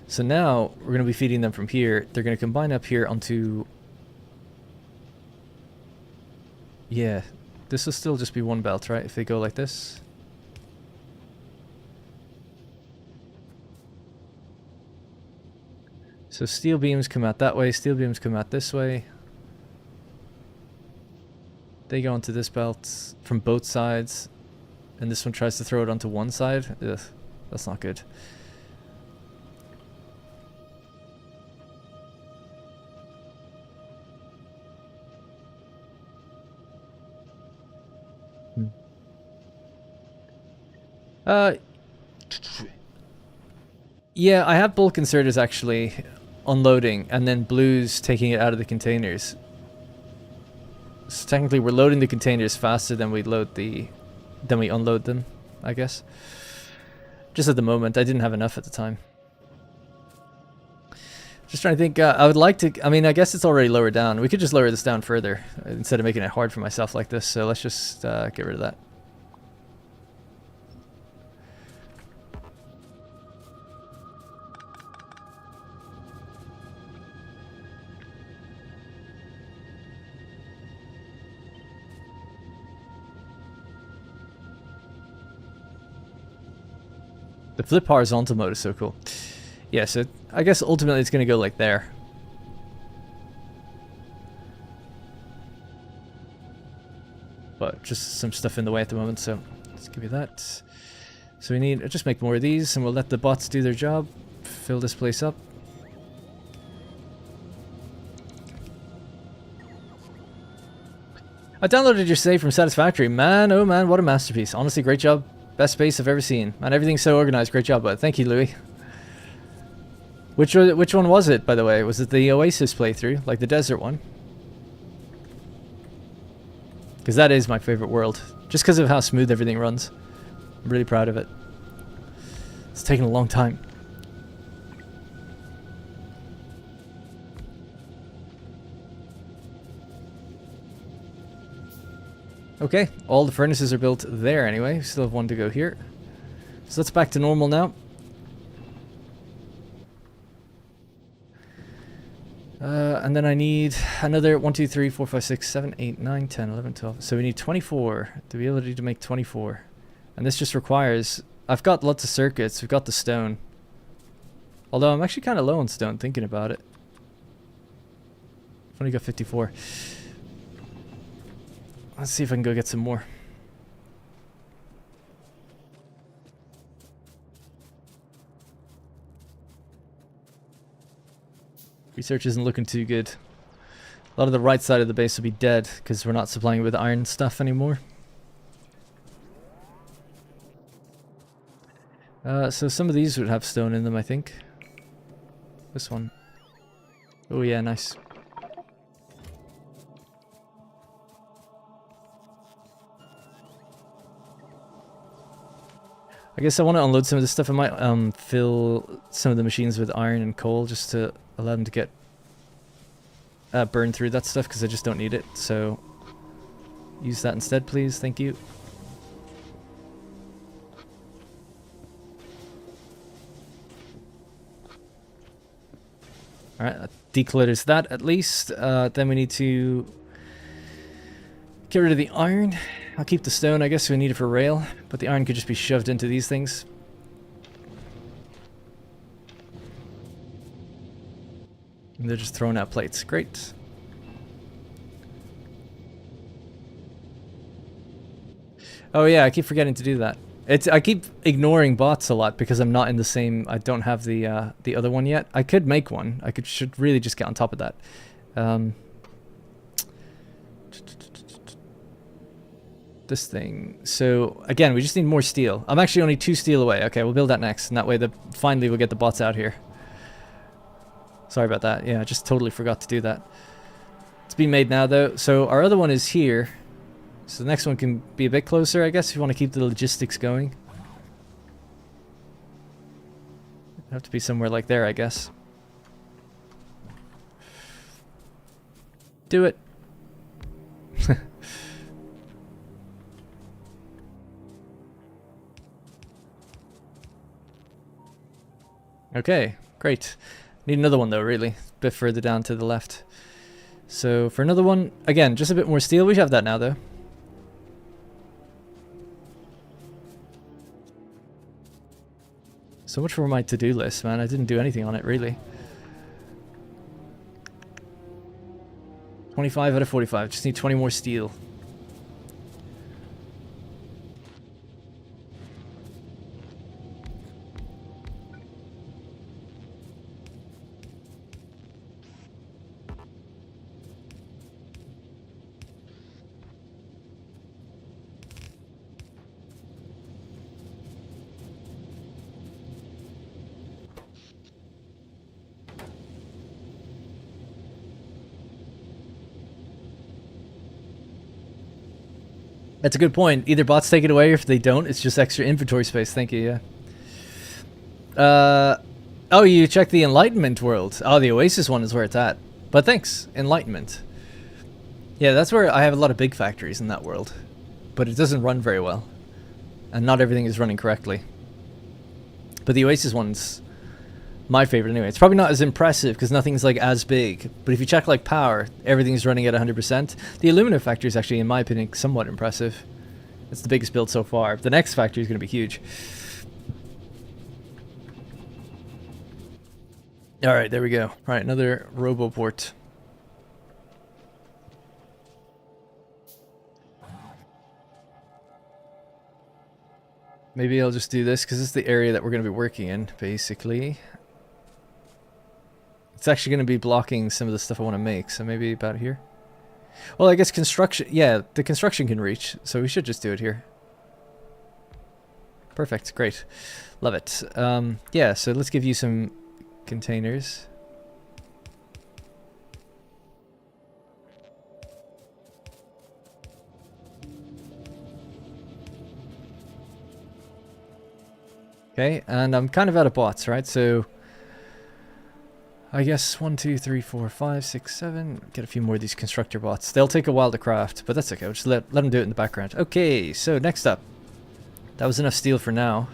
So now, we're going to be feeding them from here. They're going to combine up here onto... Yeah, this will still just be one belt, right? If they go like this. So steel beams come out that way, steel beams come out this way. They go onto this belt from both sides. And this one tries to throw it onto one side. Ugh, that's not good. Yeah, I have bulk inserters actually unloading, and then blues taking it out of the containers. So technically we're loading the containers faster than we unload them, I guess. Just at the moment, I didn't have enough at the time. Just trying to think, I would like to, I mean, I guess it's already lowered down. We could just lower this down further instead of making it hard for myself like this, so let's just get rid of that. The flip horizontal mode is so cool. Yeah, so I guess ultimately it's going to go like there. But just some stuff in the way at the moment, so let's give you that. So we need, just make more of these and we'll let the bots do their job. Fill this place up. I downloaded your save from Satisfactory. Man, oh man, what a masterpiece. Honestly, great job. Best space I've ever seen. Man, everything's so organized. Great job, bud. Thank you, Louis. Which one was it, by the way? Was it the Oasis playthrough? Like the desert one? Because that is my favorite world. Just because of how smooth everything runs. I'm really proud of it. It's taken a long time. Okay, all the furnaces are built there anyway. We still have one to go here. So that's back to normal now. And then I need another 1, 2, 3, 4, 5, 6, 7, 8, 9, 10, 11, 12. So we need 24. The ability to make 24. And this just requires... I've got lots of circuits. We've got the stone. Although I'm actually kind of low on stone thinking about it. I've only got 54. Let's see if I can go get some more. Research isn't looking too good. A lot of the right side of the base will be dead because we're not supplying it with iron stuff anymore. So some of these would have stone in them, I think. This one. Oh yeah, nice. I guess I want to unload some of this stuff. I might fill some of the machines with iron and coal just to allow them to get burned through that stuff because I just don't need it. So use that instead, please. Thank you. Alright, that declutters that at least. Then we need to get rid of the iron. I'll keep the stone, I guess we need it for rail, but the iron could just be shoved into these things. And they're just throwing out plates. Great. Oh yeah, I keep forgetting to do that. I keep ignoring bots a lot because I'm not in the same. I don't have the other one yet. I could make one. Should really just get on top of that. This thing. So again, we just need more steel. I'm actually only 2 steel away. Okay, we'll build that next, and that way finally we'll get the bots out here. Sorry about that. Yeah, I just totally forgot to do that. It's being made now though. So our other one is here. So the next one can be a bit closer, I guess, if you want to keep the logistics going. It'd have to be somewhere like there, I guess. Do it. Okay, great. Need another one though, really. A bit further down to the left. So for another one, again, just a bit more steel. We have that now though. So much for my to-do list, man. I didn't do anything on it, really. 25 out of 45. Just need 20 more steel. That's a good point. Either bots take it away, or if they don't, it's just extra inventory space. Thank you, yeah. Oh, you checked the Enlightenment world. Oh, the Oasis one is where it's at. But thanks, Enlightenment. Yeah, that's where I have a lot of big factories in that world. But it doesn't run very well. And not everything is running correctly. But the Oasis one's my favorite anyway. It's probably not as impressive because nothing's like as big. But if you check like power, everything's running at 100%. The Alumina factory is actually, in my opinion, somewhat impressive. It's the biggest build so far. The next factory is going to be huge. Alright, there we go. Alright, another RoboPort. Maybe I'll just do this because this is the area that we're going to be working in, basically. It's actually going to be blocking some of the stuff I want to make, so maybe about here. Well, I guess construction... Yeah, the construction can reach, so we should just do it here. Perfect, great. Love it. Yeah, so let's give you some containers. Okay, and I'm kind of out of bots, right? So I guess 1, 2, 3, 4, 5, 6, 7. Get a few more of these constructor bots. They'll take a while to craft, but that's okay. We'll just let them do it in the background. Okay, so next up. That was enough steel for now.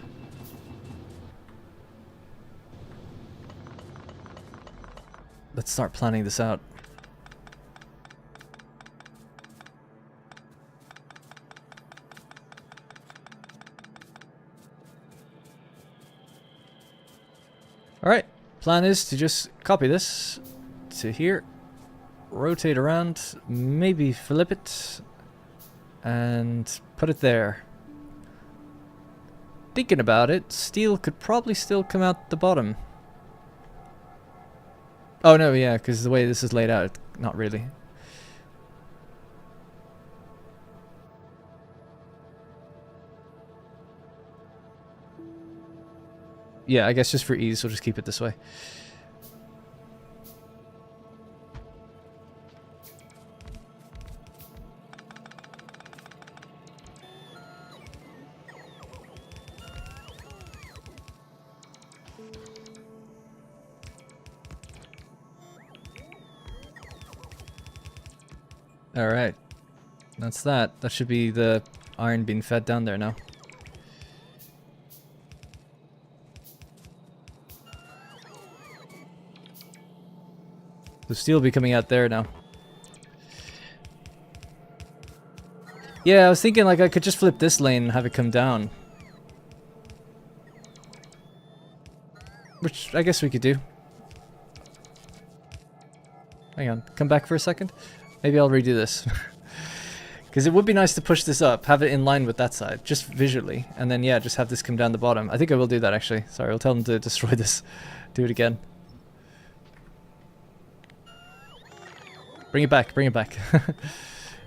Let's start planning this out. Alright, plan is to just copy this to here, rotate around, maybe flip it, and put it there. Thinking about it, steel could probably still come out the bottom. Oh no, yeah, because the way this is laid out, not really. Yeah, I guess just for ease, we'll just keep it this way. Alright. That's that. That should be the iron being fed down there now. The steel will be coming out there now. Yeah, I was thinking like I could just flip this lane and have it come down. Which I guess we could do. Hang on, come back for a second. Maybe I'll redo this. Because it would be nice to push this up, have it in line with that side, just visually, and then yeah, just have this come down the bottom. I think I will do that actually. Sorry, I'll tell them to destroy this. Do it again. Bring it back, bring it back.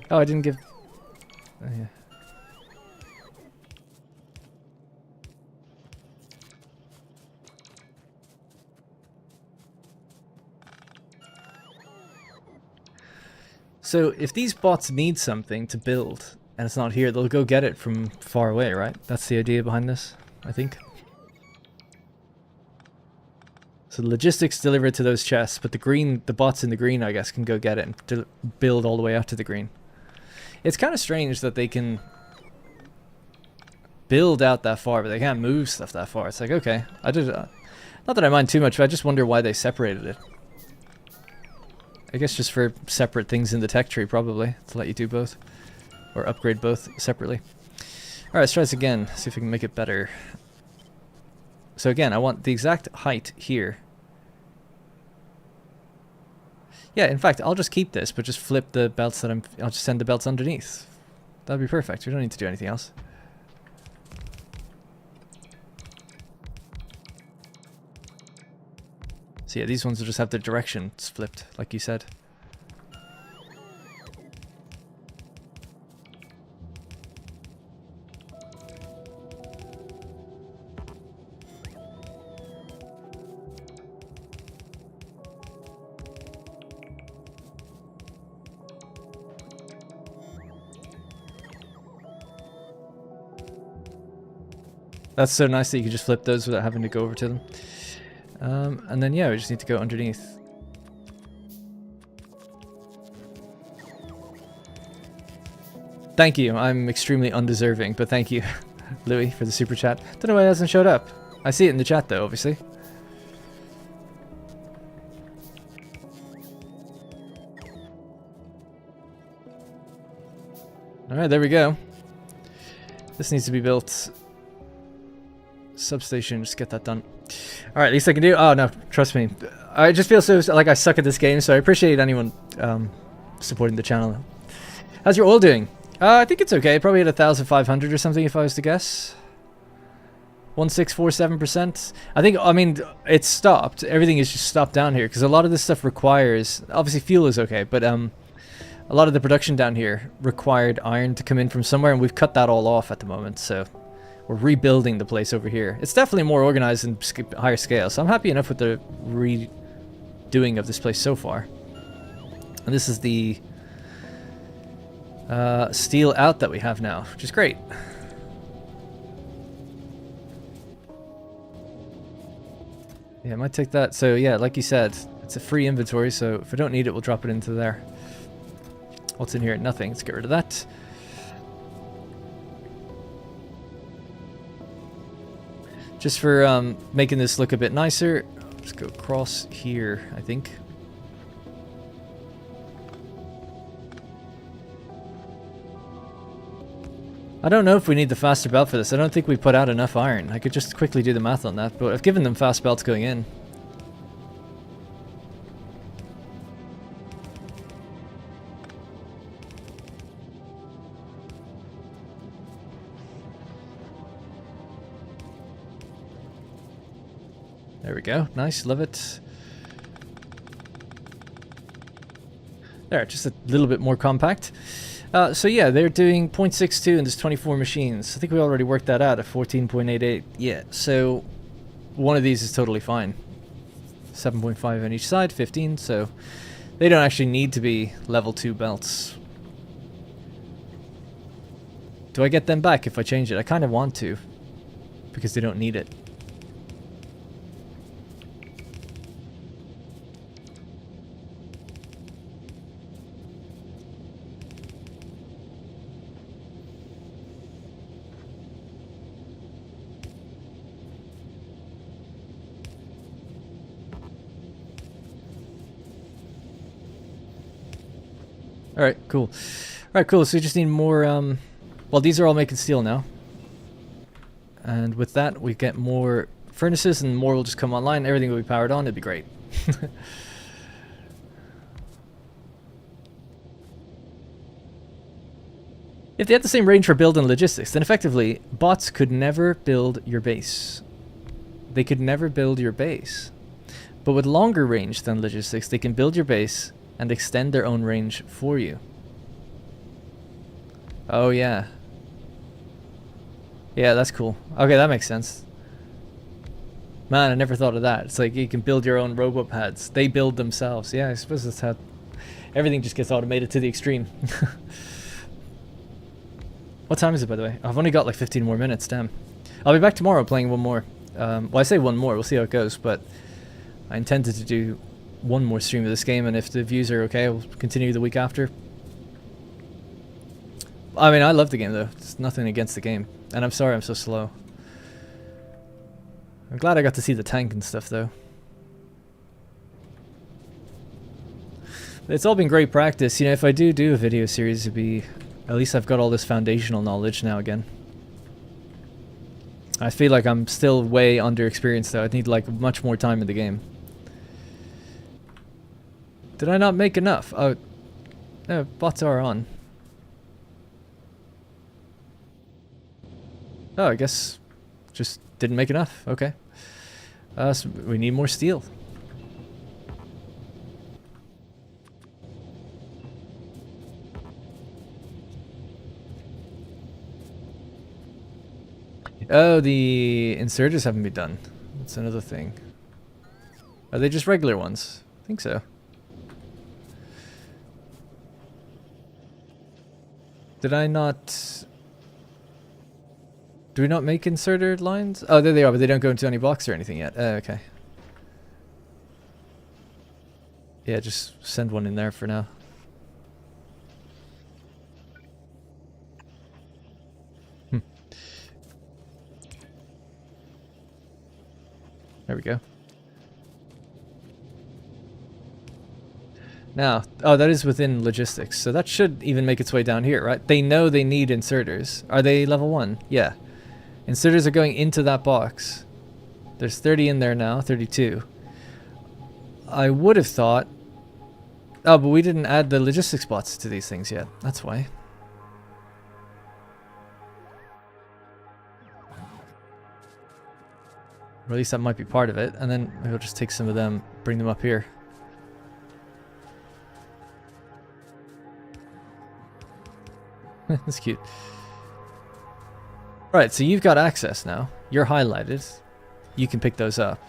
Oh, I didn't give... Oh, yeah. So if these bots need something to build and it's not here, they'll go get it from far away, right? That's the idea behind this, I think. So the logistics deliver it to those chests, but the bots in the green, I guess, can go get it and build all the way out to the green. It's kind of strange that they can build out that far, but they can't move stuff that far. It's like, okay, not that I mind too much, but I just wonder why they separated it. I guess just for separate things in the tech tree, probably, to let you do both. Or upgrade both separately. Alright, let's try this again, see if we can make it better. So again, I want the exact height here. Yeah, in fact, I'll just keep this, but just flip the belts that I'll just send the belts underneath. That'd be perfect, we don't need to do anything else. So yeah, these ones will just have the directions flipped, like you said. That's so nice that you can just flip those without having to go over to them. And then yeah, we just need to go underneath. Thank you, I'm extremely undeserving, but thank you, Louis, for the super chat. Don't know why it hasn't showed up. I see it in the chat though, obviously. Alright, there we go. This needs to be built. Substation, just get that done. Alright, at least I can do. Oh no, trust me. I just feel so like I suck at this game, so I appreciate anyone supporting the channel. How's your oil doing? I think it's okay. Probably at 1,500 or something if I was to guess. 1647%. I mean, it's stopped. Everything is just stopped down here because a lot of this stuff requires. Obviously, fuel is okay, but a lot of the production down here required iron to come in from somewhere, and we've cut that all off at the moment. So. We're rebuilding the place over here. It's definitely more organized and higher scale, so I'm happy enough with the redoing of this place so far. And this is the steel out that we have now, which is great. Yeah, I might take that. So yeah, like you said, it's a free inventory, so if I don't need it, we'll drop it into there. What's in here? Nothing. Let's get rid of that. Just for making this look a bit nicer, let's go across here, I think. I don't know if we need the faster belt for this. I don't think we put out enough iron. I could just quickly do the math on that, but I've given them fast belts going in. There we go. Nice. Love it. There, just a little bit more compact. So yeah, they're doing 0.62 and there's 24 machines. I think we already worked that out at 14.88. Yeah, so one of these is totally fine. 7.5 on each side, 15, so they don't actually need to be level 2 belts. Do I get them back if I change it? I kind of want to, because they don't need it. Alright, cool. Alright, cool. So we just need more, well, these are all making steel now. And with that, we get more furnaces and more will just come online. Everything will be powered on. It'd be great. If they had the same range for build and logistics, then effectively bots could never build your base. They could never build your base. But with longer range than logistics, they can build your base and extend their own range for you. Oh yeah. Yeah, that's cool. Okay, that makes sense. Man, I never thought of that. It's like you can build your own robot pads. They build themselves. Yeah, I suppose that's how everything just gets automated to the extreme. What time is it, by the way? I've only got like 15 more minutes, damn. I'll be back tomorrow playing one more. Well, I say one more, we'll see how it goes, but I intended to do one more stream of this game, and if the views are okay, we'll continue the week after. I mean, I love the game, though. It's nothing against the game. And I'm sorry I'm so slow. I'm glad I got to see the tank and stuff, though. It's all been great practice. You know, if I do a video series, it'd be... At least I've got all this foundational knowledge now again. I feel like I'm still way underexperienced, though. I need, like, much more time in the game. Did I not make enough? Oh, no, bots are on. Oh, I guess just didn't make enough. Okay. So we need more steel. Oh, the inserters haven't been done. That's another thing. Are they just regular ones? I think so. Did I not... Do we not make inserter lines? Oh, there they are, but they don't go into any blocks or anything yet. Okay. Yeah, just send one in there for now. There we go. Now, oh, that is within logistics, so that should even make its way down here, right? They know they need inserters. Are they level 1? Yeah. Inserters are going into that box. There's 30 in there now, 32. I would have thought... Oh, but we didn't add the logistics bots to these things yet. That's why. Or at least that might be part of it. And then we'll just take some of them, bring them up here. That's cute. Right, so you've got access now. You're highlighted. You can pick those up.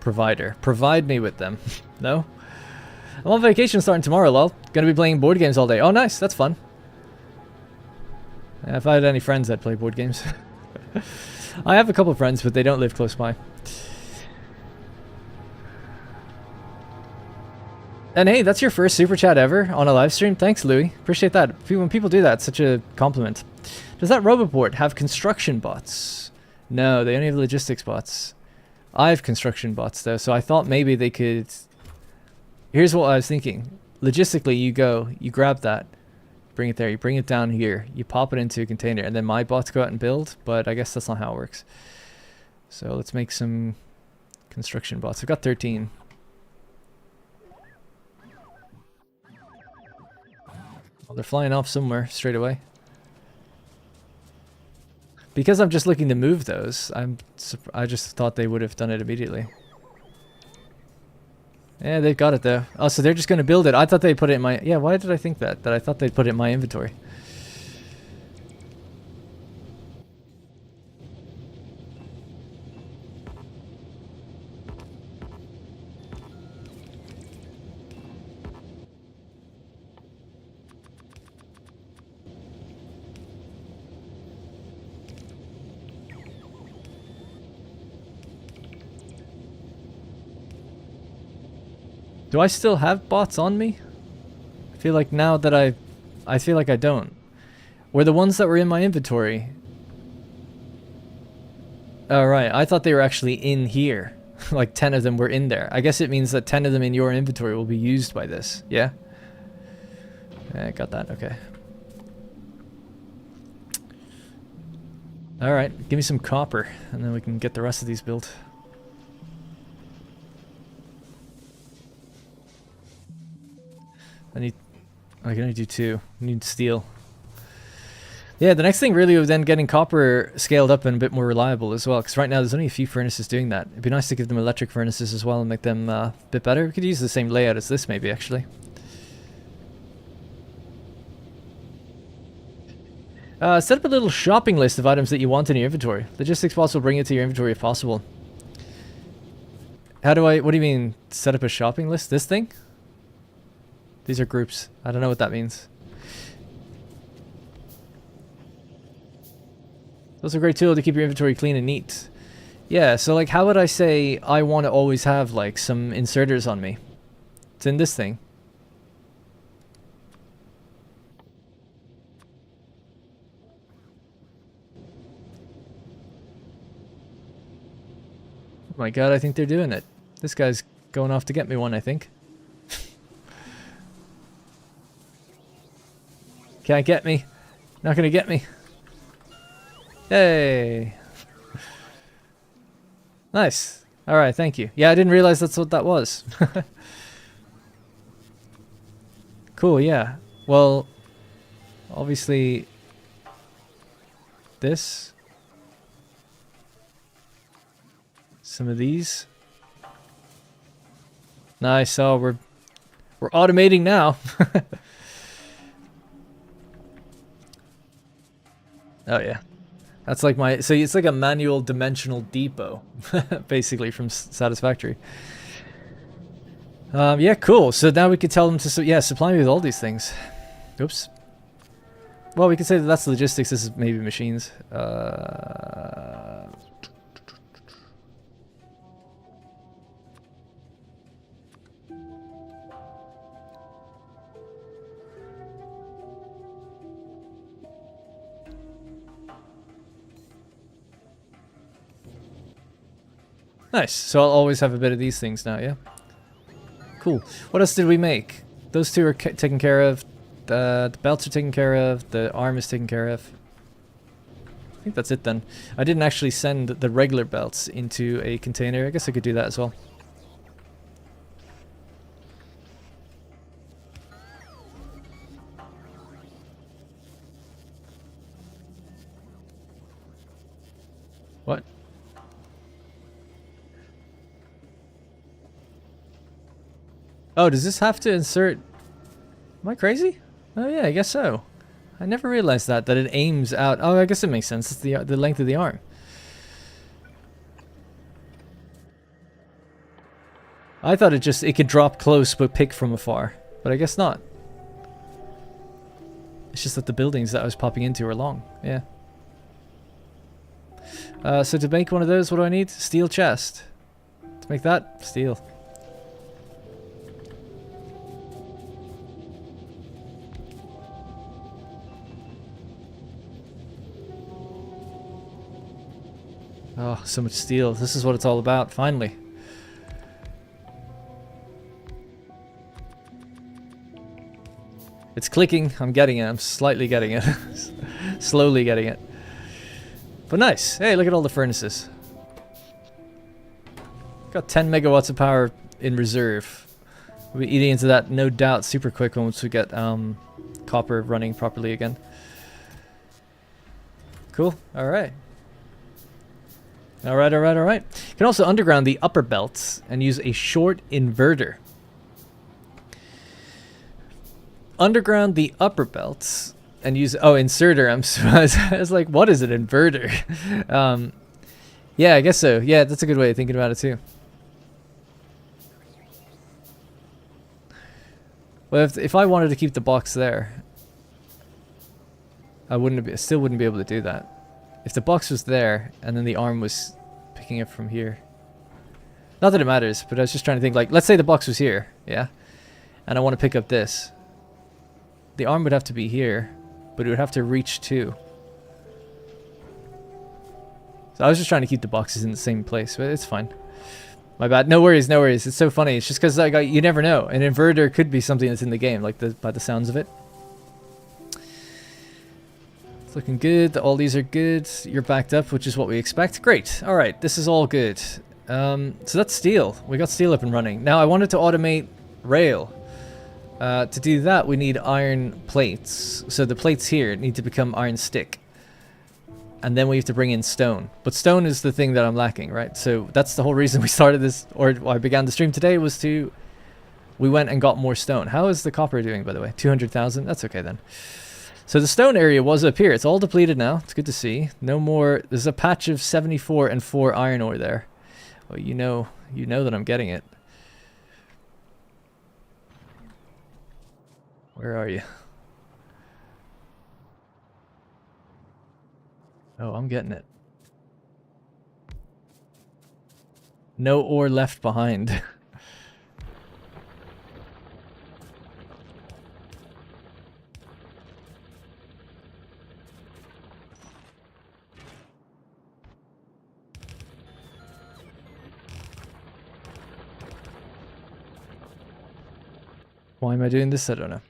Provider. Provide me with them. No? I'm on vacation starting tomorrow, lol. Gonna be playing board games all day. Oh, nice. That's fun. Yeah, if I had any friends, I'd play board games. I have a couple of friends, but they don't live close by. And hey, that's your first super chat ever on a live stream. Thanks, Louis. Appreciate that. When people do that, it's such a compliment. Does that robot board have construction bots? No, they only have logistics bots. I have construction bots, though, so I thought maybe they could... Here's what I was thinking. Logistically, you go, you grab that, bring it there, you bring it down here, you pop it into a container, and then my bots go out and build, but I guess that's not how it works. So let's make some construction bots. I've got 13. Well, they're flying off somewhere straight away. Because I'm just looking to move those, I just thought they would have done it immediately. Yeah, they've got it though. Oh, so they're just going to build it. I thought they'd put it in my... Yeah, why did I think that? That I thought they'd put it in my inventory. Do I still have bots on me? I feel like now that I feel like I don't. Were the ones that were in my inventory? Oh, right. I thought they were actually in here. Like 10 of them were in there. I guess it means that 10 of them in your inventory will be used by this. Yeah? Yeah, got that. Okay. Alright, give me some copper, and then we can get the rest of these built. I can only do 2. I need steel. Yeah, the next thing really was then getting copper scaled up and a bit more reliable as well, because right now there's only a few furnaces doing that. It'd be nice to give them electric furnaces as well and make them a bit better. We could use the same layout as this maybe, actually. Set up a little shopping list of items that you want in your inventory. Logistics bots will bring it to your inventory if possible. How do I... What do you mean, set up a shopping list? This thing? These are groups. I don't know what that means. That's a great tool to keep your inventory clean and neat. Yeah, so like how would I say I want to always have like some inserters on me? It's in this thing. Oh my god, I think they're doing it. This guy's going off to get me one, I think. Can't get me. Not gonna get me. Hey. Nice. Alright, thank you. Yeah, I didn't realize that's what that was. Cool, yeah. Well, obviously, this. Some of these. Nice. Oh, we're automating now. Oh yeah. That's like my, so it's like a manual dimensional depot, basically, from Satisfactory. Yeah, cool. So now we could tell them to, yeah, supply me with all these things. Oops. Well, we could say that that's logistics. This is maybe machines. Nice. So I'll always have a bit of these things now, yeah? Cool. What else did we make? Those two are taken care of. The belts are taken care of. The arm is taken care of. I think that's it then. I didn't actually send the regular belts into a container. I guess I could do that as well. What? Oh, does this have to insert... Am I crazy? Oh yeah, I guess so. I never realized that it aims out... Oh, I guess it makes sense. It's the length of the arm. I thought it could drop close but pick from afar. But I guess not. It's just that the buildings that I was popping into are long. Yeah. So to make one of those, what do I need? Steel chest. To make that, steel. Oh, so much steel. This is what it's all about, finally. It's clicking. I'm getting it. I'm slightly getting it. Slowly getting it. But nice. Hey, look at all the furnaces. Got 10 megawatts of power in reserve. We'll be eating into that, no doubt, super quick once we get copper running properly again. Cool. Alright. Alright. You can also underground the upper belts and use a short inverter. Underground the upper belts and use... Oh, inserter. I was like, what is an inverter? Yeah, I guess so. Yeah, that's a good way of thinking about it too. Well, if I wanted to keep the box there, I still wouldn't be able to do that. If the box was there, and then the arm was picking it from here. Not that it matters, but I was just trying to think, like, let's say the box was here, yeah? And I want to pick up this. The arm would have to be here, but it would have to reach too. So I was just trying to keep the boxes in the same place, but it's fine. My bad. No worries, no worries. It's so funny. It's just because like, you never know. An inverter could be something that's in the game, like by the sounds of it. Looking good. All these are good. You're backed up, which is what we expect. Great. All right. This is all good. So that's steel. We got steel up and running. Now I wanted to automate rail. To do that, we need iron plates. So the plates here need to become iron stick. And then we have to bring in stone. But stone is the thing that I'm lacking, right? So that's the whole reason we started this, or I began the stream today, was to... We went and got more stone. How is the copper doing, by the way? 200,000? That's okay then. So the stone area was up here. It's all depleted now. It's good to see. No more... There's a patch of 74 and 4 iron ore there. Well, you know that I'm getting it. Where are you? Oh, I'm getting it. No ore left behind. Why am I doing this? I don't know.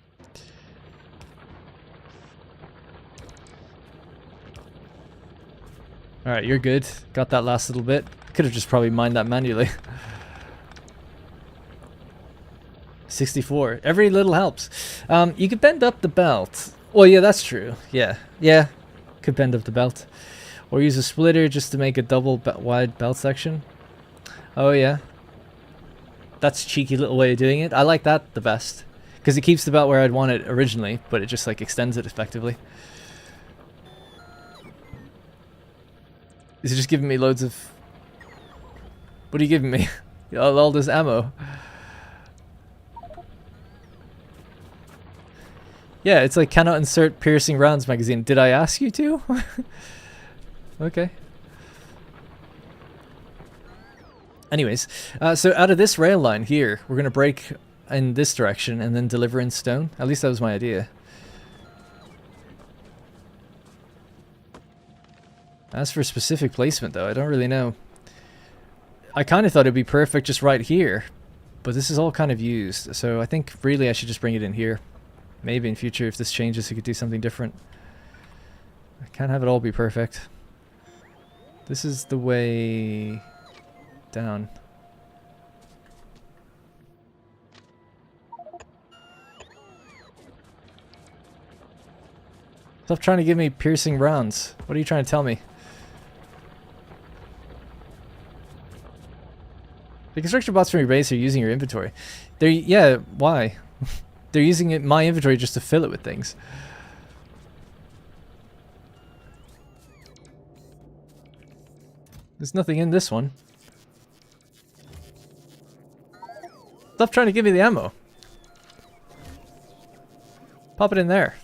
Alright, you're good. Got that last little bit. Could have just probably mined that manually. 64. Every little helps. You could bend up the belt. Well, yeah, that's true. Yeah. Yeah. Could bend up the belt. Or use a splitter just to make a double wide belt section. Oh, yeah. That's a cheeky little way of doing it. I like that the best. Because it keeps the belt where I'd want it originally, but it just like extends it effectively. Is it just giving me loads of... What are you giving me? all this ammo. Yeah, it's like cannot insert piercing rounds magazine. Did I ask you to? Okay. Anyways, so out of this rail line here, we're going to break in this direction and then deliver in stone. At least that was my idea. As for specific placement though, I don't really know. I kind of thought it'd be perfect just right here, but this is all kind of used. So I think really I should just bring it in here. Maybe in future if this changes I could do something different. I can't have it all be perfect. This is the way down. Stop trying to give me piercing rounds. What are you trying to tell me? The construction bots from your base are using your inventory. They're, yeah, why? They're using my inventory just to fill it with things. There's nothing in this one. Stop trying to give me the ammo. Pop it in there.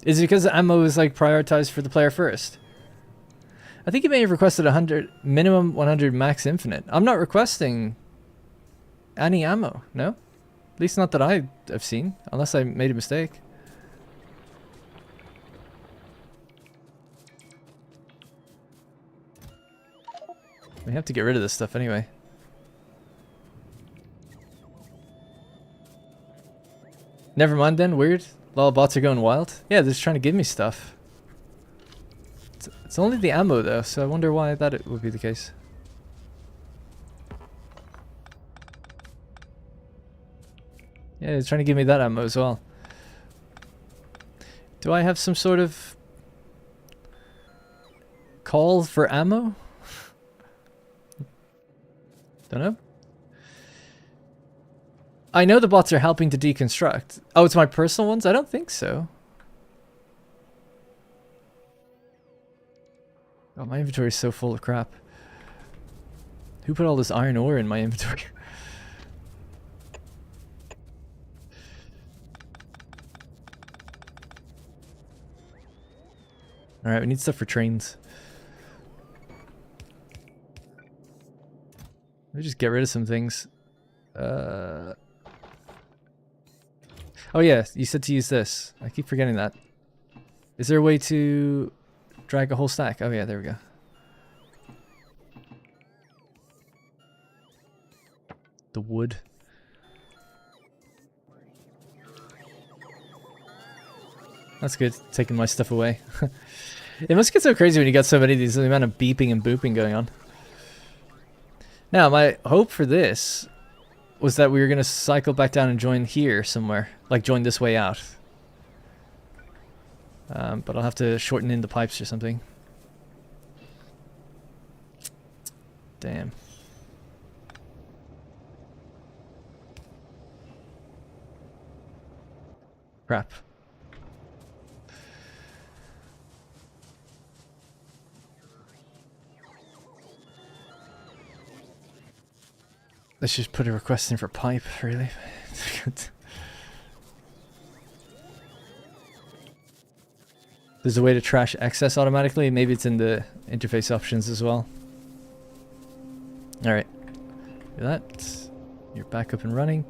Is it because the ammo is like prioritized for the player first? I think you may have requested 100 minimum 100 max infinite. I'm not requesting any ammo, no? At least not that I've seen, unless I made a mistake. We have to get rid of this stuff anyway. Never mind then, weird. Lol, bots are going wild. Yeah, they're just trying to give me stuff. It's only the ammo though, so I wonder why that it would be the case. Yeah, they're trying to give me that ammo as well. Do I have some sort of call for ammo? Don't know. I know the bots are helping to deconstruct. Oh, it's my personal ones? I don't think so. Oh, my inventory is so full of crap. Who put all this iron ore in my inventory? Alright, we need stuff for trains. Let me just get rid of some things. Oh yeah, you said to use this. I keep forgetting that. Is there a way to drag a whole stack? Oh yeah, there we go. The wood. That's good, taking my stuff away. It must get so crazy when you got so many of these, the amount of beeping and booping going on. Now, my hope for this was that we were going to cycle back down and join here somewhere. Like join this way out. But I'll have to shorten in the pipes or something. Damn. Crap. Let's just put a request in for pipe, really. There's a way to trash excess automatically. Maybe it's in the interface options as well. Alright. Do that. You're back up and running.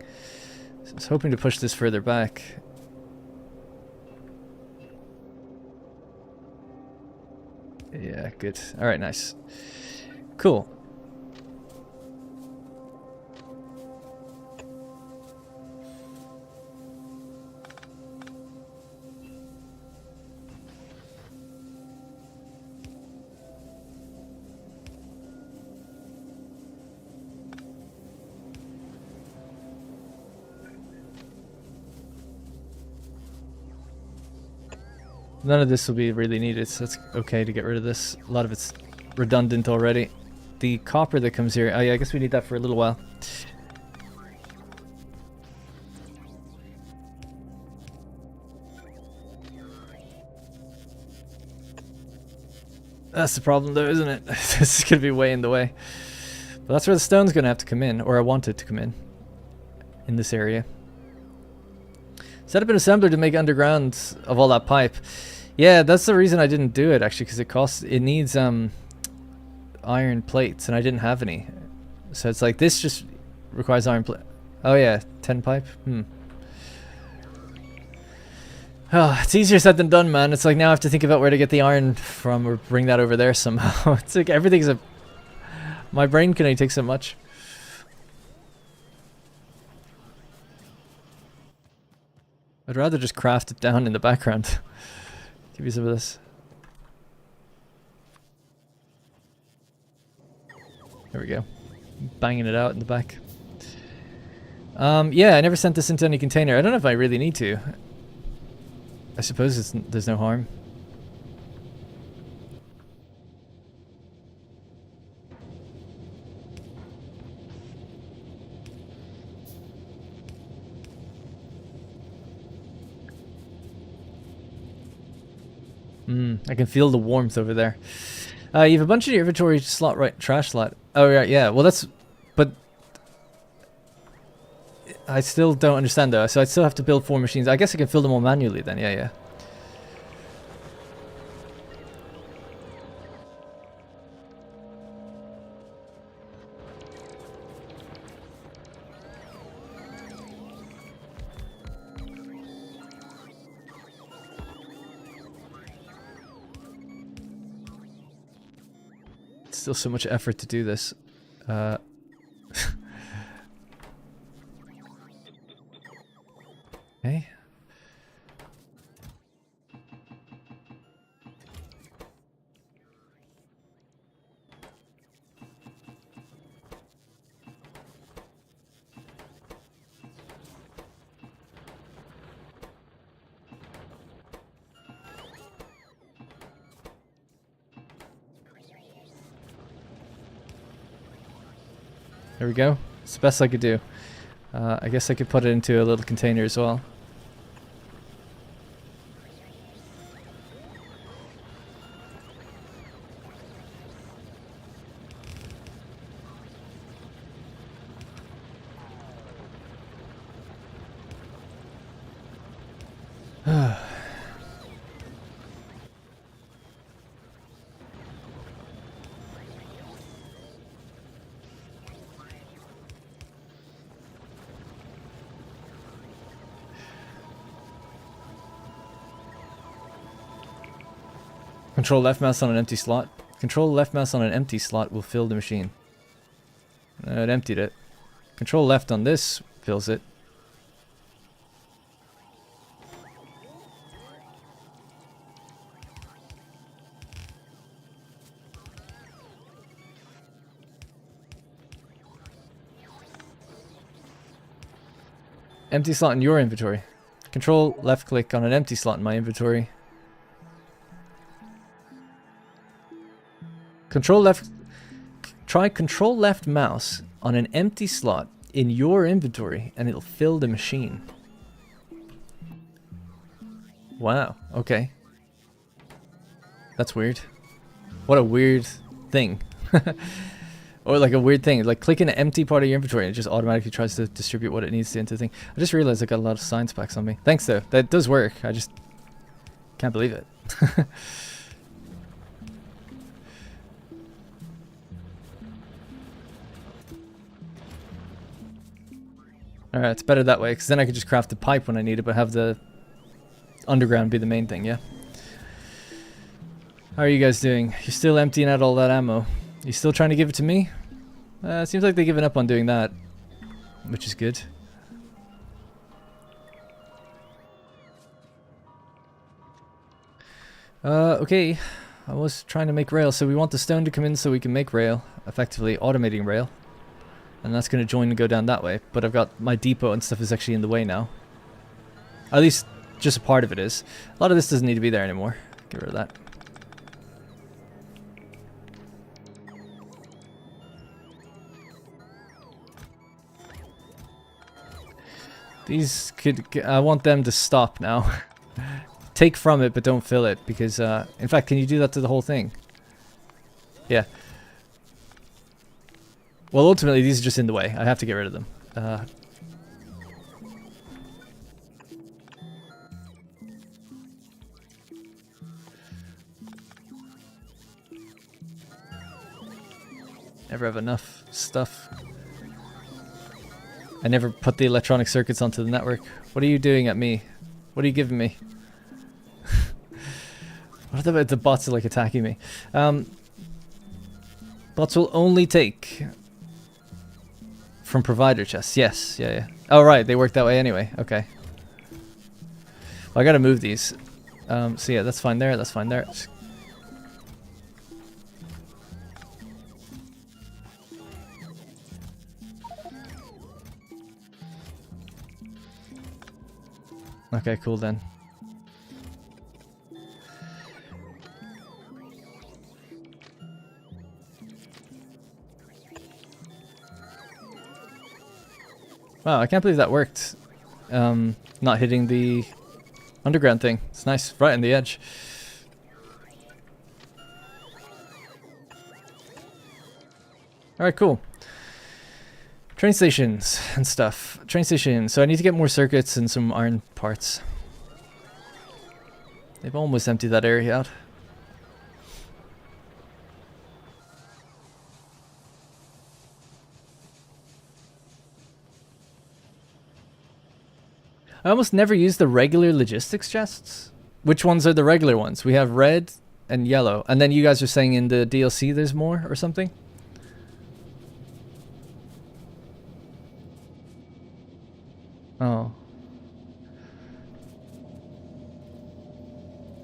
So I was hoping to push this further back. Yeah, good. Alright, nice. Cool. None of this will be really needed, so it's okay to get rid of this. A lot of it's redundant already. The copper that comes here, oh yeah, I guess we need that for a little while. That's the problem though, isn't it? This is going to be way in the way. But that's where the stone's going to have to come in, or I want it to come in this area. Set up an assembler to make underground of all that pipe. Yeah, that's the reason I didn't do it actually, because it needs iron plates and I didn't have any. So it's like this just requires iron plate. Oh yeah, 10 pipe. Oh, it's easier said than done, man. It's like now I have to think about where to get the iron from or bring that over there somehow. It's like everything's my brain can only take so much. I'd rather just craft it down in the background. Give you some of this. There we go. Banging it out in the back. Yeah, I never sent this into any container. I don't know if I really need to. I suppose there's no harm. I can feel the warmth over there. You have a bunch of your inventory slot, right? Trash slot. Oh, right, yeah. Well, that's... But... I still don't understand, though. So I still have to build 4 machines. I guess I can fill them all manually, then. Yeah, yeah. Still so much effort to do this. Okay. There we go. It's the best I could do. I guess I could put it into a little container as well. Control left mouse on an empty slot. Control left mouse on an empty slot will fill the machine. It emptied it. Control left on this fills it. Empty slot in your inventory. Control left click on an empty slot in my inventory. Try control left mouse on an empty slot in your inventory and it'll fill the machine. Wow, okay. That's weird. What a weird thing. Or like a weird thing, like click an empty part of your inventory and it just automatically tries to distribute what it needs to into the thing. I just realized I got a lot of science packs on me. Thanks though, that does work. I just can't believe it. Alright, it's better that way, because then I could just craft the pipe when I need it, but have the underground be the main thing, yeah? How are you guys doing? You're still emptying out all that ammo. You still trying to give it to me? Seems like they've given up on doing that, which is good. Okay. I was trying to make rail, so we want the stone to come in so we can make rail, effectively automating rail. And that's going to join and go down that way, but I've got my depot and stuff is actually in the way now. At least, just a part of it is. A lot of this doesn't need to be there anymore. Get rid of that. These could... I want them to stop now. Take from it, but don't fill it, because... in fact, can you do that to the whole thing? Yeah. Well, ultimately, these are just in the way. I have to get rid of them. Never have enough stuff. I never put the electronic circuits onto the network. What are you doing at me? What are you giving me? What about the bots are like attacking me? Bots will only take from provider chests. Yes, yeah. Oh right, they work that way anyway. Okay. Well, I gotta move these. So yeah, that's fine there. That's fine there. Okay, cool then. Wow, I can't believe that worked. Not hitting the underground thing. It's nice, right on the edge. Alright, cool. Train stations and stuff. Train station. So I need to get more circuits and some iron parts. They've almost emptied that area out. I almost never use the regular logistics chests. Which ones are the regular ones? We have red and yellow. And then you guys are saying in the DLC there's more or something? Oh.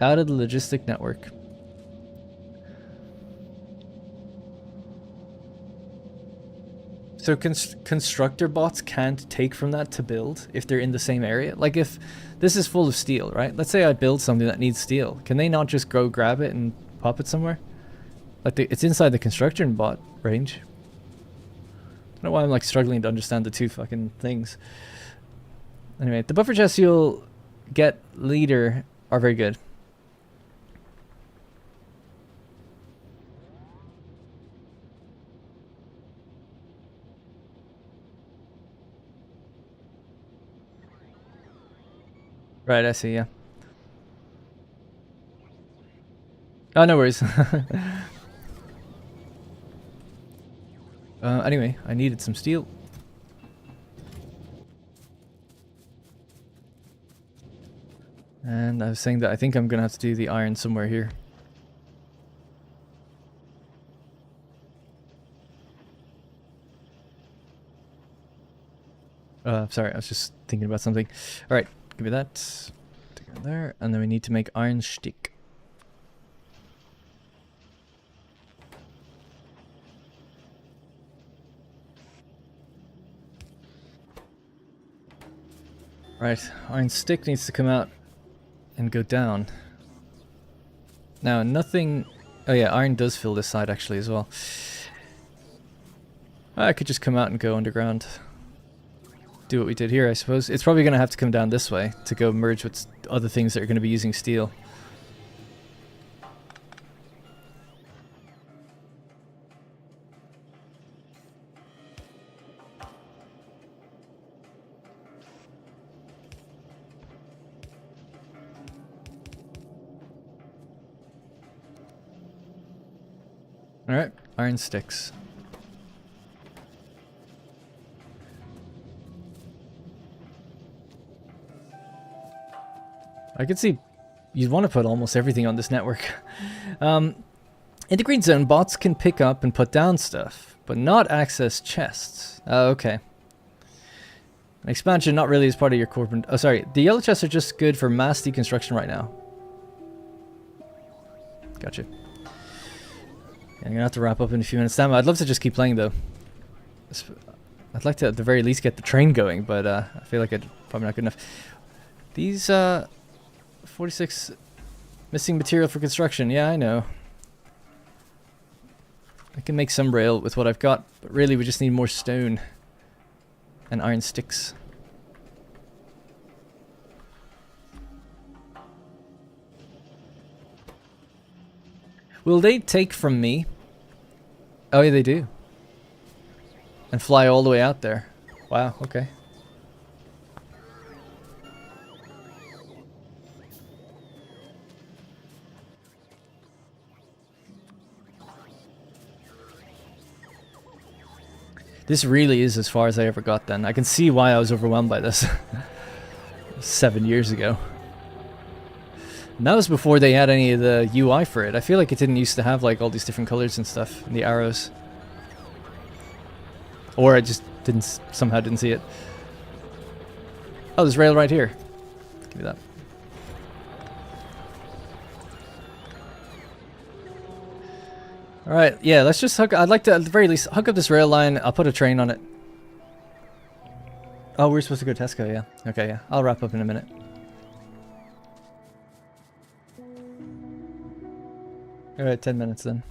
Out of the logistic network. So constructor bots can't take from that to build if they're in the same area? Like if this is full of steel, right? Let's say I build something that needs steel. Can they not just go grab it and pop it somewhere? Like it's inside the construction bot range. I don't know why I'm like struggling to understand the two fucking things. Anyway, the buffer chests you'll get later are very good. Right, I see, yeah. Oh, no worries. Anyway, I needed some steel. And I was saying that I think I'm gonna have to do the iron somewhere here. Sorry, I was just thinking about something. Alright, give me that. Take it there. And then we need to make iron stick. Right, iron stick needs to come out and go down. Now, nothing... Oh yeah, iron does fill this side actually as well. I could just come out and go underground. Do what we did here, I suppose. It's probably going to have to come down this way to go merge with other things that are going to be using steel. Alright, iron sticks. I can see you'd want to put almost everything on this network. In the green zone, bots can pick up and put down stuff, but not access chests. Okay. An expansion not really as part of your corporate... Oh, sorry. The yellow chests are just good for mass deconstruction right now. Gotcha. I'm gonna have to wrap up in a few minutes. Damn, I'd love to just keep playing though. I'd like to at the very least get the train going, but I feel like it's probably not good enough. These 46 missing material for construction. Yeah, I know. I can make some rail with what I've got, but really we just need more stone and iron sticks. Will they take from me? Oh yeah, they do. And fly all the way out there. Wow, okay. This really is as far as I ever got then. I can see why I was overwhelmed by this 7 years ago. And that was before they had any of the UI for it. I feel like it didn't used to have like all these different colors and stuff, and the arrows. Or I just somehow didn't see it. Oh, there's rail right here. Give me that. Alright, yeah, let's just hook... I'd like to, at the very least, hook up this rail line. I'll put a train on it. Oh, we're supposed to go to Tesco, yeah. Okay, yeah. I'll wrap up in a minute. Alright, 10 minutes then.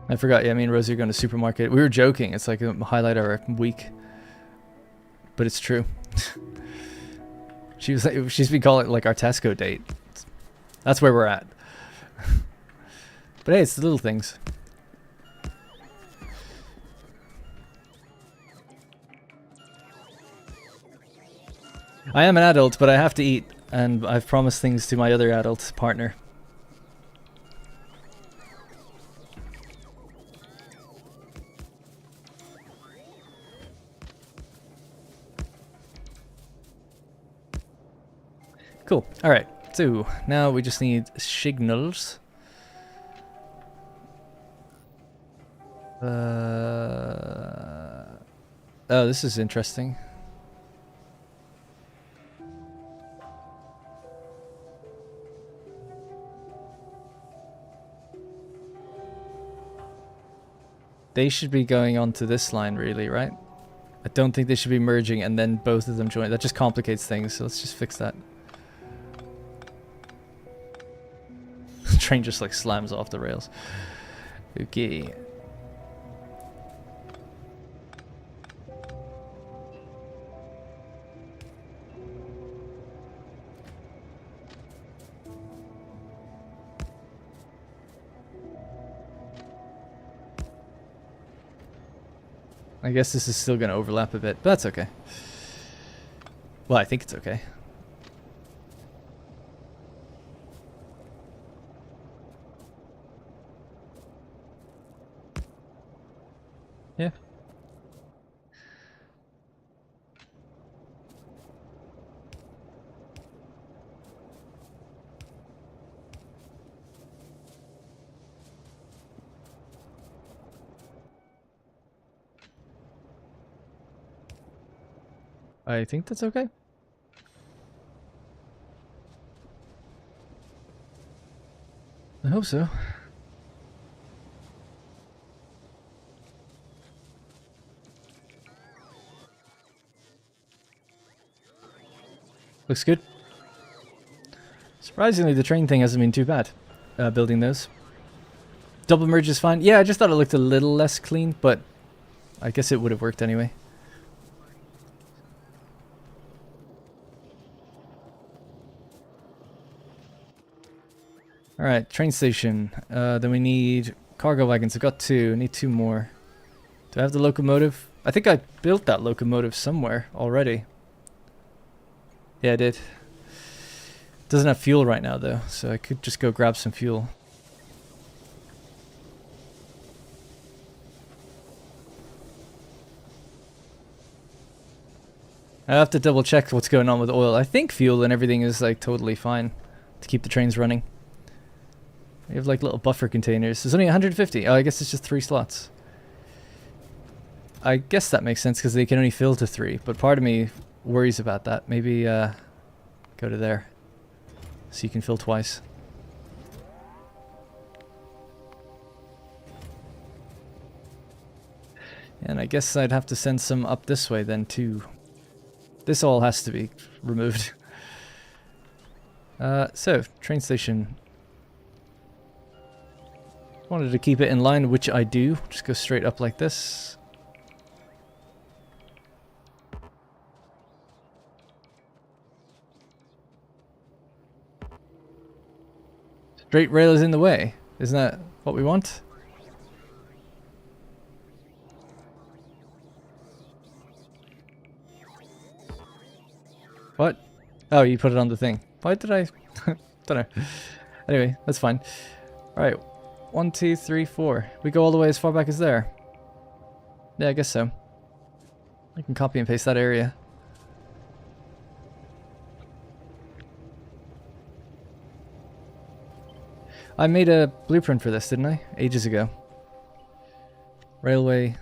I forgot, yeah, me and Rosie are going to supermarket. We were joking, it's like a highlight of our week. But it's true. She's been calling it like our Tesco date. That's where we're at. But hey, it's the little things. I am an adult, but I have to eat. And I've promised things to my other adult partner. Cool. Alright. So, now we just need signals. Oh, this is interesting. They should be going onto this line, really, right? I don't think they should be merging and then both of them join. That just complicates things, so let's just fix that. The train just like slams off the rails. Okay. I guess this is still going to overlap a bit, but that's okay. Well, I think it's okay. Yeah. I think that's okay. I hope so. Looks good. Surprisingly, the train thing hasn't been too bad. Building those. Double merge is fine. Yeah, I just thought it looked a little less clean, but I guess it would have worked anyway. Alright, train station. Then we need cargo wagons. I've got 2. I need 2 more. Do I have the locomotive? I think I built that locomotive somewhere already. Yeah, I did. Doesn't have fuel right now though, so I could just go grab some fuel. I have to double check what's going on with oil. I think fuel and everything is like totally fine to keep the trains running. We have like little buffer containers. There's only 150. Oh, I guess it's just 3 slots. I guess that makes sense because they can only fill to 3, but part of me worries about that. Maybe go to there so you can fill twice. And I guess I'd have to send some up this way then too. This all has to be removed. So, train station. Wanted to keep it in line, which I do. Just go straight up like this. Straight rail is in the way. Isn't that what we want? What? Oh, you put it on the thing. Why did I? Don't know. Anyway, that's fine. Alright. 1, 2, 3, 4. We go all the way as far back as there. Yeah, I guess so. I can copy and paste that area. I made a blueprint for this, didn't I? Ages ago. Railway.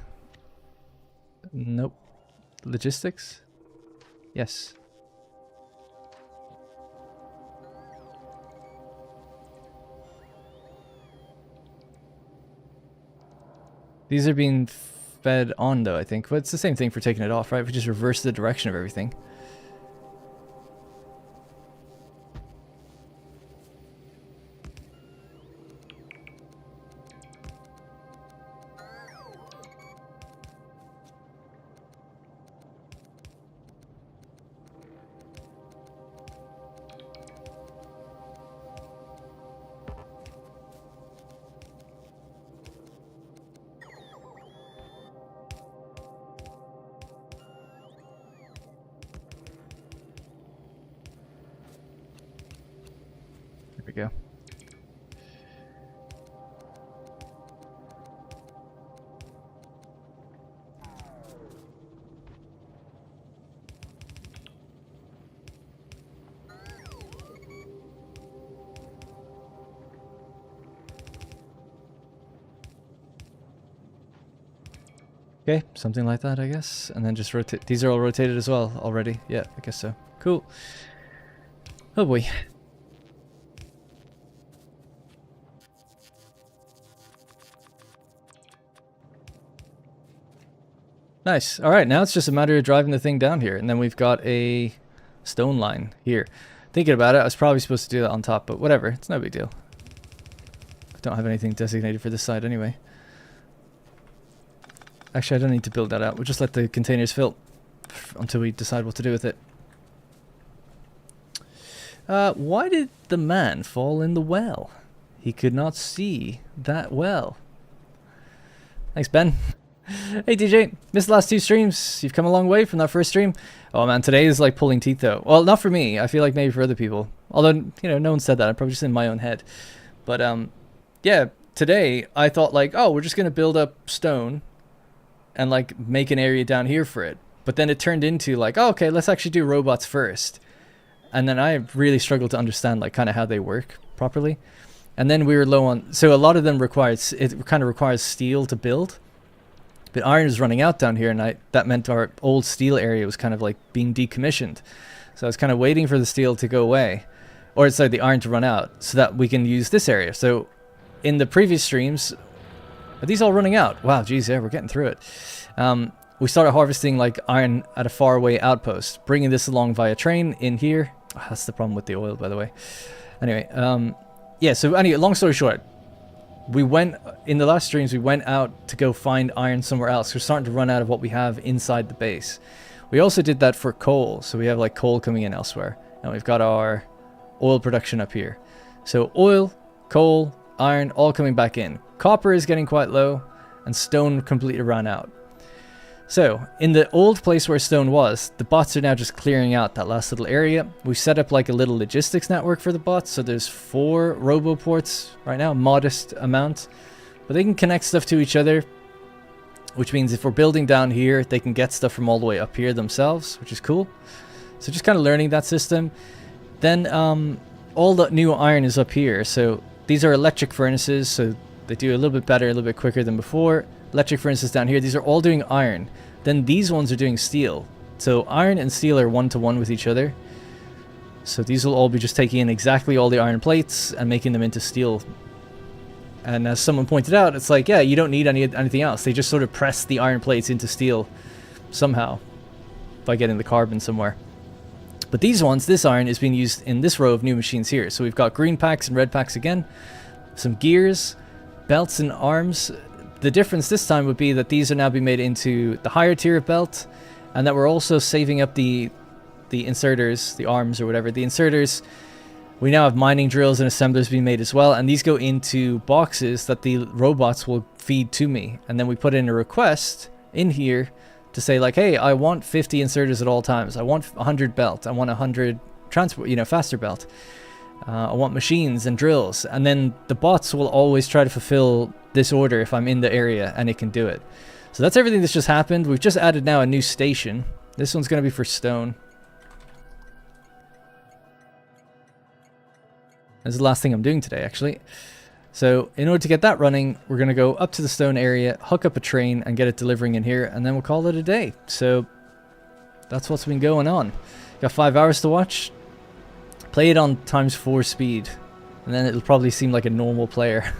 Nope. Logistics? Yes. These are being fed on though, I think. But it's the same thing for taking it off, right? We just reverse the direction of everything. There we go. Okay, something like that, I guess. And then just rotate. These are all rotated as well already. Yeah, I guess so. Cool. Oh boy. Nice. Alright, now it's just a matter of driving the thing down here. And then we've got a stone line here. Thinking about it, I was probably supposed to do that on top, but whatever. It's no big deal. I don't have anything designated for this side anyway. Actually, I don't need to build that out. We'll just let the containers fill until we decide what to do with it. Why did the man fall in the well? He could not see that well. Thanks, Ben. Hey, DJ. Missed the last 2 streams. You've come a long way from that first stream. Oh, man, today is like pulling teeth, though. Well, not for me. I feel like maybe for other people. Although, you know, no one said that. I'm probably just in my own head. But, yeah, today I thought like, oh, we're just going to build up stone and like make an area down here for it. But then it turned into like, oh, okay, let's actually do robots first. And then I really struggled to understand like kind of how they work properly. And then we were low on, so a lot of them it kind of requires steel to build. But iron is running out down here, and that meant our old steel area was kind of like being decommissioned. So I was kind of waiting for the steel to go away, or it's like the iron to run out, so that we can use this area. So in the previous streams, are these all running out? Wow, geez, yeah, we're getting through it. we started harvesting like iron at a faraway outpost, bringing this along via train in here. Oh, that's the problem with the oil, by the way. Anyway, yeah, so anyway, long story short, we went, in the last streams, we went out to go find iron somewhere else. We're starting to run out of what we have inside the base. We also did that for coal, so we have like coal coming in elsewhere. And we've got our oil production up here. So oil, coal, iron, all coming back in. Copper is getting quite low, and stone completely ran out. So, in the old place where stone was, the bots are now just clearing out that last little area. We've set up like a little logistics network for the bots, so there's 4 roboports right now, modest amount. But they can connect stuff to each other, which means if we're building down here, they can get stuff from all the way up here themselves, which is cool. So just kind of learning that system. Then all the new iron is up here, so these are electric furnaces, so they do a little bit better, a little bit quicker than before. Electric furnaces down here, these are all doing iron. Then these ones are doing steel. So iron and steel are 1-to-1 with each other. So these will all be just taking in exactly all the iron plates and making them into steel. And as someone pointed out, it's like, yeah, you don't need anything else. They just sort of press the iron plates into steel somehow by getting the carbon somewhere. But these ones, this iron is being used in this row of new machines here. So we've got green packs and red packs again. Some gears, belts and arms. The difference this time would be that these are now being made into the higher tier of belt, and that we're also saving up the inserters, the arms or whatever. The inserters, we now have mining drills and assemblers being made as well, and these go into boxes that the robots will feed to me. And then we put in a request in here to say like, hey, I want 50 inserters at all times. I want 100 belt. I want 100 transport, faster belt. I want machines and drills. And then the bots will always try to fulfill this order if I'm in the area and it can do it. So that's everything that's just happened. We've just added now a new station. This one's going to be for stone. This is the last thing I'm doing today, actually. So in order to get that running, we're going to go up to the stone area, hook up a train and get it delivering in here, and then we'll call it a day. So that's what's been going on. Got 5 hours to watch. Play it on ×4 speed, and then it'll probably seem like a normal player.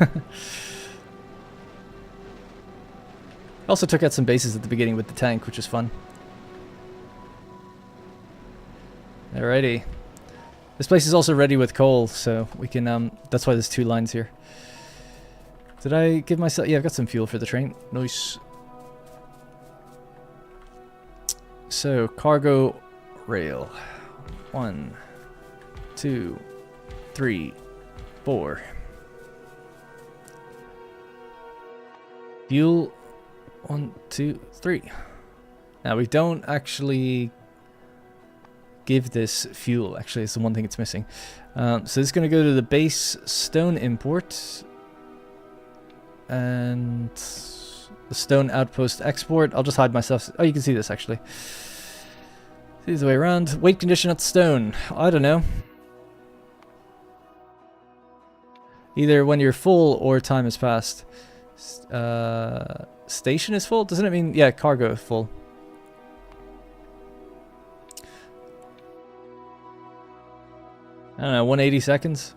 Also took out some bases at the beginning with the tank, which is fun. Alrighty. This place is also ready with coal, so we can, that's why there's 2 lines here. Did I give myself... Yeah, I've got some fuel for the train. Nice. So, cargo rail. 1, 2, 3, 4. Fuel. 1, 2, 3. Now, we don't actually give this fuel. Actually, it's the one thing it's missing. So this is going to go to the base stone import. And the stone outpost export. I'll just hide myself. Oh, you can see this, actually. See the way around. Weight condition at stone. I don't know. Either when you're full or time has passed. Station is full? Doesn't it mean... Yeah, cargo is full. I don't know, 180 seconds?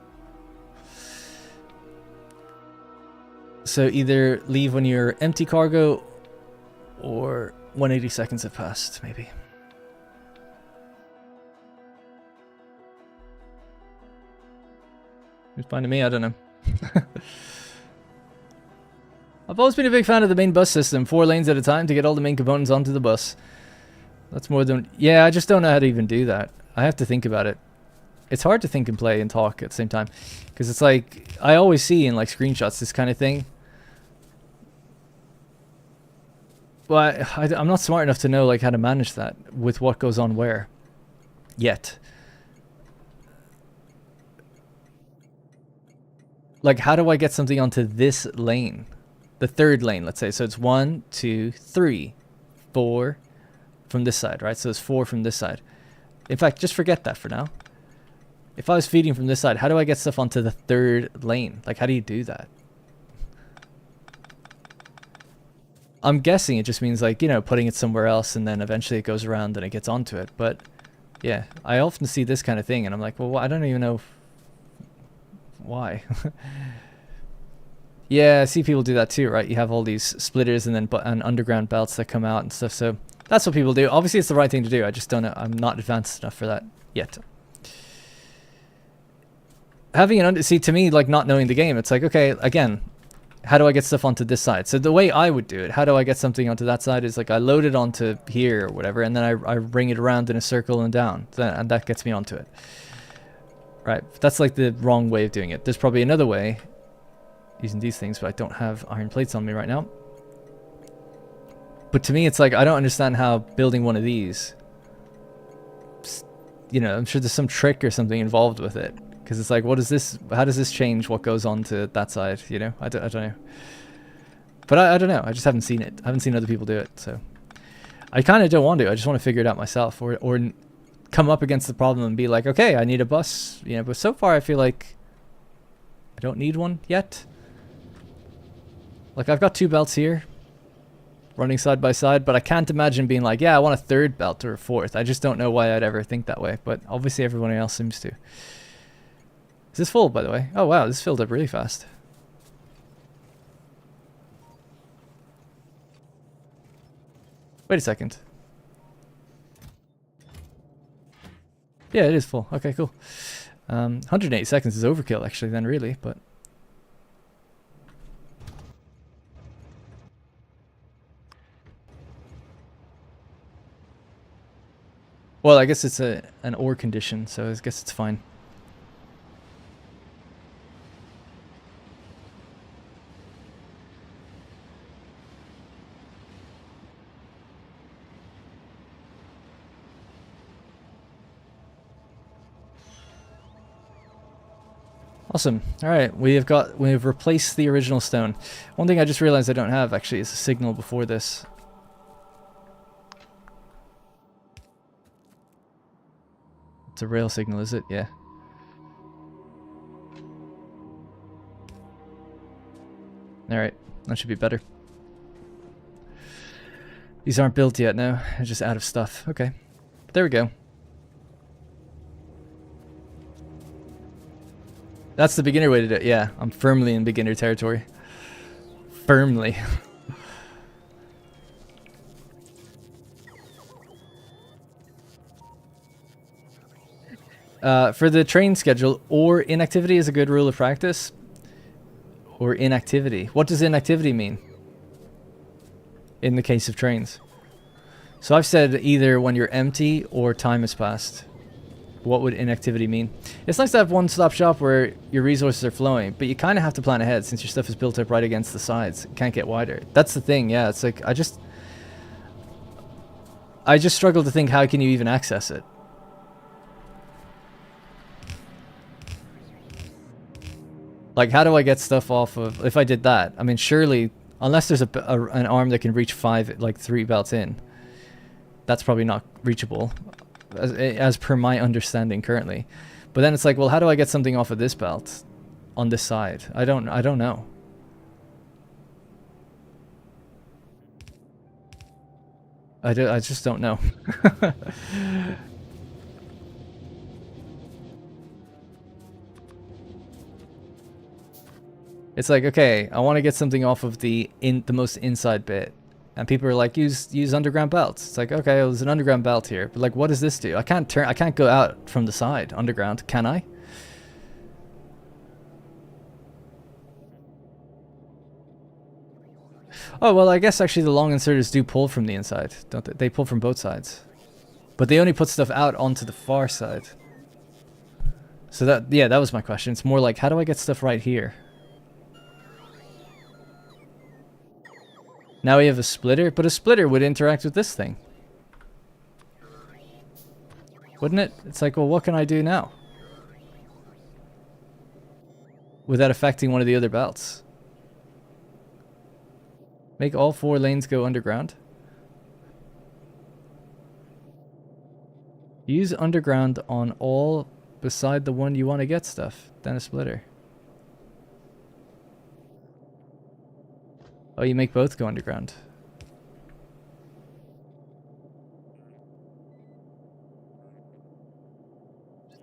So either leave when you're empty cargo or 180 seconds have passed, maybe. Who's finding me? I don't know. I've always been a big fan of the main bus system, 4 lanes at a time to get all the main components onto the bus. That's more than... Yeah, I just don't know how to even do that. I have to think about it. It's hard to think and play and talk at the same time. Because it's like, I always see in like screenshots this kind of thing. Well, I'm not smart enough to know like how to manage that with what goes on where. Yet. Like, how do I get something onto this lane? The 3rd lane, let's say. So it's 1, 2, 3, 4 from this side, right? So it's 4 from this side. In fact, just forget that for now. If I was feeding from this side, how do I get stuff onto the 3rd lane? Like, how do you do that? I'm guessing it just means like, putting it somewhere else and then eventually it goes around and it gets onto it. But yeah, I often see this kind of thing and I'm like, well, I don't even know why. Yeah, I see people do that too, right? You have all these splitters and then and underground belts that come out and stuff. So that's what people do. Obviously, it's the right thing to do. I just don't know. I'm not advanced enough for that yet. Having an see, to me, like, not knowing the game, it's like, okay, again, how do I get stuff onto this side? So the way I would do it, how do I get something onto that side, is like I load it onto here or whatever, and then I ring it around in a circle and down, and that gets me onto it. Right, that's like the wrong way of doing it. There's probably another way, using these things, but I don't have iron plates on me right now. But to me, it's like, I don't understand how building one of these, you know, I'm sure there's some trick or something involved with it. Because it's like, what is this? How does this change what goes on to that side? You know, I don't know. But I don't know. I just haven't seen it. I haven't seen other people do it. So I kind of don't want to. I just want to figure it out myself, or come up against the problem and be like, okay, I need a bus. You know, but so far I feel like I don't need one yet. Like, I've got 2 belts here running side by side, but I can't imagine being like, yeah, I want a 3rd belt or a 4th. I just don't know why I'd ever think that way. But obviously everyone else seems to. Is this full, by the way? Oh, wow, this filled up really fast. Wait a second. Yeah, it is full. Okay, cool. 180 seconds is overkill, actually, then, really, but... Well, I guess it's an ore condition, so I guess it's fine. Awesome. All right, we've replaced the original stone. One thing I just realized I don't have actually is a signal before this. It's a rail signal, is it? Yeah. All right, that should be better. These aren't built yet, no. They're just out of stuff. Okay, there we go. That's the beginner way to do it. Yeah, I'm firmly in beginner territory. Firmly. For the train schedule, or inactivity is a good rule of practice. Or inactivity. What does inactivity mean? In the case of trains. So I've said either when you're empty or time has passed. What would inactivity mean? It's nice to have one-stop shop where your resources are flowing, but you kind of have to plan ahead since your stuff is built up right against the sides. It can't get wider. That's the thing, yeah. It's like, I just struggle to think, how can you even access it? Like, how do I get stuff off of... If I did that, I mean, surely, unless there's an arm that can reach 3 belts in, that's probably not reachable. As per my understanding currently. But then it's like, well, how do I get something off of this belt on this side? I don't know. I just don't know. It's like, okay, I want to get something off of the most inside bit. And people are like, use underground belts. It's like, okay, well, there's an underground belt here, but like, what does this do? I can't go out from the side underground, can I? Oh, well, I guess actually the long inserters do pull from the inside, don't they? They pull from both sides. But they only put stuff out onto the far side. So that, yeah, that was my question. It's more like, how do I get stuff right here? Now we have a splitter, but a splitter would interact with this thing. Wouldn't it? It's like, well, what can I do now? Without affecting one of the other belts. Make all 4 lanes go underground. Use underground on all beside the one you want to get stuff. Then a splitter. Oh, you make both go underground.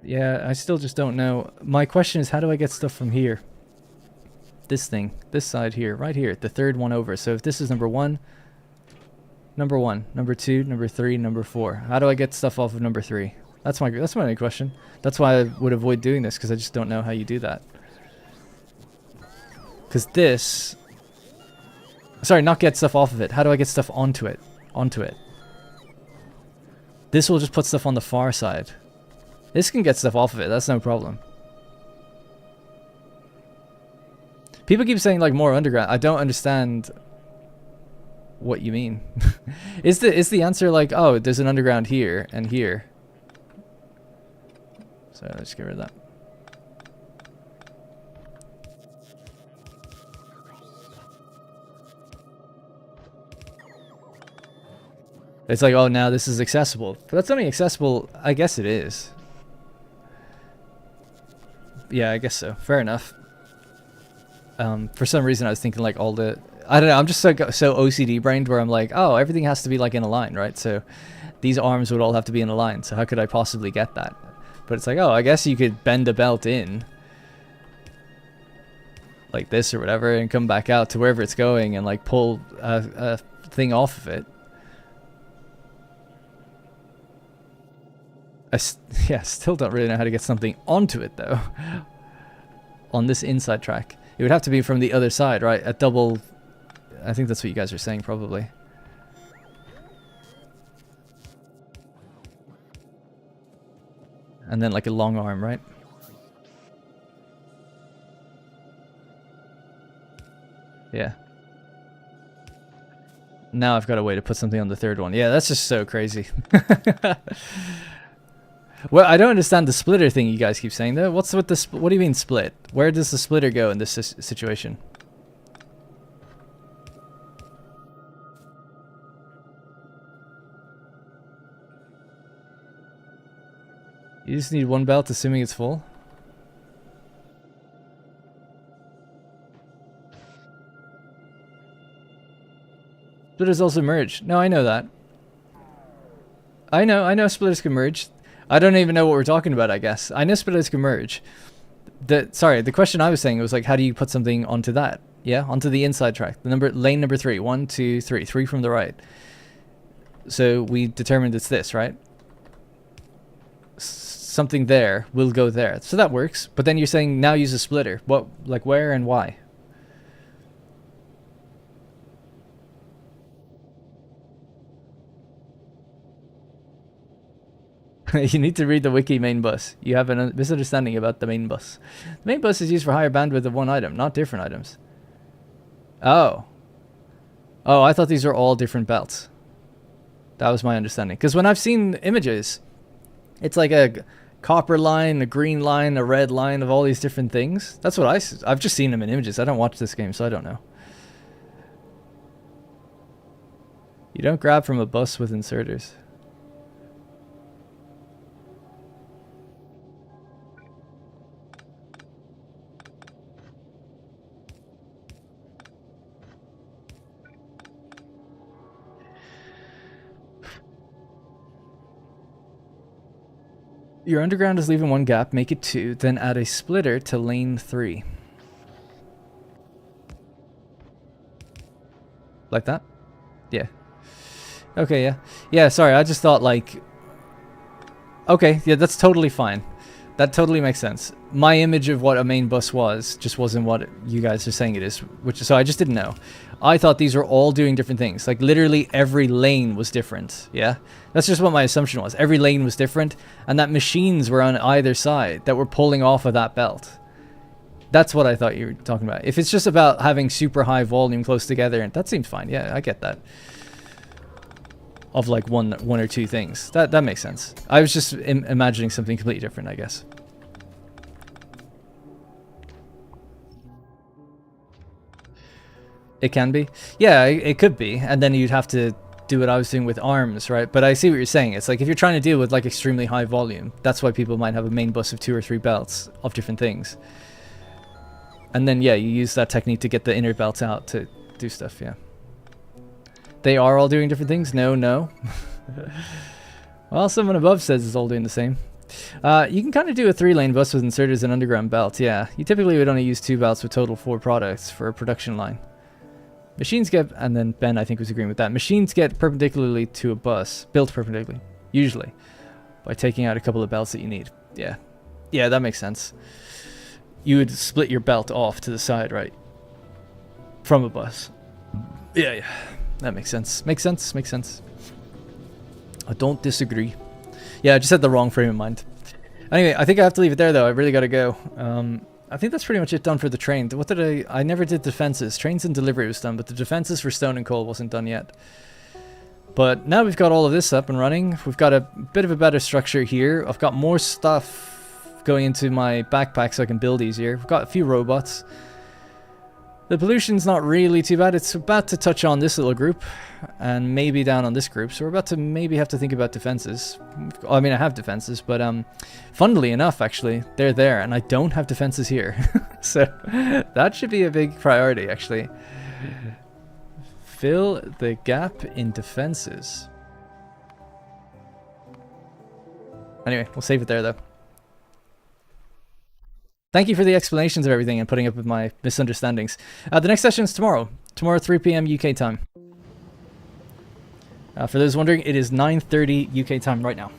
Yeah, I still just don't know. My question is, how do I get stuff from here? this thing, this side here, right here, the third one over. So if this is number one, number 2, number 3, number 4. How do I get stuff off of number 3? That's my only question. That's why I would avoid doing this, because I just don't know how you do that. Because this... Sorry, not get stuff off of it. How do I get stuff onto it? Onto it. This will just put stuff on the far side. This can get stuff off of it. That's no problem. People keep saying like more underground. I don't understand what you mean. Is the answer like, oh, there's an underground here and here? So let's get rid of that. It's like, oh, now this is accessible. But that's only accessible, I guess it is. Yeah, I guess so. Fair enough. For some reason I was thinking like all the... I don't know, I'm just so OCD brained where I'm like, oh, everything has to be like in a line, right? So these arms would all have to be in a line. So how could I possibly get that? But it's like, oh, I guess you could bend a belt in like this or whatever and come back out to wherever it's going and like pull a thing off of it. Yeah, still don't really know how to get something onto it though. On this inside track. It would have to be from the other side, right? A double... I think that's what you guys are saying, probably. And then like a long arm, right? Yeah. Now I've got a way to put something on the third one. Yeah, that's just so crazy. Well, I don't understand the splitter thing you guys keep saying though. What's with the what do you mean split? Where does the splitter go in this situation? You just need one belt assuming it's full? Splitters also merge. No, I know that. I know splitters can merge. I don't even know what we're talking about, I guess. I know splitters can merge. Sorry, the question I was saying was like, how do you put something onto that? Yeah, onto the inside track. The lane number 3. 1, 2, 3. 3 from the right. So we determined it's this, right? Something there will go there. So that works. But then you're saying now use a splitter. What, like where and why? You need to read the wiki main bus. You have a misunderstanding about the main bus. The main bus is used for higher bandwidth of one item, not different items. Oh. Oh, I thought these were all different belts. That was my understanding. Because when I've seen images, it's like a copper line, a green line, a red line of all these different things. That's what I've just seen them in images. I don't watch this game, so I don't know. You don't grab from a bus with inserters. Your underground is leaving one gap, make it 2, then add a splitter to lane 3. Like that? Yeah. Okay, yeah. Yeah, sorry, I just thought like... Okay, yeah, that's totally fine. That totally makes sense. My image of what a main bus was just wasn't what you guys are saying it is, so I just didn't know. I thought these were all doing different things. Like literally every lane was different, yeah? That's just what my assumption was. Every lane was different, and that machines were on either side that were pulling off of that belt. That's what I thought you were talking about. If it's just about having super high volume close together, that seems fine. Yeah, I get that. Of like one or two things. That makes sense. I was just imagining something completely different, I guess. It can be. Yeah, it could be. And then you'd have to do what I was doing with arms, right? But I see what you're saying. It's like if you're trying to deal with like extremely high volume, that's why people might have a main bus of 2 or 3 belts of different things. And then, yeah, you use that technique to get the inner belts out to do stuff, yeah. They are all doing different things? No. Well, someone above says it's all doing the same. You can kind of do a 3-lane bus with inserters and underground belts, yeah. You typically would only use 2 belts with total 4 products for a production line. Machines get, and then Ben I think was agreeing with that, machines get perpendicularly to a bus, built perpendicularly, usually, by taking out a couple of belts that you need. Yeah. Yeah, that makes sense. You would split your belt off to the side, right? From a bus. Yeah, yeah. That makes sense. Makes sense, makes sense. I don't disagree. Yeah, I just had the wrong frame of mind. Anyway, I think I have to leave it there, though. I really got to go. I think that's pretty much it done for the train. What did I never did defenses. Trains and delivery was done, but the defenses for stone and coal wasn't done yet. But now we've got all of this up and running. We've got a bit of a better structure here. I've got more stuff going into my backpack so I can build easier. We've got a few robots. The pollution's not really too bad. It's about to touch on this little group and maybe down on this group. So we're about to maybe have to think about defenses. I mean, I have defenses, but funnily enough, actually, they're there and I don't have defenses here. So that should be a big priority, actually. Fill the gap in defenses. Anyway, we'll save it there, though. Thank you for the explanations of everything and putting up with my misunderstandings. The next session is tomorrow. Tomorrow, 3 p.m. UK time. For those wondering, it is 9:30 UK time right now.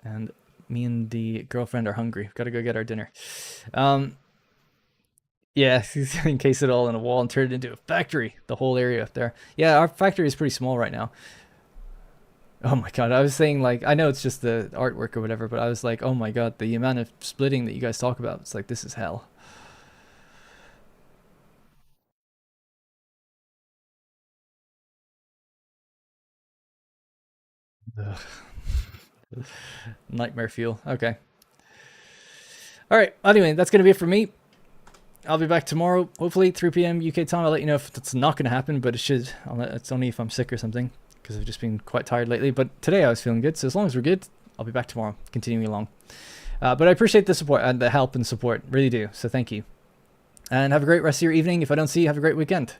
And me and the girlfriend are hungry. We've got to go get our dinner. Yeah, encase it all in a wall and turn it into a factory. The whole area up there. Yeah, our factory is pretty small right now. Oh my god, I was saying, like, I know it's just the artwork or whatever, but I was like, oh my god, the amount of splitting that you guys talk about, it's like, this is hell. Ugh. Nightmare fuel. Okay. Alright, anyway, that's going to be it for me. I'll be back tomorrow, hopefully 3 p.m. UK time. I'll let you know if that's not going to happen, but it should. It's only if I'm sick or something, because I've just been quite tired lately. But today I was feeling good, so as long as we're good, I'll be back tomorrow, continuing along. But I appreciate the support and the help and support, really do, so thank you. And have a great rest of your evening. If I don't see you, have a great weekend.